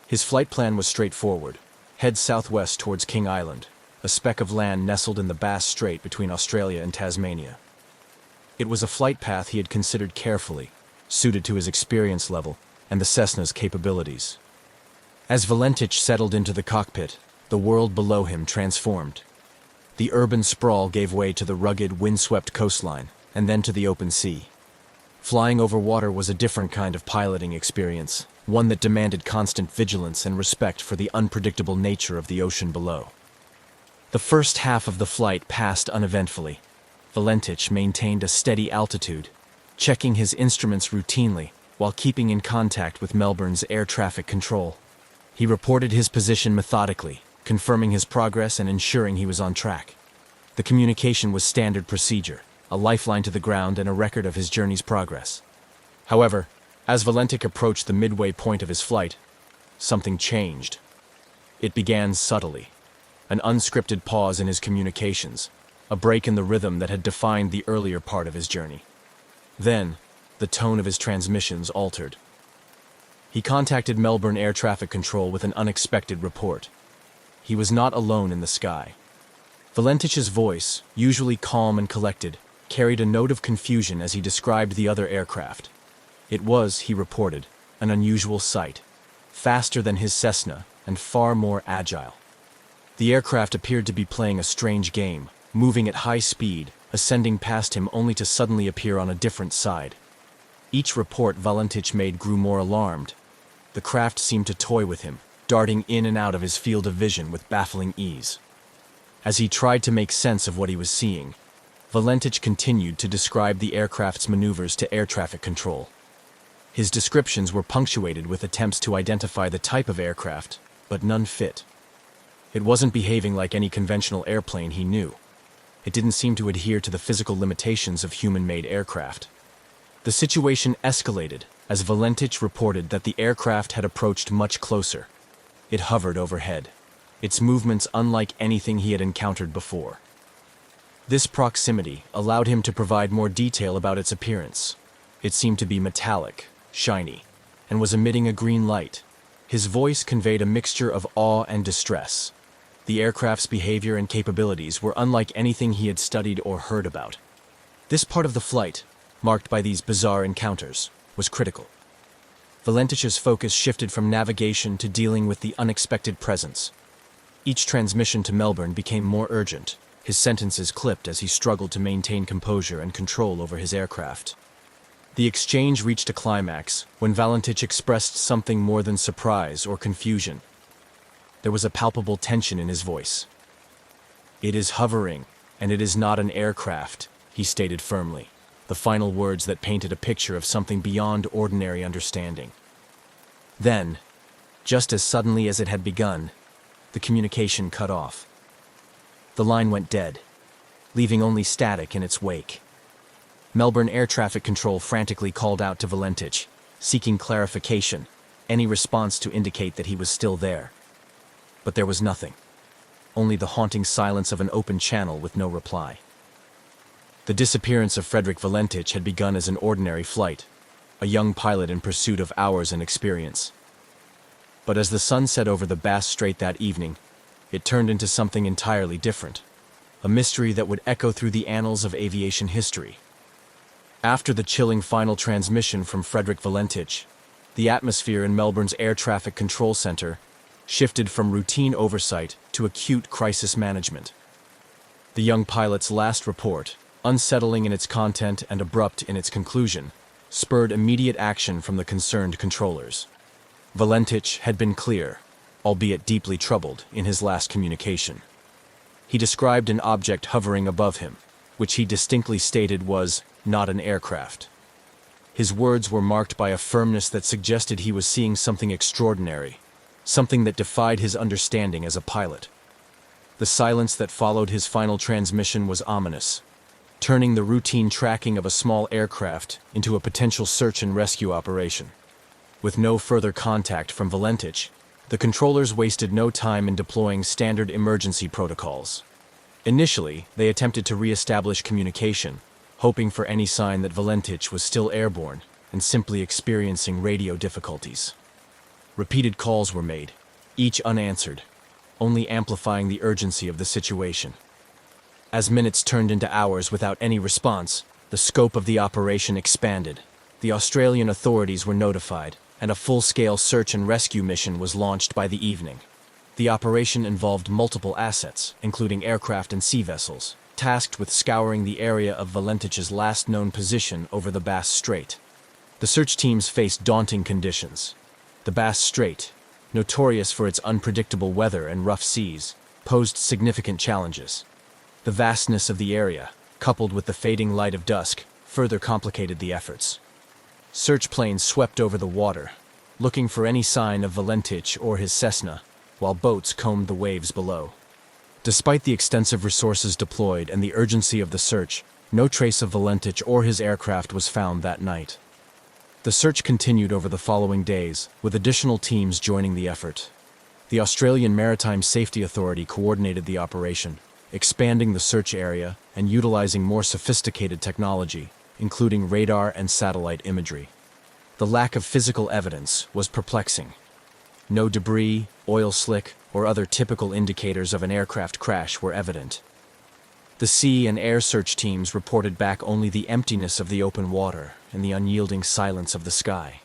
His flight plan was straightforward: head southwest towards King Island, a speck of land nestled in the Bass Strait between Australia and Tasmania. It was a flight path he had considered carefully, suited to his experience level and the Cessna's capabilities. As Valentich settled into the cockpit, the world below him transformed. The urban sprawl gave way to the rugged, windswept coastline, and then to the open sea. Flying over water was a different kind of piloting experience, one that demanded constant vigilance and respect for the unpredictable nature of the ocean below. The first half of the flight passed uneventfully. Valentich maintained a steady altitude, checking his instruments routinely while keeping in contact with Melbourne's air traffic control. He reported his position methodically, confirming his progress and ensuring he was on track. The communication was standard procedure, a lifeline to the ground and a record of his journey's progress. However, as Valentich approached the midway point of his flight, something changed. It began subtly. An unscripted pause in his communications, a break in the rhythm that had defined the earlier part of his journey. Then, the tone of his transmissions altered. He contacted Melbourne Air Traffic Control with an unexpected report. He was not alone in the sky. Valentich's voice, usually calm and collected, carried a note of confusion as he described the other aircraft. It was, he reported, an unusual sight, faster than his Cessna and far more agile. The aircraft appeared to be playing a strange game, moving at high speed, ascending past him only to suddenly appear on a different side. Each report Valentich made grew more alarmed. The craft seemed to toy with him, darting in and out of his field of vision with baffling ease. As he tried to make sense of what he was seeing, Valentich continued to describe the aircraft's maneuvers to air traffic control. His descriptions were punctuated with attempts to identify the type of aircraft, but none fit. It wasn't behaving like any conventional airplane he knew. It didn't seem to adhere to the physical limitations of human-made aircraft. The situation escalated as Valentich reported that the aircraft had approached much closer. It hovered overhead, its movements unlike anything he had encountered before. This proximity allowed him to provide more detail about its appearance. It seemed to be metallic, shiny, and was emitting a green light. His voice conveyed a mixture of awe and distress. The aircraft's behavior and capabilities were unlike anything he had studied or heard about. This part of the flight, marked by these bizarre encounters, was critical. Valentich's focus shifted from navigation to dealing with the unexpected presence. Each transmission to Melbourne became more urgent, his sentences clipped as he struggled to maintain composure and control over his aircraft. The exchange reached a climax when Valentich expressed something more than surprise or confusion. There was a palpable tension in his voice. "It is hovering, and it is not an aircraft," he stated firmly, the final words that painted a picture of something beyond ordinary understanding. Then, just as suddenly as it had begun, the communication cut off. The line went dead, leaving only static in its wake. Melbourne Air Traffic Control frantically called out to Valentich, seeking clarification, any response to indicate that he was still there. But there was nothing. Only the haunting silence of an open channel with no reply. The disappearance of Frederick Valentich had begun as an ordinary flight, a young pilot in pursuit of hours and experience. But as the sun set over the Bass Strait that evening, it turned into something entirely different, a mystery that would echo through the annals of aviation history. After the chilling final transmission from Frederick Valentich, the atmosphere in Melbourne's Air Traffic Control Centre shifted from routine oversight to acute crisis management. The young pilot's last report, unsettling in its content and abrupt in its conclusion, spurred immediate action from the concerned controllers. Valentich had been clear, albeit deeply troubled, in his last communication. He described an object hovering above him, which he distinctly stated was not an aircraft. His words were marked by a firmness that suggested he was seeing something extraordinary, something that defied his understanding as a pilot. The silence that followed his final transmission was ominous, turning the routine tracking of a small aircraft into a potential search and rescue operation. With no further contact from Valentich, the controllers wasted no time in deploying standard emergency protocols. Initially, they attempted to re-establish communication, hoping for any sign that Valentich was still airborne and simply experiencing radio difficulties. Repeated calls were made, each unanswered, only amplifying the urgency of the situation. As minutes turned into hours without any response, the scope of the operation expanded. The Australian authorities were notified, and a full-scale search and rescue mission was launched by the evening. The operation involved multiple assets, including aircraft and sea vessels, tasked with scouring the area of Valentich's last known position over the Bass Strait. The search teams faced daunting conditions. The Bass Strait, notorious for its unpredictable weather and rough seas, posed significant challenges. The vastness of the area, coupled with the fading light of dusk, further complicated the efforts. Search planes swept over the water, looking for any sign of Valentich or his Cessna, while boats combed the waves below. Despite the extensive resources deployed and the urgency of the search, no trace of Valentich or his aircraft was found that night. The search continued over the following days, with additional teams joining the effort. The Australian Maritime Safety Authority coordinated the operation, expanding the search area and utilizing more sophisticated technology, including radar and satellite imagery. The lack of physical evidence was perplexing. No debris, oil slick, or other typical indicators of an aircraft crash were evident. The sea and air search teams reported back only the emptiness of the open water and the unyielding silence of the sky.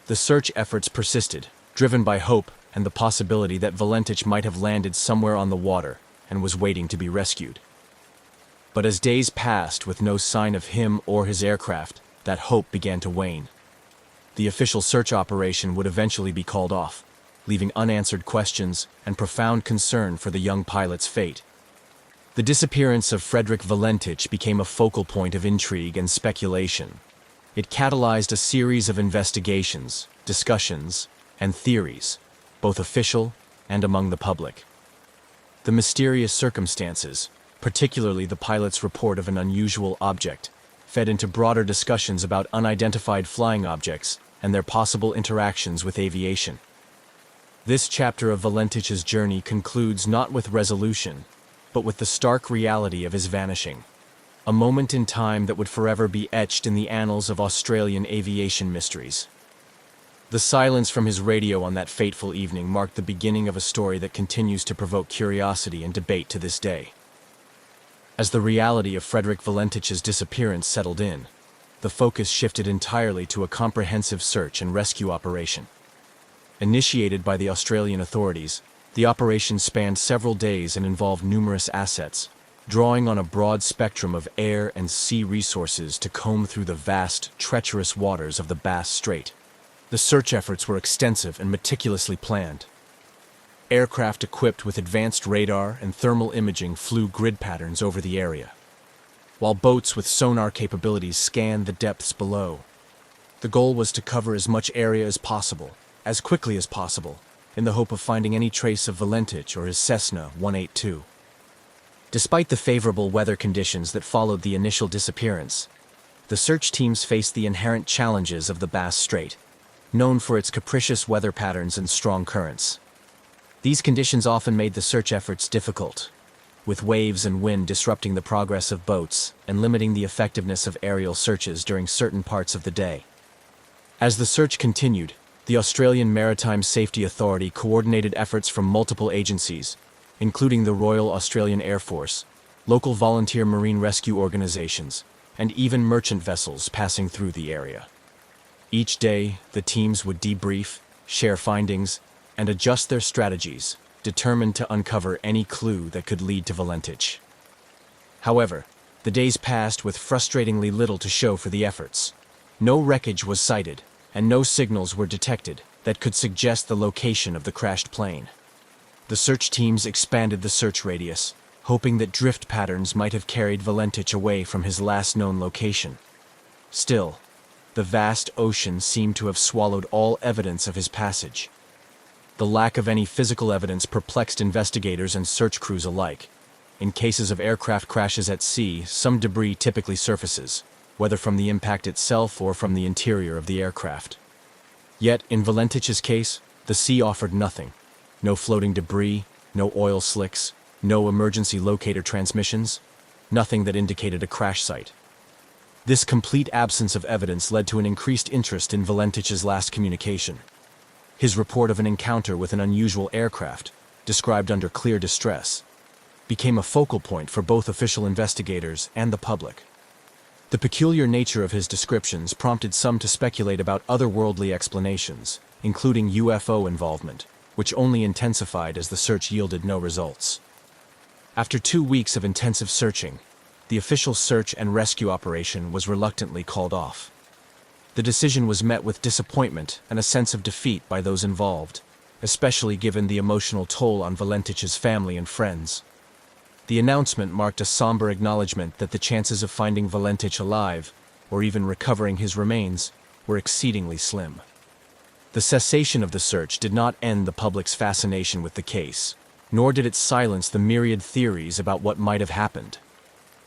The search efforts persisted, driven by hope and the possibility that Valentich might have landed somewhere on the water and was waiting to be rescued. But as days passed with no sign of him or his aircraft, that hope began to wane. The official search operation would eventually be called off, leaving unanswered questions and profound concern for the young pilot's fate. The disappearance of Frederick Valentich became a focal point of intrigue and speculation. It catalyzed a series of investigations, discussions, and theories, both official and among the public. The mysterious circumstances, particularly the pilot's report of an unusual object, fed into broader discussions about unidentified flying objects and their possible interactions with aviation. This chapter of Valentich's journey concludes not with resolution, but with the stark reality of his vanishing, a moment in time that would forever be etched in the annals of Australian aviation mysteries. The silence from his radio on that fateful evening marked the beginning of a story that continues to provoke curiosity and debate to this day. As the reality of Frederick Valentich's disappearance settled in, the focus shifted entirely to a comprehensive search and rescue operation. Initiated by the Australian authorities, the operation spanned several days and involved numerous assets, drawing on a broad spectrum of air and sea resources to comb through the vast, treacherous waters of the Bass Strait. The search efforts were extensive and meticulously planned. Aircraft equipped with advanced radar and thermal imaging flew grid patterns over the area, while boats with sonar capabilities scanned the depths below. The goal was to cover as much area as possible, as quickly as possible, in the hope of finding any trace of Valentich or his Cessna 182. Despite the favorable weather conditions that followed the initial disappearance, the search teams faced the inherent challenges of the Bass Strait, known for its capricious weather patterns and strong currents. These conditions often made the search efforts difficult, with waves and wind disrupting the progress of boats and limiting the effectiveness of aerial searches during certain parts of the day. As the search continued, the Australian Maritime Safety Authority coordinated efforts from multiple agencies, including the Royal Australian Air Force, local volunteer marine rescue organizations, and even merchant vessels passing through the area. Each day, the teams would debrief, share findings, and adjust their strategies, determined to uncover any clue that could lead to Valentich. However, the days passed with frustratingly little to show for the efforts. No wreckage was sighted, and no signals were detected that could suggest the location of the crashed plane. The search teams expanded the search radius, hoping that drift patterns might have carried Valentich away from his last known location. Still, the vast ocean seemed to have swallowed all evidence of his passage. The lack of any physical evidence perplexed investigators and search crews alike. In cases of aircraft crashes at sea, some debris typically surfaces, whether from the impact itself or from the interior of the aircraft. Yet, in Valentich's case, the sea offered nothing. No floating debris, no oil slicks, no emergency locator transmissions, nothing that indicated a crash site. This complete absence of evidence led to an increased interest in Valentich's last communication. His report of an encounter with an unusual aircraft, described under clear distress, became a focal point for both official investigators and the public. The peculiar nature of his descriptions prompted some to speculate about otherworldly explanations, including UFO involvement, which only intensified as the search yielded no results. After 2 weeks of intensive searching, the official search and rescue operation was reluctantly called off. The decision was met with disappointment and a sense of defeat by those involved, especially given the emotional toll on Valentich's family and friends. The announcement marked a somber acknowledgement that the chances of finding Valentich alive, or even recovering his remains, were exceedingly slim. The cessation of the search did not end the public's fascination with the case, nor did it silence the myriad theories about what might have happened.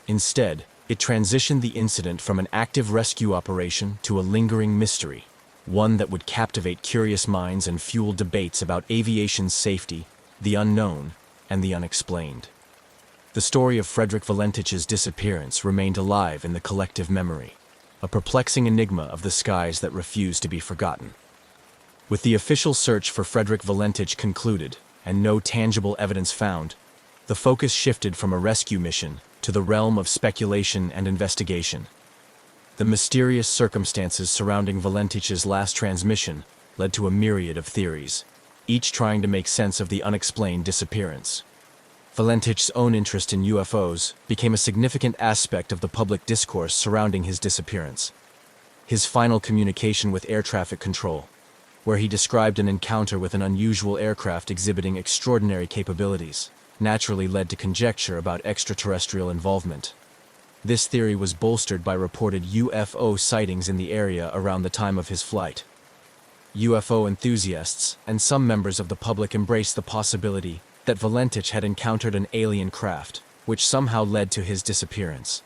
Instead, it transitioned the incident from an active rescue operation to a lingering mystery, one that would captivate curious minds and fuel debates about aviation's safety, the unknown, and the unexplained. The story of Frederick Valentich's disappearance remained alive in the collective memory, a perplexing enigma of the skies that refused to be forgotten. With the official search for Frederick Valentich concluded and no tangible evidence found, the focus shifted from a rescue mission to the realm of speculation and investigation. The mysterious circumstances surrounding Valentich's last transmission led to a myriad of theories, each trying to make sense of the unexplained disappearance. Valentich's own interest in UFOs became a significant aspect of the public discourse surrounding his disappearance. His final communication with air traffic control, where he described an encounter with an unusual aircraft exhibiting extraordinary capabilities, naturally led to conjecture about extraterrestrial involvement. This theory was bolstered by reported UFO sightings in the area around the time of his flight. UFO enthusiasts and some members of the public embraced the possibility that Valentich had encountered an alien craft, which somehow led to his disappearance.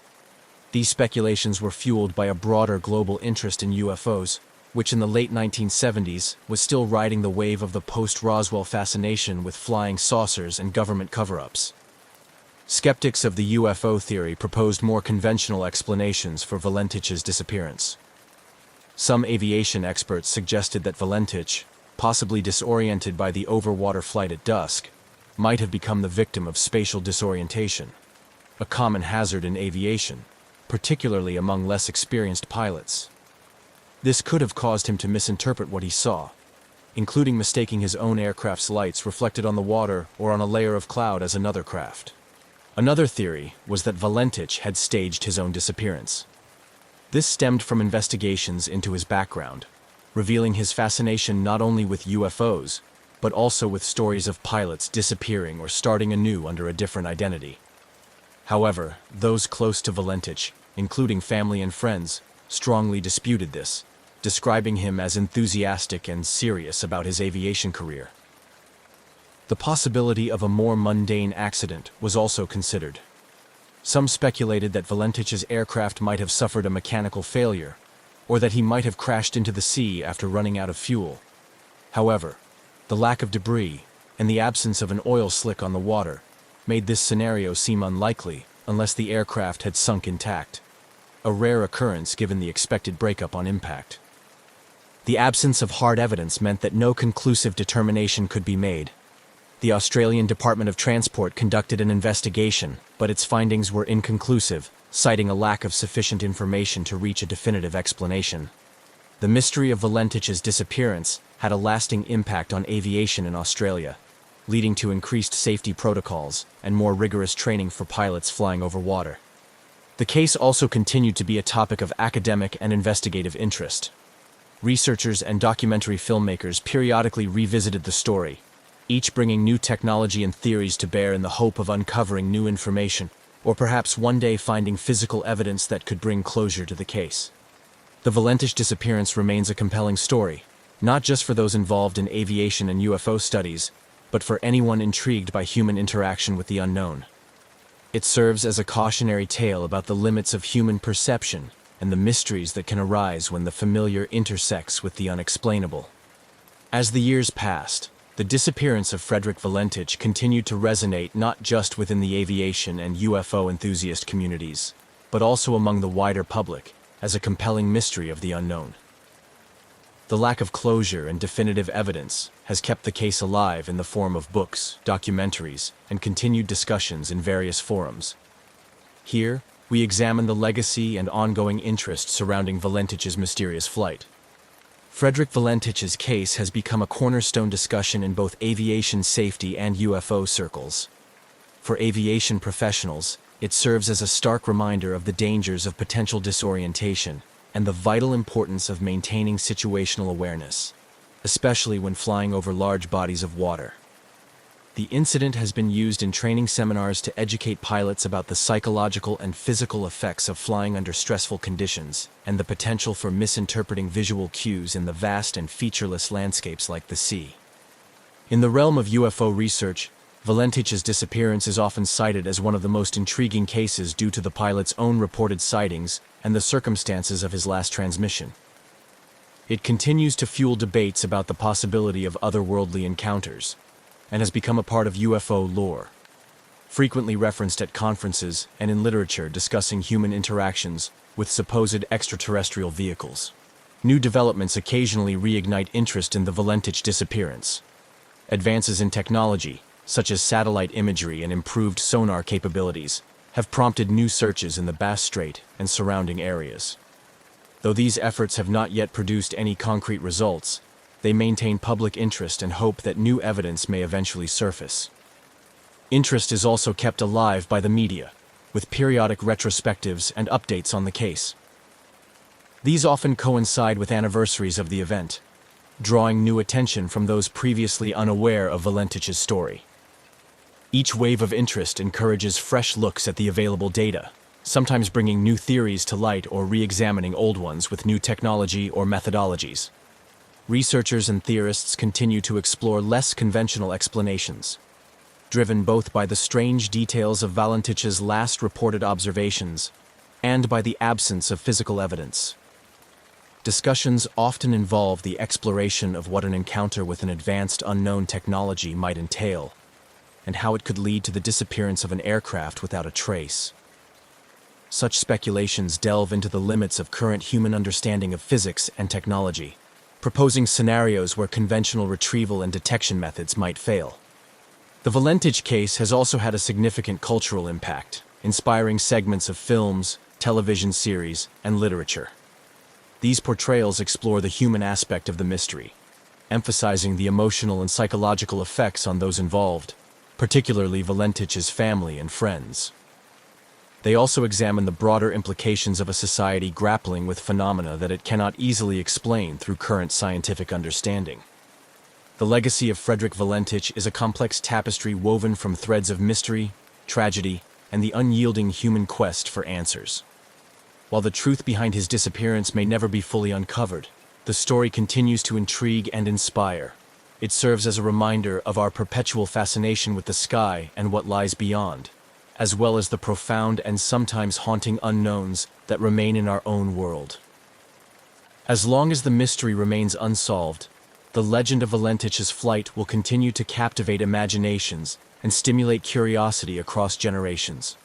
These speculations were fueled by a broader global interest in UFOs, which in the late 1970s was still riding the wave of the post-Roswell fascination with flying saucers and government cover-ups. Skeptics of the UFO theory proposed more conventional explanations for Valentich's disappearance. Some aviation experts suggested that Valentich, possibly disoriented by the overwater flight at dusk, might have become the victim of spatial disorientation, a common hazard in aviation, particularly among less experienced pilots. This could have caused him to misinterpret what he saw, including mistaking his own aircraft's lights reflected on the water or on a layer of cloud as another craft. Another theory was that Valentich had staged his own disappearance. This stemmed from investigations into his background, revealing his fascination not only with UFOs, but also with stories of pilots disappearing or starting anew under a different identity. However, those close to Valentich, including family and friends, strongly disputed this, describing him as enthusiastic and serious about his aviation career. The possibility of a more mundane accident was also considered. Some speculated that Valentich's aircraft might have suffered a mechanical failure, or that he might have crashed into the sea after running out of fuel. However, the lack of debris and the absence of an oil slick on the water made this scenario seem unlikely unless the aircraft had sunk intact, a rare occurrence given the expected breakup on impact. The absence of hard evidence meant that no conclusive determination could be made. The Australian Department of Transport conducted an investigation, but its findings were inconclusive, citing a lack of sufficient information to reach a definitive explanation. The mystery of Valentich's disappearance had a lasting impact on aviation in Australia, leading to increased safety protocols and more rigorous training for pilots flying over water. The case also continued to be a topic of academic and investigative interest. Researchers and documentary filmmakers periodically revisited the story, each bringing new technology and theories to bear in the hope of uncovering new information, or perhaps one day finding physical evidence that could bring closure to the case. The Valentich disappearance remains a compelling story, not just for those involved in aviation and UFO studies, but for anyone intrigued by human interaction with the unknown. It serves as a cautionary tale about the limits of human perception and the mysteries that can arise when the familiar intersects with the unexplainable. As the years passed, the disappearance of Frederick Valentich continued to resonate not just within the aviation and UFO enthusiast communities, but also among the wider public as a compelling mystery of the unknown. The lack of closure and definitive evidence has kept the case alive in the form of books, documentaries, and continued discussions in various forums. Here, we examine the legacy and ongoing interest surrounding Valentich's mysterious flight. Frederick Valentich's case has become a cornerstone discussion in both aviation safety and UFO circles. For aviation professionals, it serves as a stark reminder of the dangers of potential disorientation and the vital importance of maintaining situational awareness, especially when flying over large bodies of water. The incident has been used in training seminars to educate pilots about the psychological and physical effects of flying under stressful conditions and the potential for misinterpreting visual cues in the vast and featureless landscapes like the sea. In the realm of UFO research, Valentich's disappearance is often cited as one of the most intriguing cases due to the pilot's own reported sightings and the circumstances of his last transmission. It continues to fuel debates about the possibility of otherworldly encounters, and has become a part of UFO lore, frequently referenced at conferences and in literature discussing human interactions with supposed extraterrestrial vehicles. New developments occasionally reignite interest in the Valentich disappearance. Advances in technology, such as satellite imagery and improved sonar capabilities, have prompted new searches in the Bass Strait and surrounding areas. Though these efforts have not yet produced any concrete results, they maintain public interest and hope that new evidence may eventually surface. Interest is also kept alive by the media, with periodic retrospectives and updates on the case. These often coincide with anniversaries of the event, drawing new attention from those previously unaware of Valentich's story. Each wave of interest encourages fresh looks at the available data, sometimes bringing new theories to light or re-examining old ones with new technology or methodologies. Researchers and theorists continue to explore less conventional explanations, driven both by the strange details of Valentich's last reported observations and by the absence of physical evidence. Discussions often involve the exploration of what an encounter with an advanced unknown technology might entail, and how it could lead to the disappearance of an aircraft without a trace. Such speculations delve into the limits of current human understanding of physics and technology, proposing scenarios where conventional retrieval and detection methods might fail. The Valentich case has also had a significant cultural impact, inspiring segments of films, television series, and literature. These portrayals explore the human aspect of the mystery, emphasizing the emotional and psychological effects on those involved, particularly Valentich's family and friends. They also examine the broader implications of a society grappling with phenomena that it cannot easily explain through current scientific understanding. The legacy of Frederick Valentich is a complex tapestry woven from threads of mystery, tragedy, and the unyielding human quest for answers. While the truth behind his disappearance may never be fully uncovered, the story continues to intrigue and inspire. It serves as a reminder of our perpetual fascination with the sky and what lies beyond, as well as the profound and sometimes haunting unknowns that remain in our own world. As long as the mystery remains unsolved, the legend of Valentich's flight will continue to captivate imaginations and stimulate curiosity across generations.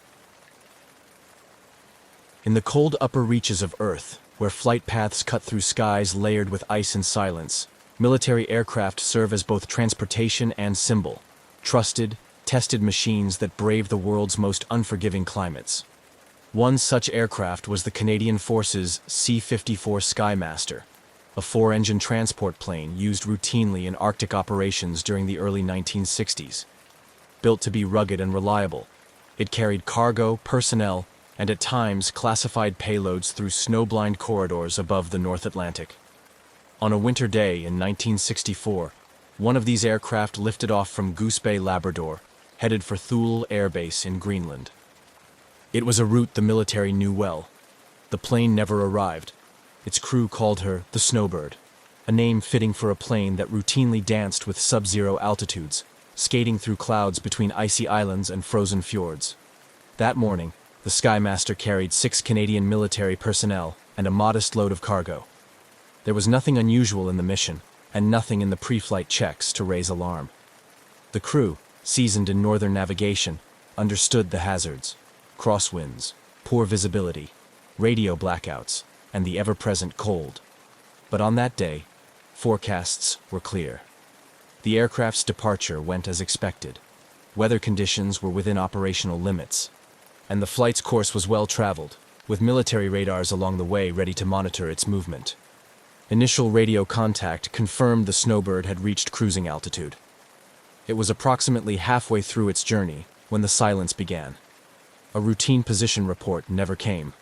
In the cold upper reaches of Earth, where flight paths cut through skies layered with ice and silence, military aircraft serve as both transportation and symbol, trusted, tested machines that brave the world's most unforgiving climates. One such aircraft was the Canadian Forces C-54 Skymaster, a four-engine transport plane used routinely in Arctic operations during the early 1960s. Built to be rugged and reliable, it carried cargo, personnel, and at times classified payloads through snow-blind corridors above the North Atlantic. On a winter day in 1964, one of these aircraft lifted off from Goose Bay, Labrador, headed for Thule Air Base in Greenland. It was a route the military knew well. The plane never arrived. Its crew called her the Snowbird, a name fitting for a plane that routinely danced with sub-zero altitudes, skating through clouds between icy islands and frozen fjords. That morning, the Skymaster carried 6 Canadian military personnel and a modest load of cargo. There was nothing unusual in the mission, and nothing in the pre-flight checks to raise alarm. The crew, seasoned in northern navigation, understood the hazards: crosswinds, poor visibility, radio blackouts, and the ever-present cold. But on that day, forecasts were clear. The aircraft's departure went as expected. Weather conditions were within operational limits, and the flight's course was well traveled, with military radars along the way ready to monitor its movement. Initial radio contact confirmed the Snowbird had reached cruising altitude. It was approximately halfway through its journey when the silence began. A routine position report never came.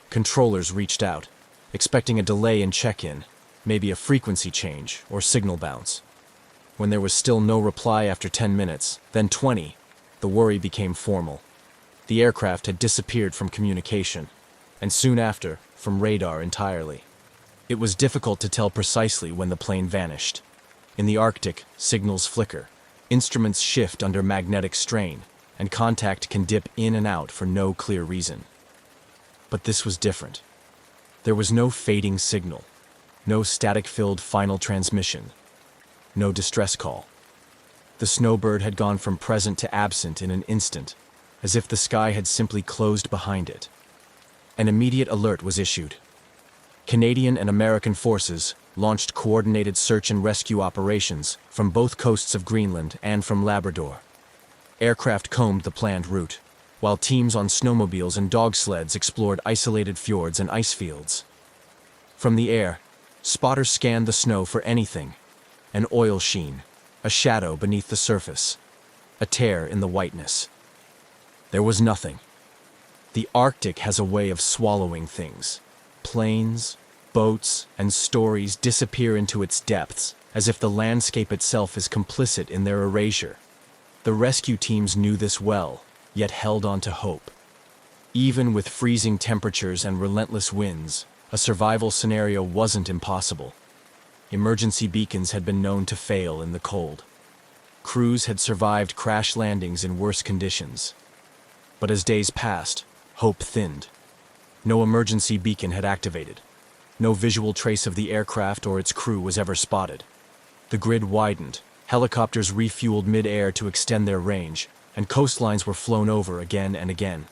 Controllers reached out, expecting a delay in check-in, maybe a frequency change or signal bounce. When there was still no reply after 10 minutes, then 20, the worry became formal. The aircraft had disappeared from communication, and soon after, from radar entirely. It was difficult to tell precisely when the plane vanished. In the Arctic, signals flicker, instruments shift under magnetic strain, and contact can dip in and out for no clear reason. But this was different. There was no fading signal, no static-filled final transmission, no distress call. The Snowbird had gone from present to absent in an instant, as if the sky had simply closed behind it. An immediate alert was issued. Canadian and American forces launched coordinated search and rescue operations from both coasts of Greenland and from Labrador. Aircraft combed the planned route, while teams on snowmobiles and dog sleds explored isolated fjords and ice fields. From the air, spotters scanned the snow for anything: an oil sheen, a shadow beneath the surface, a tear in the whiteness. There was nothing. The Arctic has a way of swallowing things. Planes, boats, and stories disappear into its depths, as if the landscape itself is complicit in their erasure. The rescue teams knew this well, yet held on to hope. Even with freezing temperatures and relentless winds, a survival scenario wasn't impossible. Emergency beacons had been known to fail in the cold. Crews had survived crash landings in worse conditions. But as days passed, hope thinned. No emergency beacon had activated. No visual trace of the aircraft or its crew was ever spotted. The grid widened, helicopters refueled mid-air to extend their range, and coastlines were flown over again and again.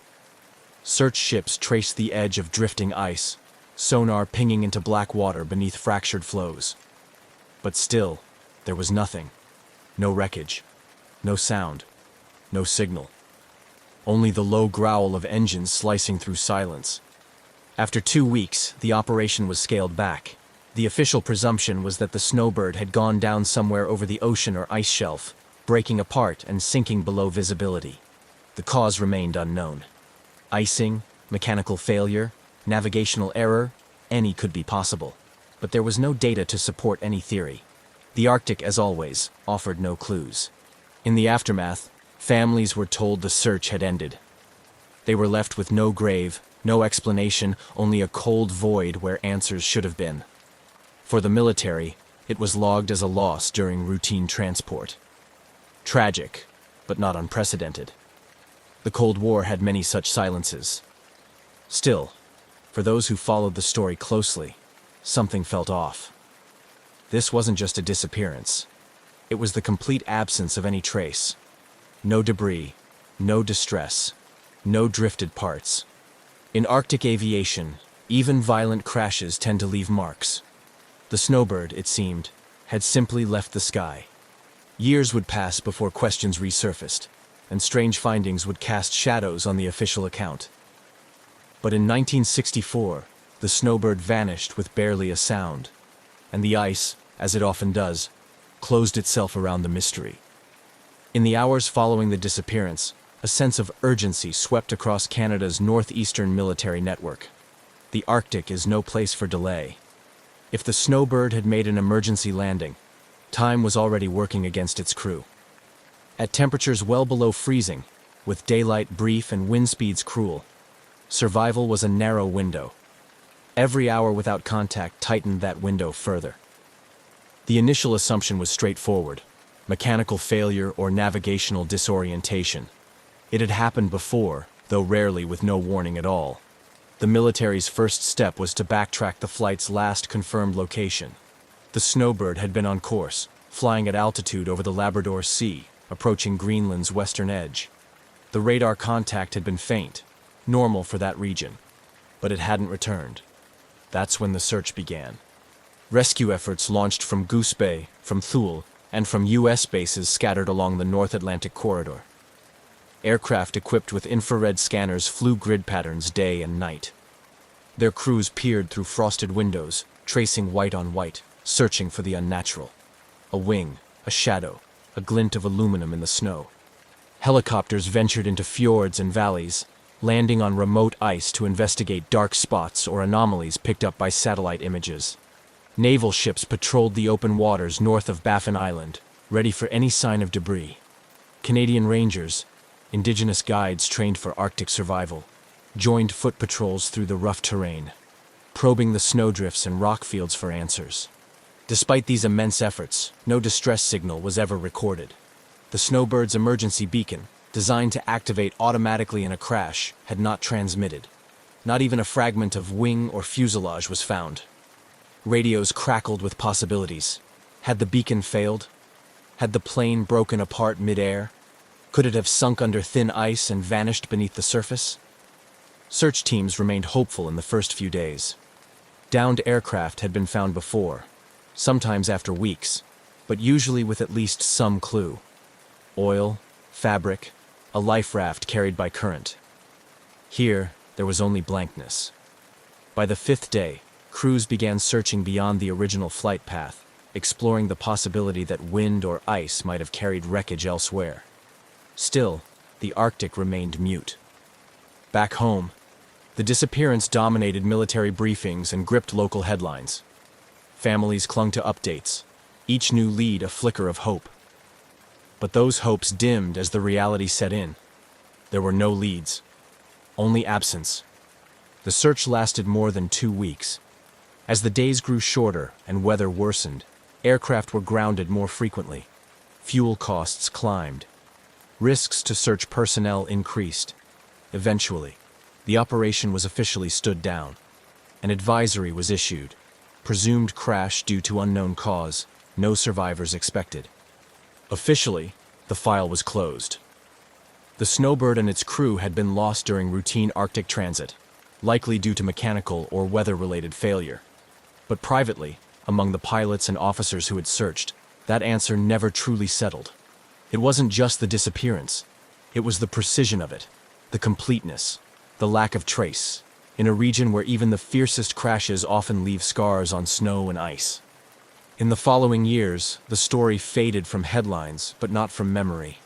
Search ships traced the edge of drifting ice, sonar pinging into black water beneath fractured floes. But still, there was nothing. No wreckage, no sound, no signal. Only the low growl of engines slicing through silence. After 2 weeks, the operation was scaled back. The official presumption was that the Snowbird had gone down somewhere over the ocean or ice shelf, breaking apart and sinking below visibility. The cause remained unknown. Icing, mechanical failure, navigational error, any could be possible. But there was no data to support any theory. The Arctic, as always, offered no clues. In the aftermath, families were told the search had ended. They were left with no grave, no explanation, only a cold void where answers should have been. For the military, it was logged as a loss during routine transport. Tragic, but not unprecedented. The Cold War had many such silences. Still, for those who followed the story closely, something felt off. This wasn't just a disappearance. It was the complete absence of any trace. No debris, no distress, no drifted parts. In Arctic aviation, even violent crashes tend to leave marks. The snowbird, it seemed, had simply left the sky. Years would pass before questions resurfaced, and strange findings would cast shadows on the official account. But in 1964, the snowbird vanished with barely a sound, and the ice, as it often does, closed itself around the mystery. In the hours following the disappearance, a sense of urgency swept across Canada's northeastern military network. The Arctic is no place for delay. If the snowbird had made an emergency landing, time was already working against its crew. At temperatures well below freezing, with daylight brief and wind speeds cruel, survival was a narrow window. Every hour without contact tightened that window further. The initial assumption was straightforward: mechanical failure or navigational disorientation. It had happened before, though rarely with no warning at all. The military's first step was to backtrack the flight's last confirmed location. The snowbird had been on course, flying at altitude over the Labrador Sea, approaching Greenland's western edge. The radar contact had been faint, normal for that region, but it hadn't returned. That's when the search began. Rescue efforts launched from Goose Bay, from Thule, and from U.S. bases scattered along the North Atlantic corridor. Aircraft equipped with infrared scanners flew grid patterns day and night. Their crews peered through frosted windows, tracing white on white, searching for the unnatural. A wing, a shadow, a glint of aluminum in the snow. Helicopters ventured into fjords and valleys, landing on remote ice to investigate dark spots or anomalies picked up by satellite images. Naval ships patrolled the open waters north of Baffin Island, ready for any sign of debris. Canadian Rangers, indigenous guides trained for Arctic survival, joined foot patrols through the rough terrain, probing the snowdrifts and rock fields for answers. Despite these immense efforts, no distress signal was ever recorded. The snowbird's emergency beacon, designed to activate automatically in a crash, had not transmitted. Not even a fragment of wing or fuselage was found. Radios crackled with possibilities. Had the beacon failed? Had the plane broken apart mid-air? Could it have sunk under thin ice and vanished beneath the surface? Search teams remained hopeful in the first few days. Downed aircraft had been found before, sometimes after weeks, but usually with at least some clue. Oil, fabric, a life raft carried by current. Here, there was only blankness. By the fifth day, crews began searching beyond the original flight path, exploring the possibility that wind or ice might have carried wreckage elsewhere. Still, the Arctic remained mute. Back home, the disappearance dominated military briefings and gripped local headlines. Families clung to updates, each new lead a flicker of hope. But those hopes dimmed as the reality set in. There were no leads, only absence. The search lasted more than 2 weeks. As the days grew shorter and weather worsened, aircraft were grounded more frequently. Fuel costs climbed. Risks to search personnel increased. Eventually, the operation was officially stood down. An advisory was issued. Presumed crash due to unknown cause. No survivors expected. Officially, the file was closed. The snowbird and its crew had been lost during routine Arctic transit, likely due to mechanical or weather-related failure. But privately, among the pilots and officers who had searched, that answer never truly settled. It wasn't just the disappearance. It was the precision of it, the completeness, the lack of trace, in a region where even the fiercest crashes often leave scars on snow and ice. In the following years, the story faded from headlines, but not from memory.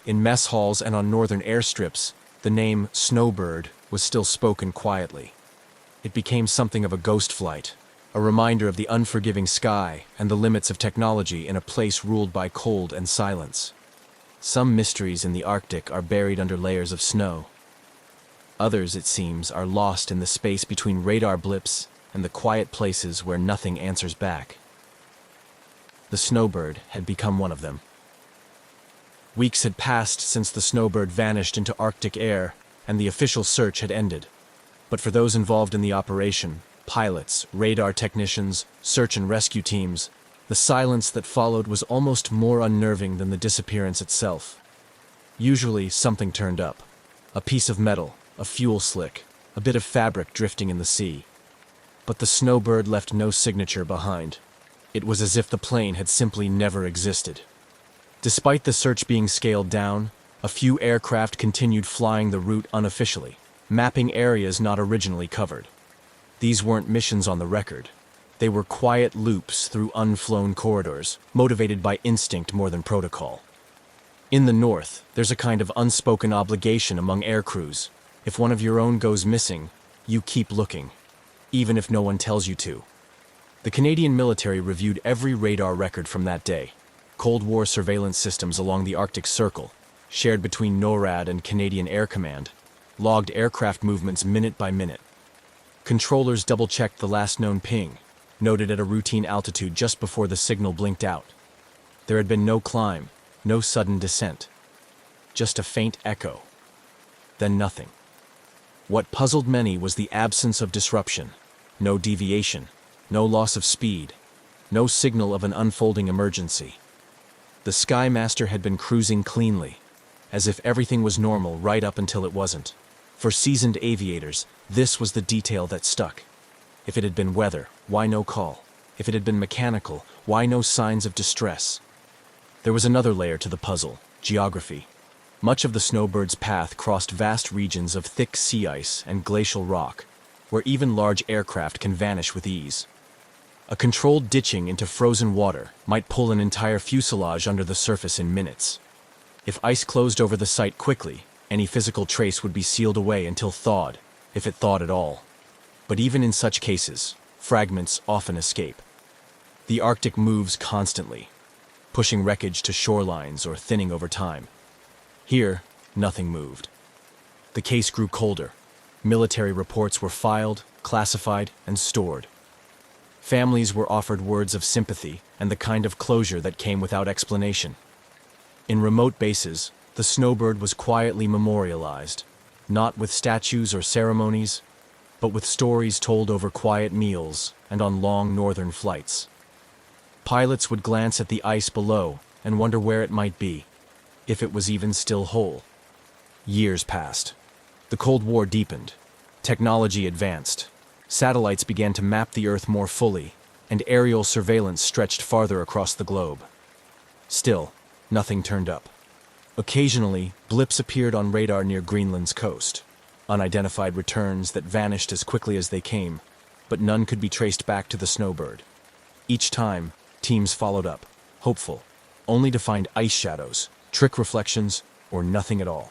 In mess halls and on northern airstrips, the name Snowbird was still spoken quietly. It became something of a ghost flight, a reminder of the unforgiving sky and the limits of technology in a place ruled by cold and silence. Some mysteries in the Arctic are buried under layers of snow. Others, it seems, are lost in the space between radar blips and the quiet places where nothing answers back. The snowbird had become one of them. Weeks had passed since the snowbird vanished into Arctic air, and the official search had ended. But for those involved in the operation, pilots, radar technicians, search and rescue teams, the silence that followed was almost more unnerving than the disappearance itself. Usually, something turned up. A piece of metal, a fuel slick, a bit of fabric drifting in the sea. But the snowbird left no signature behind. It was as if the plane had simply never existed. Despite the search being scaled down, a few aircraft continued flying the route unofficially, mapping areas not originally covered. These weren't missions on the record. They were quiet loops through unflown corridors, motivated by instinct more than protocol. In the north, there's a kind of unspoken obligation among air crews. If one of your own goes missing, you keep looking, even if no one tells you to. The Canadian military reviewed every radar record from that day. Cold War surveillance systems along the Arctic Circle, shared between NORAD and Canadian Air Command, logged aircraft movements minute by minute. Controllers double-checked the last known ping, noted at a routine altitude just before the signal blinked out. There had been no climb, no sudden descent. Just a faint echo. Then nothing. What puzzled many was the absence of disruption. No deviation, no loss of speed, no signal of an unfolding emergency. The Skymaster had been cruising cleanly, as if everything was normal right up until it wasn't. For seasoned aviators, this was the detail that stuck. If it had been weather, why no call? If it had been mechanical, why no signs of distress? There was another layer to the puzzle: geography. Much of the snowbird's path crossed vast regions of thick sea ice and glacial rock, where even large aircraft can vanish with ease. A controlled ditching into frozen water might pull an entire fuselage under the surface in minutes. If ice closed over the site quickly, any physical trace would be sealed away until thawed, if it thawed at all. But even in such cases, fragments often escape. The Arctic moves constantly, pushing wreckage to shorelines or thinning over time. Here, nothing moved. The case grew colder. Military reports were filed, classified, and stored. Families were offered words of sympathy and the kind of closure that came without explanation. In remote bases, the snowbird was quietly memorialized, not with statues or ceremonies, but with stories told over quiet meals and on long northern flights. Pilots would glance at the ice below and wonder where it might be, if it was even still whole. Years passed. The Cold War deepened. Technology advanced. Satellites began to map the Earth more fully, and aerial surveillance stretched farther across the globe. Still, nothing turned up. Occasionally, blips appeared on radar near Greenland's coast, unidentified returns that vanished as quickly as they came, but none could be traced back to the snowbird. Each time, teams followed up, hopeful, only to find ice shadows, trick reflections, or nothing at all.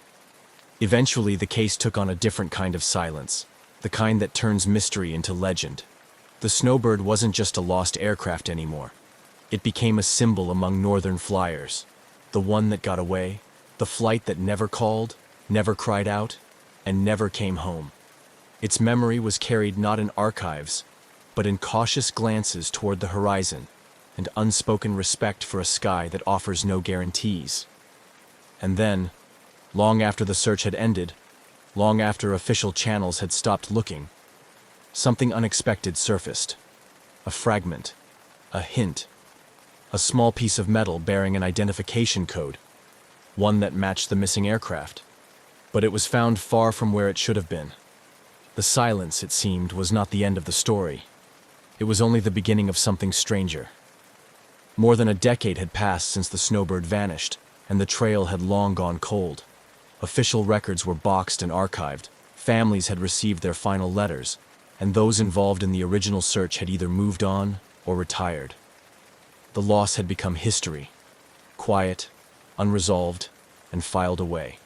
Eventually, the case took on a different kind of silence, the kind that turns mystery into legend. The snowbird wasn't just a lost aircraft anymore. It became a symbol among northern flyers, the one that got away, the flight that never called, never cried out, and never came home. Its memory was carried not in archives, but in cautious glances toward the horizon and unspoken respect for a sky that offers no guarantees. And then, long after the search had ended, long after official channels had stopped looking, something unexpected surfaced. A fragment, a hint, a small piece of metal bearing an identification code, one that matched the missing aircraft. But it was found far from where it should have been. The silence, it seemed, was not the end of the story. It was only the beginning of something stranger. More than a decade had passed since the snowbird vanished, and the trail had long gone cold. Official records were boxed and archived, families had received their final letters, and those involved in the original search had either moved on or retired. The loss had become history, quiet, unresolved, and filed away.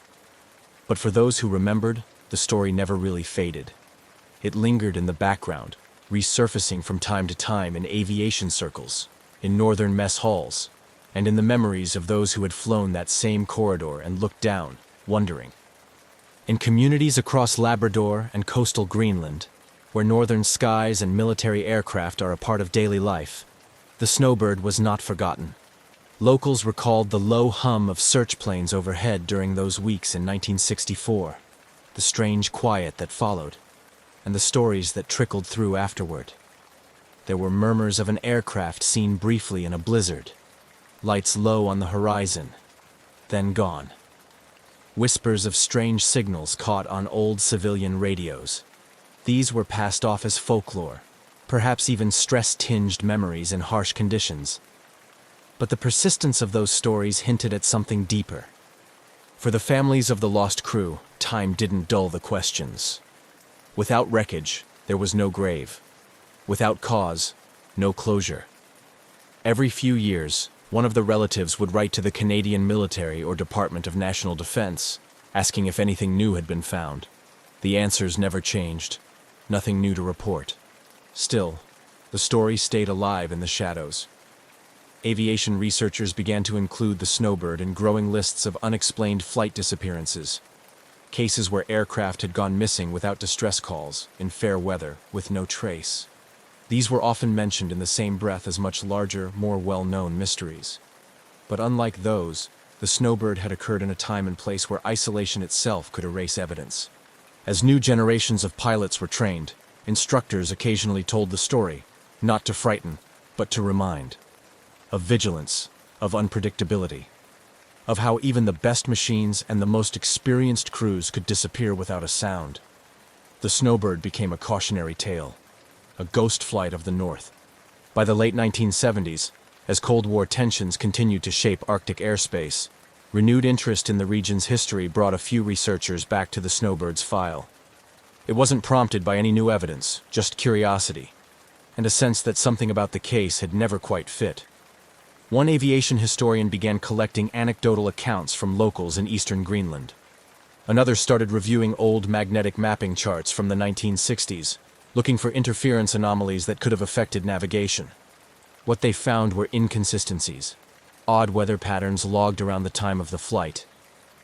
But for those who remembered, the story never really faded. It lingered in the background, resurfacing from time to time in aviation circles, in northern mess halls, and in the memories of those who had flown that same corridor and looked down, wondering. In communities across Labrador and coastal Greenland, where northern skies and military aircraft are a part of daily life, the snowbird was not forgotten. Locals recalled the low hum of search planes overhead during those weeks in 1964, the strange quiet that followed, and the stories that trickled through afterward. There were murmurs of an aircraft seen briefly in a blizzard, lights low on the horizon, then gone. Whispers of strange signals caught on old civilian radios. These were passed off as folklore, perhaps even stress-tinged memories in harsh conditions. But the persistence of those stories hinted at something deeper. For the families of the lost crew, time didn't dull the questions. Without wreckage, there was no grave. Without cause, no closure. Every few years, one of the relatives would write to the Canadian military or Department of National Defense, asking if anything new had been found. The answers never changed. Nothing new to report. Still, the story stayed alive in the shadows. Aviation researchers began to include the snowbird in growing lists of unexplained flight disappearances. Cases where aircraft had gone missing without distress calls, in fair weather, with no trace. These were often mentioned in the same breath as much larger, more well-known mysteries. But unlike those, the snowbird had occurred in a time and place where isolation itself could erase evidence. As new generations of pilots were trained, instructors occasionally told the story, not to frighten, but to remind. Of vigilance, of unpredictability, of how even the best machines and the most experienced crews could disappear without a sound. The snowbird became a cautionary tale, a ghost flight of the North. By the late 1970s, as Cold War tensions continued to shape Arctic airspace, renewed interest in the region's history brought a few researchers back to the snowbird's file. It wasn't prompted by any new evidence, just curiosity, and a sense that something about the case had never quite fit. One aviation historian began collecting anecdotal accounts from locals in eastern Greenland. Another started reviewing old magnetic mapping charts from the 1960s, looking for interference anomalies that could have affected navigation. What they found were inconsistencies, odd weather patterns logged around the time of the flight,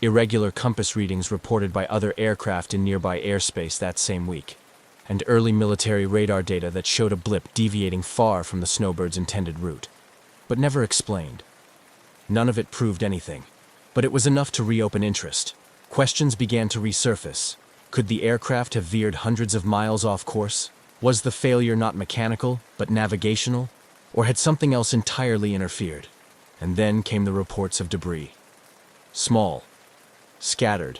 irregular compass readings reported by other aircraft in nearby airspace that same week, and early military radar data that showed a blip deviating far from the snowbird's intended route, but never explained. None of it proved anything, but it was enough to reopen interest. Questions began to resurface. Could the aircraft have veered hundreds of miles off course? Was the failure not mechanical, but navigational? Or had something else entirely interfered? And then came the reports of debris. Small, scattered,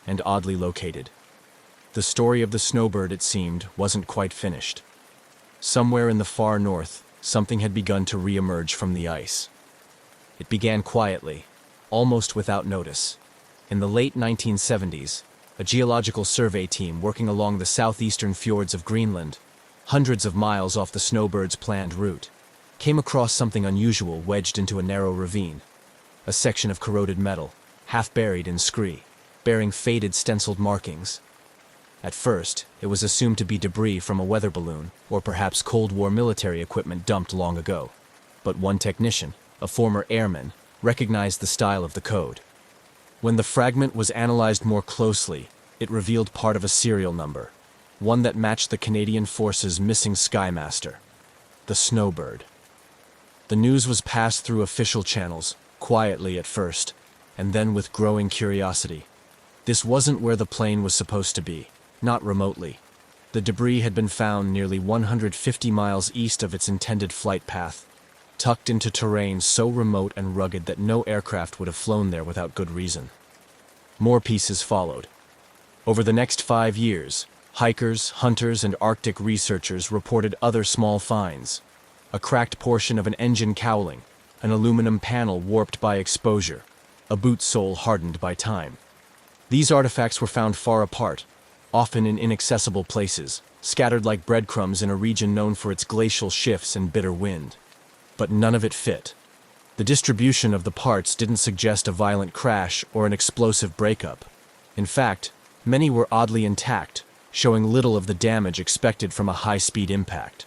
and oddly located. The story of the snowbird, it seemed, wasn't quite finished. Somewhere in the far north, something had begun to re-emerge from the ice. It began quietly, almost without notice. In the late 1970s, a geological survey team working along the southeastern fjords of Greenland, hundreds of miles off the snowbird's planned route, came across something unusual wedged into a narrow ravine. A section of corroded metal, half buried in scree, bearing faded stenciled markings. At first, it was assumed to be debris from a weather balloon, or perhaps Cold War military equipment dumped long ago. But one technician, a former airman, recognized the style of the code. When the fragment was analyzed more closely, it revealed part of a serial number, one that matched the Canadian Force's missing Skymaster, the Snowbird. The news was passed through official channels, quietly at first, and then with growing curiosity. This wasn't where the plane was supposed to be, not remotely. The debris had been found nearly 150 miles east of its intended flight path, tucked into terrain so remote and rugged that no aircraft would have flown there without good reason. More pieces followed. Over the next 5 years, hikers, hunters, and Arctic researchers reported other small finds. A cracked portion of an engine cowling, an aluminum panel warped by exposure, a boot sole hardened by time. These artifacts were found far apart, often in inaccessible places, scattered like breadcrumbs in a region known for its glacial shifts and bitter wind. But none of it fit. The distribution of the parts didn't suggest a violent crash or an explosive breakup. In fact, many were oddly intact, showing little of the damage expected from a high-speed impact.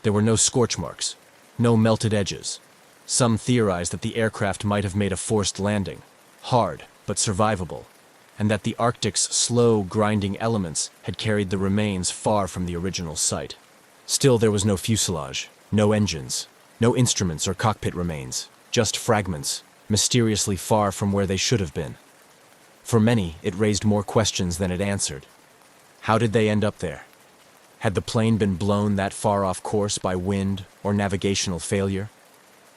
There were no scorch marks, no melted edges. Some theorized that the aircraft might have made a forced landing, hard but survivable, and that the Arctic's slow, grinding elements had carried the remains far from the original site. Still, there was no fuselage, no engines, no instruments or cockpit remains. just fragments, mysteriously far from where they should have been. For many, it raised more questions than it answered. How did they end up there? Had the plane been blown that far off course by wind or navigational failure?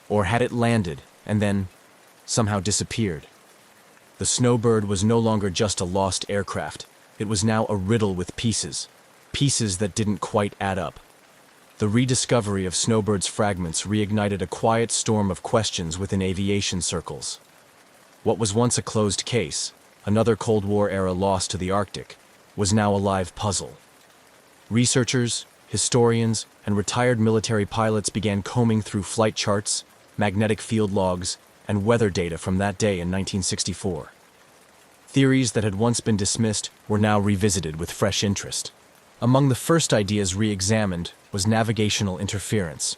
Or had it landed and then somehow disappeared? The Snowbird was no longer just a lost aircraft. It was now a riddle with pieces that didn't quite add up. The rediscovery of Snowbird's fragments reignited a quiet storm of questions within aviation circles. What was once a closed case, another Cold War-era loss to the Arctic, was now a live puzzle. Researchers, historians, and retired military pilots began combing through flight charts, magnetic field logs, and weather data from that day in 1964. Theories that had once been dismissed were now revisited with fresh interest. Among the first ideas re-examined was navigational interference.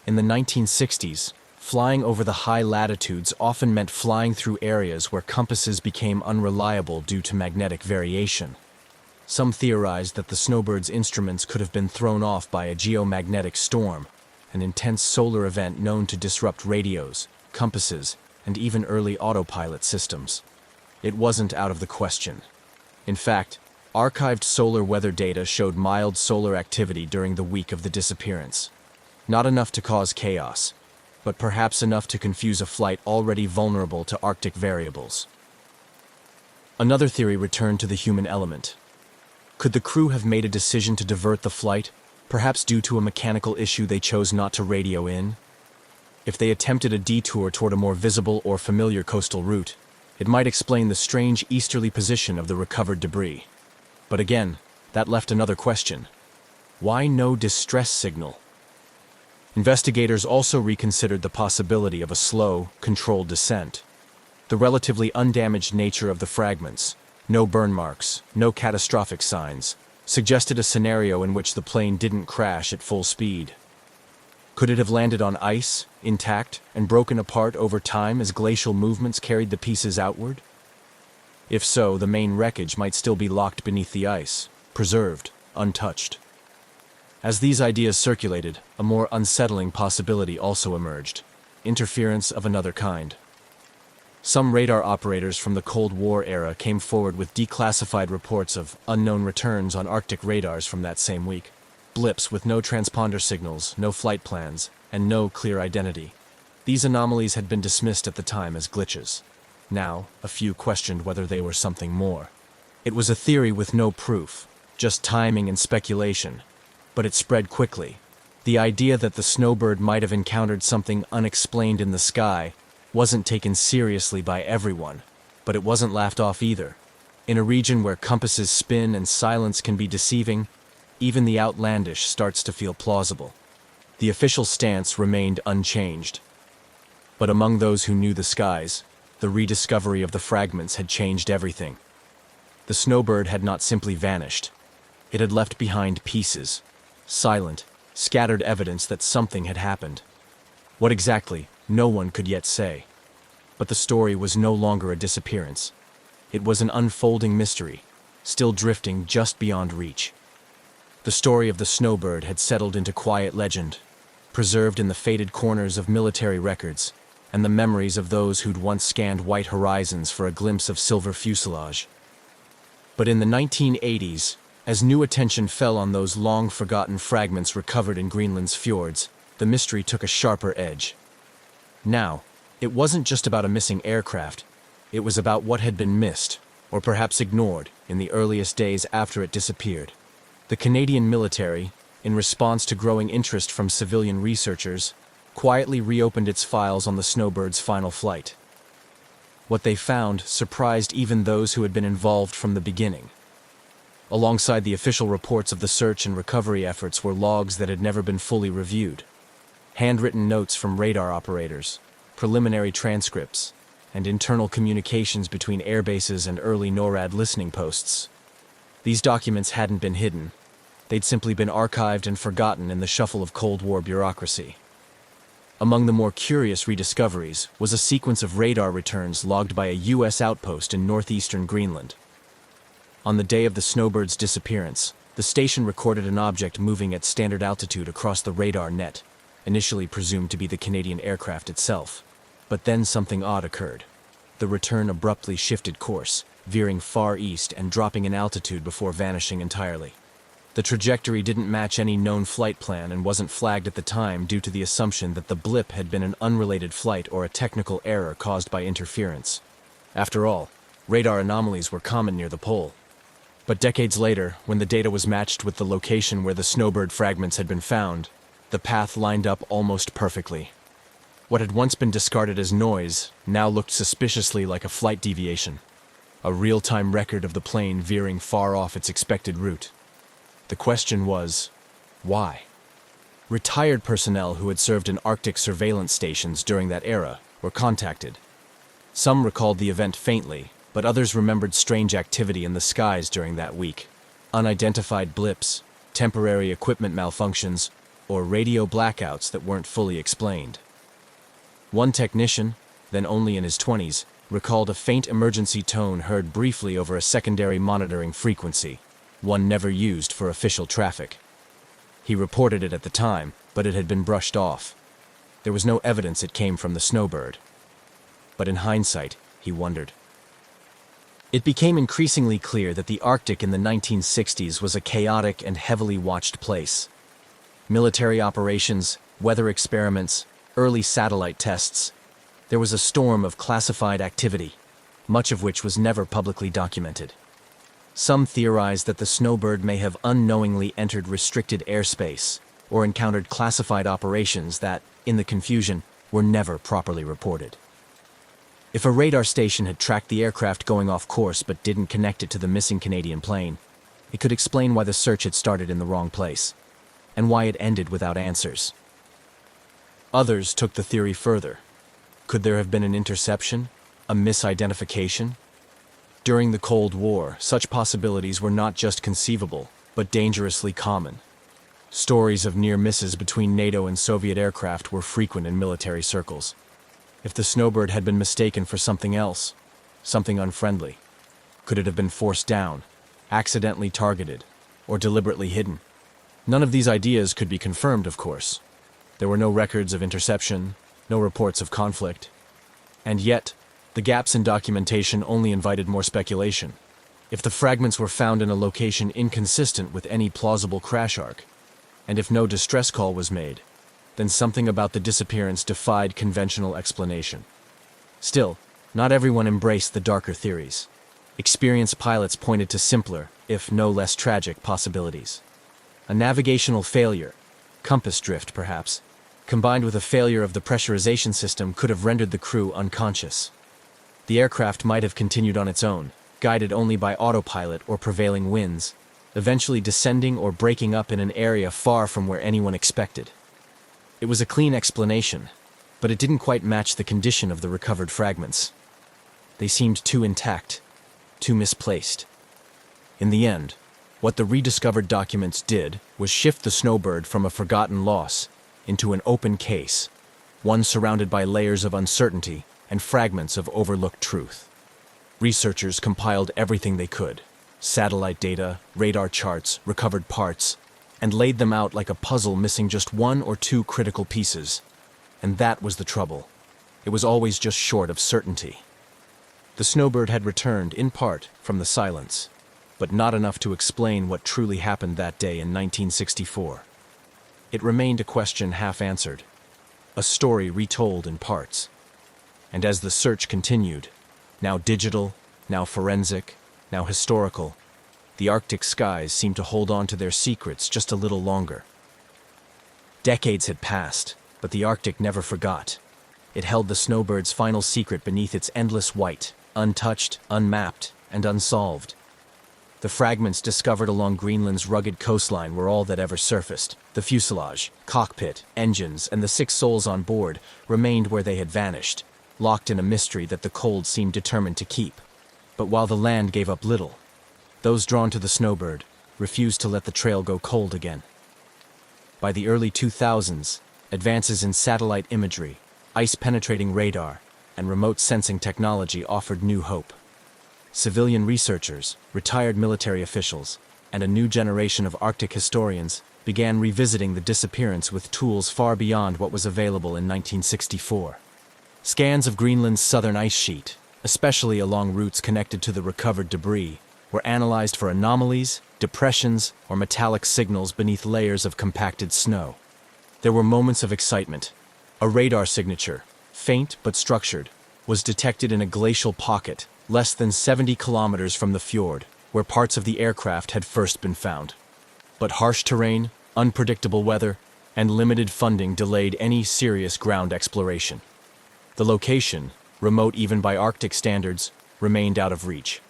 In the 1960s, flying over the high latitudes often meant flying through areas where compasses became unreliable due to magnetic variation. Some theorized that the Snowbird's instruments could have been thrown off by a geomagnetic storm, an intense solar event known to disrupt radios, compasses, and even early autopilot systems. It wasn't out of the question. In fact, archived solar weather data showed mild solar activity during the week of the disappearance. Not enough to cause chaos, but perhaps enough to confuse a flight already vulnerable to Arctic variables. Another theory returned to the human element. Could the crew have made a decision to divert the flight, perhaps due to a mechanical issue they chose not to radio in? If they attempted a detour toward a more visible or familiar coastal route, it might explain the strange easterly position of the recovered debris. But again, that left another question. Why no distress signal? Investigators also reconsidered the possibility of a slow, controlled descent. The relatively undamaged nature of the fragments, no burn marks, no catastrophic signs, suggested a scenario in which the plane didn't crash at full speed. Could it have landed on ice, intact, and broken apart over time as glacial movements carried the pieces outward? If so, the main wreckage might still be locked beneath the ice, preserved, untouched. As these ideas circulated, a more unsettling possibility also emerged: interference of another kind. Some radar operators from the Cold War era came forward with declassified reports of unknown returns on Arctic radars from that same week. Blips with no transponder signals, no flight plans, and no clear identity. These anomalies had been dismissed at the time as glitches. Now, a few questioned whether they were something more. It was a theory with no proof, just timing and speculation. But it spread quickly. The idea that the Snowbird might have encountered something unexplained in the sky wasn't taken seriously by everyone, but it wasn't laughed off either. In a region where compasses spin and silence can be deceiving, even the outlandish starts to feel plausible. The official stance remained unchanged. But among those who knew the skies, the rediscovery of the fragments had changed everything. The Snowbird had not simply vanished. It had left behind pieces, silent, scattered evidence that something had happened. What exactly, no one could yet say. But the story was no longer a disappearance. It was an unfolding mystery, still drifting just beyond reach. The story of the Snowbird had settled into quiet legend, preserved in the faded corners of military records and the memories of those who'd once scanned white horizons for a glimpse of silver fuselage. But in the 1980s, as new attention fell on those long-forgotten fragments recovered in Greenland's fjords, the mystery took a sharper edge. Now, it wasn't just about a missing aircraft. It was about what had been missed, or perhaps ignored, in the earliest days after it disappeared. The Canadian military, in response to growing interest from civilian researchers, quietly reopened its files on the Snowbird's final flight. What they found surprised even those who had been involved from the beginning. Alongside the official reports of the search and recovery efforts were logs that had never been fully reviewed. Handwritten notes from radar operators, preliminary transcripts, and internal communications between airbases and early NORAD listening posts. These documents hadn't been hidden. They'd simply been archived and forgotten in the shuffle of Cold War bureaucracy. Among the more curious rediscoveries was a sequence of radar returns logged by a U.S. outpost in northeastern Greenland. On the day of the Snowbird's disappearance, the station recorded an object moving at standard altitude across the radar net, initially presumed to be the Canadian aircraft itself. But then something odd occurred. The return abruptly shifted course, veering far east and dropping in altitude before vanishing entirely. The trajectory didn't match any known flight plan and wasn't flagged at the time due to the assumption that the blip had been an unrelated flight or a technical error caused by interference. After all, radar anomalies were common near the pole. But decades later, when the data was matched with the location where the snowbird fragments had been found, the path lined up almost perfectly. What had once been discarded as noise now looked suspiciously like a flight deviation, a real-time record of the plane veering far off its expected route. The question was, why? Retired personnel who had served in Arctic surveillance stations during that era were contacted. Some recalled the event faintly, but others remembered strange activity in the skies during that week. Unidentified blips, temporary equipment malfunctions, or radio blackouts that weren't fully explained. One technician, then only in his 20s, recalled a faint emergency tone heard briefly over a secondary monitoring frequency, one never used for official traffic. He reported it at the time, but it had been brushed off. There was no evidence it came from the snowbird. But in hindsight, he wondered. It became increasingly clear that the Arctic in the 1960s was a chaotic and heavily watched place. Military operations, weather experiments, early satellite tests. There was a storm of classified activity, much of which was never publicly documented. Some theorized that the snowbird may have unknowingly entered restricted airspace or encountered classified operations that, in the confusion, were never properly reported. If a radar station had tracked the aircraft going off course but didn't connect it to the missing Canadian plane, it could explain why the search had started in the wrong place, and why it ended without answers. Others took the theory further. Could there have been an interception? A misidentification? During the Cold War, such possibilities were not just conceivable, but dangerously common. Stories of near misses between NATO and Soviet aircraft were frequent in military circles. If the snowbird had been mistaken for something else, something unfriendly, could it have been forced down, accidentally targeted, or deliberately hidden? None of these ideas could be confirmed, of course. There were no records of interception, no reports of conflict. And yet, the gaps in documentation only invited more speculation. If the fragments were found in a location inconsistent with any plausible crash arc, and if no distress call was made, then something about the disappearance defied conventional explanation. Still, not everyone embraced the darker theories. Experienced pilots pointed to simpler, if no less tragic, possibilities. A navigational failure, compass drift perhaps, combined with a failure of the pressurization system could have rendered the crew unconscious. The aircraft might have continued on its own, guided only by autopilot or prevailing winds, eventually descending or breaking up in an area far from where anyone expected. It was a clean explanation, but it didn't quite match the condition of the recovered fragments. They seemed too intact, too misplaced. In the end, what the rediscovered documents did was shift the snowbird from a forgotten loss into an open case, one surrounded by layers of uncertainty and fragments of overlooked truth. Researchers compiled everything they could: satellite data, radar charts, recovered parts, and laid them out like a puzzle missing just one or two critical pieces. And that was the trouble. It was always just short of certainty. The snowbird had returned, in part, from the silence, but not enough to explain what truly happened that day in 1964. It remained a question half-answered, a story retold in parts. And as the search continued, now digital, now forensic, now historical, the Arctic skies seemed to hold on to their secrets just a little longer. Decades had passed, but the Arctic never forgot. It held the snowbird's final secret beneath its endless white, untouched, unmapped, and unsolved. The fragments discovered along Greenland's rugged coastline were all that ever surfaced. The fuselage, cockpit, engines, and the 6 souls on board remained where they had vanished, locked in a mystery that the cold seemed determined to keep. But while the land gave up little, those drawn to the snowbird refused to let the trail go cold again. By the early 2000s, advances in satellite imagery, ice-penetrating radar, and remote sensing technology offered new hope. Civilian researchers, retired military officials, and a new generation of Arctic historians began revisiting the disappearance with tools far beyond what was available in 1964. Scans of Greenland's southern ice sheet, especially along routes connected to the recovered debris, were analyzed for anomalies, depressions, or metallic signals beneath layers of compacted snow. There were moments of excitement. A radar signature, faint but structured, was detected in a glacial pocket less than 70 kilometers from the fjord, where parts of the aircraft had first been found. But harsh terrain, unpredictable weather, and limited funding delayed any serious ground exploration. The location, remote even by Arctic standards, remained out of reach.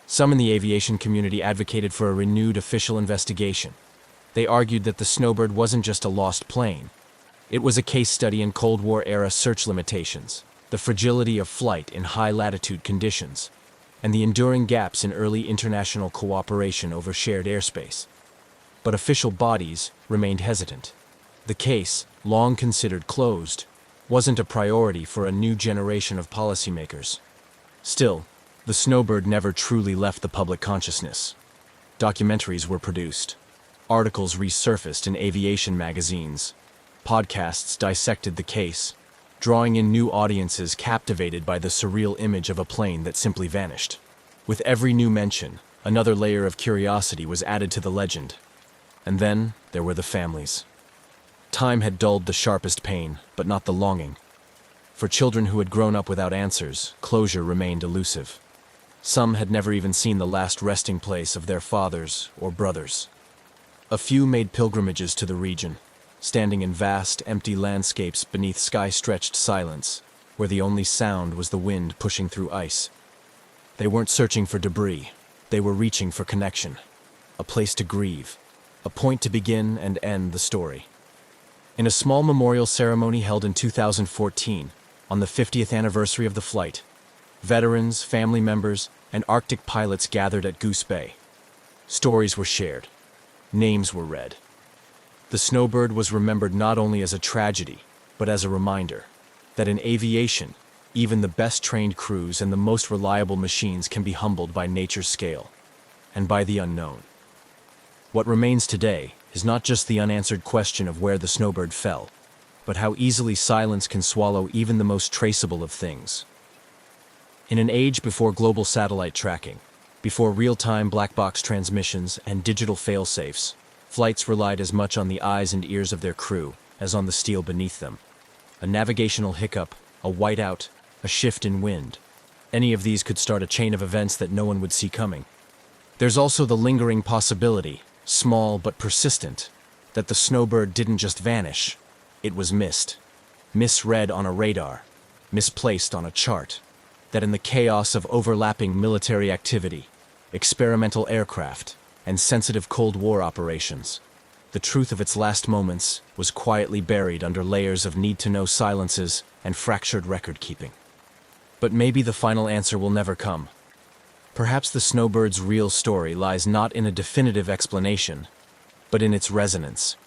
Some in the aviation community advocated for a renewed official investigation. They argued that the Snowbird wasn't just a lost plane. It was a case study in Cold War-era search limitations, the fragility of flight in high-latitude conditions, and the enduring gaps in early international cooperation over shared airspace. But official bodies remained hesitant. The case, long considered closed, wasn't a priority for a new generation of policymakers. Still, the Snowbird never truly left the public consciousness. Documentaries were produced. Articles resurfaced in aviation magazines. Podcasts dissected the case, drawing in new audiences captivated by the surreal image of a plane that simply vanished. With every new mention, another layer of curiosity was added to the legend. And then there were the families. Time had dulled the sharpest pain, but not the longing. For children who had grown up without answers, closure remained elusive. Some had never even seen the last resting place of their fathers or brothers. A few made pilgrimages to the region, standing in vast, empty landscapes beneath sky-stretched silence, where the only sound was the wind pushing through ice. They weren't searching for debris. They were reaching for connection, a place to grieve, a point to begin and end the story. In a small memorial ceremony held in 2014, on the 50th anniversary of the flight, veterans, family members, and Arctic pilots gathered at Goose Bay. Stories were shared. Names were read. The Snowbird was remembered not only as a tragedy, but as a reminder that in aviation, even the best-trained crews and the most reliable machines can be humbled by nature's scale, and by the unknown. What remains today is not just the unanswered question of where the Snowbird fell, but how easily silence can swallow even the most traceable of things. In an age before global satellite tracking, before real-time black box transmissions and digital fail-safes, flights relied as much on the eyes and ears of their crew as on the steel beneath them. A navigational hiccup, a whiteout, a shift in wind. Any of these could start a chain of events that no one would see coming. There's also the lingering possibility, small but persistent, that the Snowbird didn't just vanish. It was missed. Misread on a radar. Misplaced on a chart. That in the chaos of overlapping military activity, experimental aircraft, and sensitive Cold War operations, the truth of its last moments was quietly buried under layers of need-to-know silences and fractured record-keeping. But maybe the final answer will never come. Perhaps the Snowbird's real story lies not in a definitive explanation, but in its resonance.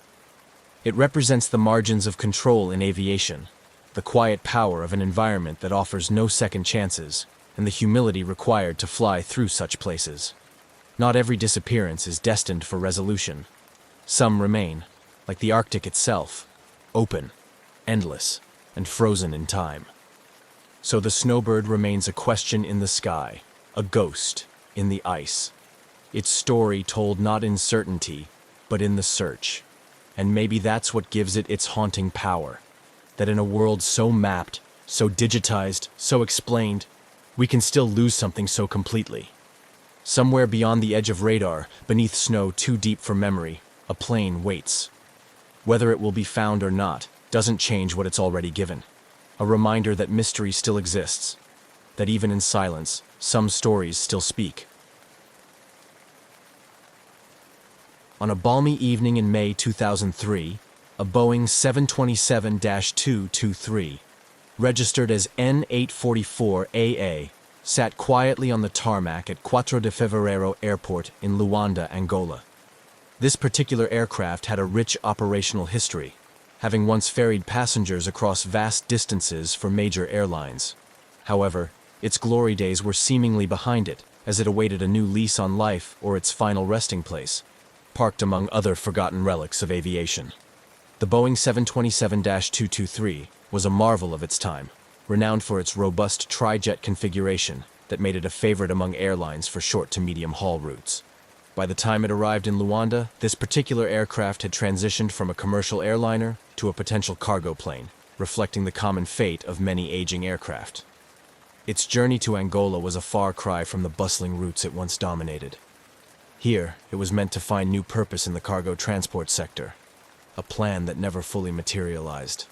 It represents the margins of control in aviation, the quiet power of an environment that offers no second chances, and the humility required to fly through such places. Not every disappearance is destined for resolution. Some remain, like the Arctic itself, open, endless, and frozen in time. So the Snowbird remains a question in the sky, a ghost in the ice. Its story told not in certainty, but in the search. And maybe that's what gives it its haunting power. That in a world so mapped, so digitized, so explained, we can still lose something so completely. Somewhere beyond the edge of radar, beneath snow too deep for memory, a plane waits. Whether it will be found or not doesn't change what it's already given. A reminder that mystery still exists, that even in silence, some stories still speak. On a balmy evening in May 2003, a Boeing 727-223, registered as N844AA, sat quietly on the tarmac at 4 de Fevereiro Airport in Luanda, Angola. This particular aircraft had a rich operational history, having once ferried passengers across vast distances for major airlines. However, its glory days were seemingly behind it, as it awaited a new lease on life or its final resting place, parked among other forgotten relics of aviation. The Boeing 727-223 was a marvel of its time, renowned for its robust tri-jet configuration that made it a favorite among airlines for short to medium haul routes. By the time it arrived in Luanda, this particular aircraft had transitioned from a commercial airliner to a potential cargo plane, reflecting the common fate of many aging aircraft. Its journey to Angola was a far cry from the bustling routes it once dominated. Here, it was meant to find new purpose in the cargo transport sector, a plan that never fully materialized.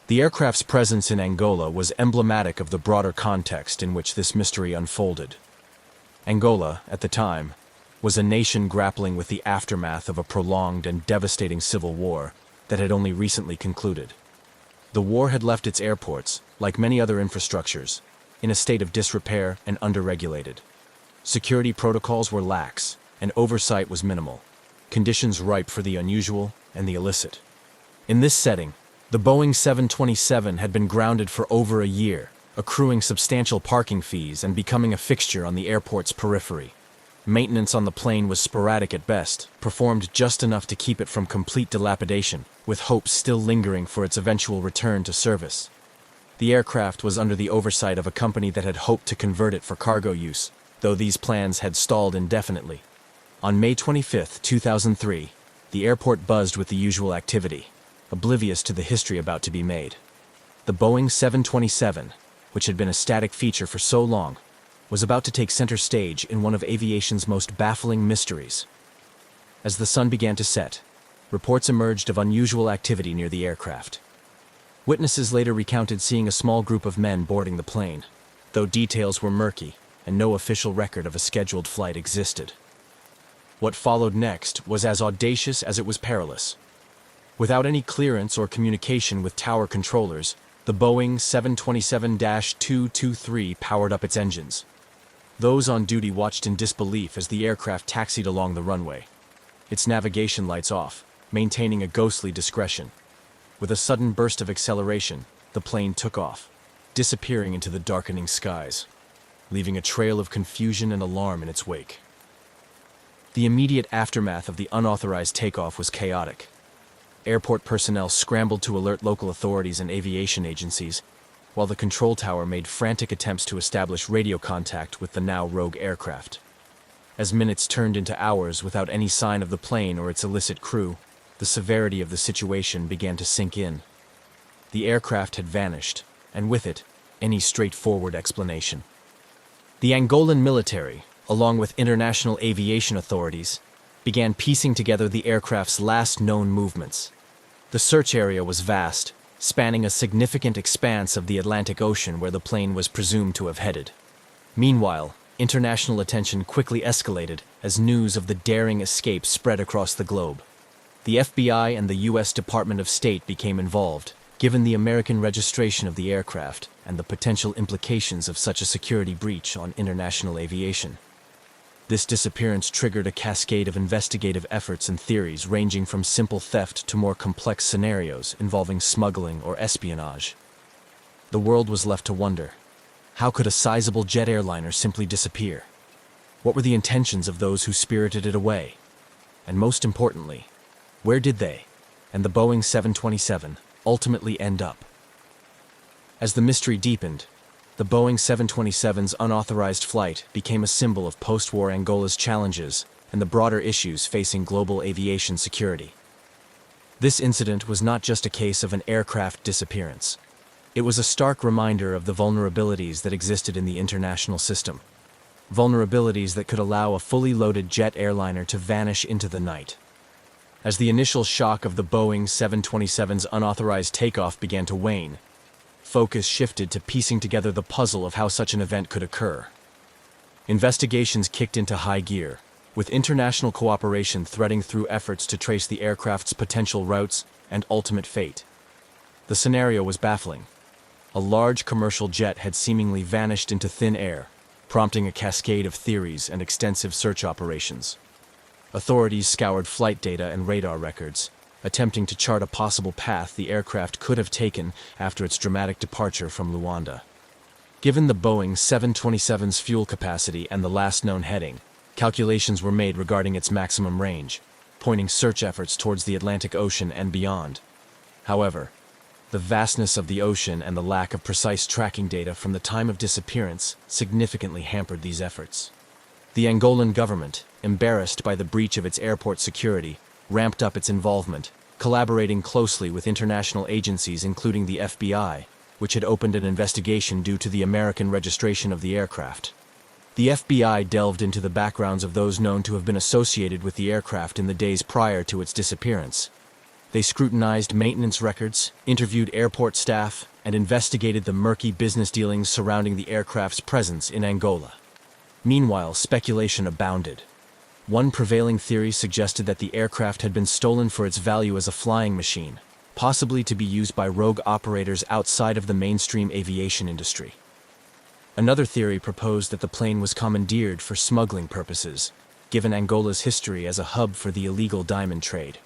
The aircraft's presence in Angola was emblematic of the broader context in which this mystery unfolded. Angola, at the time, was a nation grappling with the aftermath of a prolonged and devastating civil war that had only recently concluded. The war had left its airports, like many other infrastructures, in a state of disrepair and underregulated. Security protocols were lax, and oversight was minimal, conditions ripe for the unusual and the illicit. In this setting, the Boeing 727 had been grounded for over a year, accruing substantial parking fees and becoming a fixture on the airport's periphery. Maintenance on the plane was sporadic at best, performed just enough to keep it from complete dilapidation, with hopes still lingering for its eventual return to service. The aircraft was under the oversight of a company that had hoped to convert it for cargo use, though these plans had stalled indefinitely. On May 25, 2003, the airport buzzed with the usual activity, oblivious to the history about to be made. The Boeing 727, which had been a static feature for so long, was about to take center stage in one of aviation's most baffling mysteries. As the sun began to set, reports emerged of unusual activity near the aircraft. Witnesses later recounted seeing a small group of men boarding the plane, though details were murky and no official record of a scheduled flight existed. What followed next was as audacious as it was perilous. Without any clearance or communication with tower controllers, the Boeing 727-223 powered up its engines. Those on duty watched in disbelief as the aircraft taxied along the runway, its navigation lights off, maintaining a ghostly discretion. With a sudden burst of acceleration, the plane took off, disappearing into the darkening skies, leaving a trail of confusion and alarm in its wake. The immediate aftermath of the unauthorized takeoff was chaotic. Airport personnel scrambled to alert local authorities and aviation agencies, while the control tower made frantic attempts to establish radio contact with the now rogue aircraft. As minutes turned into hours without any sign of the plane or its illicit crew, the severity of the situation began to sink in. The aircraft had vanished, and with it, any straightforward explanation. The Angolan military, along with international aviation authorities, began piecing together the aircraft's last known movements. The search area was vast, spanning a significant expanse of the Atlantic Ocean where the plane was presumed to have headed. Meanwhile, international attention quickly escalated as news of the daring escape spread across the globe. The FBI and the U.S. Department of State became involved, given the American registration of the aircraft and the potential implications of such a security breach on international aviation. This disappearance triggered a cascade of investigative efforts and theories ranging from simple theft to more complex scenarios involving smuggling or espionage. The world was left to wonder, how could a sizable jet airliner simply disappear? What were the intentions of those who spirited it away? And most importantly, where did they, and the Boeing 727, ultimately end up? As the mystery deepened, the Boeing 727's unauthorized flight became a symbol of post-war Angola's challenges and the broader issues facing global aviation security. This incident was not just a case of an aircraft disappearance. It was a stark reminder of the vulnerabilities that existed in the international system. Vulnerabilities that could allow a fully loaded jet airliner to vanish into the night. As the initial shock of the Boeing 727's unauthorized takeoff began to wane, focus shifted to piecing together the puzzle of how such an event could occur. Investigations kicked into high gear, with international cooperation threading through efforts to trace the aircraft's potential routes and ultimate fate. The scenario was baffling. A large commercial jet had seemingly vanished into thin air, prompting a cascade of theories and extensive search operations. Authorities scoured flight data and radar records, attempting to chart a possible path the aircraft could have taken after its dramatic departure from Luanda. Given the Boeing 727's fuel capacity and the last known heading, calculations were made regarding its maximum range, pointing search efforts towards the Atlantic Ocean and beyond. However, The vastness of the ocean and the lack of precise tracking data from the time of disappearance significantly hampered these efforts. The Angolan government, embarrassed by the breach of its airport security, ramped up its involvement, collaborating closely with international agencies including the FBI, which had opened an investigation due to the American registration of the aircraft. The FBI delved into the backgrounds of those known to have been associated with the aircraft in the days prior to its disappearance. They scrutinized maintenance records, interviewed airport staff, and investigated the murky business dealings surrounding the aircraft's presence in Angola. Meanwhile, speculation abounded. One prevailing theory suggested that the aircraft had been stolen for its value as a flying machine, possibly to be used by rogue operators outside of the mainstream aviation industry. Another theory proposed that the plane was commandeered for smuggling purposes, given Angola's history as a hub for the illegal diamond trade.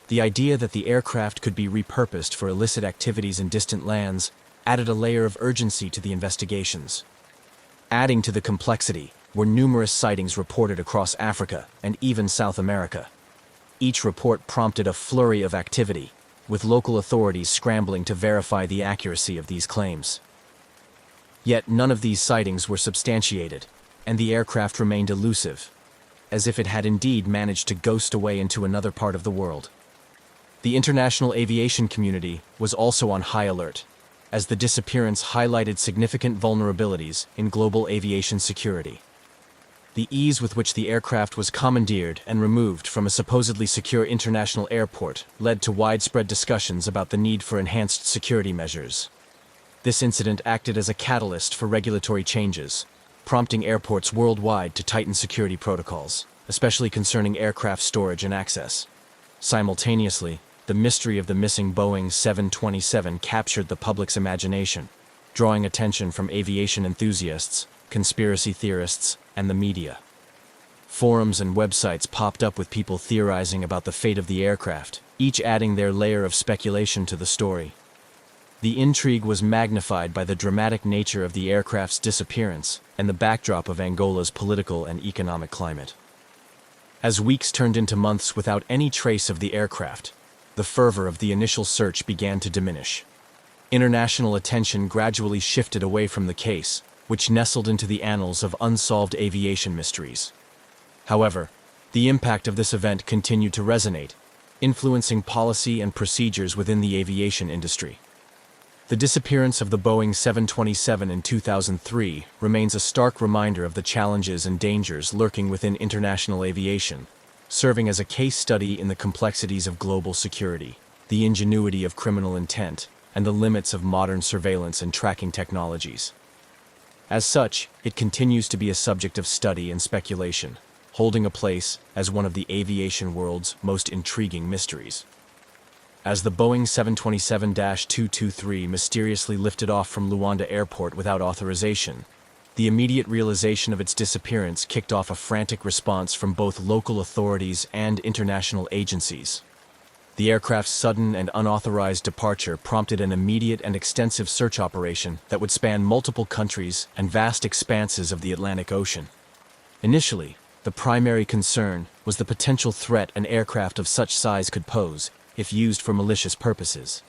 The idea that the aircraft could be repurposed for illicit activities in distant lands added a layer of urgency to the investigations. Adding to the complexity were numerous sightings reported across Africa and even South America. Each report prompted a flurry of activity, with local authorities scrambling to verify the accuracy of these claims. Yet none of these sightings were substantiated, and the aircraft remained elusive, as if it had indeed managed to ghost away into another part of the world. The international aviation community was also on high alert, as the disappearance highlighted significant vulnerabilities in global aviation security. The ease with which the aircraft was commandeered and removed from a supposedly secure international airport led to widespread discussions about the need for enhanced security measures. This incident acted as a catalyst for regulatory changes, prompting airports worldwide to tighten security protocols, especially concerning aircraft storage and access. Simultaneously, the mystery of the missing Boeing 727 captured the public's imagination, drawing attention from aviation enthusiasts, conspiracy theorists, and the media. Forums and websites popped up with people theorizing about the fate of the aircraft, each adding their layer of speculation to the story. The intrigue was magnified by the dramatic nature of the aircraft's disappearance and the backdrop of Angola's political and economic climate. As weeks turned into months without any trace of the aircraft, the fervor of the initial search began to diminish. International attention gradually shifted away from the case, which nestled into the annals of unsolved aviation mysteries. However, the impact of this event continued to resonate, influencing policy and procedures within the aviation industry. The disappearance of the Boeing 727 in 2003 remains a stark reminder of the challenges and dangers lurking within international aviation, serving as a case study in the complexities of global security, the ingenuity of criminal intent, and the limits of modern surveillance and tracking technologies. As such, it continues to be a subject of study and speculation, holding a place as one of the aviation world's most intriguing mysteries. As the Boeing 727-223 mysteriously lifted off from Luanda Airport without authorization, the immediate realization of its disappearance kicked off a frantic response from both local authorities and international agencies. The aircraft's sudden and unauthorized departure prompted an immediate and extensive search operation that would span multiple countries and vast expanses of the Atlantic Ocean. Initially, the primary concern was the potential threat an aircraft of such size could pose if used for malicious purposes,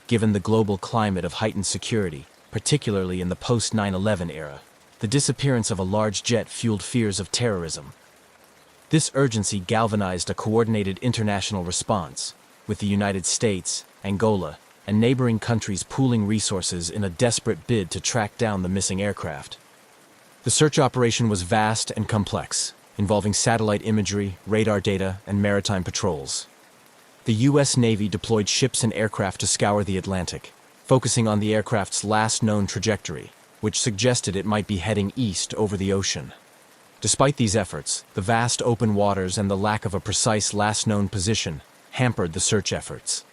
given the global climate of heightened security, particularly in the post-9/11 era. The disappearance of a large jet fueled fears of terrorism. This urgency galvanized a coordinated international response, with the United States, Angola, and neighboring countries pooling resources in a desperate bid to track down the missing aircraft. The search operation was vast and complex, involving satellite imagery, radar data, and maritime patrols. The U.S. Navy deployed ships and aircraft to scour the Atlantic, focusing on the aircraft's last known trajectory, which suggested it might be heading east over the ocean. Despite these efforts, the vast open waters and the lack of a precise last known position hampered the search efforts.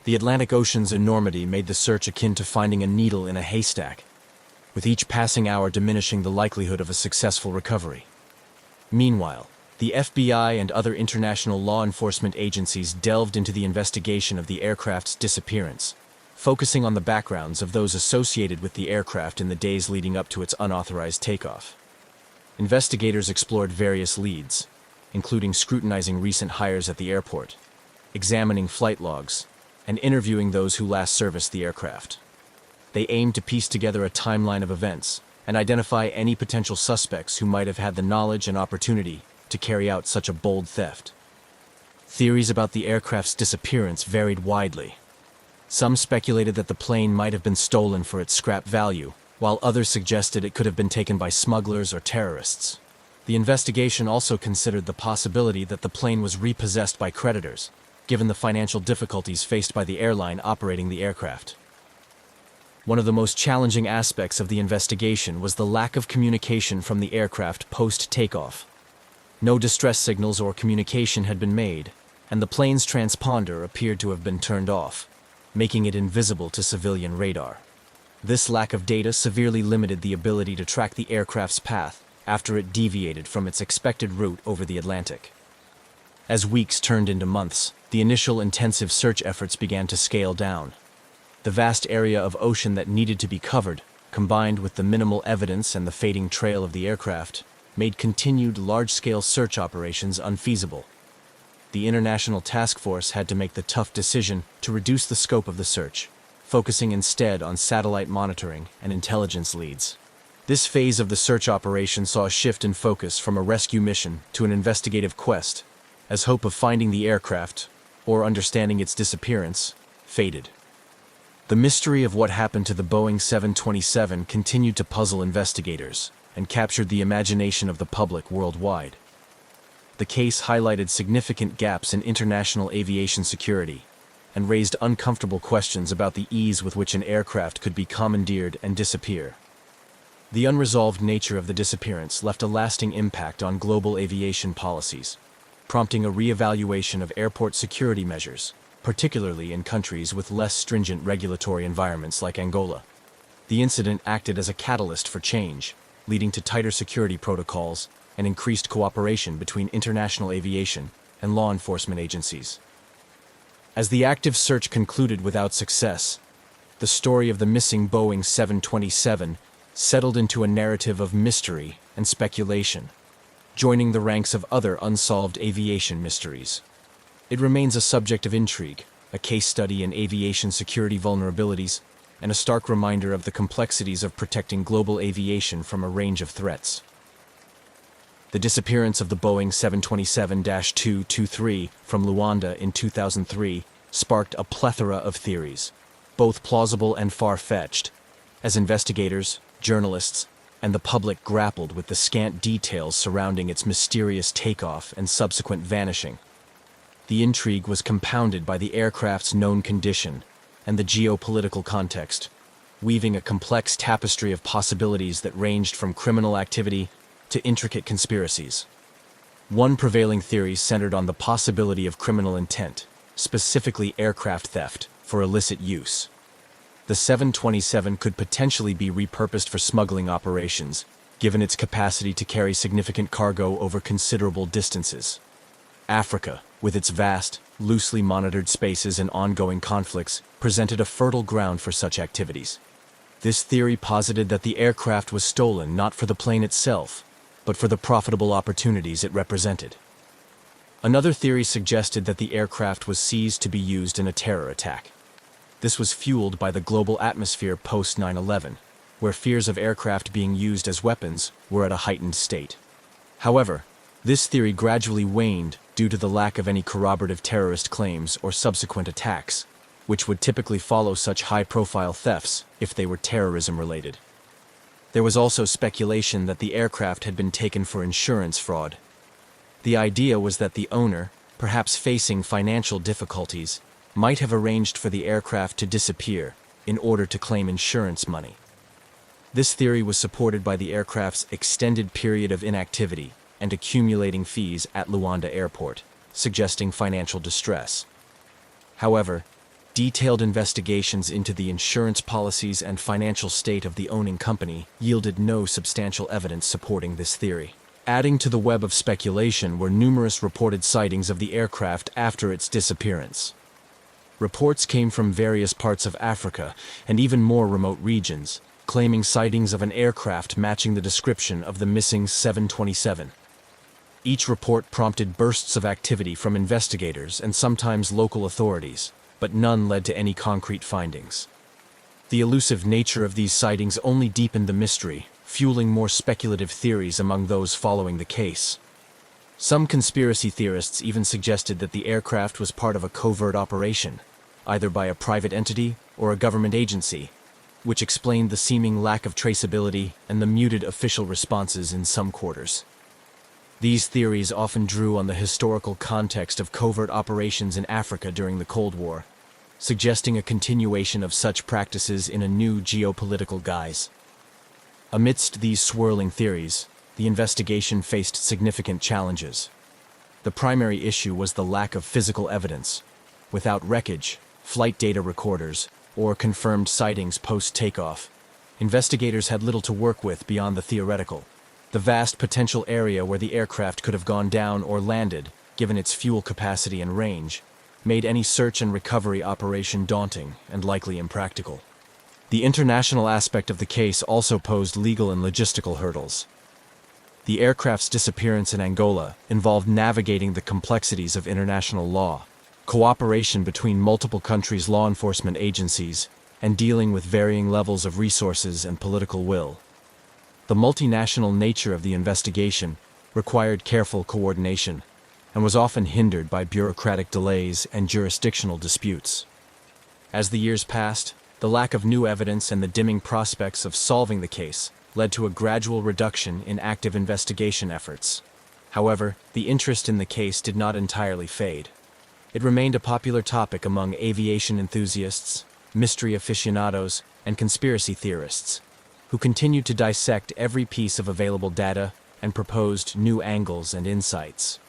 The Atlantic Ocean's enormity made the search akin to finding a needle in a haystack, with each passing hour diminishing the likelihood of a successful recovery. Meanwhile, the FBI and other international law enforcement agencies delved into the investigation of the aircraft's disappearance, focusing on the backgrounds of those associated with the aircraft in the days leading up to its unauthorized takeoff. Investigators explored various leads, including scrutinizing recent hires at the airport, examining flight logs, and interviewing those who last serviced the aircraft. They aimed to piece together a timeline of events and identify any potential suspects who might have had the knowledge and opportunity to carry out such a bold theft. Theories about the aircraft's disappearance varied widely. Some speculated that the plane might have been stolen for its scrap value, while others suggested it could have been taken by smugglers or terrorists. The investigation also considered the possibility that the plane was repossessed by creditors, given the financial difficulties faced by the airline operating the aircraft. One of the most challenging aspects of the investigation was the lack of communication from the aircraft post-takeoff. No distress signals or communication had been made, and the plane's transponder appeared to have been turned off, making it invisible to civilian radar. This lack of data severely limited the ability to track the aircraft's path after it deviated from its expected route over the Atlantic. As weeks turned into months, the initial intensive search efforts began to scale down. The vast area of ocean that needed to be covered, combined with the minimal evidence and the fading trail of the aircraft, made continued large-scale search operations unfeasible. The International Task Force had to make the tough decision to reduce the scope of the search, focusing instead on satellite monitoring and intelligence leads. This phase of the search operation saw a shift in focus from a rescue mission to an investigative quest, as hope of finding the aircraft, or understanding its disappearance, faded. The mystery of what happened to the Boeing 727 continued to puzzle investigators and captured the imagination of the public worldwide. The case highlighted significant gaps in international aviation security and raised uncomfortable questions about the ease with which an aircraft could be commandeered and disappear. The unresolved nature of the disappearance left a lasting impact on global aviation policies, prompting a re-evaluation of airport security measures, particularly in countries with less stringent regulatory environments like Angola. The incident acted as a catalyst for change, leading to tighter security protocols and increased cooperation between international aviation and law enforcement agencies. As the active search concluded without success, the story of the missing Boeing 727 settled into a narrative of mystery and speculation, joining the ranks of other unsolved aviation mysteries. It remains a subject of intrigue, a case study in aviation security vulnerabilities, and a stark reminder of the complexities of protecting global aviation from a range of threats. The disappearance of the Boeing 727-223 from Luanda in 2003 sparked a plethora of theories, both plausible and far-fetched, as investigators, journalists, and the public grappled with the scant details surrounding its mysterious takeoff and subsequent vanishing. The intrigue was compounded by the aircraft's known condition and the geopolitical context, weaving a complex tapestry of possibilities that ranged from criminal activity to intricate conspiracies. One prevailing theory centered on the possibility of criminal intent, specifically aircraft theft, for illicit use. The 727 could potentially be repurposed for smuggling operations, given its capacity to carry significant cargo over considerable distances. Africa, with its vast, loosely monitored spaces and ongoing conflicts, presented a fertile ground for such activities. This theory posited that the aircraft was stolen not for the plane itself, but for the profitable opportunities it represented. Another theory suggested that the aircraft was seized to be used in a terror attack. This was fueled by the global atmosphere post 9/11, where fears of aircraft being used as weapons were at a heightened state. However, this theory gradually waned due to the lack of any corroborative terrorist claims or subsequent attacks, which would typically follow such high-profile thefts if they were terrorism-related. There was also speculation that the aircraft had been taken for insurance fraud. The idea was that the owner, perhaps facing financial difficulties, might have arranged for the aircraft to disappear in order to claim insurance money. This theory was supported by the aircraft's extended period of inactivity and accumulating fees at Luanda Airport, suggesting financial distress. However, detailed investigations into the insurance policies and financial state of the owning company yielded no substantial evidence supporting this theory. Adding to the web of speculation were numerous reported sightings of the aircraft after its disappearance. Reports came from various parts of Africa and even more remote regions, claiming sightings of an aircraft matching the description of the missing 727. Each report prompted bursts of activity from investigators and sometimes local authorities, but none led to any concrete findings. The elusive nature of these sightings only deepened the mystery, fueling more speculative theories among those following the case. Some conspiracy theorists even suggested that the aircraft was part of a covert operation, either by a private entity or a government agency, which explained the seeming lack of traceability and the muted official responses in some quarters. These theories often drew on the historical context of covert operations in Africa during the Cold War, suggesting a continuation of such practices in a new geopolitical guise. Amidst these swirling theories, the investigation faced significant challenges. The primary issue was the lack of physical evidence. Without wreckage, flight data recorders, or confirmed sightings post-takeoff, investigators had little to work with beyond the theoretical. The vast potential area where the aircraft could have gone down or landed, given its fuel capacity and range, made any search and recovery operation daunting and likely impractical. The international aspect of the case also posed legal and logistical hurdles. The aircraft's disappearance in Angola involved navigating the complexities of international law, cooperation between multiple countries' law enforcement agencies, and dealing with varying levels of resources and political will. The multinational nature of the investigation required careful coordination and was often hindered by bureaucratic delays and jurisdictional disputes. As the years passed, the lack of new evidence and the dimming prospects of solving the case led to a gradual reduction in active investigation efforts. However, the interest in the case did not entirely fade. It remained a popular topic among aviation enthusiasts, mystery aficionados, and conspiracy theorists, who continued to dissect every piece of available data and proposed new angles and insights.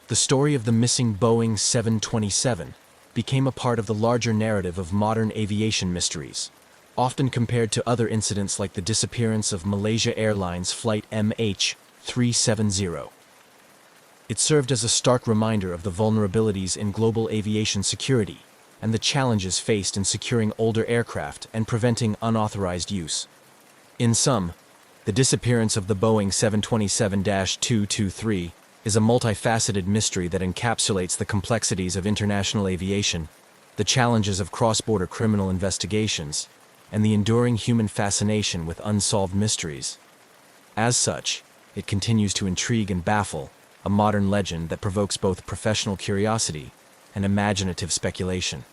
The story of the missing Boeing 727 became a part of the larger narrative of modern aviation mysteries, often compared to other incidents like the disappearance of Malaysia Airlines Flight MH370. It served as a stark reminder of the vulnerabilities in global aviation security and the challenges faced in securing older aircraft and preventing unauthorized use. In sum, the disappearance of the Boeing 727-223 is a multifaceted mystery that encapsulates the complexities of international aviation, the challenges of cross-border criminal investigations, and the enduring human fascination with unsolved mysteries. As such, it continues to intrigue and baffle, a modern legend that provokes both professional curiosity and imaginative speculation.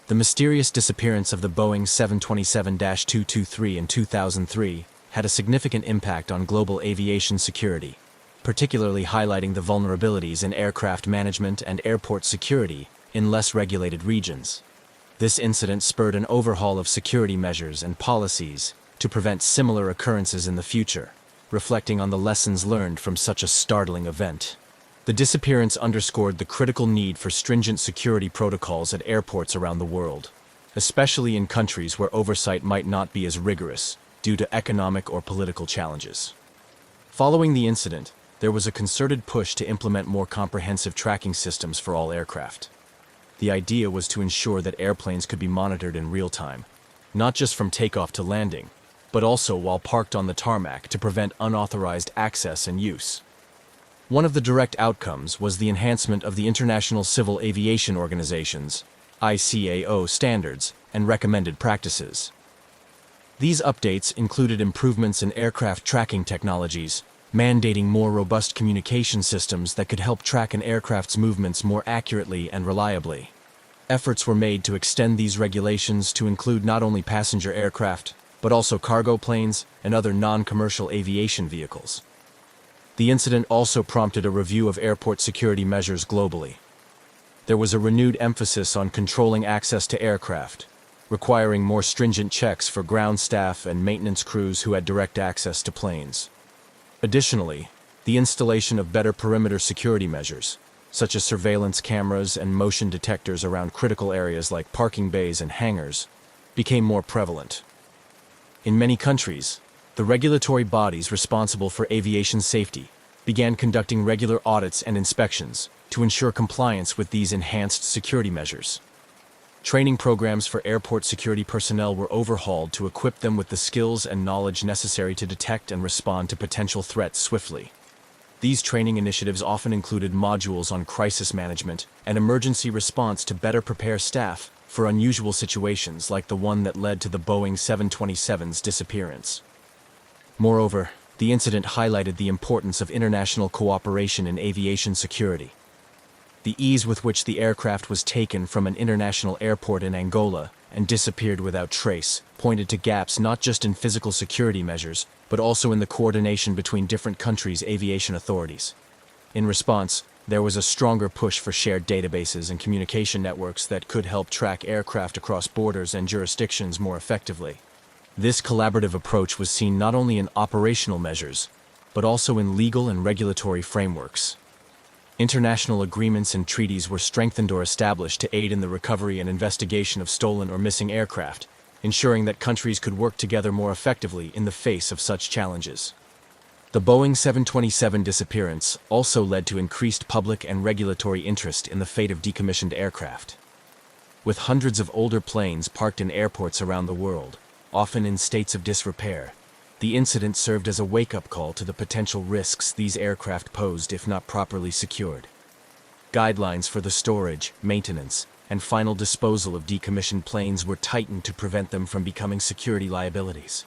The mysterious disappearance of the Boeing 727-223 in 2003 had a significant impact on global aviation security, particularly highlighting the vulnerabilities in aircraft management and airport security in less regulated regions. This incident spurred an overhaul of security measures and policies to prevent similar occurrences in the future, reflecting on the lessons learned from such a startling event. The disappearance underscored the critical need for stringent security protocols at airports around the world, especially in countries where oversight might not be as rigorous due to economic or political challenges. Following the incident, there was a concerted push to implement more comprehensive tracking systems for all aircraft. The idea was to ensure that airplanes could be monitored in real time, not just from takeoff to landing, but also while parked on the tarmac to prevent unauthorized access and use. One of the direct outcomes was the enhancement of the International Civil Aviation Organization's ICAO standards and recommended practices. These updates included improvements in aircraft tracking technologies, mandating more robust communication systems that could help track an aircraft's movements more accurately and reliably. Efforts were made to extend these regulations to include not only passenger aircraft, but also cargo planes and other non-commercial aviation vehicles. The incident also prompted a review of airport security measures globally. There was a renewed emphasis on controlling access to aircraft, requiring more stringent checks for ground staff and maintenance crews who had direct access to planes. Additionally, the installation of better perimeter security measures, such as surveillance cameras and motion detectors around critical areas like parking bays and hangars, became more prevalent. In many countries, the regulatory bodies responsible for aviation safety began conducting regular audits and inspections to ensure compliance with these enhanced security measures. Training programs for airport security personnel were overhauled to equip them with the skills and knowledge necessary to detect and respond to potential threats swiftly. These training initiatives often included modules on crisis management and emergency response to better prepare staff for unusual situations like the one that led to the Boeing 727's disappearance. Moreover, the incident highlighted the importance of international cooperation in aviation security. The ease with which the aircraft was taken from an international airport in Angola and disappeared without trace pointed to gaps not just in physical security measures, but also in the coordination between different countries' aviation authorities. In response, there was a stronger push for shared databases and communication networks that could help track aircraft across borders and jurisdictions more effectively. This collaborative approach was seen not only in operational measures, but also in legal and regulatory frameworks. International agreements and treaties were strengthened or established to aid in the recovery and investigation of stolen or missing aircraft, ensuring that countries could work together more effectively in the face of such challenges. The Boeing 727 disappearance also led to increased public and regulatory interest in the fate of decommissioned aircraft. With hundreds of older planes parked in airports around the world, often in states of disrepair, the incident served as a wake-up call to the potential risks these aircraft posed if not properly secured. Guidelines for the storage, maintenance, and final disposal of decommissioned planes were tightened to prevent them from becoming security liabilities.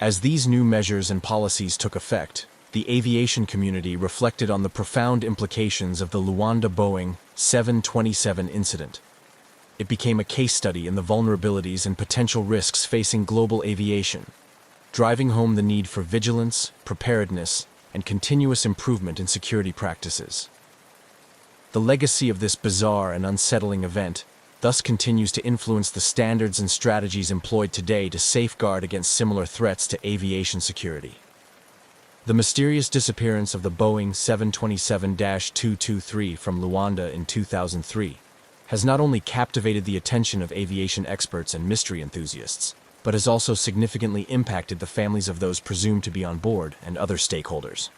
As these new measures and policies took effect, the aviation community reflected on the profound implications of the Luanda Boeing 727 incident. It became a case study in the vulnerabilities and potential risks facing global aviation, driving home the need for vigilance, preparedness, and continuous improvement in security practices. The legacy of this bizarre and unsettling event thus continues to influence the standards and strategies employed today to safeguard against similar threats to aviation security. The mysterious disappearance of the Boeing 727-223 from Luanda in 2003 has not only captivated the attention of aviation experts and mystery enthusiasts, but has also significantly impacted the families of those presumed to be on board and other stakeholders.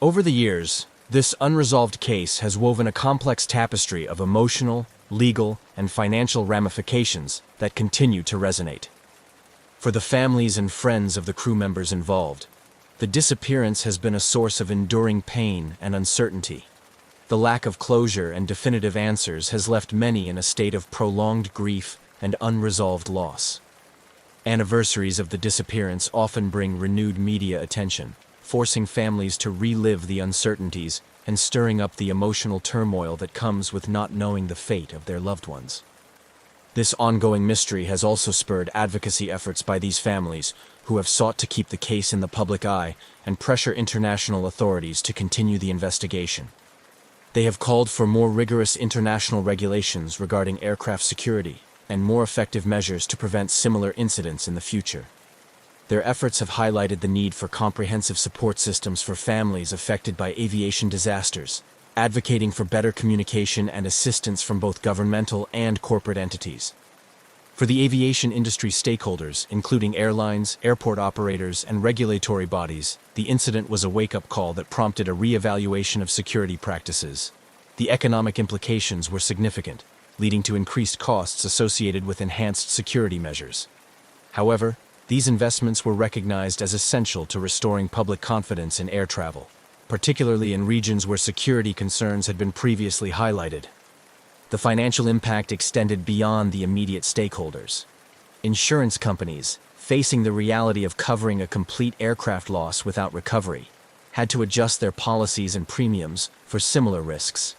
Over the years, this unresolved case has woven a complex tapestry of emotional, legal, and financial ramifications that continue to resonate. For the families and friends of the crew members involved, the disappearance has been a source of enduring pain and uncertainty. The lack of closure and definitive answers has left many in a state of prolonged grief and unresolved loss. Anniversaries of the disappearance often bring renewed media attention, forcing families to relive the uncertainties and stirring up the emotional turmoil that comes with not knowing the fate of their loved ones. This ongoing mystery has also spurred advocacy efforts by these families, who have sought to keep the case in the public eye and pressure international authorities to continue the investigation. They have called for more rigorous international regulations regarding aircraft security and more effective measures to prevent similar incidents in the future. Their efforts have highlighted the need for comprehensive support systems for families affected by aviation disasters, advocating for better communication and assistance from both governmental and corporate entities. For the aviation industry stakeholders, including airlines, airport operators, and regulatory bodies, the incident was a wake-up call that prompted a re-evaluation of security practices. The economic implications were significant, leading to increased costs associated with enhanced security measures. However, these investments were recognized as essential to restoring public confidence in air travel, particularly in regions where security concerns had been previously highlighted. The financial impact extended beyond the immediate stakeholders. Insurance companies, facing the reality of covering a complete aircraft loss without recovery, had to adjust their policies and premiums for similar risks.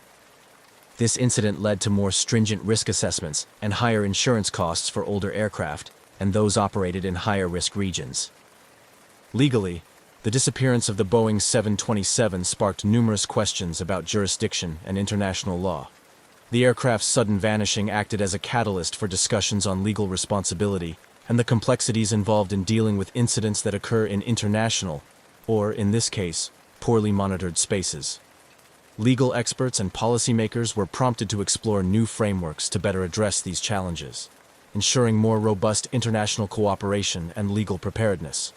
This incident led to more stringent risk assessments and higher insurance costs for older aircraft and those operated in higher-risk regions. Legally, the disappearance of the Boeing 727 sparked numerous questions about jurisdiction and international law. The aircraft's sudden vanishing acted as a catalyst for discussions on legal responsibility and the complexities involved in dealing with incidents that occur in international, or in this case, poorly monitored spaces. Legal experts and policymakers were prompted to explore new frameworks to better address these challenges, ensuring more robust international cooperation and legal preparedness.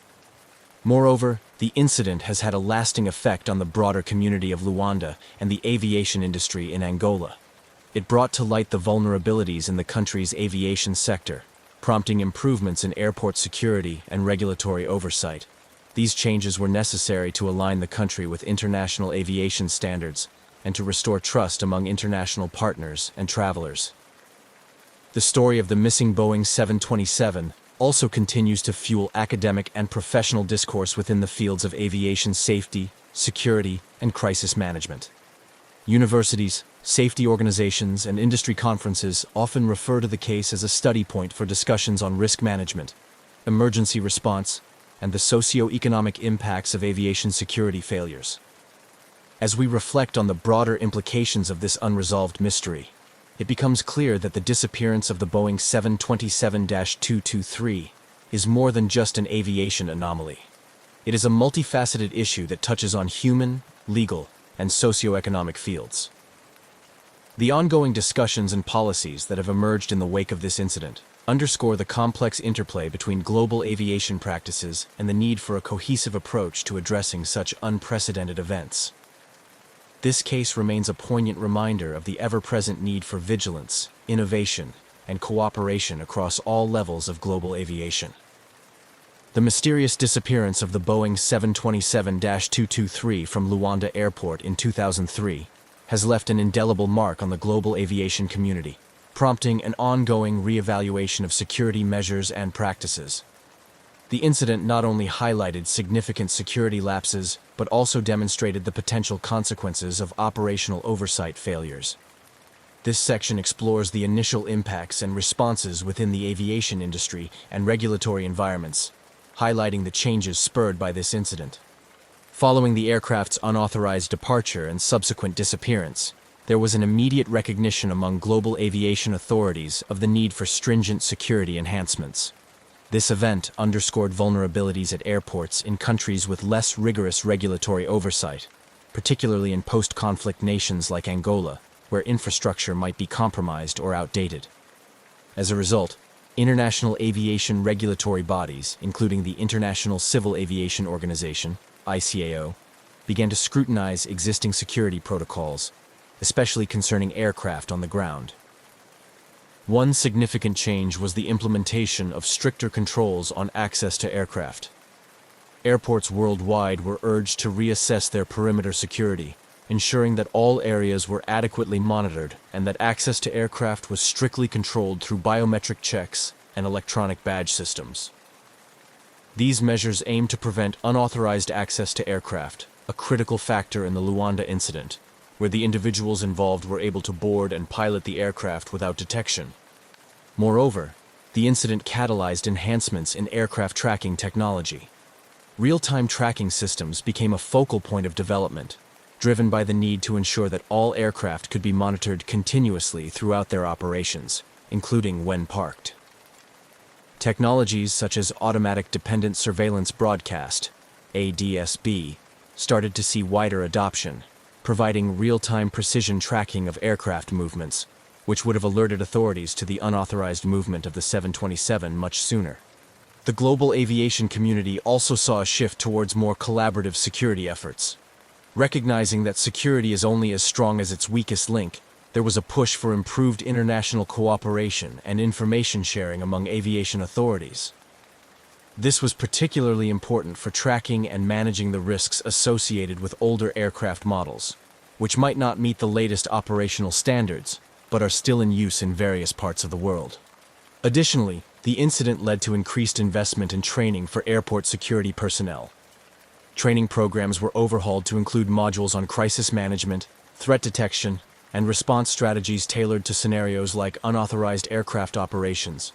Moreover, the incident has had a lasting effect on the broader community of Luanda and the aviation industry in Angola. It brought to light the vulnerabilities in the country's aviation sector, prompting improvements in airport security and regulatory oversight. These changes were necessary to align the country with international aviation standards and to restore trust among international partners and travelers. The story of the missing Boeing 727 also continues to fuel academic and professional discourse within the fields of aviation safety, security, and crisis management. Universities, safety organizations, and industry conferences often refer to the case as a study point for discussions on risk management, emergency response, and the socio-economic impacts of aviation security failures. As we reflect on the broader implications of this unresolved mystery, it becomes clear that the disappearance of the Boeing 727-223 is more than just an aviation anomaly. It is a multifaceted issue that touches on human, legal, and socio-economic fields. The ongoing discussions and policies that have emerged in the wake of this incident underscore the complex interplay between global aviation practices and the need for a cohesive approach to addressing such unprecedented events. This case remains a poignant reminder of the ever-present need for vigilance, innovation, and cooperation across all levels of global aviation. The mysterious disappearance of the Boeing 727-223 from Luanda Airport in 2003 has left an indelible mark on the global aviation community, prompting an ongoing re-evaluation of security measures and practices. The incident not only highlighted significant security lapses, but also demonstrated the potential consequences of operational oversight failures. This section explores the initial impacts and responses within the aviation industry and regulatory environments, highlighting the changes spurred by this incident. Following the aircraft's unauthorized departure and subsequent disappearance, there was an immediate recognition among global aviation authorities of the need for stringent security enhancements. This event underscored vulnerabilities at airports in countries with less rigorous regulatory oversight, particularly in post-conflict nations like Angola, where infrastructure might be compromised or outdated. As a result, international aviation regulatory bodies, including the International Civil Aviation Organization, ICAO, began to scrutinize existing security protocols, especially concerning aircraft on the ground. One significant change was the implementation of stricter controls on access to aircraft. Airports worldwide were urged to reassess their perimeter security, ensuring that all areas were adequately monitored and that access to aircraft was strictly controlled through biometric checks and electronic badge systems. These measures aim to prevent unauthorized access to aircraft, a critical factor in the Luanda incident, where the individuals involved were able to board and pilot the aircraft without detection. Moreover, the incident catalyzed enhancements in aircraft tracking technology. Real-time tracking systems became a focal point of development, driven by the need to ensure that all aircraft could be monitored continuously throughout their operations, including when parked. Technologies such as automatic dependent surveillance broadcast, ADSB, started to see wider adoption, providing real-time precision tracking of aircraft movements, which would have alerted authorities to the unauthorized movement of the 727 much sooner. The global aviation community also saw a shift towards more collaborative security efforts. Recognizing that security is only as strong as its weakest link, there was a push for improved international cooperation and information sharing among aviation authorities. This was particularly important for tracking and managing the risks associated with older aircraft models, which might not meet the latest operational standards, but are still in use in various parts of the world. Additionally, the incident led to increased investment in training for airport security personnel. Training programs were overhauled to include modules on crisis management, threat detection, and response strategies tailored to scenarios like unauthorized aircraft operations.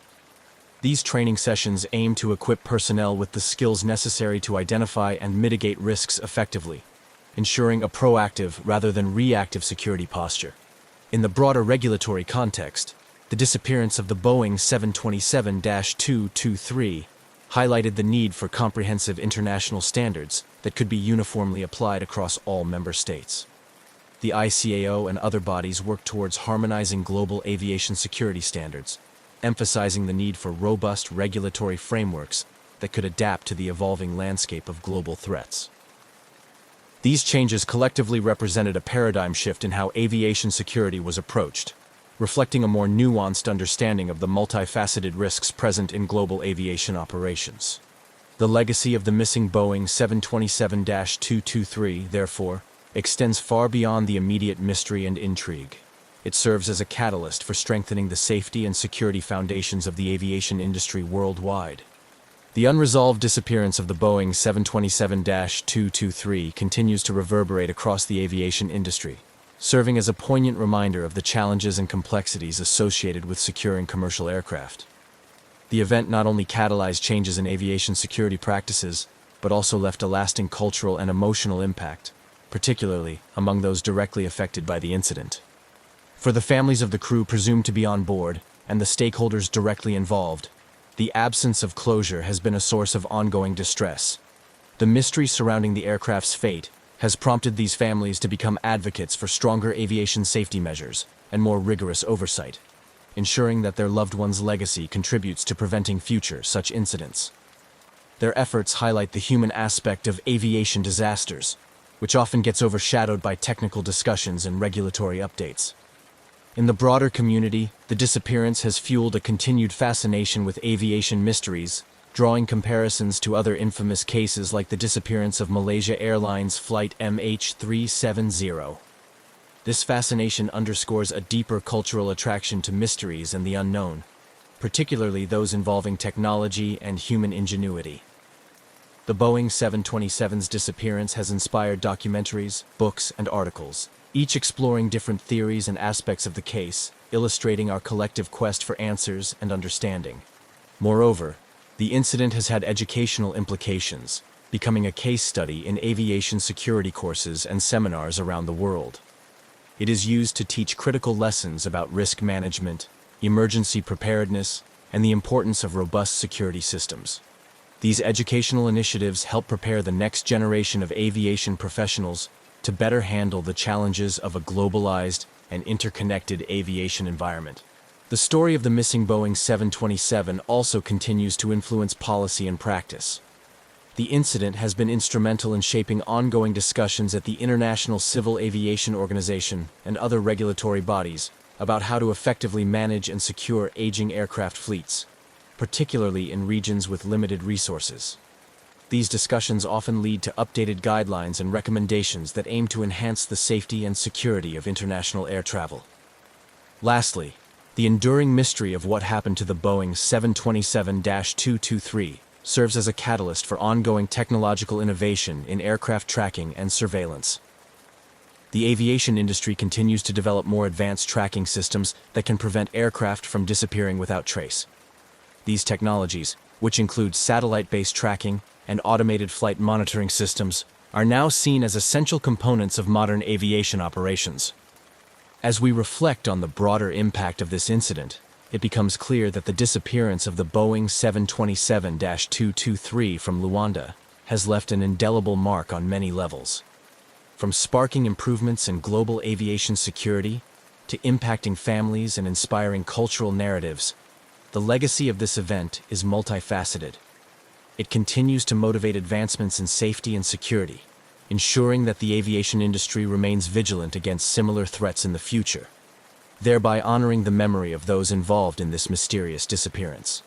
These training sessions aim to equip personnel with the skills necessary to identify and mitigate risks effectively, ensuring a proactive rather than reactive security posture. In the broader regulatory context, the disappearance of the Boeing 727-223 highlighted the need for comprehensive international standards that could be uniformly applied across all member states. The ICAO and other bodies work towards harmonizing global aviation security standards, emphasizing the need for robust regulatory frameworks that could adapt to the evolving landscape of global threats. These changes collectively represented a paradigm shift in how aviation security was approached, reflecting a more nuanced understanding of the multifaceted risks present in global aviation operations. The legacy of the missing Boeing 727-223, therefore, extends far beyond the immediate mystery and intrigue. It serves as a catalyst for strengthening the safety and security foundations of the aviation industry worldwide. The unresolved disappearance of the Boeing 727-223 continues to reverberate across the aviation industry, serving as a poignant reminder of the challenges and complexities associated with securing commercial aircraft. The event not only catalyzed changes in aviation security practices, but also left a lasting cultural and emotional impact, particularly among those directly affected by the incident. For the families of the crew presumed to be on board and the stakeholders directly involved, the absence of closure has been a source of ongoing distress. The mystery surrounding the aircraft's fate has prompted these families to become advocates for stronger aviation safety measures and more rigorous oversight, ensuring that their loved one's legacy contributes to preventing future such incidents. Their efforts highlight the human aspect of aviation disasters, which often gets overshadowed by technical discussions and regulatory updates. In the broader community, the disappearance has fueled a continued fascination with aviation mysteries, drawing comparisons to other infamous cases like the disappearance of Malaysia Airlines Flight MH370. This fascination underscores a deeper cultural attraction to mysteries and the unknown, particularly those involving technology and human ingenuity. The Boeing 727's disappearance has inspired documentaries, books, and articles, each exploring different theories and aspects of the case, illustrating our collective quest for answers and understanding. Moreover, the incident has had educational implications, becoming a case study in aviation security courses and seminars around the world. It is used to teach critical lessons about risk management, emergency preparedness, and the importance of robust security systems. These educational initiatives help prepare the next generation of aviation professionals to better handle the challenges of a globalized and interconnected aviation environment. The story of the missing Boeing 727 also continues to influence policy and practice. The incident has been instrumental in shaping ongoing discussions at the International Civil Aviation Organization and other regulatory bodies about how to effectively manage and secure aging aircraft fleets, particularly in regions with limited resources. These discussions often lead to updated guidelines and recommendations that aim to enhance the safety and security of international air travel. Lastly, the enduring mystery of what happened to the Boeing 727-223 serves as a catalyst for ongoing technological innovation in aircraft tracking and surveillance. The aviation industry continues to develop more advanced tracking systems that can prevent aircraft from disappearing without trace. These technologies, which include satellite-based tracking and automated flight monitoring systems, are now seen as essential components of modern aviation operations. As we reflect on the broader impact of this incident, it becomes clear that the disappearance of the Boeing 727-223 from Luanda has left an indelible mark on many levels. From sparking improvements in global aviation security to impacting families and inspiring cultural narratives, the legacy of this event is multifaceted. It continues to motivate advancements in safety and security, ensuring that the aviation industry remains vigilant against similar threats in the future, thereby honoring the memory of those involved in this mysterious disappearance.